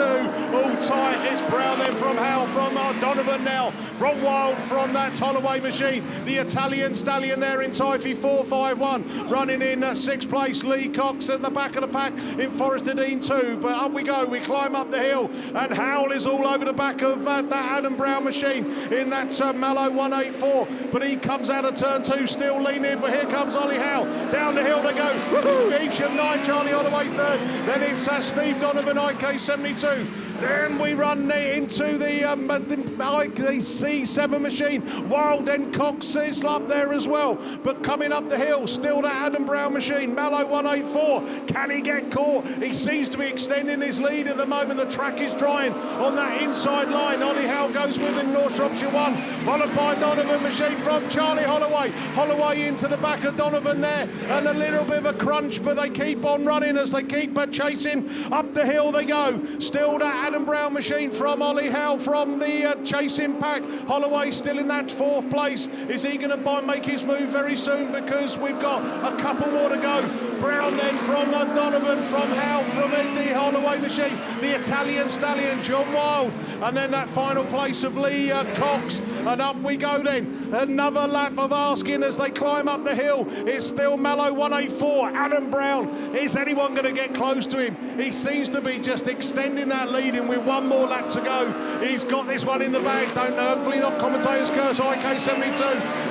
All tight. It's Brown then from Howell. From Donovan now, from Wild, from that Holloway machine. The Italian Stallion there in Tyre 451, running in 6th place. Lee Cox at the back of the pack in Forester Dean 2. But up we go, we climb up the hill, and Howell is all over the back of that Adam Brown machine in that Mallow 184. But he comes out of turn 2, still leaning, but here comes Ollie Howell. Down the hill they go. Woohoo! Evesham 9, Charlie Holloway 3rd. Then it's Steve Donovan, IK72. Then we run into the C7 machine. Wild and Cox is up there as well. But coming up the hill, still that Adam Brown machine. Mallow 184. Can he get caught? He seems to be extending his lead at the moment. The track is drying on that inside line. Ollie Howell goes with him, North Shropshire 1. Followed by Donovan machine from Charlie Holloway. Holloway into the back of Donovan there. And a little bit of a crunch, but they keep on running as they keep chasing. Up the hill they go. Still that Adam Brown machine from Ollie Howell from the chasing pack. Holloway still in that 4th place. Is he going to make his move very soon? Because we've got a couple more to go. Brown then from Donovan, from Howell, from the Holloway machine. The Italian Stallion, John Wild. And then that final place of Lee Cox. And up we go then. Another lap of asking as they climb up the hill. It's still Mallow 184. Adam Brown. Is anyone going to get close to him? He seems to be just extending that lead in with 1 more lap to go. He's got this one in the bag. Don't know. Hopefully not commentator's curse. IK72.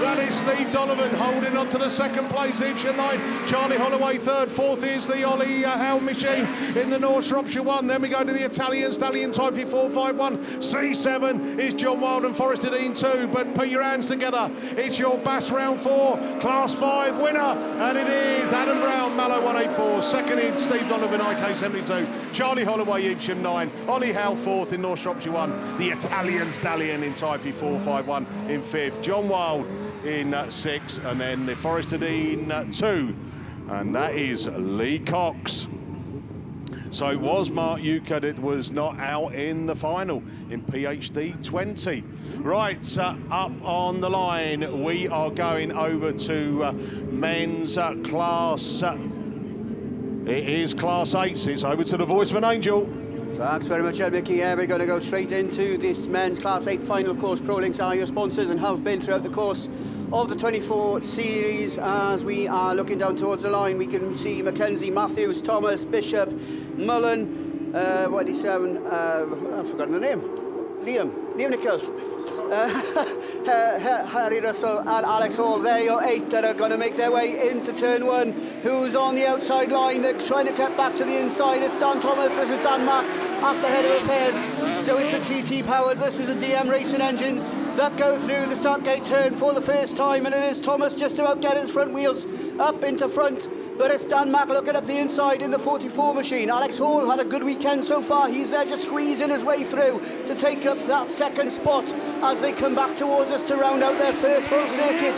That is Steve Donovan holding on to the 2nd place. Evesham 9. Charlie Holloway 3rd. 4th is the Ollie Howell machine in the North Shropshire 1. Then we go to the Italian Stallion Tyre 451. C7 is John Wild and Forester Dean 2. But put your hands together. It's your BAS round 4 class 5 winner, and it is Adam Brown, Mallow 184. 2nd in Steve Donovan, IK72. Charlie Holloway, Evesham 9. Ollie Howell 4th in North Shropshire 1. The Italian Stallion in Tyre 451 in 5th. John Wild in 6th, and then the Forester Dean 2. And that is Lee Cox. So it was Mark Euchre that was not out in the final in PhD 20. Right, up on the line, we are going over to men's class. It is class 8. It's over to the voice of an angel. Thanks very much, Ed Mickey. Yeah, we're going to go straight into this men's Class 8 final. Of course, ProLinks are your sponsors and have been throughout the course of the 24 series. As we are looking down towards the line, we can see Mackenzie, Matthews, Thomas, Bishop, Mullen, what is I've forgotten the name. Liam Nichols. Harry Russell and Alex Hall. They're your 8 that are going to make their way into turn 1. Who's on the outside line? They're trying to get back to the inside. It's Dan Thomas versus Dan Mack at the head of affairs. So it's the TT powered versus the DM racing engines that go through the start gate turn for the first time, and it is Thomas just about getting his front wheels up into front, but it's Dan Mack looking up the inside in the 44 machine. Alex Hall had a good weekend so far. He's there just squeezing his way through to take up that 2nd spot as they come back towards us to round out their first full circuit.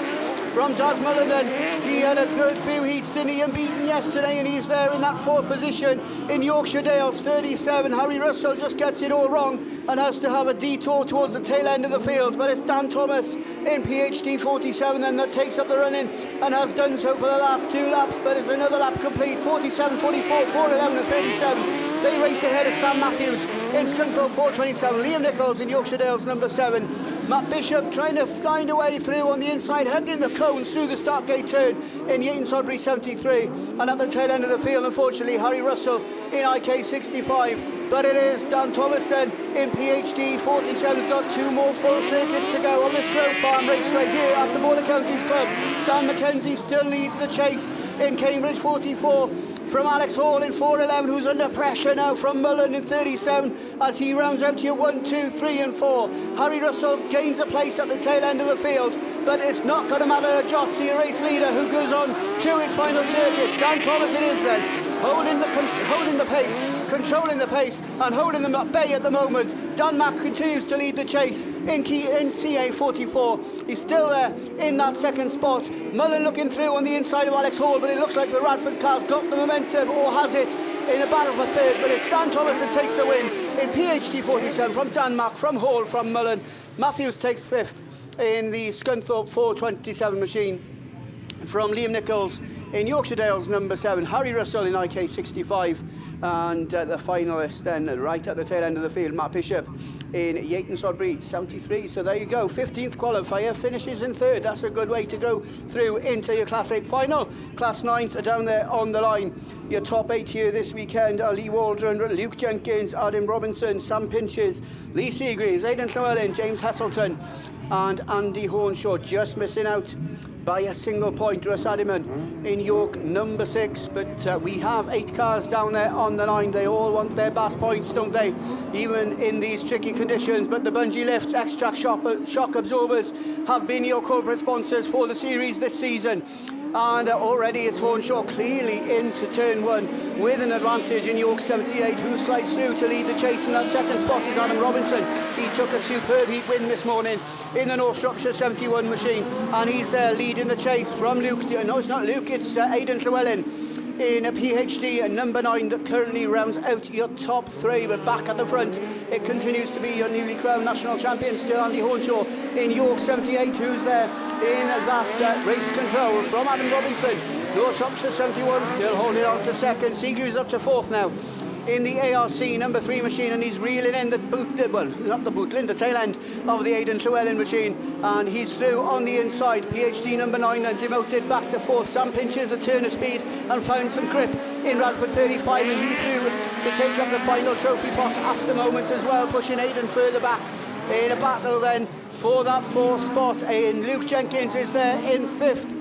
From Daz Mullen then, he had a good few heats, didn't he, unbeaten yesterday, and he's there in that 4th position. In Yorkshire Dales 37, Harry Russell just gets it all wrong and has to have a detour towards the tail end of the field, but it's Dan Thomas in PhD 47 then that takes up the running and has done so for the last 2 laps, but it's another lap complete. 47, 44, 411 and 37. They race ahead of Sam Matthews in Scunthorpe 427. Liam Nichols in Yorkshire Dales number 7. Matt Bishop trying to find a way through on the inside, hugging the cones through the start gate turn in Yeaton Sodbury 73. And at the tail end of the field, unfortunately, Harry Russell in IK 65 but it is Dan Thomason in PhD 47's got 2 more full circuits to go on this Grove Farm Raceway here at the Border Counties Club. Dan McKenzie still leads the chase in Cambridge 44 from Alex Hall in 411, who's under pressure now from Mullen in 37 as he rounds out here 1, 2, 3 and 4. Harry Russell gains a place at the tail end of the field, but it's not going to matter a jot to your race leader who goes on to his final circuit. Dan Thomas it is then, holding the pace, controlling the pace and holding them at bay at the moment. Dan Mack continues to lead the chase in CA 44. He's still there in that second spot. Mullen looking through on the inside of Alex Hall, but it looks like the Radford car's got the momentum, or has it, in a battle for third. But it's Dan Thomas that takes the win in PhD 47 from Dan Mack, from Hall, from Mullen. Matthews takes fifth in the Scunthorpe 427 machine from Liam Nichols in Yorkshire Dales number 7, Harry Russell in IK 65, and the finalist then right at the tail end of the field, Matt Bishop in Yayton Sodbury 73. So there you go, 15th qualifier, finishes in third. That's a good way to go through into your Class 8 final. Class 9s are down there on the line. Your top 8 here this weekend are Lee Waldron, Luke Jenkins, Adam Robinson, Sam Pinches, Lee Seagreaves, Aidan Llewellyn, James Heselton and Andy Hornshaw, just missing out by a single point. Russ Adiman in York number 6, but we have 8 cars down there on the line. They all want their BAS points, don't they, even in these tricky conditions. But the bungee lifts, X-Track shock absorbers have been your corporate sponsors for the series this season. And already it's Hornshaw clearly into turn 1 with an advantage in York 78, who slides through to lead the chase. In that second spot is Adam Robinson. He took a superb heat win this morning in the North Shropshire 71 machine, and he's there leading the chase from Luke. No, it's not Luke, it's Aidan Llewellyn in a PhD number 9 that currently rounds out your top 3. But back at the front it continues to be your newly crowned national champion, still Andy Hornshaw in York 78, who's there in that race control from Adam Robinson. North Shropshire 71 still holding on to second. Seagrew's up to 4th now in the ARC number 3 machine, and he's reeling in the the tail end of the Aidan Llewellyn machine, and he's through on the inside. PhD number 9 then demoted back to 4th. Sam Pinches a turn of speed and found some grip in Radford 35, and he through to take up the final trophy pot at the moment as well, pushing Aidan further back in a battle then for that 4th spot. And Luke Jenkins is there in 5th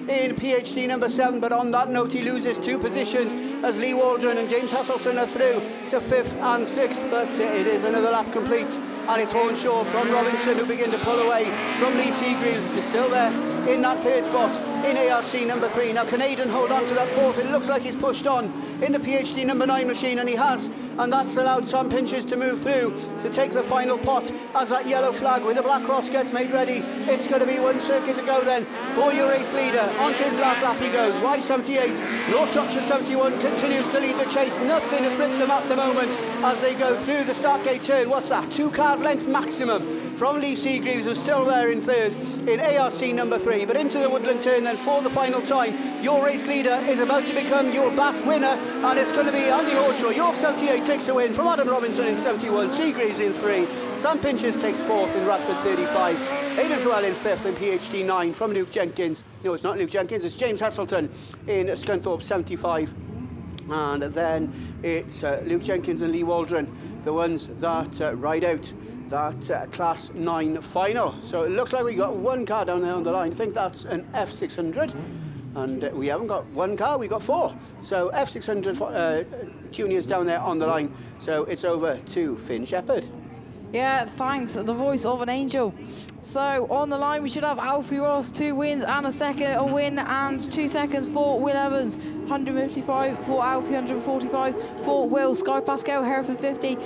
in PhD number 7, but on that note he loses 2 positions as Lee Waldron and James Heselton are through to 5th and 6th, but it is another lap complete, and it's Hornshaw from Robinson who begin to pull away from Lee Seagreaves, who's still there in that 3rd spot in ARC number 3. Now can Aidan hold on to that 4th? It looks like he's pushed on in the PhD number 9 machine, and he has, and that's allowed Sam Pinches to move through to take the final pot as that yellow flag with the black cross gets made ready. It's going to be 1 circuit to go then for your race leader. On to his last lap he goes. Y78, North Shropshire 71 continues to lead the chase. Nothing to split them at the moment as they go through the start gate turn. What's that? 2 cars length maximum from Lee Seagreaves, who's still there in 3rd in ARC number 3. But into the Woodland turn then for the final time. Your race leader is about to become your BAS winner, and it's going to be Andy Hornshaw. York 78 takes the win from Adam Robinson in 71, Seagreaves in 3, Sam Pinches takes 4th in Radford 35, Aidan Llewellyn 5th in PhD 9 from Luke Jenkins. No, it's not Luke Jenkins, it's James Heselton in Scunthorpe 75. And then it's Luke Jenkins and Lee Waldron, the ones that ride out that Class 9 final. So it looks like we got 1 car down there on the line. I think that's an F600. And we haven't got 1 car, we got 4. So F600 juniors down there on the line. So it's over to Finn Shepherd. Yeah, thanks, the voice of an angel. So on the line we should have Alfie Ross, 2 wins and a win and 2 seconds for Will Evans, 155 for Alfie, 145 for Will. Sky Pascal, Hereford 50,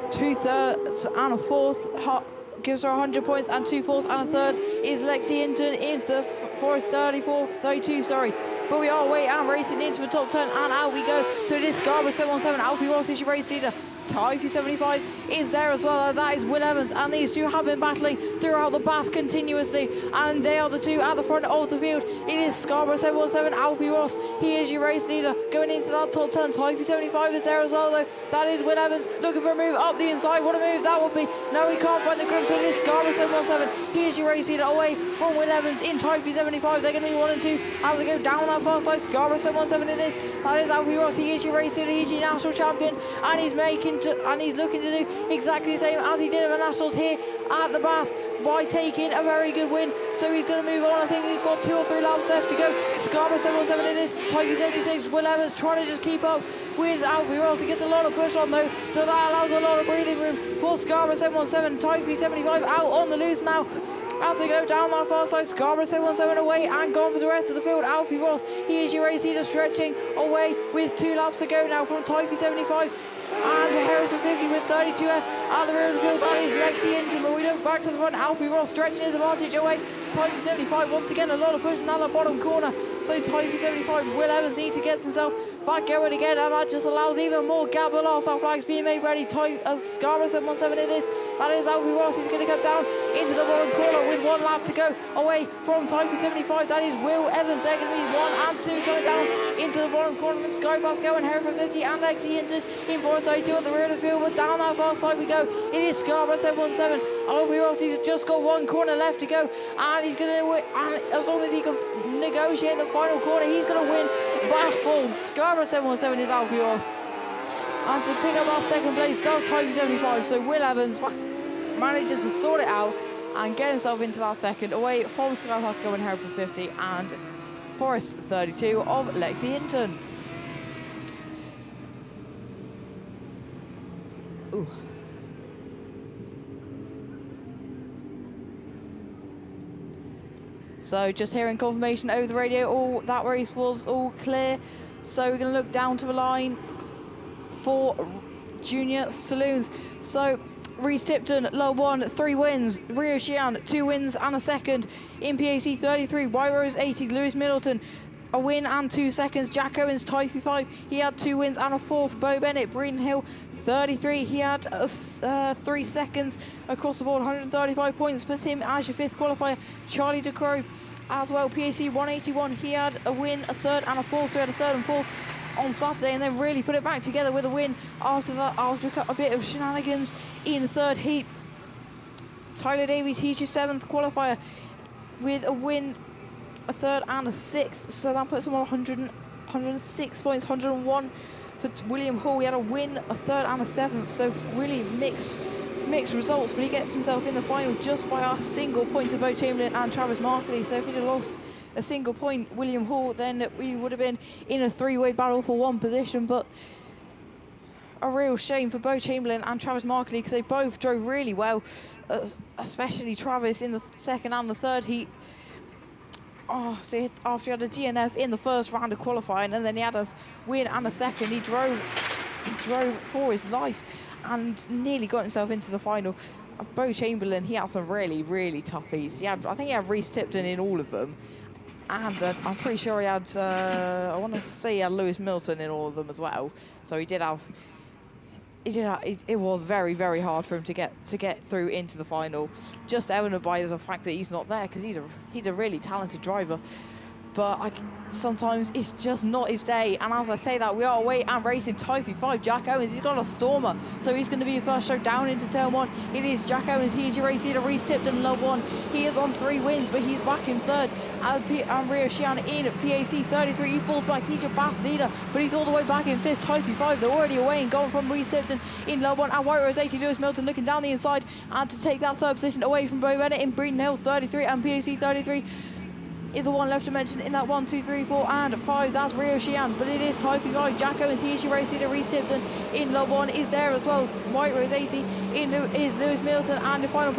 2/3 and a 4th, gives her 100 points, and 2 fourths and a 3rd is Lexi Hinton in the Forest 32, sorry. But we are away and racing into the top 10, and out we go. So it is Scarborough 717, Alfie Ross is your race leader. Tyre 75 is there as well. That is Will Evans, and these 2 have been battling throughout the BAS continuously, and they are the 2 at the front of the field. It is Scarborough 717, Alfie Ross. He is your race leader going into that top 10. Tyre 75 is there as well, though. That is Will Evans looking for a move up the inside. What a move that would be. No, he can't find the grip, so it is Scarborough 717. He is your race leader away from Will Evans in Tyre 75. They're going to be 1 and 2 as they go down that far side. Scarborough 717 it is. That is Alfie Ross. He is your race leader. He's your national champion, and he's looking to do exactly the same as he did at the Nationals here at the BAS by taking a very good win. So he's going to move on. I think we've got 2 or 3 laps left to go. Scarborough 717 it is. Type 76. Will Evans trying to just keep up with Alfie Ross. He gets a lot of push on though, so that allows a lot of breathing room for Scarborough 717. Type 75 out on the loose now. As they go down that far side, Scarborough 717 away and gone for the rest of the field. Alfie Ross, he is your race leader, stretching away with 2 laps to go now from Typhy 75 and Hereford 50 with 32F at the rear of the field. That is Lexi Hinton, but we look back to the front. Alfie Ross stretching his advantage away. Typhy 75 once again a lot of push down the bottom corner. So Typhy 75, Will Evans need to get himself back going again, and that just allows even more gap. The last half flags being made ready. Scarborough 717 it is. That is Alfie Ross. He's going to come down into the bottom corner with 1 lap to go away from Typhy 75. That is Will Evans. They're going to be 1 and 2 coming down into the bottom corner from Sky Pascal and Hereford 50 and Lexi Hinton in 432 at the rear of the field. But down that far side we go. It is Scarborough 717. Alfie Ross, he's just got 1 corner left to go, and he's going to win. And as long as he can negotiate the final corner, he's going to win. BAS full. Scarborough 717 is Alfie Ross. And to pick up our 2nd place does Typhy 75. So Will Evans manages to sort it out and get himself into that 2nd away from Sky Pascal and Hereford 50 and Forest 32 of Lexi Hinton. Ooh. So just hearing confirmation over the radio, that race was all clear. So we're going to look down to the line for junior saloons. So Reese Tipton, low 1, 3 wins. Rio Xian, 2 wins and a 2nd. In PAC 33, White Rose 80, Lewis Middleton, a win and 2 seconds. Jack Owens, Typhy 5, he had 2 wins and a 4th. Bo Bennett, Breeden Hill 33, he had 3 seconds across the board, 135 points, plus him as your 5th qualifier. Charlie DeCrow as well, PAC 181, he had a win, a 3rd and a 4th, so he had a 3rd and 4th on Saturday, and then really put it back together with a win after that, after a bit of shenanigans in the 3rd heat. Tyler Davies, he's your 7th qualifier with a win, a 3rd and a 6th, so that puts him on 106 points, 101 for William Hall. He had a win, a 3rd and a 7th, so really mixed results, but he gets himself in the final just by a single point to Bo Chamberlain and Travis Markley. So if he'd have lost a single point, William Hall, then we would have been in a 3-way battle for 1 position. But a real shame for Bo Chamberlain and Travis Markley, because they both drove really well, especially Travis in the 2nd and the 3rd heat. After he had a DNF in the 1st round of qualifying, and then he had a win and a 2nd, he drove for his life and nearly got himself into the final. Bo Chamberlain, he had some really, really tough heats. I think he had Reese Tipton in all of them. And I'm pretty sure he had, I want to say he had Lewis Milton in all of them as well. So he did have, it was very, very hard for him to get through into the final. Just evident by the fact that he's not there, because he's a really talented driver. But sometimes it's just not his day. And as I say that, we are away and racing Typhy 5. Jack Owens, he's got a Stormer, so he's going to be your first show down into turn 1. It is Jack Owens, he's your race leader. Reese Tipton, low 1. He is on 3 wins, but he's back in 3rd. And Rio Xian in PAC 33, he falls back. He's your BAS leader, but he's all the way back in 5th. Typhy 5, they're already away and gone from Reese Tipton in low 1. And White Rose 80, Lewis Milton looking down the inside and to take that 3rd position away from Bo Bennett in Breeden Hill 33 and PAC 33. Is the one left to mention in that 1, 2, 3, 4 and 5. That's Rio Xian, but it is Typhy 5. Jack Owens, he is your race leader. Reese Tipton in low 1 is there as well. White Rose 80 is Lewis Milton, and the final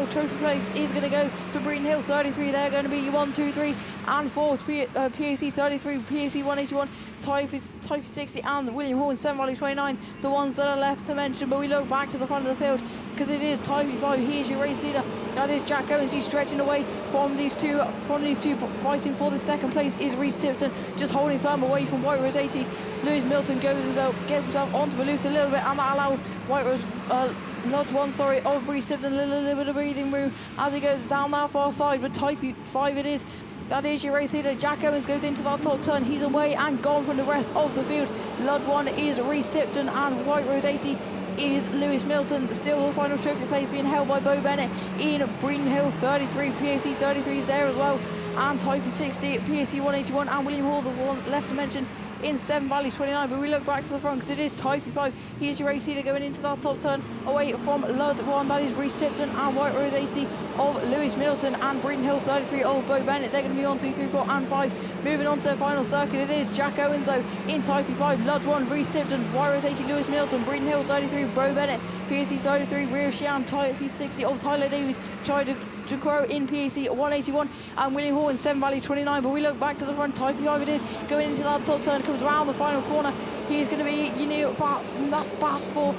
trophy place is going to go to Breeden Hill 33. They're going to be 1, 2, 3 and 4. PAC 33, PAC 181, Typhy 60 and William Hall in 7 Valley 29. The ones that are left to mention, but we look back to the front of the field because it is Typhy 5. He is your race leader. That is Jack Owens. He's stretching away from these two fighting for the 2nd place is Reese Tipton, just holding firm away from White Rose 80. Lewis Milton gets himself onto the loose a little bit, and that allows White Rose of Reese Tipton a little bit of breathing room as he goes down that far side. But Typhy 5 it is. That is your race leader. Jack Owens goes into that top turn. He's away and gone from the rest of the field. Lud 1 is Reese Tipton, and White Rose 80 is Lewis Milton. Still the final trophy place being held by Bo Bennett in Breeden Hill 33. PAC 33 is there as well. And Typhy 60, PAC 181 and William Hall, the one left to mention, in Seven Valley 29. But we look back to the front because it is Tyre 5. He is your race leader going into that top turn away from Lud 1. That is Reece Tipton and White Rose 80 of Lewis Middleton and Breeden Hill 33 of Bo Bennett. They're going to be on 2, 3, 4 and 5. Moving on to the final circuit, it is Jack Owens though in Tyre 5. Lud 1, Reece Tipton, White Rose 80, Lewis Middleton, Breeden Hill 33, Bo Bennett, PAC 33, Rio Xian, Tyre 60 of Tyler Davies, tried to grow in PAC 181 and William Hall in Seven Valley 29. But we look back to the front, Tyre 5 it is, going into that top turn, comes around the final corner. He's going to be, you know, that BAStv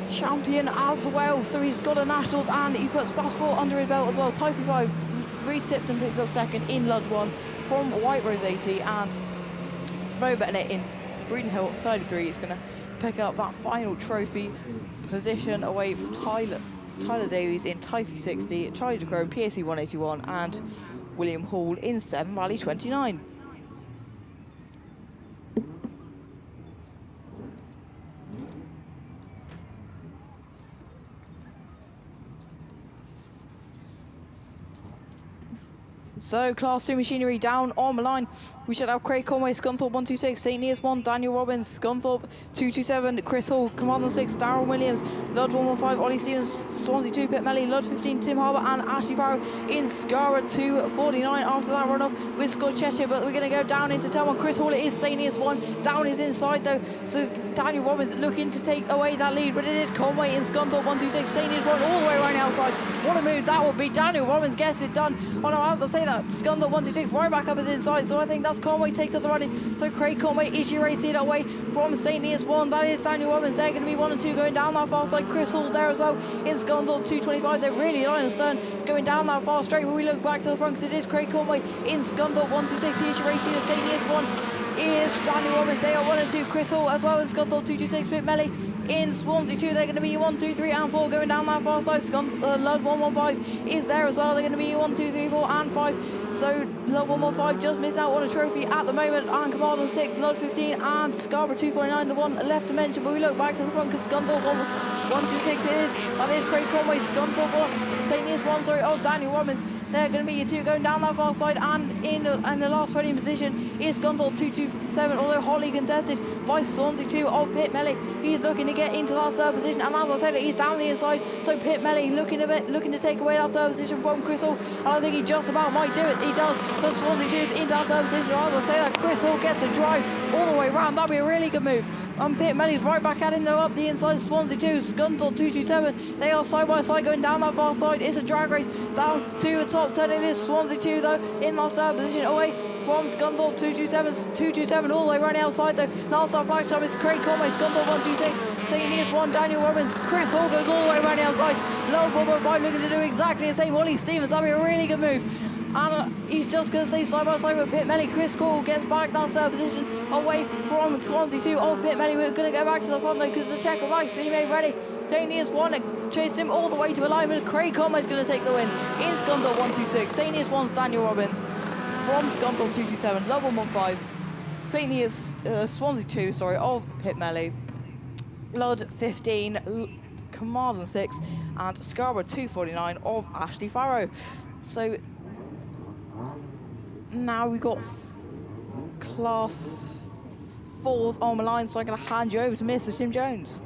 champion as well. So he's got a Nationals and he puts BAStv under his belt as well. Tyre 5, Reece Tipton picks up second in Lud 1 from White Rose 80 and Bo Bennett in Breeden Hill 33 is going to pick up that final trophy position away from Tyler Davies in Tyre 60, Charlie DeCrow, PAC 181 and William Hall in Seven Valley 29. So, Class 2 machinery down on the line. We should have Craig Conway, Scunthorpe 126, St. Neots 1, Daniel Robbins, Scunthorpe 227, Chris Hall, Commander 6, Darren Williams, Lud 115, Ollie Stevens, Swansea 2, Pit Melly, Lud 15, Tim Harbour and Ashley Farrow in Scarborough 249 after that runoff with Scott Cheshire. But we're going to go down into turn 1. Chris Hall, it is St. Neots 1, down is inside though. So Daniel Robbins looking to take away that lead, but it is Conway in Scunthorpe 126, St. Neots 1 all the way around the outside. What a move that would be. Daniel Robbins gets it done. Oh no, as I say that, Scunthorpe 126 right back up his inside, so I think that's Conway takes up the running. So Craig Conway is your race leader away from St. Neots 1. That is Daniel Robbins. They're going to be 1 and 2 going down that far side. Chris Hall's there as well in Scunthorpe 225. They're really line and stern going down that far straight, but we look back to the front because it is Craig Conway in Scunthorpe 126. He is your race leader. St. Neots 1 is Daniel Robbins. They are 1 and 2. Chris Hall as well as Scunthorpe 226. Pit Melly in Swansea 2. They're going to be 1, 2, 3 and 4 going down that far side. Lud 115 is there as well. They're going to be 1, 2, 3, 4 and 5. So Lud 115 just missed out on a trophy at the moment. And Commander 6, Lud 15 and Scarborough 249, the one left to mention. But we look back to the front because Scunthorpe 126 that is Craig Conway. Scunthorpe 1, St. Neots 1, sorry, oh Daniel Robbins. They're going to be 2 going down that far side, and in the last podium position is Scunthorpe 227, although hotly contested by Swansea 2 of Pit Melly. He's looking to get into that third position, and as I said, he's down the inside, so Pit Melly looking to take away that third position from Chris Hall, and I think he just about might do it. He does, so Swansea 2 is into that third position, and as I say that, Chris Hall gets a drive all the way around. That'd be a really good move. Pit Melly's right back at him though, up the inside. Swansea 2, Scunthorpe 227, they are side by side going down that far side. It's a drag race down to the top turn. It is Swansea 2 though in that third position away from Scunthorpe 227 all the way around the outside though. Last start flag time is Craig Conway, Scunthorpe 126, St. Neots 1, Daniel Robbins. Chris Hall goes all the way around the outside. Lud 115 looking to do exactly the same. Ollie Stevens, that'd be a really good move. And he's just going to stay side by side with Pit Melly. Chris Hall gets back that third position away from Swansea 2 of Pit Melly. We're going to go back to the front though because the check of flag's being made ready. St. Neots 1 chased him all the way to alignment. Craig Conway's going to take the win in Scunthorpe 126. St. Neots 1's Daniel Robbins from Scunthorpe 227. Lud 115. St. Neots, Swansea 2, sorry, of Pit Melly. Lud 15, Carmarthen 6, and Scarborough 249 of Ashley Farrow. So now we've got Class 4s on the line, so I'm going to hand you over to Mr. Tim Jones.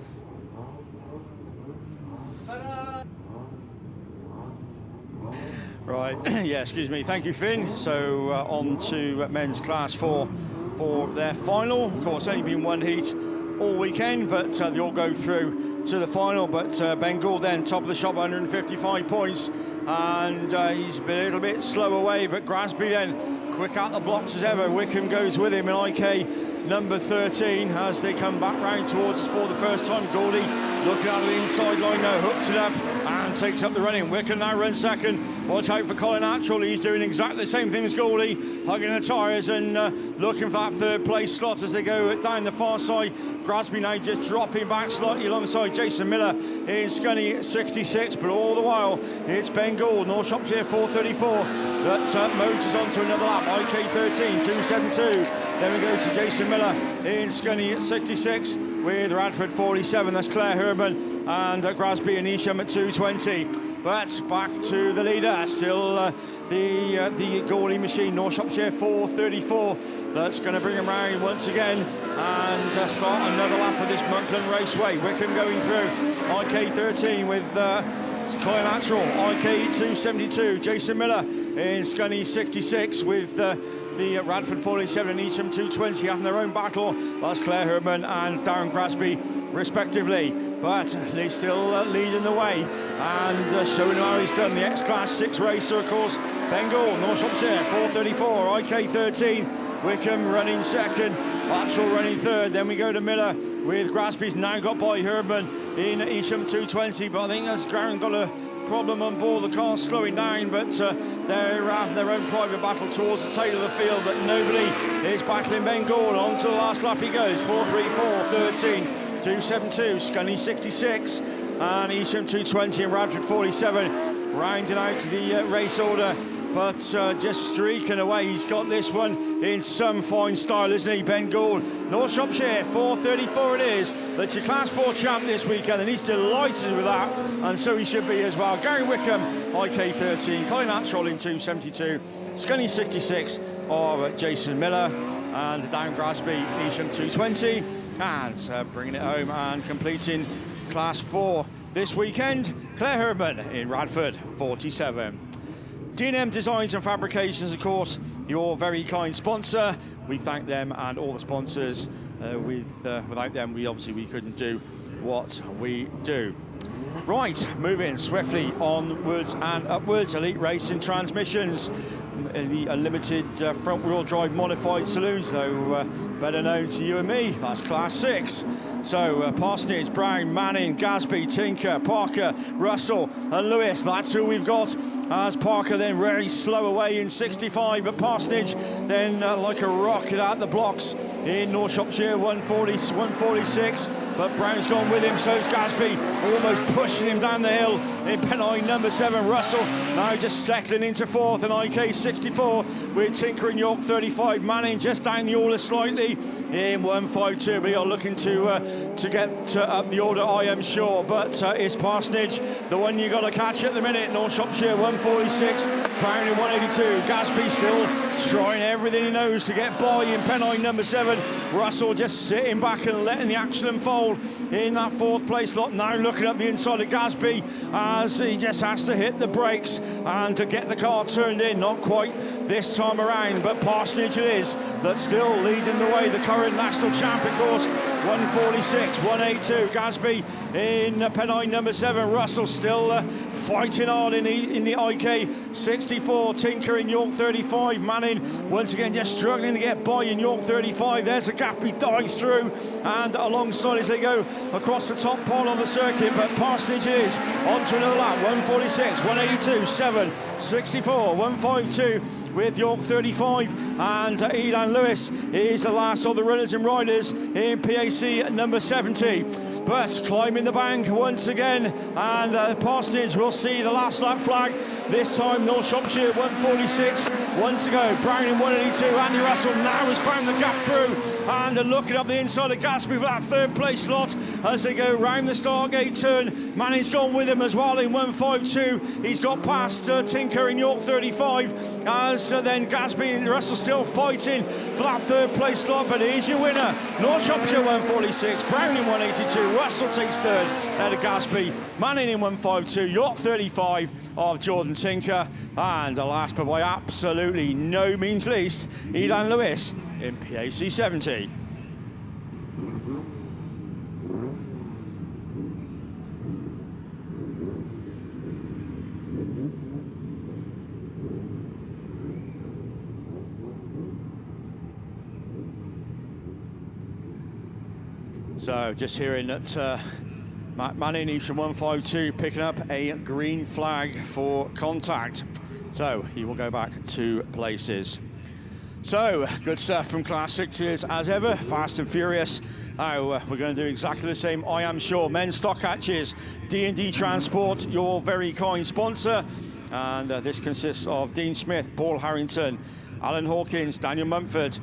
Right, yeah, excuse me. Thank you, Finn. So on to men's Class 4 for their final. Of course, only been one heat all weekend, but they all go through to the final. But Ben Gould then top of the shop, 155 points, and he's been a little bit slow away. But Grasby then quick out the blocks as ever. Wickham goes with him in IK number 13 as they come back round towards us for the first time. Goldie looking out of the inside line now, hooks it up and takes up the running. Wickham now runs second. Watch out for Colin Atchell. He's doing exactly the same thing as Goldie, hugging the tyres and looking for that third place slot as they go down the far side. Grasby now just dropping back slightly alongside Jason Miller in Scunny 66, but all the while it's Ben Gould, North Shropshire 434, that motors onto another lap. IK 13, 272. Then we go to Jason Miller in Scunny 66 with Radford 47. That's Claire Herman and Grasby and Isham at 220. But back to the leader, still the Goldie machine, North Shropshire 434. that's going to bring him round once again and start another lap of this Midland Raceway. Wickham going through IK13 with Colin Attrell, IK 272, Jason Miller in Scunny 66 with the Radford 47 and Eacham 220 having their own battle. That's Claire Herman and Darren Grasby respectively, but they still leading the way and showing how he's done. The X-Class 6 racer, of course, Bengal, North Shropshire 434, IK 13, Wickham running second, Attrell running third. Then we go to Miller with Grasby's now got by Herman in Eacham 220, but I think as Darren got a problem on board, the car's slowing down, but they're having their own private battle towards the tail of the field, but nobody is battling Ben Gordon. On to the last lap he goes, 434, 13, 272, Scunny 66, and Eacham 220 and Radford 47, rounding out the race order. But just streaking away, he's got this one in some fine style, isn't he, Ben Gould? North Shropshire, 434 it is. That's your Class 4 champ this weekend, and he's delighted with that, and so he should be as well. Gary Wickham, IK 13, Colin Attrell in 272, Scunny 66 of Jason Miller, and Dan Grasby, Eacham 220, and bringing it home and completing Class 4 this weekend, Claire Herman in Radford 47. D&M Designs and Fabrications, of course, your very kind sponsor. We thank them and all the sponsors. Without them, we couldn't do what we do. Right, moving swiftly onwards and upwards. Elite Racing Transmissions, the unlimited front-wheel drive modified saloons, though better known to you and me. That's Class 6. So Parsonage, Brown, Manning, Gasby, Tinker, Parker, Russell and Lewis. That's who we've got, as Parker then very slow away in 65, but Parsonage then like a rocket out the blocks in North Shropshire 146, but Brown's gone with him, so's Gasby, almost pushing him down the hill in Pennine number 7. Russell now just settling into 4th, and IK 64 with Tinker and York 35. Manning just down the order slightly in 152, but you're looking to get up the order, I am sure, but it's Parsonage, the one you got to catch at the minute. North Shropshire 146, Brown in 182. Gasby still trying everything he knows to get by in Pennine number 7. Russell just sitting back and letting the action unfold in that 4th place lot. Now looking up the inside of Gasby as he just has to hit the brakes and to get the car turned in. Not quite this time around, but Parsonage it is that's still leading the way. The current national champ, of course, 146, 182. Gasby in Pennine number 7. Russell still fighting hard in the IK 64. Tinker in York 35. Manning once again just struggling to get by in York 35. There's a gap he dives through and alongside as they go across the top pole on the circuit, but Parsonage it is on to another lap. 146, 182, 7, 64, 152 with York 35, and Elan Lewis is the last of the runners and riders in PAC number 70. But climbing the bank once again, and Parsonage will see the last lap flag. This time North Shropshire 146, 1 to go. Brown in 182. Andy Russell now has found the gap through, and looking up the inside of Gasby for that 3rd place slot as they go round the Stargate turn. Manning's gone with him as well in 152. He's got past Tinker in York 35, as then Gasby and Russell still fighting for that 3rd place slot. But here's your winner, North Shropshire 146, Brown in 182. Russell takes 3rd ahead of Gasby. Manning in 152, York 35 of Jordan Tinker, and last but by absolutely no means least, Elan Lewis in PAC 70. So just hearing that Matt Manning, Eacham 152, picking up a green flag for contact. So he will go back 2 places. So good stuff from Class 6 as ever, fast and furious. Now we're going to do exactly the same, I am sure. Men's stock hatches, D&D Transport, your very kind sponsor. And this consists of Dean Smith, Paul Harrington, Alan Hawkins, Daniel Mumford,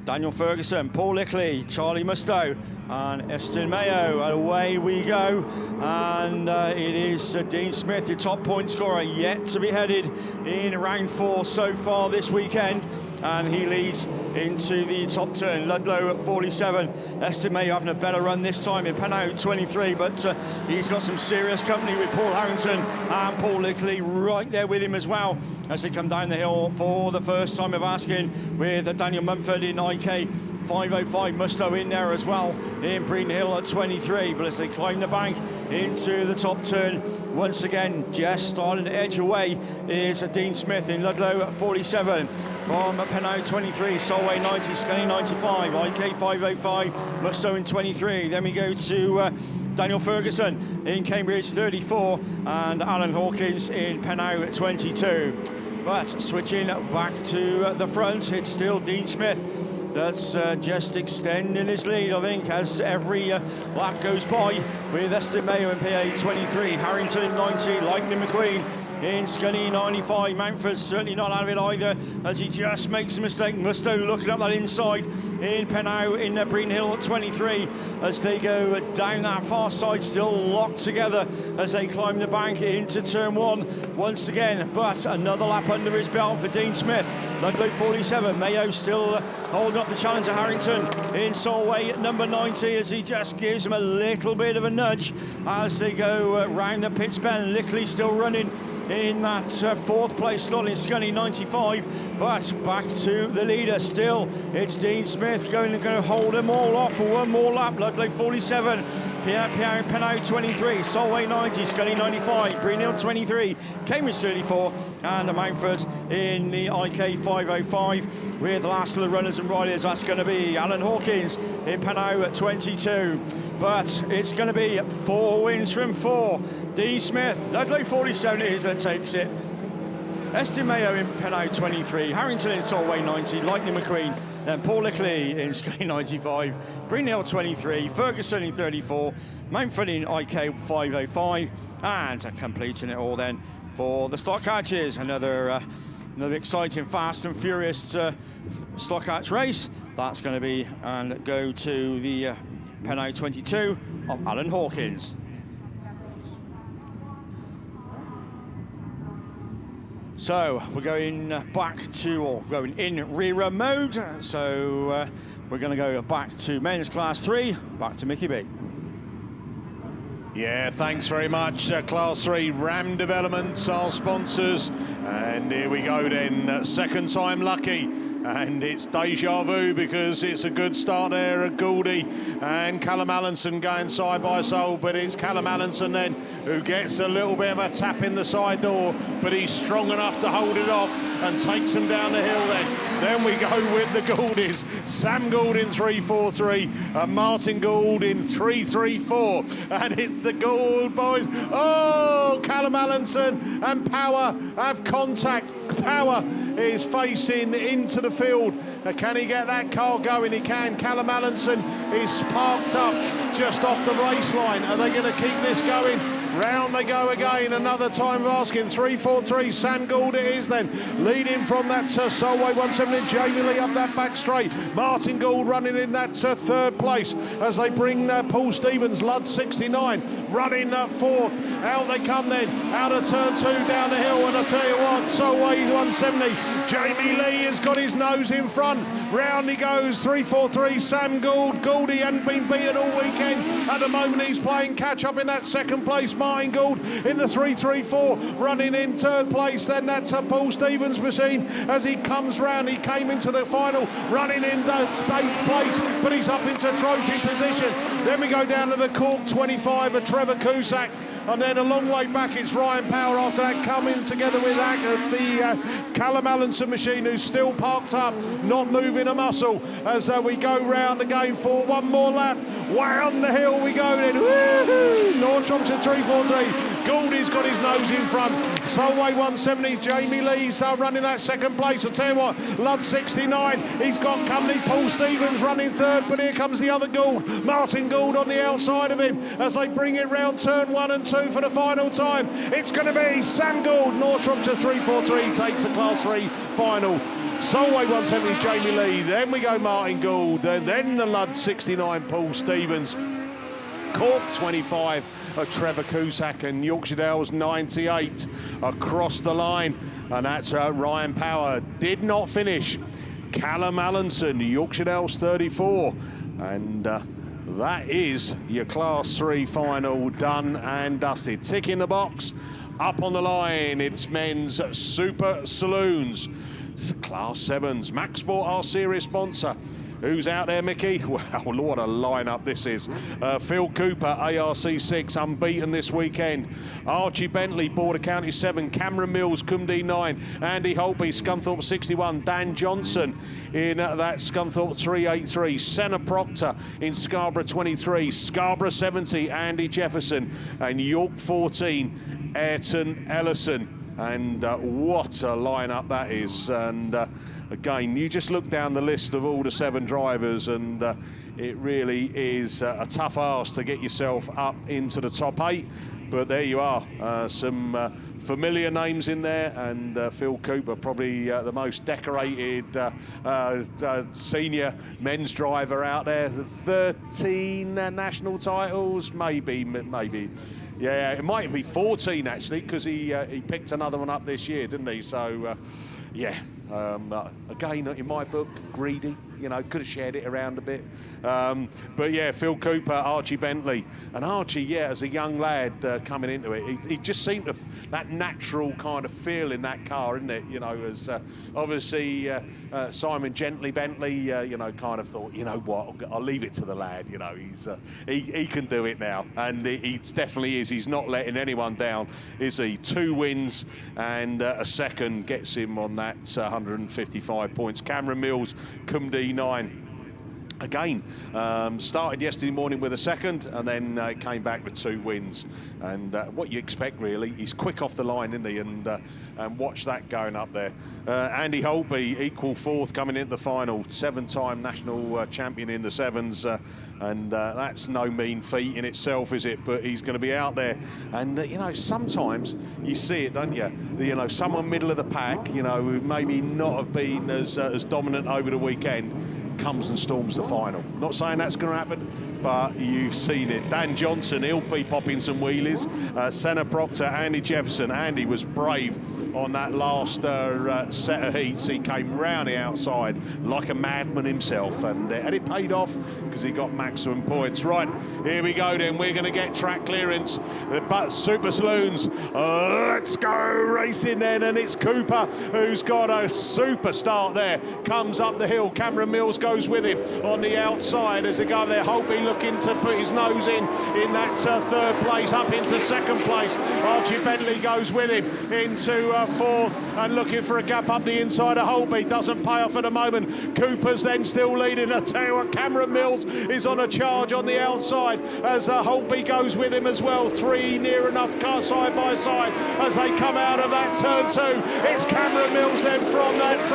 Daniel Ferguson, Paul Lickley, Charlie Mustow and Eston Mayo. Away we go, and it is Dean Smith, your top point scorer, yet to be headed in round 4 so far this weekend. and he leads into the top turn. Ludlow at 47. Estimate having a better run this time in Pennow 23, but he's got some serious company with Paul Harrington and Paul Lickley right there with him as well as they come down the hill for the first time of asking, with Daniel Mumford in IK 505, Musto in there as well in Breen Hill at 23. But as they climb the bank into the top turn, once again just starting to edge away is Dean Smith in Ludlow at 47. From Pennow 23, Solway 90, Scully 95, IK 505, Musto in 23. Then we go to Daniel Ferguson in Cambridge 34 and Alan Hawkins in Pennow at 22. But switching back to the front, it's still Dean Smith that's just extending his lead, I think, as every lap goes by, with Eston Mayo in PA 23, Harrington in 90, Lightning McQueen in Scunny 95. Mountford's certainly not out of it either, as he just makes a mistake. Musto looking up that inside in Pennow in Breen Hill at 23 as they go down that far side, still locked together as they climb the bank into turn one once again. But another lap under his belt for Dean Smith. Ludlow 47, Mayo still holding off the challenger Harrington in Solway at number 90 as he just gives him a little bit of a nudge as they go round the pits bend. Lickley still running in that fourth place slot in Scunny 95, but back to the leader still. It's Dean Smith going to hold them all off for one more lap. Ludlow 47, Pennow 23, Solway 90, Scunny 95, Breen Hill 23, Cambridge 34, and the Mountford in the IK 505 with the last of the runners and riders. That's going to be Alan Hawkins in Pennow at 22. But it's going to be 4 wins from 4. Dean Smith, Ludlow 47 is that takes it. Eston Mayo in Pennow 23, Harrington in Solway 90, Lightning McQueen, then Paul Lickley in Sky 95, Breen Hill 23, Ferguson in 34, Mountford in IK 505, and completing it all then for the Stock Hatches. Another exciting, fast and furious Stock Hatch race. That's going to be and go to the Pennow 22 of Alan Hawkins. So we're going back to, or going in rear mode. So we're going to go back to men's class 3, back to Mickey B. Yeah, thanks very much. Class 3 Ram Developments, our sponsors. And here we go then, second time lucky. And it's deja vu because it's a good start there at Gouldy and Callum Allenson going side by side, but it's Callum Allenson then who gets a little bit of a tap in the side door, but he's strong enough to hold it off and takes him down the hill then. Then we go with the Gouldies. Sam Gould in 3.43 and Martin Gould in 3.34. And it's the Gould boys. Oh, Callum Allenson and Power have contact. Power is facing into the field. Can he get that car going? He can. Callum Allenson is parked up just off the race line. Are they going to keep this going? Round they go again, another time of asking, 3.43, Sam Gould it is then, leading from that Solway 170, Jamie Lee up that back straight, Martin Gould running in that third place, as they bring Paul Stevens, Ludd 69, running fourth, out they come then, out of turn 2 down the hill, and I tell you what, Solway 170, Jamie Lee has got his nose in front, round he goes, 3.43, Sam Gould, Gouldy hadn't been beaten all weekend, at the moment he's playing catch up in that second place, Martin Gould in the 3.34, running in third place. Then that's Paul Stevens' machine as he comes round. He came into the final, running in 8th place, but he's up into trophy position. Then we go down to the Cork 25 of Trevor Cusack. And then a long way back, it's Ryan Power after that, coming together with the Callum Allenson machine, who's still parked up, not moving a muscle, as we go round again for one more lap. Round the hill we go then. Nordstrom's at 3.43. Gouldy's got his nose in front. Solway 170, Jamie Lee's running that second place. I tell you what, Ludd 69, he's got company. Paul Stevens running third, but here comes the other Gould. Martin Gould on the outside of him as they bring it round turn 1 and 2 for the final time. It's going to be Sam Gould. Nordstrom to 3.43 takes the Class 3 final. Solway 170 Jamie Lee. Then we go Martin Gould. Then the Ludd 69 Paul Stevens. Cork 25 of Trevor Cusack, and Yorkshire Dales 98 across the line. And that's Ryan Power. Did not finish. Callum Allenson, Yorkshire Dales 34. And that is your Class 3 final done and dusted. Tick in the box. Up on the line, it's men's Super Saloons. Class 7s. Max Sport, our series sponsor. Who's out there, Mickey? Wow, what a lineup this is. Phil Cooper, ARC6, unbeaten this weekend. Archie Bentley, Border County 7. Cameron Mills, Cumdee 9. Andy Holtby, Scunthorpe 61. Dan Johnson in that Scunthorpe 383. Senna Proctor in Scarborough 23. Scarborough 70, Andy Jefferson. And York 14, Ayrton Ellison. And what a lineup that is. And again, you just look down the list of all the 7 drivers, and it really is a tough ask to get yourself up into the top 8. But there you are, some familiar names in there, and Phil Cooper, probably the most decorated senior men's driver out there. 13 national titles, maybe. Yeah, it might be 14 actually, because he picked another one up this year, didn't he? So, yeah. Again, in my book, greedy, you know, could have shared it around a bit. But yeah, Phil Cooper, Archie Bentley. And Archie, yeah, as a young lad coming into it, he just seemed to, that natural kind of feel in that car, isn't it? You know, as obviously Simon Bentley, you know, kind of thought, you know what, I'll leave it to the lad, you know, he can do it now. And he definitely is. He's not letting anyone down, is he? 2 wins and a second gets him on that 155 points. Cameron Mills, Cumdee 9. Again, started yesterday morning with a second, and then came back with 2 wins. And what you expect, really, he's quick off the line, isn't he? And watch that going up there. Andy Holtby, equal 4th coming into the final, 7-time national champion in the 7s. And that's no mean feat in itself, is it? But he's going to be out there. And, you know, sometimes you see it, don't you? You know, someone middle of the pack, you know, who maybe not have been as dominant over the weekend, comes and storms the final. Not saying that's going to happen, but you've seen it. Dan Johnson, he'll be popping some wheelies. Senna Proctor, Andy Jefferson. Andy was brave on that last set of heats. He came round the outside like a madman himself, and it paid off because he got maximum points. Right, here we go then. We're going to get track clearance. But Super Saloons, let's go racing then, and it's Cooper who's got a super start there. Comes up the hill. Cameron Mills goes with him on the outside as they go there. Holtby looking to put his nose in that 3rd place, up into 2nd place. Archie Bentley goes with him into 4th and looking for a gap up the inside of Holtby. Doesn't pay off at the moment. Cooper's then still leading. I tell you what, Cameron Mills is on a charge on the outside as Holtby goes with him as well. 3 near enough cars side by side as they come out of that turn 2. It's Cameron Mills then from that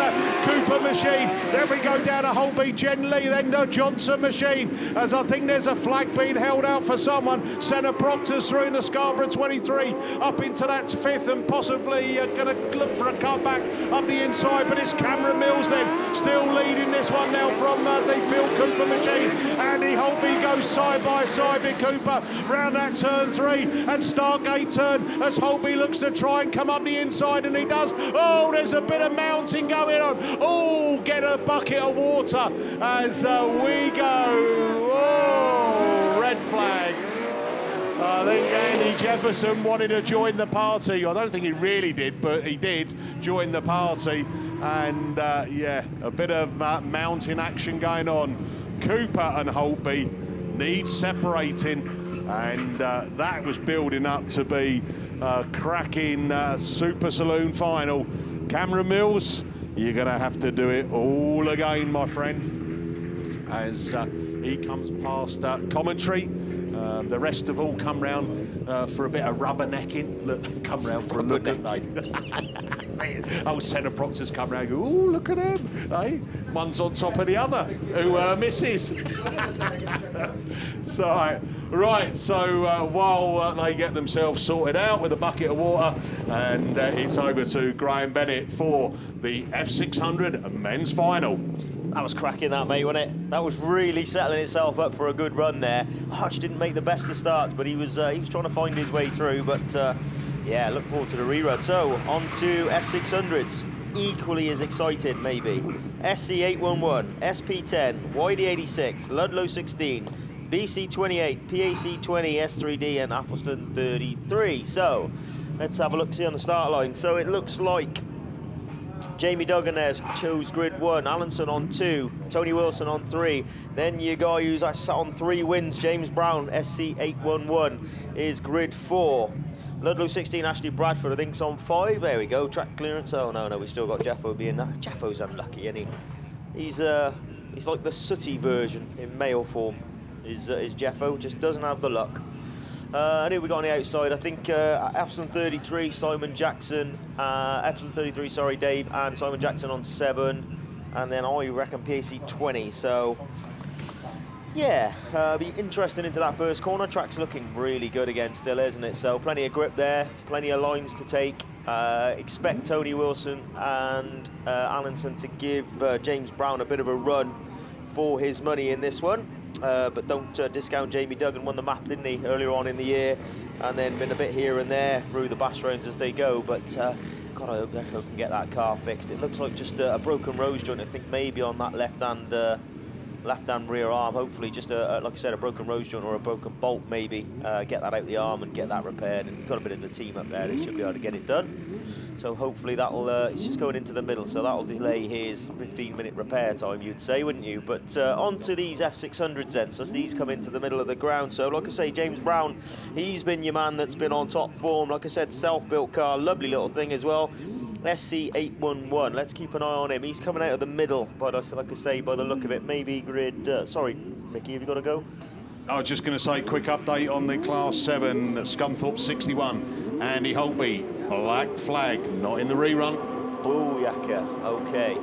Cooper machine. Then we go down to Holtby gently, then the Johnson machine, as I think there's a flag being held out for someone. Senna Proctor's through in the Scarborough 23, up into that 5th and possibly going to look for a comeback up the inside, but it's Cameron Mills then still leading this one now from the Phil Cooper machine. Andy Holtby goes side by side with Cooper round that turn 3 and Stargate turn as Holtby looks to try and come up the inside, and he does. Oh, there's a bit of mounting going on. Oh, get a bucket of water as we go. Oh, red flags. I think Andy Jefferson wanted to join the party. I don't think he really did, but he did join the party. And yeah, a bit of mountain action going on. Cooper and Holtby need separating, and that was building up to be a cracking Super Saloon final. Cameron Mills, you're going to have to do it all again, my friend, as he comes past commentary. The rest have all come round for a bit of rubbernecking. Look, they've come round for a look at they. Oh, Senna Proctor's come round. Oh, look at them. Hey, one's on top of the other. Who misses? So, right. So while they get themselves sorted out with a bucket of water, and it's over to Graham Bennett for the F600 men's final. That was cracking, that, mate, wasn't it? That was really settling itself up for a good run there. Hutch didn't make the best of starts, but he was trying to find his way through. But yeah, look forward to the rerun. So on to F600s. equally as excited, maybe. SC811, SP10, YD86, Ludlow 16, BC28, PAC20, S3D, and Athelston 33. So let's have a look, see on the start line. So it looks like Jamie Duggan there chose grid 1, Allenson on 2, Tony Wilson on 3. Then your guy who's actually sat on 3 wins, James Brown, SC811, is grid 4. Ludlow 16, Ashley Bradford, I think, is on 5. There we go, track clearance. Oh, no, we still got Jeffo being... Jeffo's unlucky, isn't he? He's like the sooty version in male form, is Jeffo, just doesn't have the luck. And who we got on the outside? I think Athelston 33, Simon Jackson, Athelston 33, sorry, Dave, and Simon Jackson on 7. And then I reckon PAC 20. So, yeah, be interesting into that first corner. Track's looking really good again still, isn't it? So plenty of grip there, plenty of lines to take. Expect Tony Wilson and Allenson to give James Brown a bit of a run for his money in this one. But don't discount Jamie Duggan, won the map, didn't he, earlier on in the year, and then been a bit here and there through the Bash rounds as they go. But God, I hope Defo can get that car fixed. It looks like just a broken rose joint, I think, maybe on that left-hand rear arm. Hopefully just like I said, a broken rose joint or a broken bolt, maybe get that out the arm and get that repaired. And he's got a bit of the team up there, they should be able to get it done. So hopefully that'll it's just going into the middle, so that'll delay his 15-minute repair time, you'd say, wouldn't you? But on to these F600s then. So these come into the middle of the ground. So like I say, James Brown, he's been your man that's been on top form. Like I said, self-built car, lovely little thing as well. SC811, let's keep an eye on him. He's coming out of the middle, but like I say, by the look of it, maybe grid... sorry, Mickey, have you got to go? I was just going to say, quick update on the Class 7, Scunthorpe 61. Andy Holtby, black flag, not in the rerun. Booyaka, okay.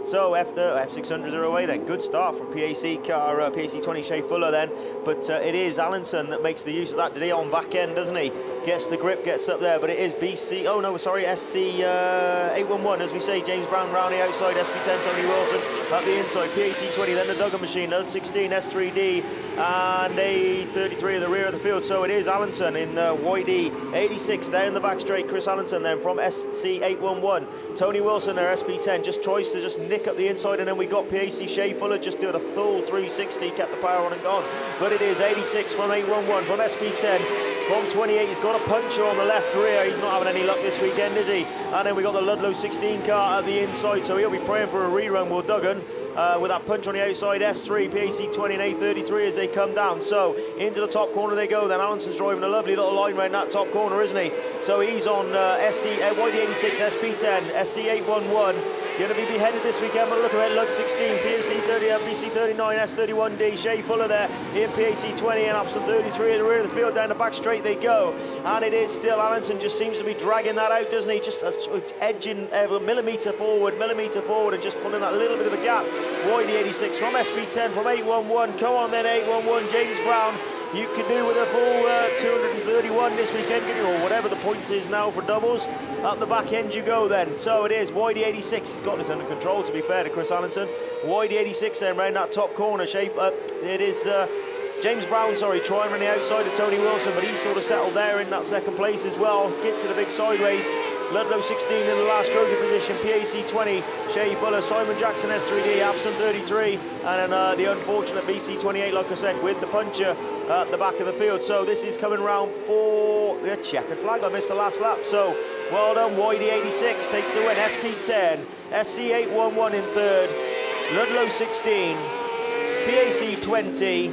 So F600s are away then. Good start from PAC car, PAC 20 Shea Fuller then. But it is Allenson that makes the use of that today on back end, doesn't he? Gets the grip, gets up there, but it is SC 811, as we say. James Brown round the outside, SP10 Tony Wilson at the inside, PAC 20, then the Duggan machine, another 16 S3D, and a 33 at the rear of the field. So it is Allenson in YD 86 down the back straight. Chris Allenson then from SC 811. Tony Wilson there, SP10, just tries to just nick up the inside, and then we got PAC Shea Fuller just doing a full 360, kept the power on and gone. But it is 86 from 811 from SP10. From 28, he's got a puncher on the left rear. He's not having any luck this weekend, is he? And then we got the Ludlow 16 car at the inside, so he'll be praying for a rerun, Will Duggan, with that punch on the outside. S3, PAC 20 and A33 as they come down. So into the top corner they go. Then Allenson's driving a lovely little line round that top corner, isn't he? So he's on YD86, SP10, SC811. Going to be beheaded this weekend, but look at it, Lud 16, PAC 30, BC 39, S31D, Shea Fuller there in PAC 20 and Athelston 33 at the rear of the field. Down the back straight they go, and it is still Allenson, just seems to be dragging that out, doesn't he? Just edging millimetre forward, and just pulling that little bit of a gap. YD86 from SP10 from 811. Come on then, 811, James Brown. You could do with a full 231 this weekend, or whatever the points is now for doubles. Up the back end you go then. So it is YD86. He's got this under control, to be fair to Chris Allenson. YD86 then round that top corner shape. It is James Brown, trying on the outside of Tony Wilson, but he's sort of settled there in that second place as well. Get to the big sideways. Ludlow 16 in the last trophy position, PAC 20, Shea Fuller, Simon Jackson S3D, Athelston 33, and then the unfortunate BC 28, like I said, with the puncher at the back of the field. So this is coming round for the checkered flag. I missed the last lap, so well done. YD86 takes the win. SP10, SC811 in third, Ludlow 16, PAC 20,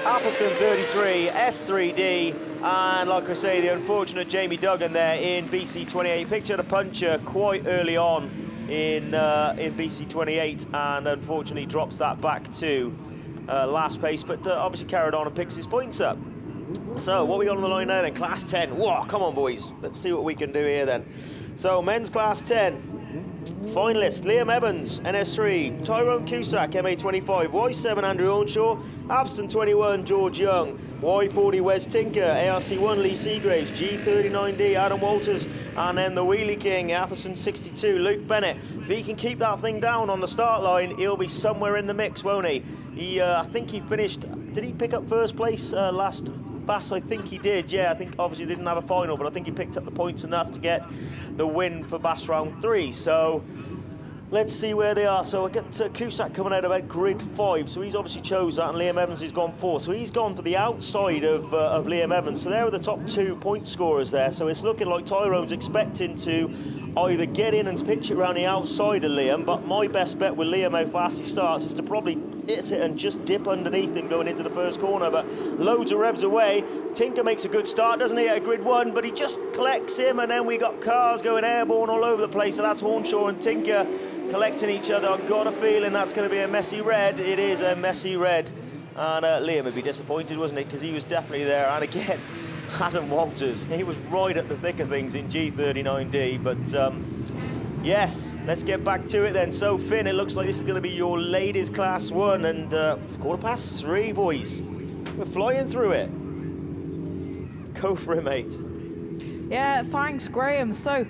Athelston 33, S3D, and like I say, the unfortunate Jamie Duggan there in BC 28. Pictured a puncher quite early on in BC 28, and unfortunately drops that back to last pace, but obviously carried on and picks his points up. So what we got on the line now then? Class 10. Whoa, come on boys, let's see what we can do here then. So men's class 10. Finalists: Liam Evans, NS3, Tyrone Cusack, MA25, Y7 Andrew Onshaw, Athelston 21 George Young, Y40 Wes Tinker, ARC1 Lee Seagraves, G39D Adam Walters, and then the Wheelie King, Athelston 62 Luke Bennett. If he can keep that thing down on the start line, he'll be somewhere in the mix, won't he? I think he finished, did he pick up first place last Bass, I think he did, yeah. I think obviously didn't have a final, but I think he picked up the points enough to get the win for Bass round 3. So let's see where they are. So I get Cusack coming out about grid 5, so he's obviously chose that, and Liam Evans has gone 4. So he's gone for the outside of Liam Evans. So there are the top 2 point scorers there. So it's looking like Tyrone's expecting to either get in and pitch it around the outside of Liam, but my best bet with Liam, how fast he starts, is to probably hit it and just dip underneath him going into the first corner. But loads of revs away. Tinker makes a good start, doesn't he, at grid 1, but he just collects him, and then we got cars going airborne all over the place. So that's Hornshaw and Tinker collecting each other. I've got a feeling that's going to be a messy red. It is a messy red. And Liam would be disappointed, wasn't he? Because he was definitely there. And again, Adam Walters, he was right at the thick of things in G39D. But yes, let's get back to it then. So Finn, it looks like this is going to be your ladies class 1, and 3:15, boys. We're flying through it. Go for it, mate. Yeah, thanks, Graham. So,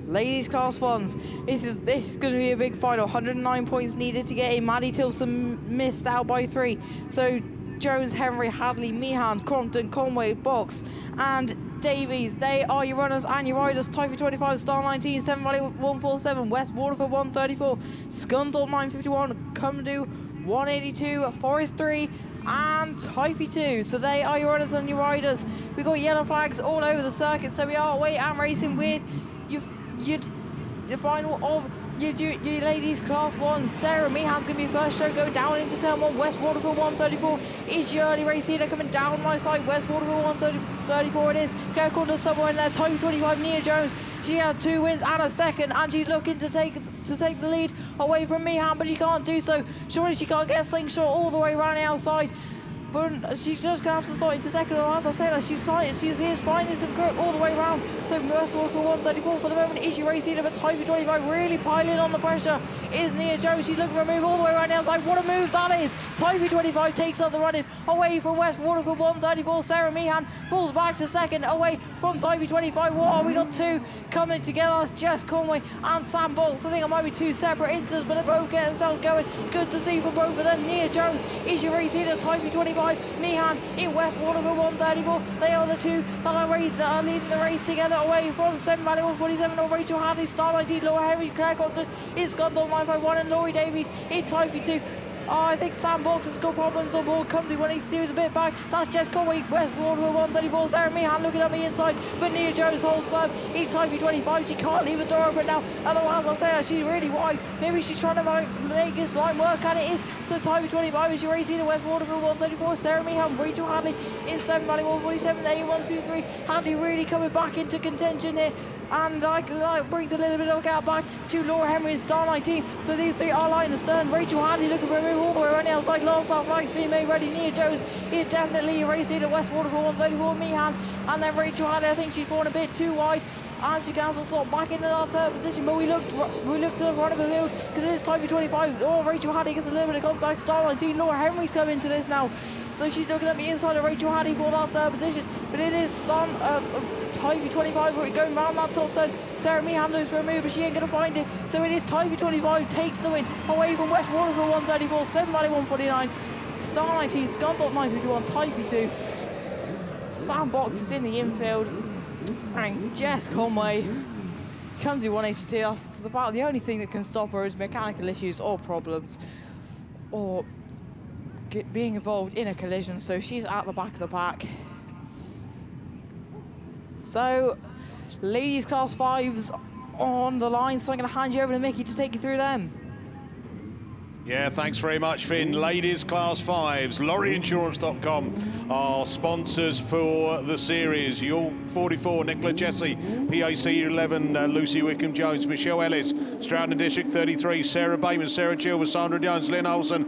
ladies class 1s, this is going to be a big final. 109 points needed to get in. Maddie Tilson missed out by 3. So Jones, Henry, Hadley, Meehan, Crompton, Conway, Box, and Davies, they are your runners and your riders. Typhoon 25, Star 19, Seven Valley 147, West Waterford 134, Scunthorpe 951, Cumdu 182, Forest 3, and Typhoon 2. So they are your runners and your riders. We've got yellow flags all over the circuit, so we are away and racing with the final of your ladies class 1. Sarah Meehan's going to be first show going down into turn 1. West Waterford 134 is your early race leader coming down my side. West Waterford 134 it is. Go corner somewhere in there. Type 25 Nia Jones. She had 2 wins and a second, and she's looking to take the lead away from Meehan, but she can't do so. Surely she can't get a slingshot all the way around the outside. But she's just going to have to start into second. As I say that, she's finding some grip all the way around. So Merciful for 134 for the moment is your race leader, but Typhoon 25 really piling on the pressure is Nia Jones. She's looking for a move all the way around the outside. What a move that is! Typhoon 25 takes up the running away from West Waterford 134. Sarah Meehan pulls back to second away from Typhoon 25. What, we got 2 coming together. Jess Conway and Sam Bolts. I think it might be 2 separate incidents, but they both get themselves going. Good to see from both of them. Nia Jones is your race leader. Typhoon 25. Meehan in West Waterford 134. They are the 2 that are leading the race together away from Seven Valley 147 or Rachel Hadley, Star 19, Laura Henry, Claire Compton, it's Scunthorpe 951 and Laurie Davies in Typhoon 2. I think Sam Box has got problems on board. Comes to 182 is a bit back. That's Jess Conway, West Waterford 134. Sarah Meehan looking at me inside, but Nia Jones holds firm. In Typhoon 25, she can't leave the door open now. Otherwise, I'll say that she's really wide. Maybe she's trying to make this line work, and it is. So Typhoon 25 is your race leader. West Waterford 134. Sarah Meehan, Rachel Hadley in Seven Valley 147. There, 1, 2, 3. Hadley really coming back into contention here. And brings a little bit of gap back to Laura Henry and Star 19. So these 3 are lying astern. Rachel Hadley looking for a move all the way around the outside. Last start flags being made ready. Nia Jones is definitely a race leader. West Waterford 134, Meehan. And then Rachel Hadley, I think she's fallen a bit too wide. And she can also slot back into that 3rd position. But we looked to the front of the field because it is Typhoon 25. Oh, Rachel Hadley gets a little bit of contact. Star 19, Laura Henry's come into this now. So she's looking at the inside of Rachel Hadley for that 3rd position. But it is Typhoon 25 going round that top turn. Sarah Meehan looks for a move, but she ain't going to find it. So it is Typhoon 25 takes the win away from West Waterford 134, Seven Valley 149, Star 19, Scunthorpe 951, Typhoon 2. Sam Box is in the infield. And Jess Conway comes to 182. That's about the only thing that can stop her is mechanical issues or problems or being involved in a collision. So she's at the back of the pack. So ladies class 5s on the line. So I'm going to hand you over to Mickey to take you through them. Yeah, thanks very much, Finn. Ladies Class 5s, lorryinsurance.com are sponsors for the series. York 44, Nicola Jesse, PAC 11, Lucy Wickham-Jones, Michelle Ellis, Stroudon District 33, Sarah Bateman, Sarah Chilvers, Sandra Jones, Lynn Olsen,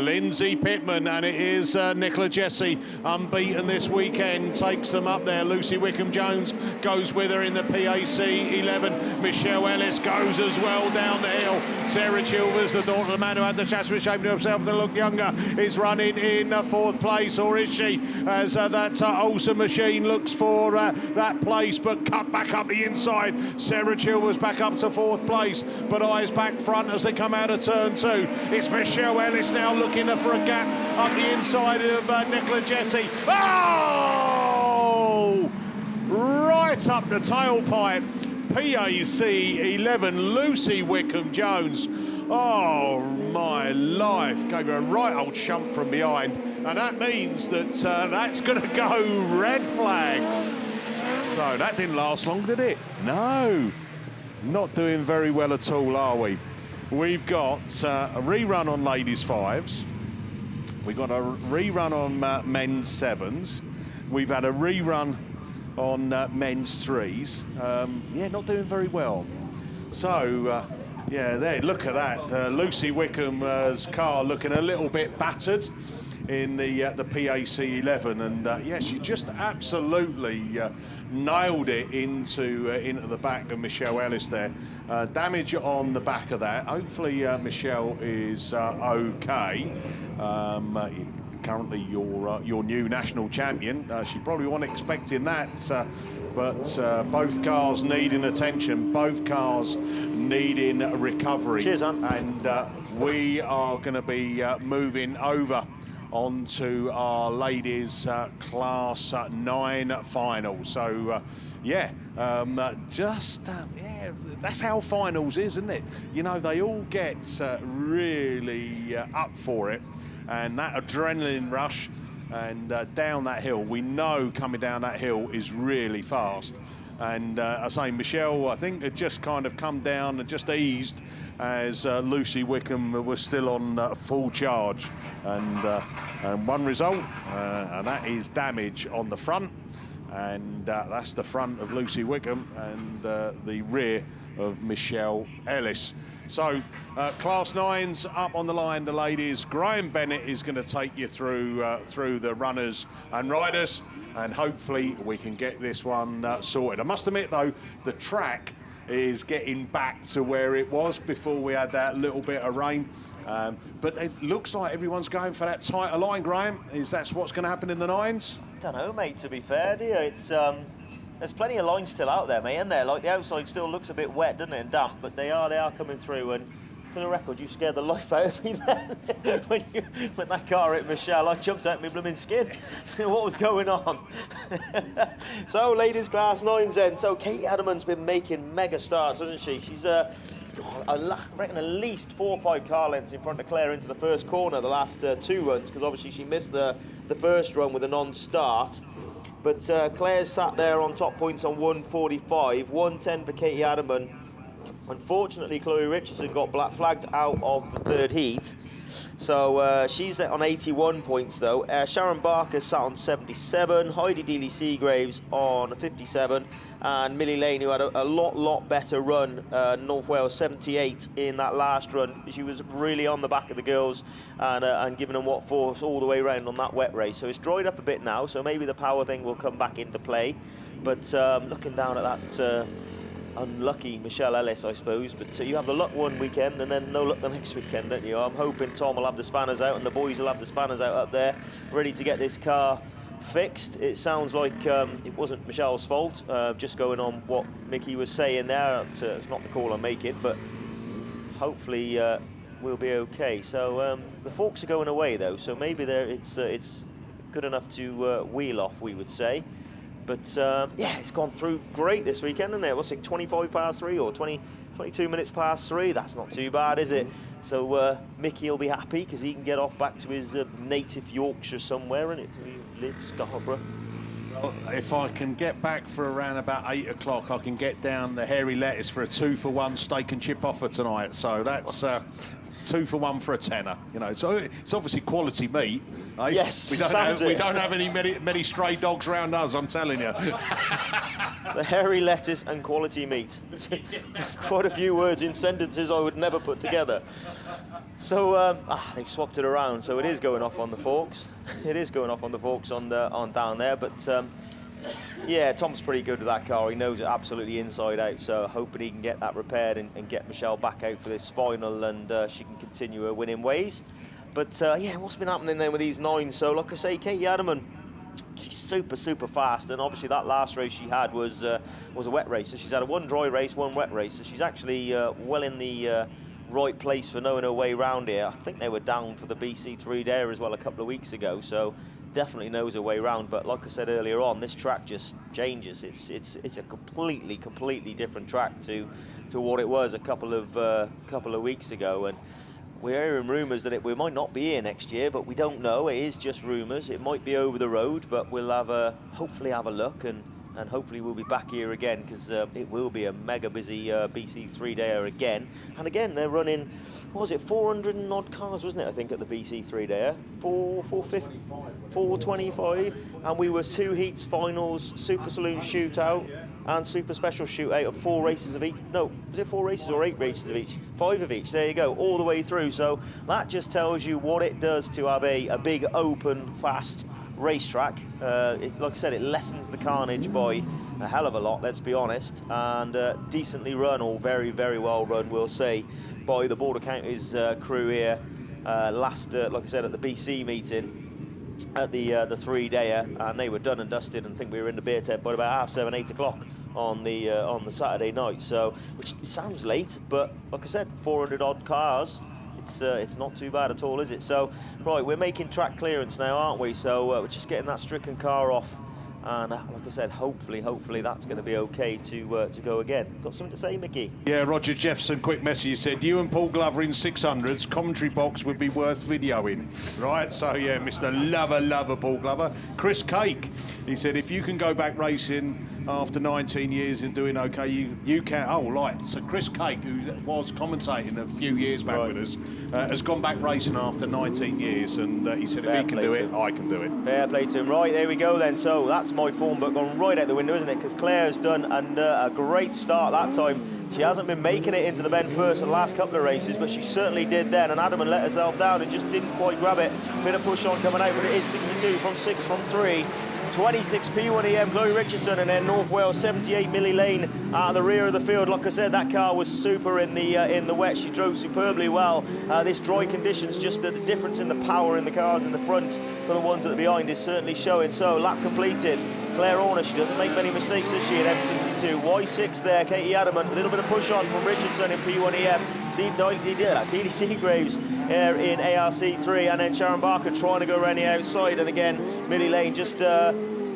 Lindsay Pittman, and it is Nicola Jesse, unbeaten this weekend, takes them up there. Lucy Wickham-Jones goes with her in the PAC 11. Michelle Ellis goes as well down the hill. Sarah Chilvers, the daughter of the man who had the chassis shaping himself to look younger, is running in fourth place, or is she? As that Olsen machine looks for that place, but cut back up the inside. Sarah Chilvers back up to fourth place, but eyes back front as they come out of turn 2. It's Michelle Ellis now looking for a gap up the inside of Nicola Jesse. Oh! Right up the tailpipe. PAC 11, Lucy Wickham-Jones. Oh, my life. Gave her a right old shunt from behind. And that means that that's going to go red flags. So that didn't last long, did it? No. Not doing very well at all, are we? We've got a rerun on ladies' 5s. We've got a rerun on men's 7s. We've had a rerun on men's 3s. Yeah, not doing very well. So, yeah, there, look at that. Lucy Wickham's car looking a little bit battered in the PAC 11, and yeah, she just absolutely nailed it into the back of Michelle Ellis there. Damage on the back of that. Hopefully Michelle is okay. Currently your new national champion. She probably wasn't expecting that, but both cars needing attention, both cars needing recovery. Cheers, Anne. And we are going to be moving over onto our ladies class 9 final. So yeah, yeah, that's how finals is, isn't it? You know, they all get really up for it, and that adrenaline rush and down that hill, we know coming down that hill is really fast. And I say Michelle, I think, had just kind of come down and just eased as Lucy Wickham was still on full charge. And one result, and that is damage on the front. And that's the front of Lucy Wickham and the rear of Michelle Ellis. So class 9's up on the line, the ladies. Graham Bennett is going to take you through the runners and riders, and hopefully we can get this one sorted. I must admit though, the track is getting back to where it was before we had that little bit of rain. But it looks like everyone's going for that tighter line, Graham. Is that what's going to happen in the 9s? Don't know, mate, to be fair, dear. It's there's plenty of lines still out there, mate, isn't there? Like, the outside still looks a bit wet, doesn't it, and damp, but they are coming through. And for the record, you scared the life out of me then. when that car hit Michelle, I jumped out my blooming skin. What was going on? So, ladies class 9s then. So, Katie Adamant's been making mega starts, hasn't she? She's I reckon at least 4 or 5 car lengths in front of Claire into the first corner the last 2 runs, because obviously she missed the first run with a non-start. But Claire's sat there on top points on 1:45, 1:10 for Katie Adamant. Unfortunately, Chloe Richardson got black flagged out of the 3rd heat. So she's on 81 points though. Sharon Barker sat on 77, Heidi Dealey-Seagraves on 57, and Millie Lane, who had a lot better run, North Wales 78 in that last run. She was really on the back of the girls and giving them what force all the way around on that wet race. So it's dried up a bit now, so maybe the power thing will come back into play. But looking down at that unlucky Michelle Ellis, I suppose, but you have the luck one weekend and then no luck the next weekend, don't you? I'm hoping Tom will have the spanners out and the boys will have the spanners out up there, ready to get this car fixed. It sounds like it wasn't Michelle's fault, just going on what Mickey was saying there. It's not the call I'm making, but hopefully we'll be okay. So the forks are going away though, so maybe it's good enough to wheel off, we would say. But yeah, it's gone through great this weekend, isn't it? What's it, 25 past 3 or 22 minutes past 3? That's not too bad, is it? So Mickey will be happy because he can get off back to his native Yorkshire somewhere, and he lives Scarborough. Well, if I can get back for around about 8 o'clock, I can get down the Hairy Lettuce for a 2-for-1 steak and chip offer tonight. So that's 2-for-1 for a tenner. You know, so it's obviously quality meat. Eh? Yes, we don't have any many stray dogs around us, I'm telling you. The hairy lettuce and quality meat. Quite a few words in sentences I would never put together. So they've swapped it around, so it is going off on the forks. It is going off on the forks on down there, but Yeah, Tom's pretty good with that car. He knows it absolutely inside out, so hoping he can get that repaired and get Michelle back out for this final, and she can continue her winning ways. But yeah, what's been happening then with these 9? So like I say, Katie Adaman, she's super fast, and obviously that last race she had was a wet race. So she's had a 1 dry race, 1 wet race. So she's actually well in the right place for knowing her way around here. I think they were down for the BC3 there as well a couple of weeks ago. So definitely knows her way around. But like I said earlier on, this track just changes. It's a completely different track to what it was a couple of weeks ago. And we're hearing rumours that we might not be here next year, but we don't know. It is just rumours. It might be over the road, but we'll hopefully have a look, and hopefully we'll be back here again, because it will be a mega busy BC3 day again. And again, they're running, what was it, 400 and odd cars, wasn't it, I think, at the BC3 day? 450, 425, and we were 2 heats, finals, Super Saloon shootout, and Super Special shootout of 4 races of each. No, was it 4 races or 8 races of each? 5 of each, there you go, all the way through. So that just tells you what it does to have a big, open, fast racetrack. Like I said, it lessens the carnage by a hell of a lot, let's be honest, and decently run, or very well run, we'll say, by the Border Counties crew here last, like I said, at the BC meeting at the 3-dayer, and they were done and dusted, and I think we were in the beer tent by about 7:30, 8 o'clock on the Saturday night. So, which sounds late, but like I said, 400 odd cars. It's not too bad at all, is it? So, right, we're making track clearance now, aren't we? So we're just getting that stricken car off, and like I said, hopefully that's going to be okay to go again. Got something to say, Mickey? Yeah, Roger Jeffson, quick message, said, you and Paul Glover in 600s, commentary box would be worth videoing. Right, so yeah, Mr. Lover Paul Glover. Chris Cake, he said, if you can go back racing after 19 years and doing okay, you can. Oh, right. So Chris Cake, who was commentating a few years back with us, has gone back racing after 19 years, and he said, if he can do it, I can do it. Fair play to him. Right, there we go then. So that's my form book gone right out the window, isn't it? Because Claire's done a great start that time. She hasn't been making it into the bend first for the last couple of races, but she certainly did then, and Adaman let herself down and just didn't quite grab it. Bit of push on coming out, but it is 62 from 6 from 3. 26 P1EM, Chloe Richardson, and then North Wales 78 Millie Lane at the rear of the field. Like I said, that car was super in the wet. She drove superbly well. This dry conditions, just the difference in the power in the cars in the front for the ones at the behind is certainly showing. So lap completed. Claire Horner, she doesn't make many mistakes, does she, at M62. Y6 there, Katie Adaman, a little bit of push on from Richardson in P1EM. See, he did that. Dee Seagraves here in ARC3, and then Sharon Barker trying to go around the outside, and again, Millie Lane just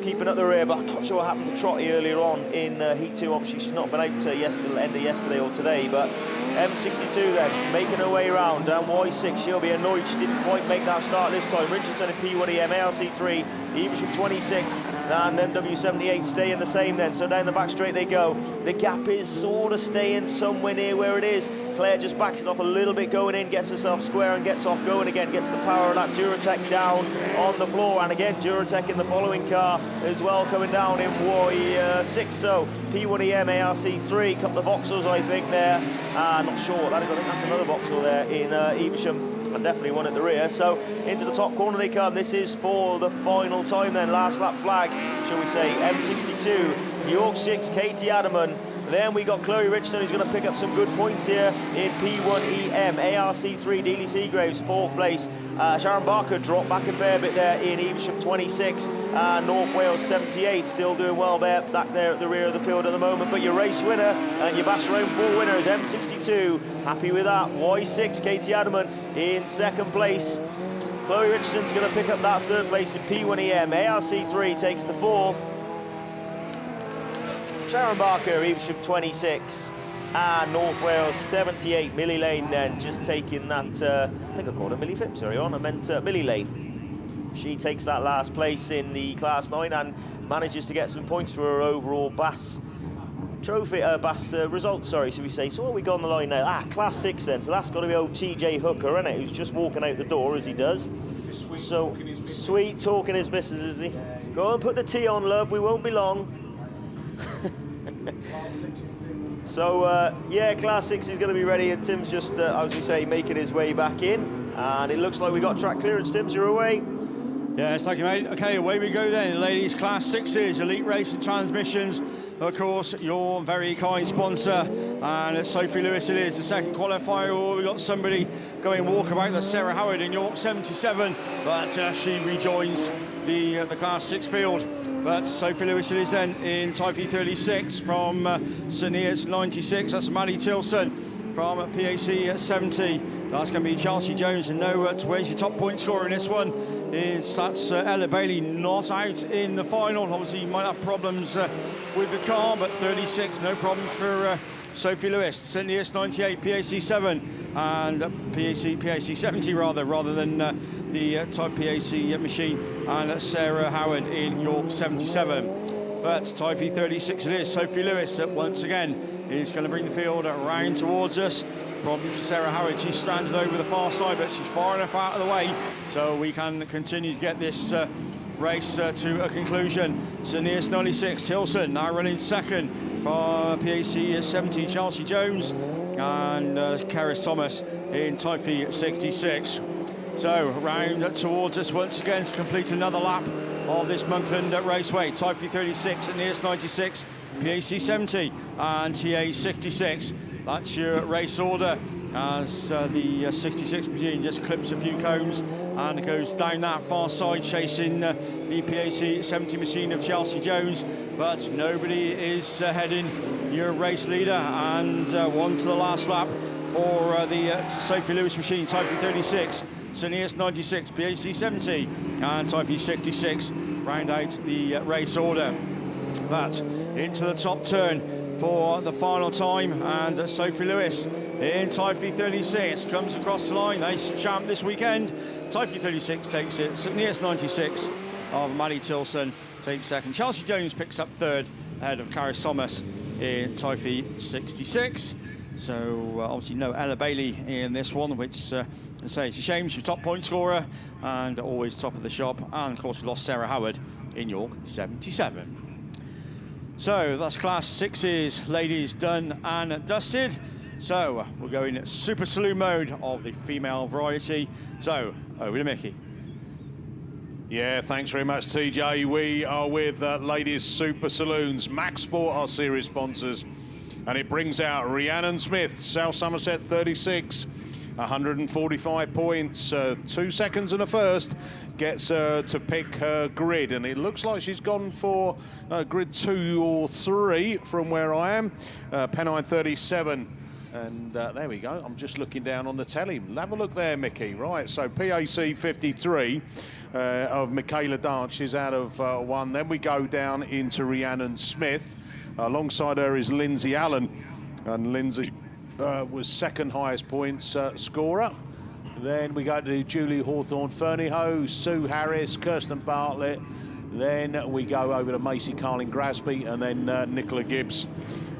keeping up the rear, but I'm not sure what happened to Trotty earlier on in Heat 2. Obviously, she's not been out to end of yesterday or today, but M62 then, making her way around, and Y6, she'll be annoyed she didn't quite make that start this time. Richardson in P1EM, ARC3, Evesham 26, and MW78 staying the same then, so down the back straight they go. The gap is sort of staying somewhere near where it is. Claire just backs it off a little bit going in, gets herself square and gets off going again, gets the power of that Duratec down on the floor, and again Duratec in the following car as well, coming down in Y6. So P1EM, ARC3, couple of Vauxhalls I think there, not sure what that is, I think that's another Vauxhall there in Evesham, and definitely one at the rear. So into the top corner they come. This is for the final time then, last lap flag, shall we say. M62, York 6, Katie Adaman. Then we got Chloe Richardson, who's going to pick up some good points here in P1EM. ARC3, Dealey Seagraves, 4th place. Sharon Barker dropped back a fair bit there in Evesham 26. North Wales 78, still doing well there, back there at the rear of the field at the moment. But your race winner and your Bash Round 4 winner is M62. Happy with that. Y6, Katie Adaman in 2nd place. Chloe Richardson's going to pick up that 3rd place in P1EM. ARC3 takes the 4th. Sharon Barker, Evesham 26, and North Wales 78. Millie Lane then just taking that, I think I called her Millie Phipps, sorry, I meant Millie Lane. She takes that last place in the Class 9 and manages to get some points for her overall BAS trophy, BAS result, sorry, should we say. So what have we got on the line now? Class 6 then, so that's got to be old TJ Hooker, isn't it, who's just walking out the door as he does. So, sweet talking his missus, is he? Go and put the tea on, love, we won't be long. So yeah, Class 6 is going to be ready, and Tim's just, as we say, making his way back in, and it looks like we got track clearance. Tim's, you're away. Yes, thank you, mate. Okay, away we go then. Ladies Class 6s, Elite Racing Transmissions. Of course, your very kind sponsor. And it's Sophie Lewis it is, the second qualifier. Oh, we've got somebody going walkabout, that's Sarah Howard in York 77. But she rejoins the Class 6 field. But Sophie Lewis it is then in Type 36 from St Neots 96. That's Maddie Tilson from PAC 70. That's going to be Chelsea Jones, and where's your top point scorer in this one? That's Ella Bailey, not out in the final. Obviously, you might have problems with the car, but 36, no problem for Sophie Lewis. St Neots 98, PAC 7, and PAC 70 rather than the Type PAC machine, and Sarah Howard in York 77. But Type 36 it is. Sophie Lewis once again is going to bring the field around towards us. Problem for Sarah Howard, she's stranded over the far side, but she's far enough out of the way so we can continue to get this race to a conclusion. St Neots 96, Tilson now running second for PAC 70, Chelsea Jones, and Karis Thomas in Typhy 66. So round towards us once again to complete another lap of this Monkland Raceway. Typhy 36, St Neots 96, PAC 70 and TA 66. That's your race order as the 66 machine just clips a few cones and goes down that far side chasing the PAC 70 machine of Chelsea Jones, but nobody is heading your race leader, and one to the last lap for the Sophie Lewis machine, Type 36, St Neots 96, PAC 70 and Type 66 round out the race order. But into the top turn for the final time, and Sophie Lewis in Type 36 comes across the line. They champ this weekend. Type 36 takes it. St Neots 96 of Maddie Tilson takes second. Chelsea Jones picks up third ahead of Karis Thomas in Type 66. So obviously no Ella Bailey in this one, which I say it's a shame. She's top point scorer and always top of the shop. And of course we lost Sarah Howard in York 77. So that's Class 6s, ladies, done and dusted. So we're going Super Saloon mode of the female variety. So over to Mickey. Yeah, thanks very much, TJ. We are with Ladies Super Saloons. Max Sport, our series sponsors. And it brings out Rhiannon Smith, South Somerset 36, 145 points, 2 seconds and a first. Gets her to pick her grid, and it looks like she's gone for grid 2 or 3 from where I am. Pennine 37, and there we go. I'm just looking down on the telly. Have a look there, Mickey. Right, so PAC 53 of Michaela Dance is out of 1. Then we go down into Rhiannon Smith. Alongside her is Lindsay Allen, and Lindsay was second highest points scorer. Then we go to Julie Hawthorne, Fernie Ho, Sue Harris, Kirsten Bartlett. Then we go over to Macy Carling Grasby, and then Nicola Gibbs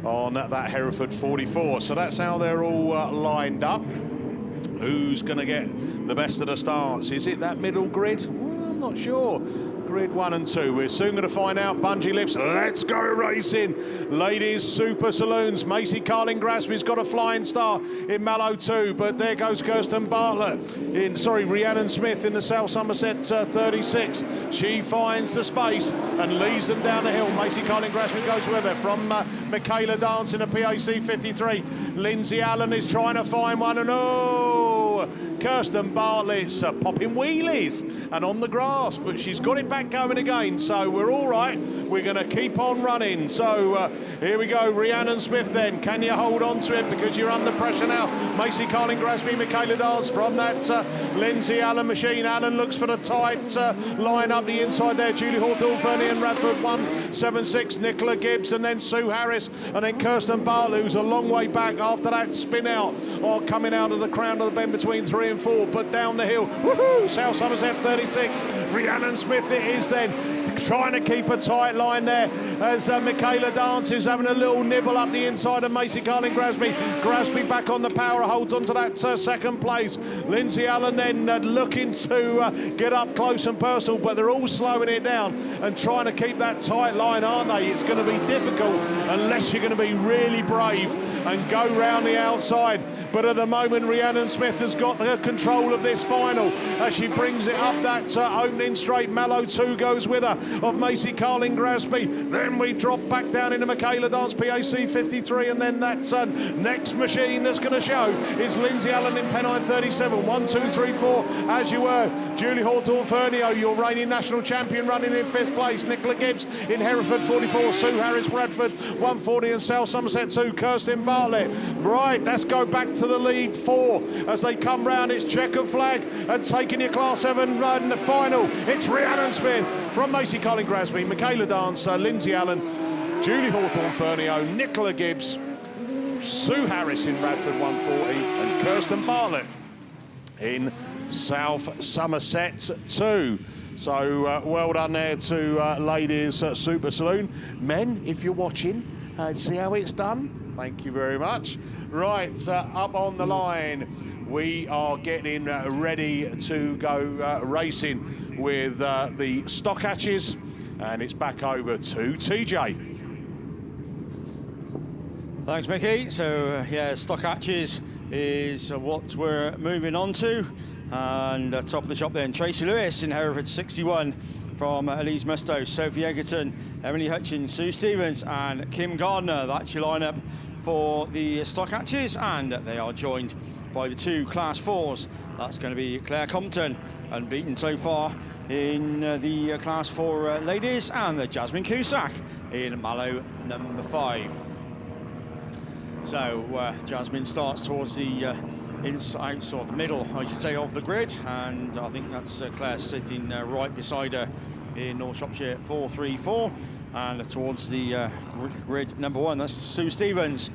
on that Hereford 44. So that's how they're all lined up. Who's going to get the best of the starts? Is it that middle grid? Well, I'm not sure. Grid 1 and 2. We're soon going to find out. Bungee lifts. Let's go racing. Ladies Super Saloons. Macy Carling Grasby's got a flying start in Mallow 2, but there goes Kirsten Bartlett Rhiannon Smith in the South Somerset 36. She finds the space and leads them down the hill. Macy Carling Grasby goes with her from Michaela Dance in a PAC 53. Lindsay Allen is trying to find one, and Kirsten Bartlett's popping wheelies and on the grass, but she's got it back going again, so we're all right. We're going to keep on running. So here we go, Rhiannon Smith then. Can you hold on to it because you're under pressure now? Macy Carling Grasby, Michaela Dance from that Lindsay Allen machine. Allen looks for the tight line up the inside there. Julie Hawthorne, Fernie and Radford 176. Nicola Gibbs and then Sue Harris and then Kirsten Bartlett, who's a long way back after that spin out or coming out of the crown of the bend between 3 and 4, but down the hill. Woohoo! South Somerset 36. Rhiannon Smith it is then, trying to keep a tight line there as Michaela Dance is having a little nibble up the inside of Macy Carling Grasby. Grasby back on the power, holds on to that second place. Lindsay Allen then looking to get up close and personal, but they're all slowing it down and trying to keep that tight line, aren't they? It's going to be difficult unless you're going to be really brave and go round the outside But at the moment, Rhiannon Smith has got the control of this final as she brings it up that opening straight. Mallow 2 goes with her of Macy Carling-Grasby. Then we drop back down into Michaela Dance, PAC 53, and then that next machine that's going to show is Lindsay Allen in Pennine 37. 1, 2, 3, 4, as you were. Julie Hawthorne-Fernio, your reigning national champion, running in 5th place. Nicola Gibbs in Hereford 44. Sue Harris Bradford 140, and South Somerset 2. Kirsten Bartlett. Right, let's go back to the lead 4 as they come round. It's checkered flag and taking your Class 7 run the final. It's Rhiannon Smith from Macy Carling-Grasby, Michaela Dance, Lindsay Allen, Julie Hawthorne-Fernio, Nicola Gibbs, Sue Harris in Bradford 140, and Kirsten Bartlett in South Somerset 2. So well done there to ladies Super Saloon. Men, if you're watching, see how it's done. Thank you very much. Right, up on the line, we are getting ready to go racing with the stock hatches, and it's back over to TJ. Thanks, Mickey. So, yeah, stock hatches is what we're moving on to. And top of the shop then, Tracy Lewis in Hereford 61 from Elise Musto, Sophie Egerton, Emily Hutchins, Sue Stevens and Kim Gardner. That's your lineup for the stock hatches, and they are joined by the 2 Class 4s. That's going to be Claire Compton, unbeaten so far in the Class 4 ladies, and the Jasmine Cusack in Mallow number 5. So Jasmine starts towards the inside, or the middle, I should say, of the grid, and I think that's Claire sitting right beside her in North Shropshire 434, and towards the grid number 1, that's Sue Stevens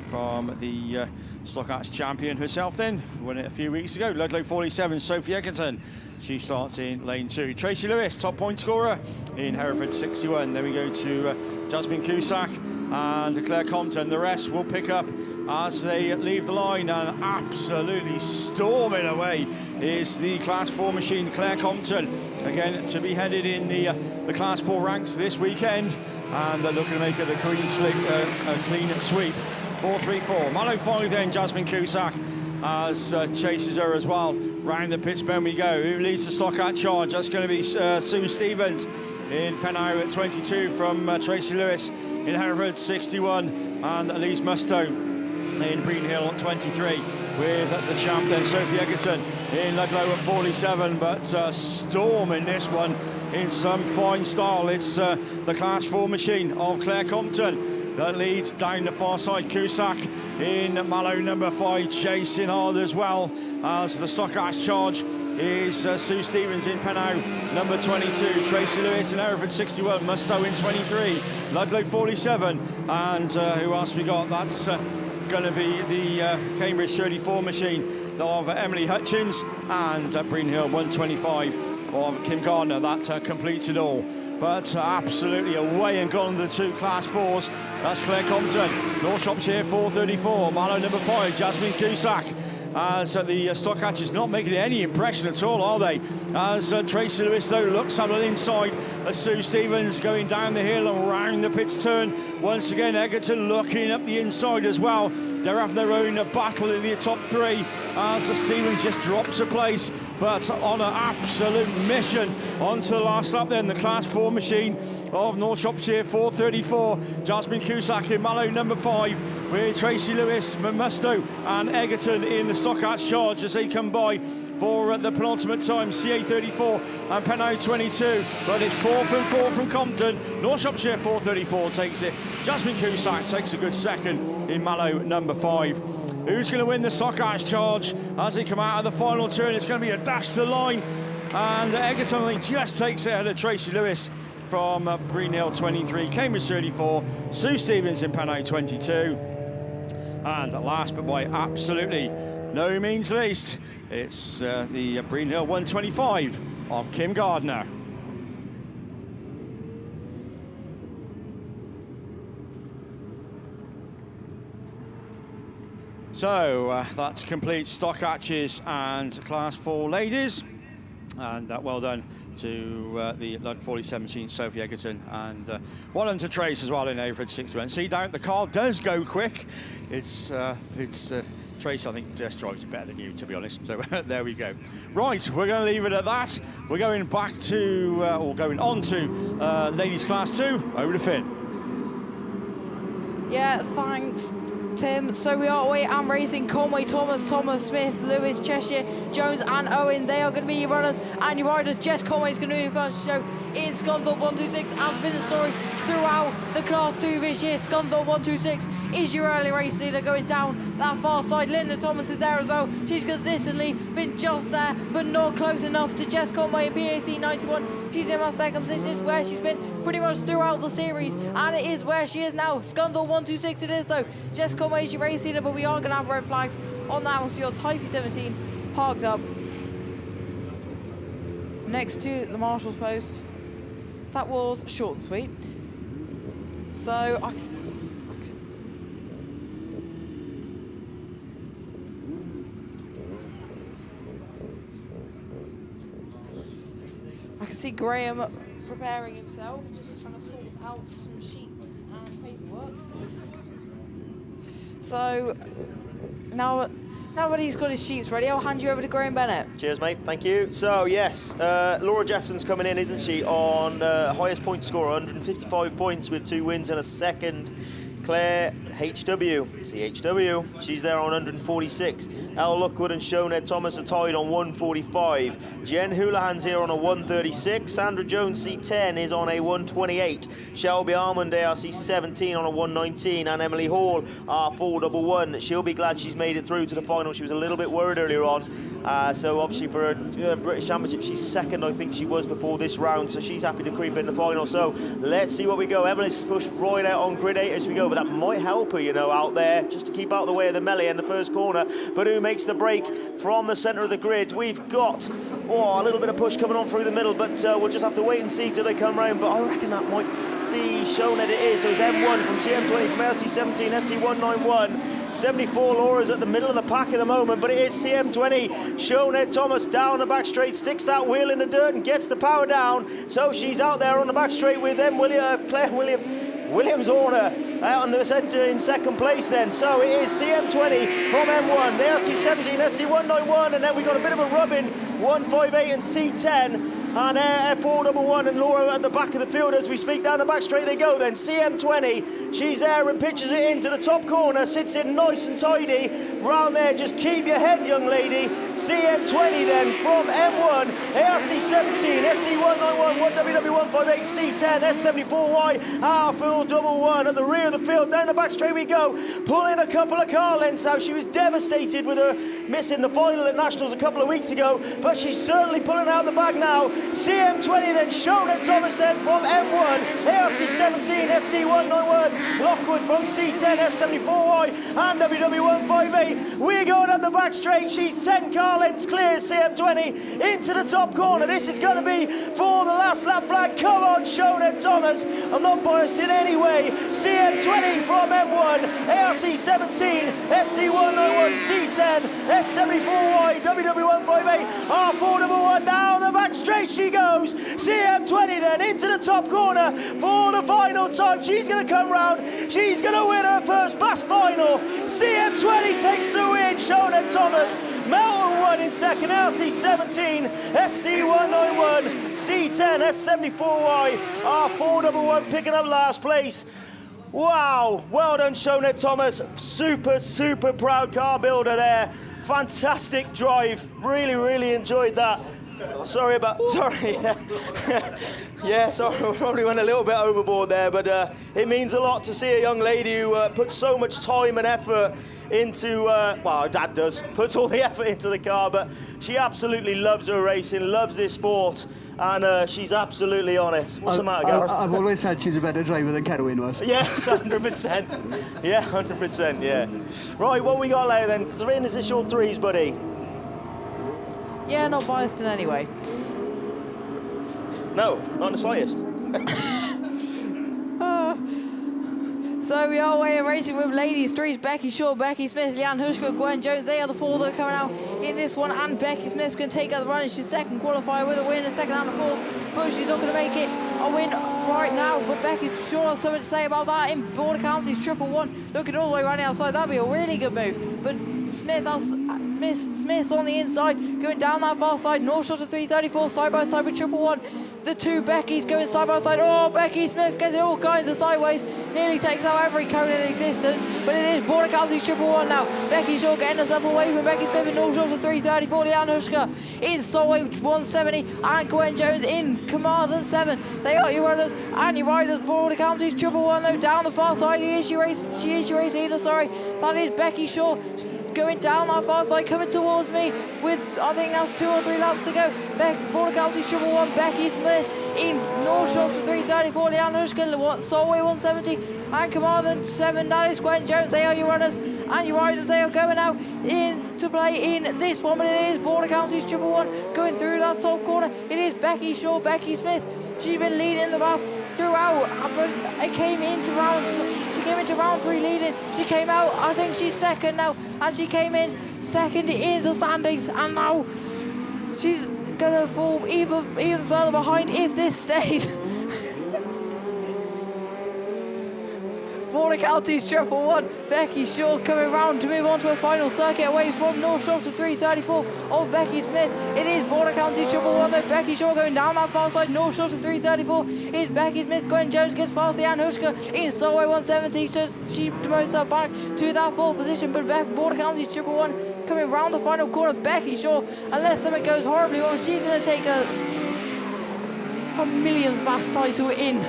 from the Stock Hatch champion herself then, won it a few weeks ago, Ludlow 47, Sophie Egerton. She starts in lane 2. Tracy Lewis, top point scorer in Hereford 61. Then we go to Jasmine Cusack and Claire Compton. The rest will pick up as they leave the line, and absolutely storming away is the Class 4 machine, Claire Compton, again to be headed in the Class 4 ranks this weekend, and they're looking to make it a clean sweep. 4-3-4. Mallow 5 then, Jasmine Cusack as chases her as well. Round the pits bend we go. Who leads the stock at charge? That's going to be Sue Stevens in Penhow at 22 from Tracy Lewis in Hereford 61, and Elise Musto in Greenhill at 23 with the champ then Sophie Egerton in Ludlow at 47, but storm in this one in some fine style. It's the Class 4 machine of Claire Compton that leads down the far side. Cusack in Mallow number 5 chasing hard as well as the stock hatch charge is Sue Stevens in Penhow number 22, Tracy Lewis in Hereford 61, Musto in 23, Ludlow 47, and who else we got? That's going to be the Cambridge 34 machine of Emily Hutchins, and Greenhill 125 of Kim Gardner. That completes it all. But absolutely away and gone the 2 Class 4s. That's Claire Compton, North Shropshire 434, Mallow number 5, Jasmine Cusack. As the stock hatches not making any impression at all, are they? As Tracy Lewis though looks up the inside as Sue Stevens going down the hill and round the pits turn. Once again, Egerton looking up the inside as well. They're having their own battle in the top 3 as Stevens just drops a place, but on an absolute mission onto the last lap then, the Class 4 machine of North Shropshire 434, Jasmine Cusack in Mallow number 5 with Tracy Lewis, Musto and Egerton in the stock hatch charge as they come by for the penultimate time. CA 34 and Penhow 22, but it's 4 from Compton. North Shropshire 434 takes it. Jasmine Cusack takes a good second in Mallow number 5. Who's going to win the stock hatch charge as they come out of the final turn? It's going to be a dash to the line, and Egerton just takes it ahead of Tracy Lewis from Greenhill 23, Cambridge 34, Sue Stevens in Penhow 22, and last but by absolutely no means least, it's the Greenhill 125 of Kim Gardner. So that's complete stock hatches and Class 4 ladies, and well done to the Ludlow 47 machine, Sophie Egerton, and well done to Trace as well in Hereford 61. See, down the car does go quick. It's Trace, I think, test drives it better than you, to be honest. So there we go. Right, we're going to leave it at that. We're going back to, or going on to ladies class 2. Over to Finn. Yeah, thanks, Tim. So we are away and racing Conway, Thomas, Smith, Lewis, Cheshire, Jones and Owen. They are going to be your runners and your riders. Jess Conway is going to be your first show in Scunthorpe 126. Has been the story throughout the Class 2 this year. Scunthorpe 126 is your early race leader going down that far side. Linda Thomas is there as well. She's consistently been just there, but not close enough to Jess Conway in PAC 91. She's in that second position. Is where she's been pretty much throughout the series, and it is where she is now. Scunthorpe 126 it is though. Jess Conway is your race leader, but we are going to have red flags on that one. So your Type 17 parked up next to the marshal's post. That was short and sweet. So I can see Graham preparing himself, just trying to sort out some sheets and paperwork. So now that he's got his sheets ready, I'll hand you over to Graham Bennett. Cheers, mate. Thank you. So, yes, Laura Jeffson's coming in, isn't she, on highest point score, 155 points with 2 wins and a second. Claire CHW, she's there on 146. Elle Lookwood and Shoned Thomas are tied on 145. Jen Houlihan's here on a 136. Sandra Jones C10 is on a 128. Shelby Almond ARC 17 on a 119. And Emily Hall R411. She'll be glad she's made it through to the final. She was a little bit worried earlier on. So obviously for a British Championship, she's second, I think she was before this round. So she's happy to creep in the final. So let's see what we go. Emily's pushed right out on grid 8 as we go, but that might help her, you know, out there, just to keep out the way of the melee in the first corner. But who makes the break from the centre of the grid? We've got a little bit of push coming on through the middle, but we'll just have to wait and see till they come round. But I reckon that might be shown that it is. So it's M1 from CM20 from LC17, SC191. 74 Laura's at the middle of the pack at the moment, but it is CM20. Shoned Thomas down the back straight, sticks that wheel in the dirt and gets the power down. So she's out there on the back straight with them. Claire Williams Horner out on the centre in second place then. So it is CM20 from M1, the LC17, SC191, and then we got a bit of a rub-in, 158 and C10. And F411 and Laura at the back of the field as we speak. Down the back straight they go then. CM20, she's there and pitches it into the top corner. Sits in nice and tidy. Round there, just keep your head, young lady. CM20 then from M1, ARC17, SC191, 1WW158, C10, S74Y, R411 at the rear of the field. Down the back straight we go. Pulling a couple of car lengths out. She was devastated with her missing the final at Nationals a couple of weeks ago, but she's certainly pulling out the bag now. CM20 then Shoned Thomas then from M1, ARC17, SC191, Lockwood from C10, S74Y and WW158. We're going up the back straight. She's 10 car lengths clear, CM20 into the top corner. This is going to be for the last lap flag. Come on, Shoned Thomas. I'm not biased in any way. CM20 from M1, ARC17, SC191, C10, S74Y, WW158, R411 down the back straight. She goes. CM20 then into the top corner for the final time. She's going to come round. She's going to win her first BAST final. CM20 takes the win. Shoned Thomas. Melton 1 in second. LC17, SC191, C10, S74Y, R411 picking up last place. Wow. Well done, Shoned Thomas. Super proud car builder there. Fantastic drive. Really enjoyed that. Sorry. Yeah, sorry, I probably went a little bit overboard there, but it means a lot to see a young lady who puts so much time and effort into, well, her dad does, puts all the effort into the car, but she absolutely loves her racing, loves this sport, and she's absolutely on it. What's the matter, Gareth? I've always said she's a better driver than Kerwin was. Yes, 100%. Yeah, 100%, yeah. Right, what we got later then? Thrin, is this your threes, buddy? Yeah, not biased in any way. No, not in the slightest. So we are away and racing with ladies threes. Becky Shaw, Becky Smith, Leanne Hushka, Gwen Jones. They are the four that are coming out in this one. And Becky Smith's going to take out the run. She's second qualifier with a win and second and a fourth. But she's not going to make it a win right now. But Becky Shaw has something to say about that in Border Counties 111. Looking all the way around the outside. That'd be a really good move. But Smith's on the inside, going down that far side. North Shore to 334, side by side with 111. The two Beckys going side by side. Oh, Becky Smith gets it all kinds of sideways. Nearly takes out every cone in existence. But it is Border County's 111 now. Becky Shaw getting herself away from Becky Smith in North Shore to 334. Leanne Hushka in Solway 170. And Gwen Jones in Carmarthen 7. They are your runners and your riders. Border County's 111 though down the far side. She is your race leader, sorry. That is Becky Shaw going down that far side, coming towards me with, I think that's 2 or 3 laps to go. Border County 111, Becky Smith in North Shore to 334, Leanne Hushkin, Solway 170, and Carmarthen 7, that is Gwen Jones. They are your runners and your riders. They are going out in to play in this one, but it is Border County's 111 going through that top corner. It is Becky Shaw, Becky Smith. She's been leading the bus throughout, but it came into round 3 leading. She came out, I think she's second now, and she came in second in the standings, and now she's gonna fall even further behind if this stays. Border County's 111, Becky Shaw coming round to move on to a final circuit away from North Shore to 334 of Becky Smith. It is Border County's 111 though, Becky Shaw going down that far side, North Shore to 334 is Becky Smith. Gwen Jones gets past Leanne Hushka in Solway 170, so she demotes her back to that 4th position, but Border County's 111 coming round the final corner. Becky Shaw, unless something goes horribly wrong, she's going to take a millionth BAST title in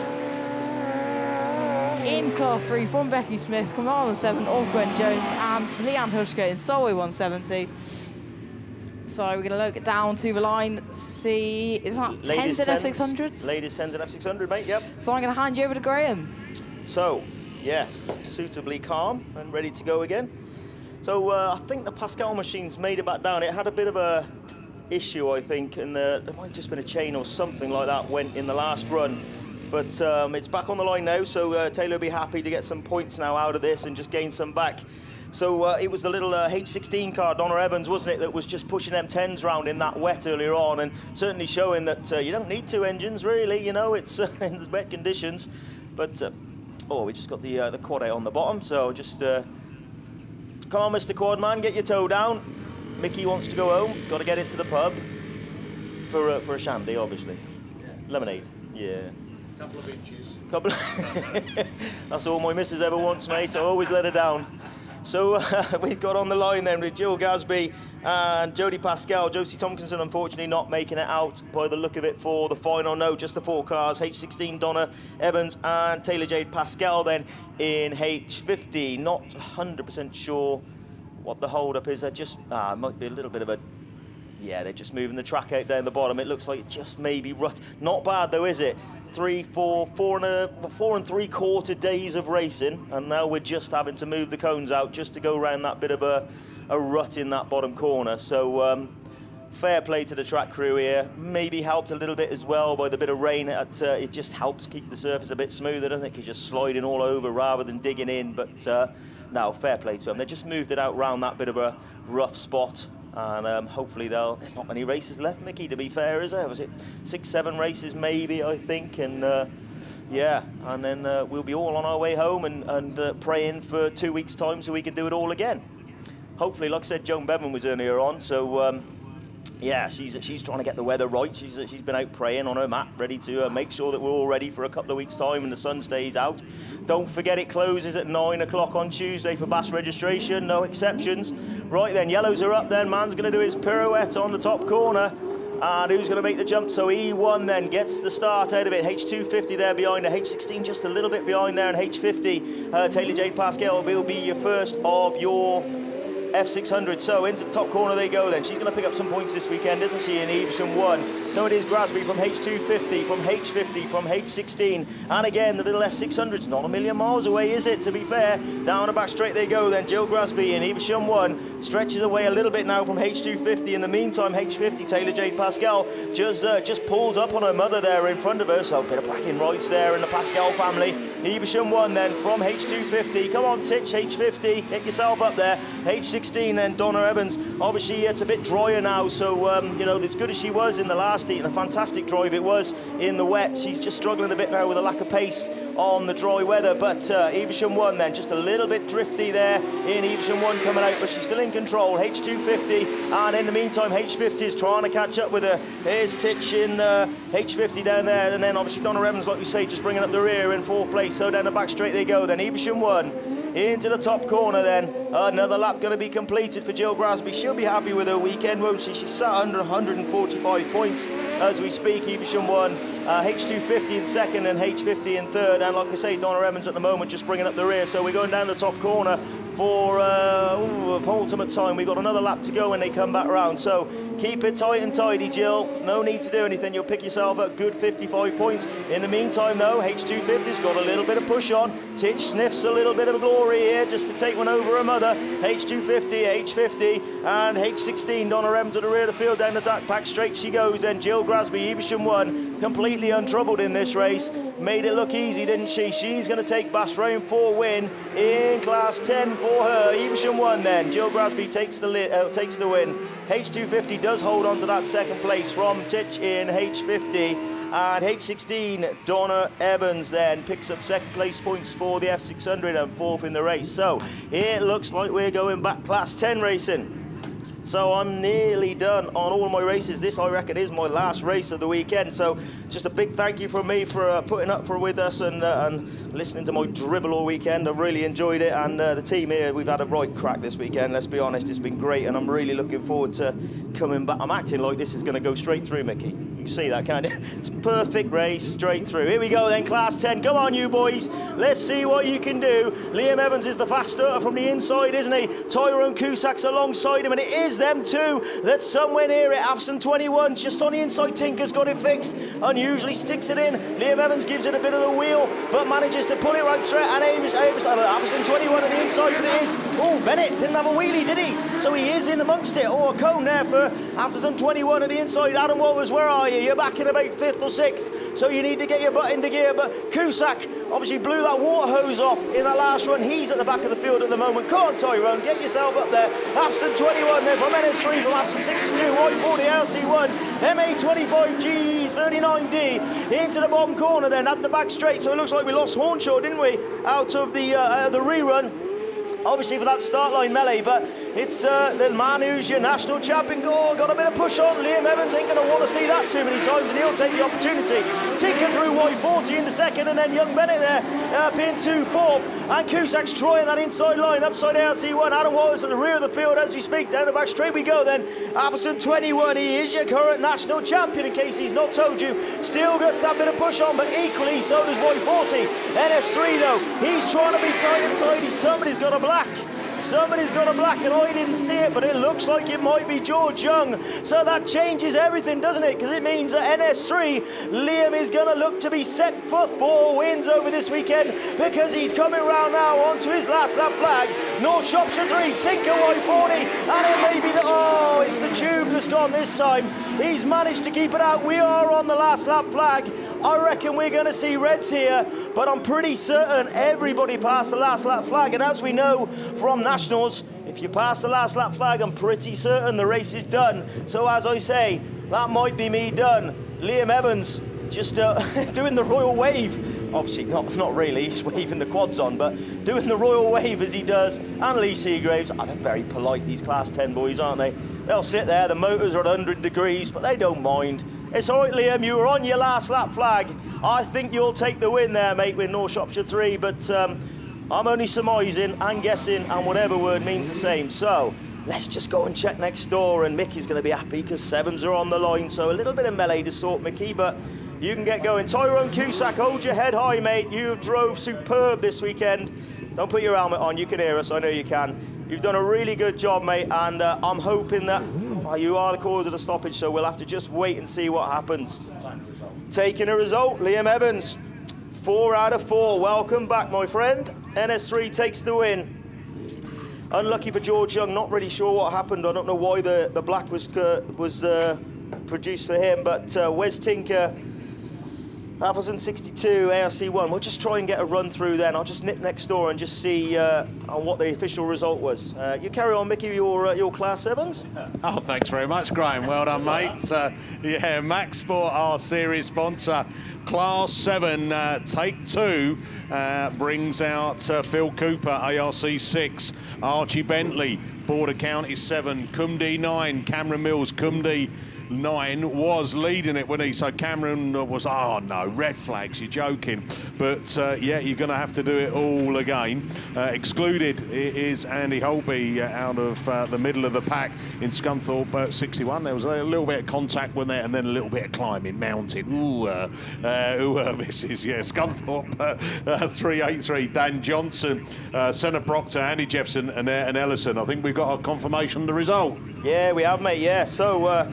Class 3 from Becky Smith, Carmarthen 7 of Gwen Jones, and Leanne Hushka in Solway 170. So we're going to look down to the line, see, is that 10s and F600s? Ladies 10s and F600, mate, yep. So I'm going to hand you over to Graham. So, yes, suitably calm and ready to go again. So I think the Pascal machine's made it back down. It had a bit of a issue, I think, and there might have just been a chain or something like that went in the last run. But it's back on the line now, so Taylor will be happy to get some points now out of this and just gain some back. So it was the little H16 car, Donna Evans, wasn't it, that was just pushing them 10s round in that wet earlier on, and certainly showing that you don't need 2 engines, really, you know, it's in the wet conditions. But, we just got the quad 8 on the bottom, so just, come on, Mr. Quad Man, get your toe down. Mickey wants to go home, he's got to get into the pub for a shandy, obviously. Yeah. Lemonade, yeah. Couple of inches. That's all my missus ever wants, mate. I always let her down. So we've got on the line then with Jill Gasby and Jodie Pascal. Josie Tompkinson unfortunately not making it out by the look of it for the final. No, just the 4 cars. H16 Donna Evans and Taylor Jade Pascal then in H50. Not 100% sure what the hold-up is. They're just, might be a little bit of a... Yeah, they're just moving the track out down the bottom. It looks like it just maybe rut. Not bad though, is it? 4 and 3/4 days of racing, and now we're just having to move the cones out just to go around that bit of a rut in that bottom corner. So fair play to the track crew here. Maybe helped a little bit as well by the bit of rain. It just helps keep the surface a bit smoother, doesn't it? Because you're sliding all over rather than digging in. But no, fair play to them. They just moved it out round that bit of a rough spot. And hopefully there's not many races left, Mickey, to be fair, is there? Was it 6, 7 races maybe, I think? And yeah, and then we'll be all on our way home and praying for 2 weeks' time so we can do it all again. Hopefully, like I said, Joan Bevan was earlier on, so yeah, she's trying to get the weather right. She's been out praying on her mat, ready to make sure that we're all ready for a couple of weeks' time and the sun stays out. Don't forget it closes at 9 o'clock on Tuesday for BAST registration, no exceptions. Right then, yellows are up then. Man's going to do his pirouette on the top corner. And who's going to make the jump? So E1 then gets the start out of it. H250 there behind her. H16 just a little bit behind there. And H50, Taylor Jade Pascal will be your first of your F600. So into the top corner they go then. She's going to pick up some points this weekend, isn't she, in Evesham 1. So it is Grasby from H250, from H50, from H16. And again, the little F600's not a million miles away, is it, to be fair? Down the back straight they go then. Jill Grasby in Evesham 1 stretches away a little bit now from H250. In the meantime, H50, Taylor Jade Pascal just pulls up on her mother there in front of her. So a bit of bragging rights there in the Pascal family. Evesham 1 then from H250. Come on, Titch, H50. Get yourself up there. H16 H16 then, Donna Evans. Obviously, it's a bit drier now, so, you know, as good as she was in the last heat, and a fantastic drive it was in the wet, she's just struggling a bit now with a lack of pace on the dry weather. But Evesham 1 then, just a little bit drifty there in Evesham 1 coming out, but she's still in control. H250, and in the meantime, H50 is trying to catch up with her. Here's Titch in H50 down there, and then obviously Donna Evans, like we say, just bringing up the rear in 4th place. So down the back straight they go. Then Evesham 1 into the top corner then. Another lap going to be completed for Jill Grasby. She'll be happy with her weekend, won't she? She's sat under 145 points as we speak. Evesham 1, H250 in 2nd and H50 in 3rd. And like I say, Donna Evans at the moment just bringing up the rear. So we're going down the top corner for ultimate time. We've got another lap to go when they come back round. So keep it tight and tidy, Jill. No need to do anything. You'll pick yourself up good 55 points. In the meantime, though, H250's got a little bit of push on. Titch sniffs a little bit of glory here just to take one over her mother. H250, H50, and H16. Donna Evans at the rear of the field down the back straight she goes. Then Jill Grasby, Evesham 1, completely untroubled in this race. Made it look easy, didn't she? She's going to take BAStv round 4 win in Class 10 for her. Evesham 1 then. Jill Grasby takes the win. H250 does hold on to that 2nd place from Titch in H50. And H16, Donna Evans then picks up 2nd place points for the F600 and 4th in the race. So it looks like we're going back Class 10 racing. So I'm nearly done on all my races. This, I reckon, is my last race of the weekend. So just a big thank you from me for putting up with us and listening to my dribble all weekend. I've really enjoyed it, and the team here, we've had a right crack this weekend. Let's be honest, it's been great, and I'm really looking forward to coming back. I'm acting like this is going to go straight through, Mickey. You can see that, can't you? It's a perfect race, straight through. Here we go then, Class 10. Come on, you boys. Let's see what you can do. Liam Evans is the fast starter from the inside, isn't he? Tyrone Cusack's alongside him, and it is them two that's somewhere near it. Afson 21 just on the inside. Tinker's got it fixed, unusually sticks it in. Liam Evans gives it a bit of the wheel, but manages to pull it right straight. And Afson 21 on the inside, but it is. Oh, Bennett didn't have a wheelie, did he? So he is in amongst it. Oh, a cone there for Afton 21 on the inside. Adam Walters, where are you? You're back in about 5th or 6th, so you need to get your butt into gear. But Cusack obviously blew that water hose off in that last run. He's at the back of the field at the moment. Come on, Tyrone, get yourself up there. Afton 21 then from NS3, from Afton 62, Y40 LC1, MA25G 39D into the bottom corner then at the back straight. So it looks like we lost Hornshaw, didn't we, out of the rerun. Obviously for that start line melee, but it's the man who's your national champion. Got a bit of push on. Liam Evans ain't going to want to see that too many times, and he'll take the opportunity. Tinker through Y40 into 2nd, and then young Bennett there pin 2 4th, and Cusack's trying that inside line, upside LC1. Adam Waters at the rear of the field as we speak. Down the back straight we go then. Afton 21, he is your current national champion, in case he's not told you. Still gets that bit of push on, but equally so does Y40. NS3 though, he's trying to be tight and tidy. Somebody's got a black. Somebody's got a black, and I didn't see it, but it looks like it might be George Young. So that changes everything, doesn't it? Because it means that NS3, Liam is going to look to be set for 4 wins over this weekend, because he's coming round now onto his last lap flag. North Shropshire 3, Tinker Y40, and it may be it's the tube that's gone this time. He's managed to keep it out. We are on the last lap flag. I reckon we're going to see reds here, but I'm pretty certain everybody passed the last lap flag. And as we know from Nationals, if you pass the last lap flag, I'm pretty certain the race is done. So as I say, that might be me done. Liam Evans just doing the royal wave. Obviously not really, he's waving the quads on, but doing the royal wave as he does. And Lee Seagraves, they're very polite, these Class 10 boys, aren't they? They'll sit there, the motors are at 100 degrees, but they don't mind. It's all right, Liam, you were on your last lap flag. I think you'll take the win there, mate, with North Shropshire 3, but I'm only surmising and guessing, and whatever word means the same. So let's just go and check next door, and Mickey's going to be happy because 7s are on the line. So a little bit of melee to sort, Mickey, but you can get going. Tyrone Cusack, hold your head high, mate. You drove superb this weekend. Don't put your helmet on. You can hear us. I know you can. You've done a really good job, mate, and I'm hoping that you are the cause of the stoppage, so we'll have to just wait and see what happens. Taking a result, Liam Evans, 4 out of 4. Welcome back, my friend. NS3 takes the win. Unlucky for George Young, not really sure what happened. I don't know why the black was produced for him, but Wes Tinker Appleton 62, ARC 1. We'll just try and get a run through then. I'll just nip next door and just see what the official result was. You carry on, Mickey, your Class 7s. Oh, thanks very much, Graham. Well done, mate. Yeah, Max Sport, our series sponsor. Class 7, take 2, brings out Phil Cooper, ARC 6, Archie Bentley, Border County 7, Cumdy 9, Cameron Mills, Cumdy 9 was leading it, wasn't he? So Cameron was, oh no, red flags, you're joking. But yeah, you're going to have to do it all again. Excluded is Andy Holby out of the middle of the pack in Scunthorpe 61. There was a little bit of contact with there and then a little bit of climbing, mounting. Misses, yeah. Scunthorpe 383, Dan Johnson, Senna Proctor, Andy Jefferson and Ellison. I think we've got a confirmation of the result. Yeah, we have, mate, yeah. So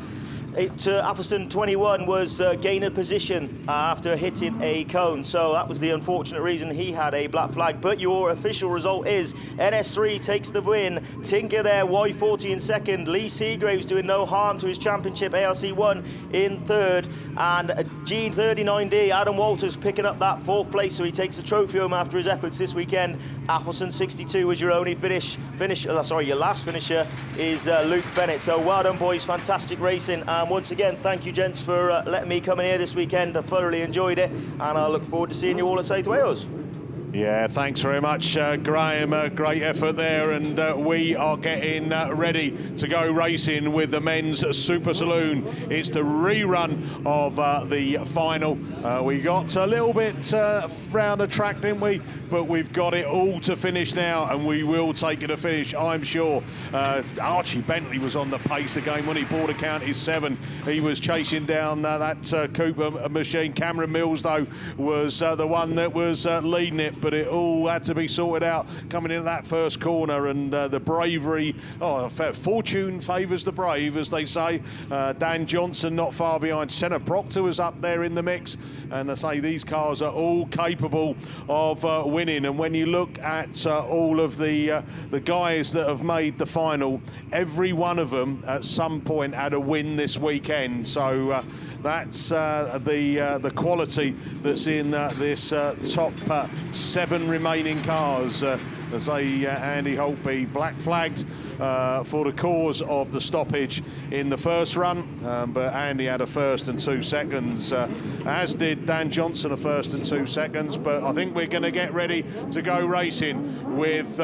Atherstone 21 was gained position after hitting a cone, so that was the unfortunate reason he had a black flag. But your official result is NS3 takes the win, Tinker there, Y40 in second, Lee Seagraves doing no harm to his championship, ARC1 in third, and G39D, Adam Walters picking up that fourth place, so he takes the trophy home after his efforts this weekend. Appleton 62 was your only your last finisher is Luke Bennett. So well done, boys, fantastic racing. And once again, thank you, gents, for letting me come in here this weekend. I thoroughly enjoyed it, and I look forward to seeing you all at South Wales. Yeah, thanks very much, Graham. Great effort there, and we are getting ready to go racing with the men's Super Saloon. It's the rerun of the final. We got a little bit round the track, didn't we? But we've got it all to finish now, and we will take it to finish, I'm sure. Archie Bentley was on the pace again when he Border County 7. He was chasing down that Cooper machine. Cameron Mills, though, was the one that was leading it. But it all had to be sorted out coming into that first corner, and the bravery, fortune favours the brave, as they say. Dan Johnson not far behind. Senna Proctor was up there in the mix, and I say these cars are all capable of winning. And when you look at all of the guys that have made the final, every one of them at some point had a win this weekend. So that's the quality that's in this top 7 remaining cars. As Andy Holtby black flagged for the cause of the stoppage in the first run, but Andy had a first and 2 seconds, as did Dan Johnson, a first and 2 seconds. But I think we're going to get ready to go racing with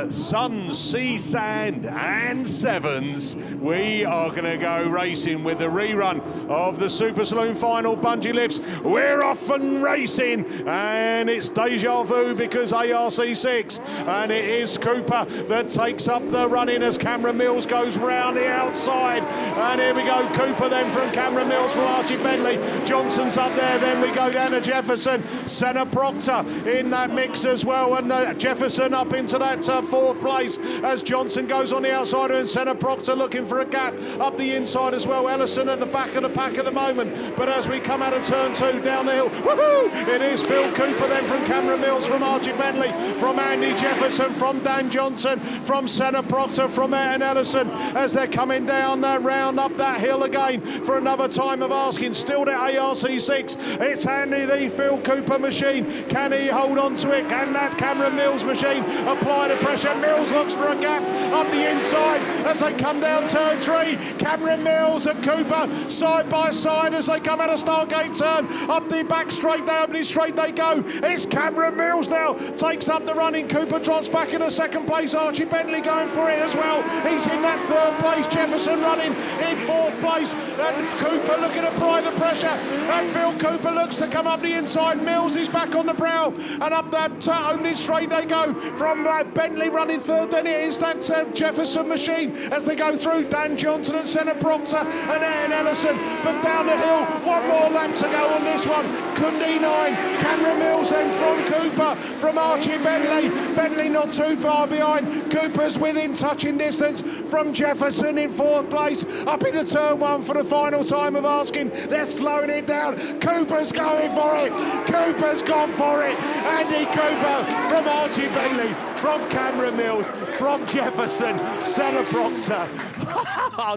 Suns, Sea Sand and 7s. We are going to go racing with the rerun of the Super Saloon final bungee lifts. We're off and racing, and it's deja vu because ARC6, and it is Cooper that takes up the running as Cameron Mills goes round the outside. And here we go, Cooper then from Cameron Mills from Archie Bentley. Johnson's up there, then we go down to Jefferson. Senna Proctor in that mix as well, and Jefferson up into that fourth place as Johnson goes on the outside, and Senna Proctor looking for a gap up the inside as well. Ellison at the back of the pack at the moment, but as we come out of turn 2 down the hill, woohoo, it is Phil Cooper then from Cameron Mills, from Archie Bentley, from Andy Jefferson, from Dan Johnson, from Senna Proctor, from Aaron Ellison, as they're coming down that round up that hill again for another time of asking. Still the ARC6, it's Andy the Phil Cooper machine, can he hold on to it? Can that Cameron Mills machine apply the pressure? Mills looks for a gap up the inside as they come down turn 3. Cameron Mills and Cooper side by side as they come out of Stargate turn. Up the back straight, the opening straight they go. It's Cameron Mills now, takes up the running. Cooper drops back in the second place. Archie Bentley going for it as well. He's in that third place. Jefferson running in fourth place. And Cooper looking to apply the pressure. And Phil Cooper looks to come up the inside. Mills is back on the prow. And up that opening straight they go from Bentley running third. Then it is that Jefferson machine as they go through. Dan Johnson and Senna Proctor and Aaron Ellison. But down the hill, one more lap to go on this one. Cundy 9, Cameron Mills then from Cooper, from Archie Bentley. Bentley not too far behind. Cooper's within touching distance from Jefferson in fourth place. Up into turn 1 for the final time of asking. They're slowing it down. Cooper's going for it. Cooper's gone for it. Andy Cooper from Archie Bentley, from Cameron Mills, from Jefferson, Senna Proctor,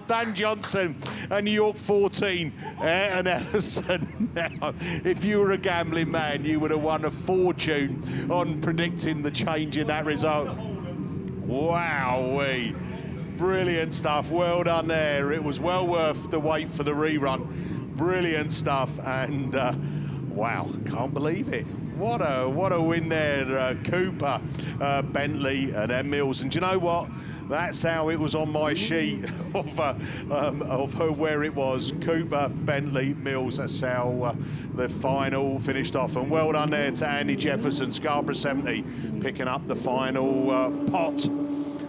Dan Johnson and York 14. And Ellison, now, if you were a gambling man, you would have won a fortune on predicting the change in that result. Wowee. Brilliant stuff. Well done there. It was well worth the wait for the rerun. Brilliant stuff. And wow, can't believe it. What a win there. Cooper, Bentley, and then Mills. And do you know what? That's how it was on my sheet of where it was. Cooper, Bentley, Mills. That's how the final finished off. And well done there to Andy Jefferson, Scarborough 70, picking up the final pot.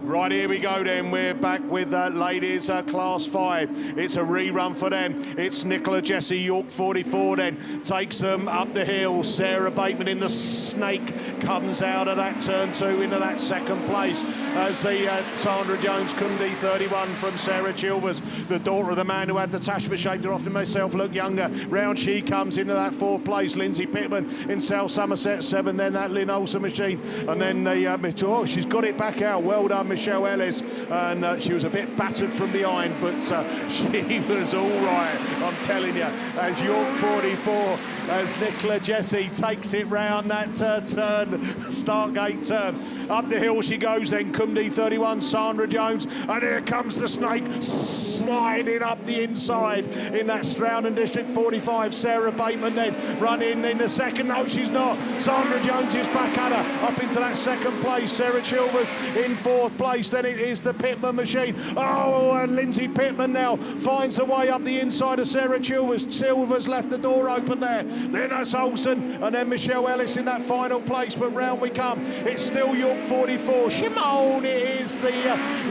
Right, here we go then. We're back with ladies class 5. It's a rerun for them. It's Nicola Jesse, York 44 then. Takes them up the hill. Sarah Bateman in the snake comes out of that turn 2 into that second place as the Sandra Jones Kundi 31 from Sarah Chilvers, the daughter of the man who had the Tashma shaved her off and myself look younger. Round she comes into that 4th place. Lindsay Pittman in South Somerset 7, then that Lynn Olsen machine. And then the, she's got it back out. Well done, Michelle Ellis, and she was a bit battered from behind, but she was all right, I'm telling you, as York 44, as Nicola Jesse takes it round that turn, Stargate turn. Up the hill she goes then, Cumdy 31, Sandra Jones, and here comes the snake, sliding up the inside in that Stroud and District 45, Sarah Bateman then, running in the second, no she's not, Sandra Jones is back at her, up into that second place, Sarah Chilvers in 4th place, then it is the Pittman machine, oh, and Lindsay Pittman now finds her way up the inside of Sarah Chilvers, Chilvers left the door open there, then that's Olsen, and then Michelle Ellis in that final place, but round we come, it's still York 44, Shimon, it is the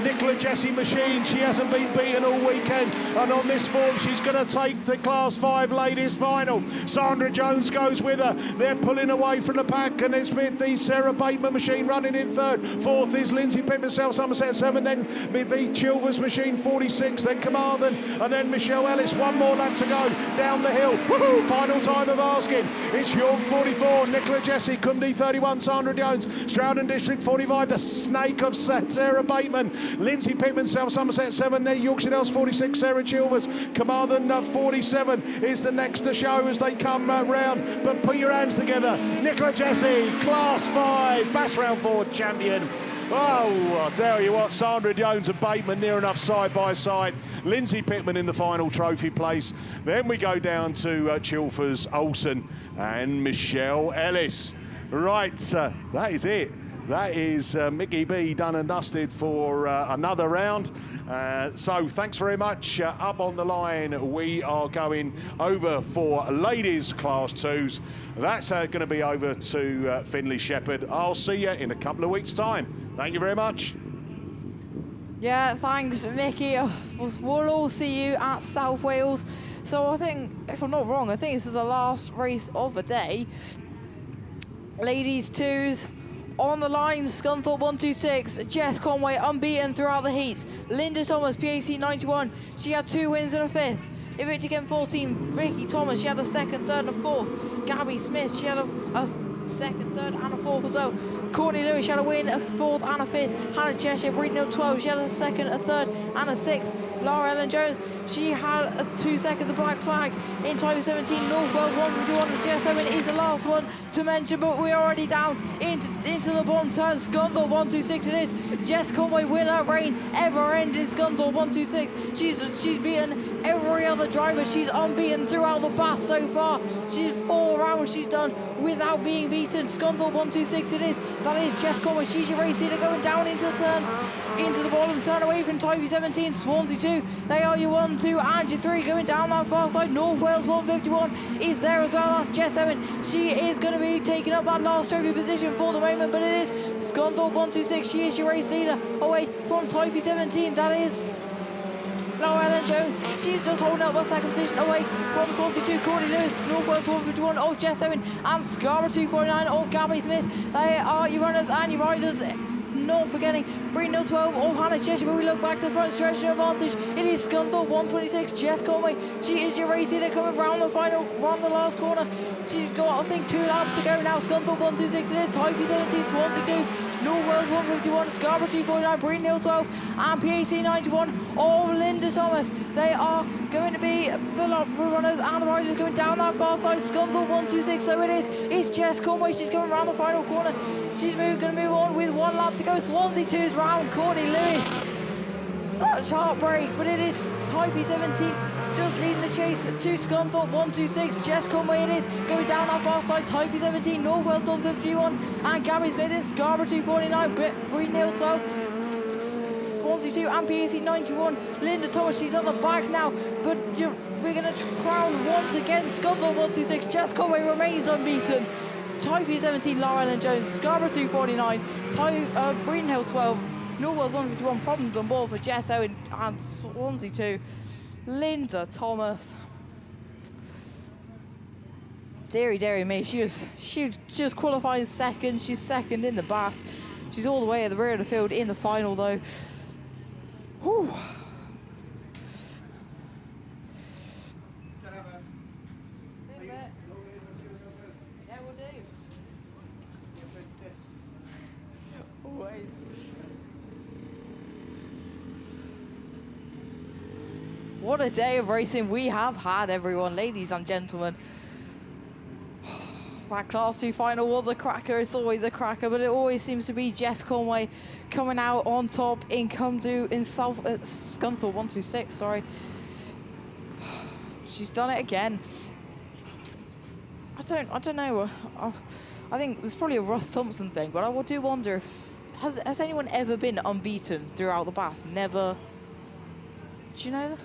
Nicola Jesse machine, she hasn't been beaten all weekend, and on this form she's going to take the Class 5 ladies final. Sandra Jones goes with her, they're pulling away from the pack, and it's with the Sarah Bateman machine running in 3rd, 4th is Lindsay Pittman, South Somerset 7, then with the Chilvers machine 46, then Carmarthen, and then Michelle Ellis, one more lap to go down the hill. Woohoo! Final time of asking, it's York 44, Nicola Jesse, Cumdy 31, Sandra Jones, Stroud and District 45, the snake of Sarah Bateman, Lindsay Pittman, South Somerset 7, then Yorkshire Dales 46, Sarah Chilvers, Carmarthen 47 is the next to show as they come round, but put your hands together, Nicola Jesse, Class 5, Bass Round 4 champion. Oh, I'll tell you what, Sandra Jones and Bateman near enough side by side. Lindsay Pittman in the final trophy place. Then we go down to Chilfers, Olsen and Michelle Ellis. Right, that is it. That is Mickey B done and dusted for another round. So thanks very much. Up on the line, we are going over for ladies class 2s. That's going to be over to Finley Shepherd. I'll see you in a couple of weeks' time. Thank you very much. Yeah, thanks, Mickey. We'll all see you at South Wales. So I think, if I'm not wrong, I think this is the last race of the day. Ladies 2s. On the line, Scunthorpe 126, Jess Conway unbeaten throughout the heats. Linda Thomas, PAC 91, she had 2 wins and a 5th. Ivy Again 14, Ricky Thomas, she had a 2nd, 3rd and a 4th. Gabby Smith, she had a 2nd, 3rd and a 4th as well. Courtney Lewis, she had a win, a 4th and a 5th. Hannah Cheshire, Breedon 12, she had a 2nd, a 3rd and a 6th. Laura Ellen Jones, she had 2 seconds of black flag in Tyre 17. North Wales 151. The GS7 is the last one to mention, but we're already down into the bottom turn. Scunthorpe 126 it is. Jess Conway winner reign ever ending. Scunthorpe 126. She's beaten every other driver. She's unbeaten throughout the BAStv so far. She's 4 rounds she's done without being beaten. Scunthorpe 126 it is. That is Jess Conway. She's your race leader going down into the turn. Into the bottom turn away from Tyre 17. Swansea 2. They are your 1, 2 and your 3 going down that far side. North Wales 151 is there as well. That's Jess Owen. She is going to be taking up that last trophy position for the moment, but it is Scunthorpe 126. She is your race leader away from Tyre 17. That is Laura Ellen Jones. She's just holding up that 2nd position away from Swansea 2. Courtney Lewis, North Wales 151 of Jess Owen, and Scarborough 249 of Gabby Smith. They are your runners and your riders. Not forgetting Breedon 12 of Hannah Cheshire, but we look back to the front stretch advantage. It is Scunthorpe 126, Jess Conway. She is your race leader coming round the final, round the last corner She's got, I think, 2 laps to go now. Scunthorpe 126 it is. Tyre 17, Swansea 2. North Wales 151, Scarborough 249, Breeden Hill 12, and PAC 91. Oh, Linda Thomas. They are going to be the runners, and the riders going down that far side. Scunthorpe 126, so it is. It's Jess Conway. She's going around the final corner. She's going to move on with 1 lap to go. Swansea 2's round. Courtney Lewis. Such heartbreak, but it is Tyre 17 just leading the chase to Scunthorpe 126. Jess Conway it is going down that far side. Tyre 17, North Wales 151, and Gabby Smith in Scarborough 249, Breeden Hill 12, Swansea 2, and PAC 91. Linda Thomas, she's on the back now, but we're going to crown once again Scunthorpe 126. Jess Conway remains unbeaten. Tyre 17, Laura Ellen Jones, Scarborough 249, Breeden Hill 12. North Wales 151, problems on board for Jess Owen and Swansea 2. Linda Thomas. Deary me, she was qualifying second. She's second in the BASt. She's all the way at the rear of the field in the final though. Whew. Yeah, we'll do. Always. What a day of racing we have had, everyone, ladies and gentlemen. That Class 2 final was a cracker. It's always a cracker, but it always seems to be Jess Conway coming out on top in Scunthorpe 126, sorry. She's done it again. I don't know. I think it's probably a Ross Thompson thing, but I do wonder if has anyone ever been unbeaten throughout the BASt? Never. Do you know that?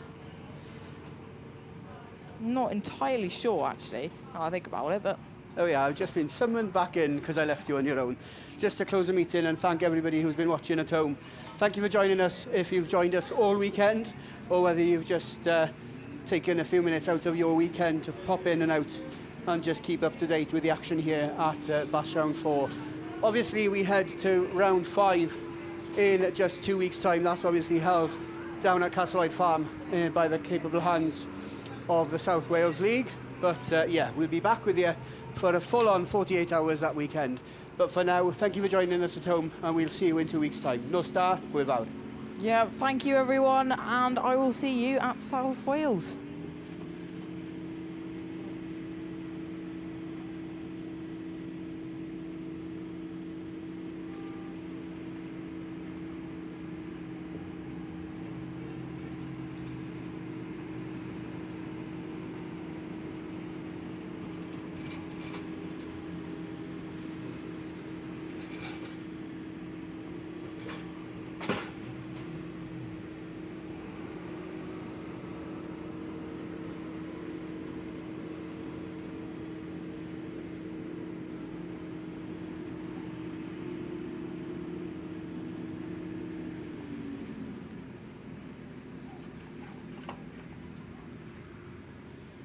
I'm not entirely sure, actually, now I think about it, but... Oh yeah, I've just been summoned back in because I left you on your own. Just to close the meeting and thank everybody who's been watching at home. Thank you for joining us, if you've joined us all weekend, or whether you've just taken a few minutes out of your weekend to pop in and out and just keep up to date with the action here at BASt Round 4. Obviously, we head to Round 5 in just 2 weeks' time. That's obviously held down at Castlehyde Farm by the capable hands of the South Wales League. But yeah, we'll be back with you for a full-on 48 hours that weekend. But for now, thank you for joining us at home, and we'll see you in 2 weeks' time. No star, we're out. Yeah, thank you everyone, and I will see you at South Wales.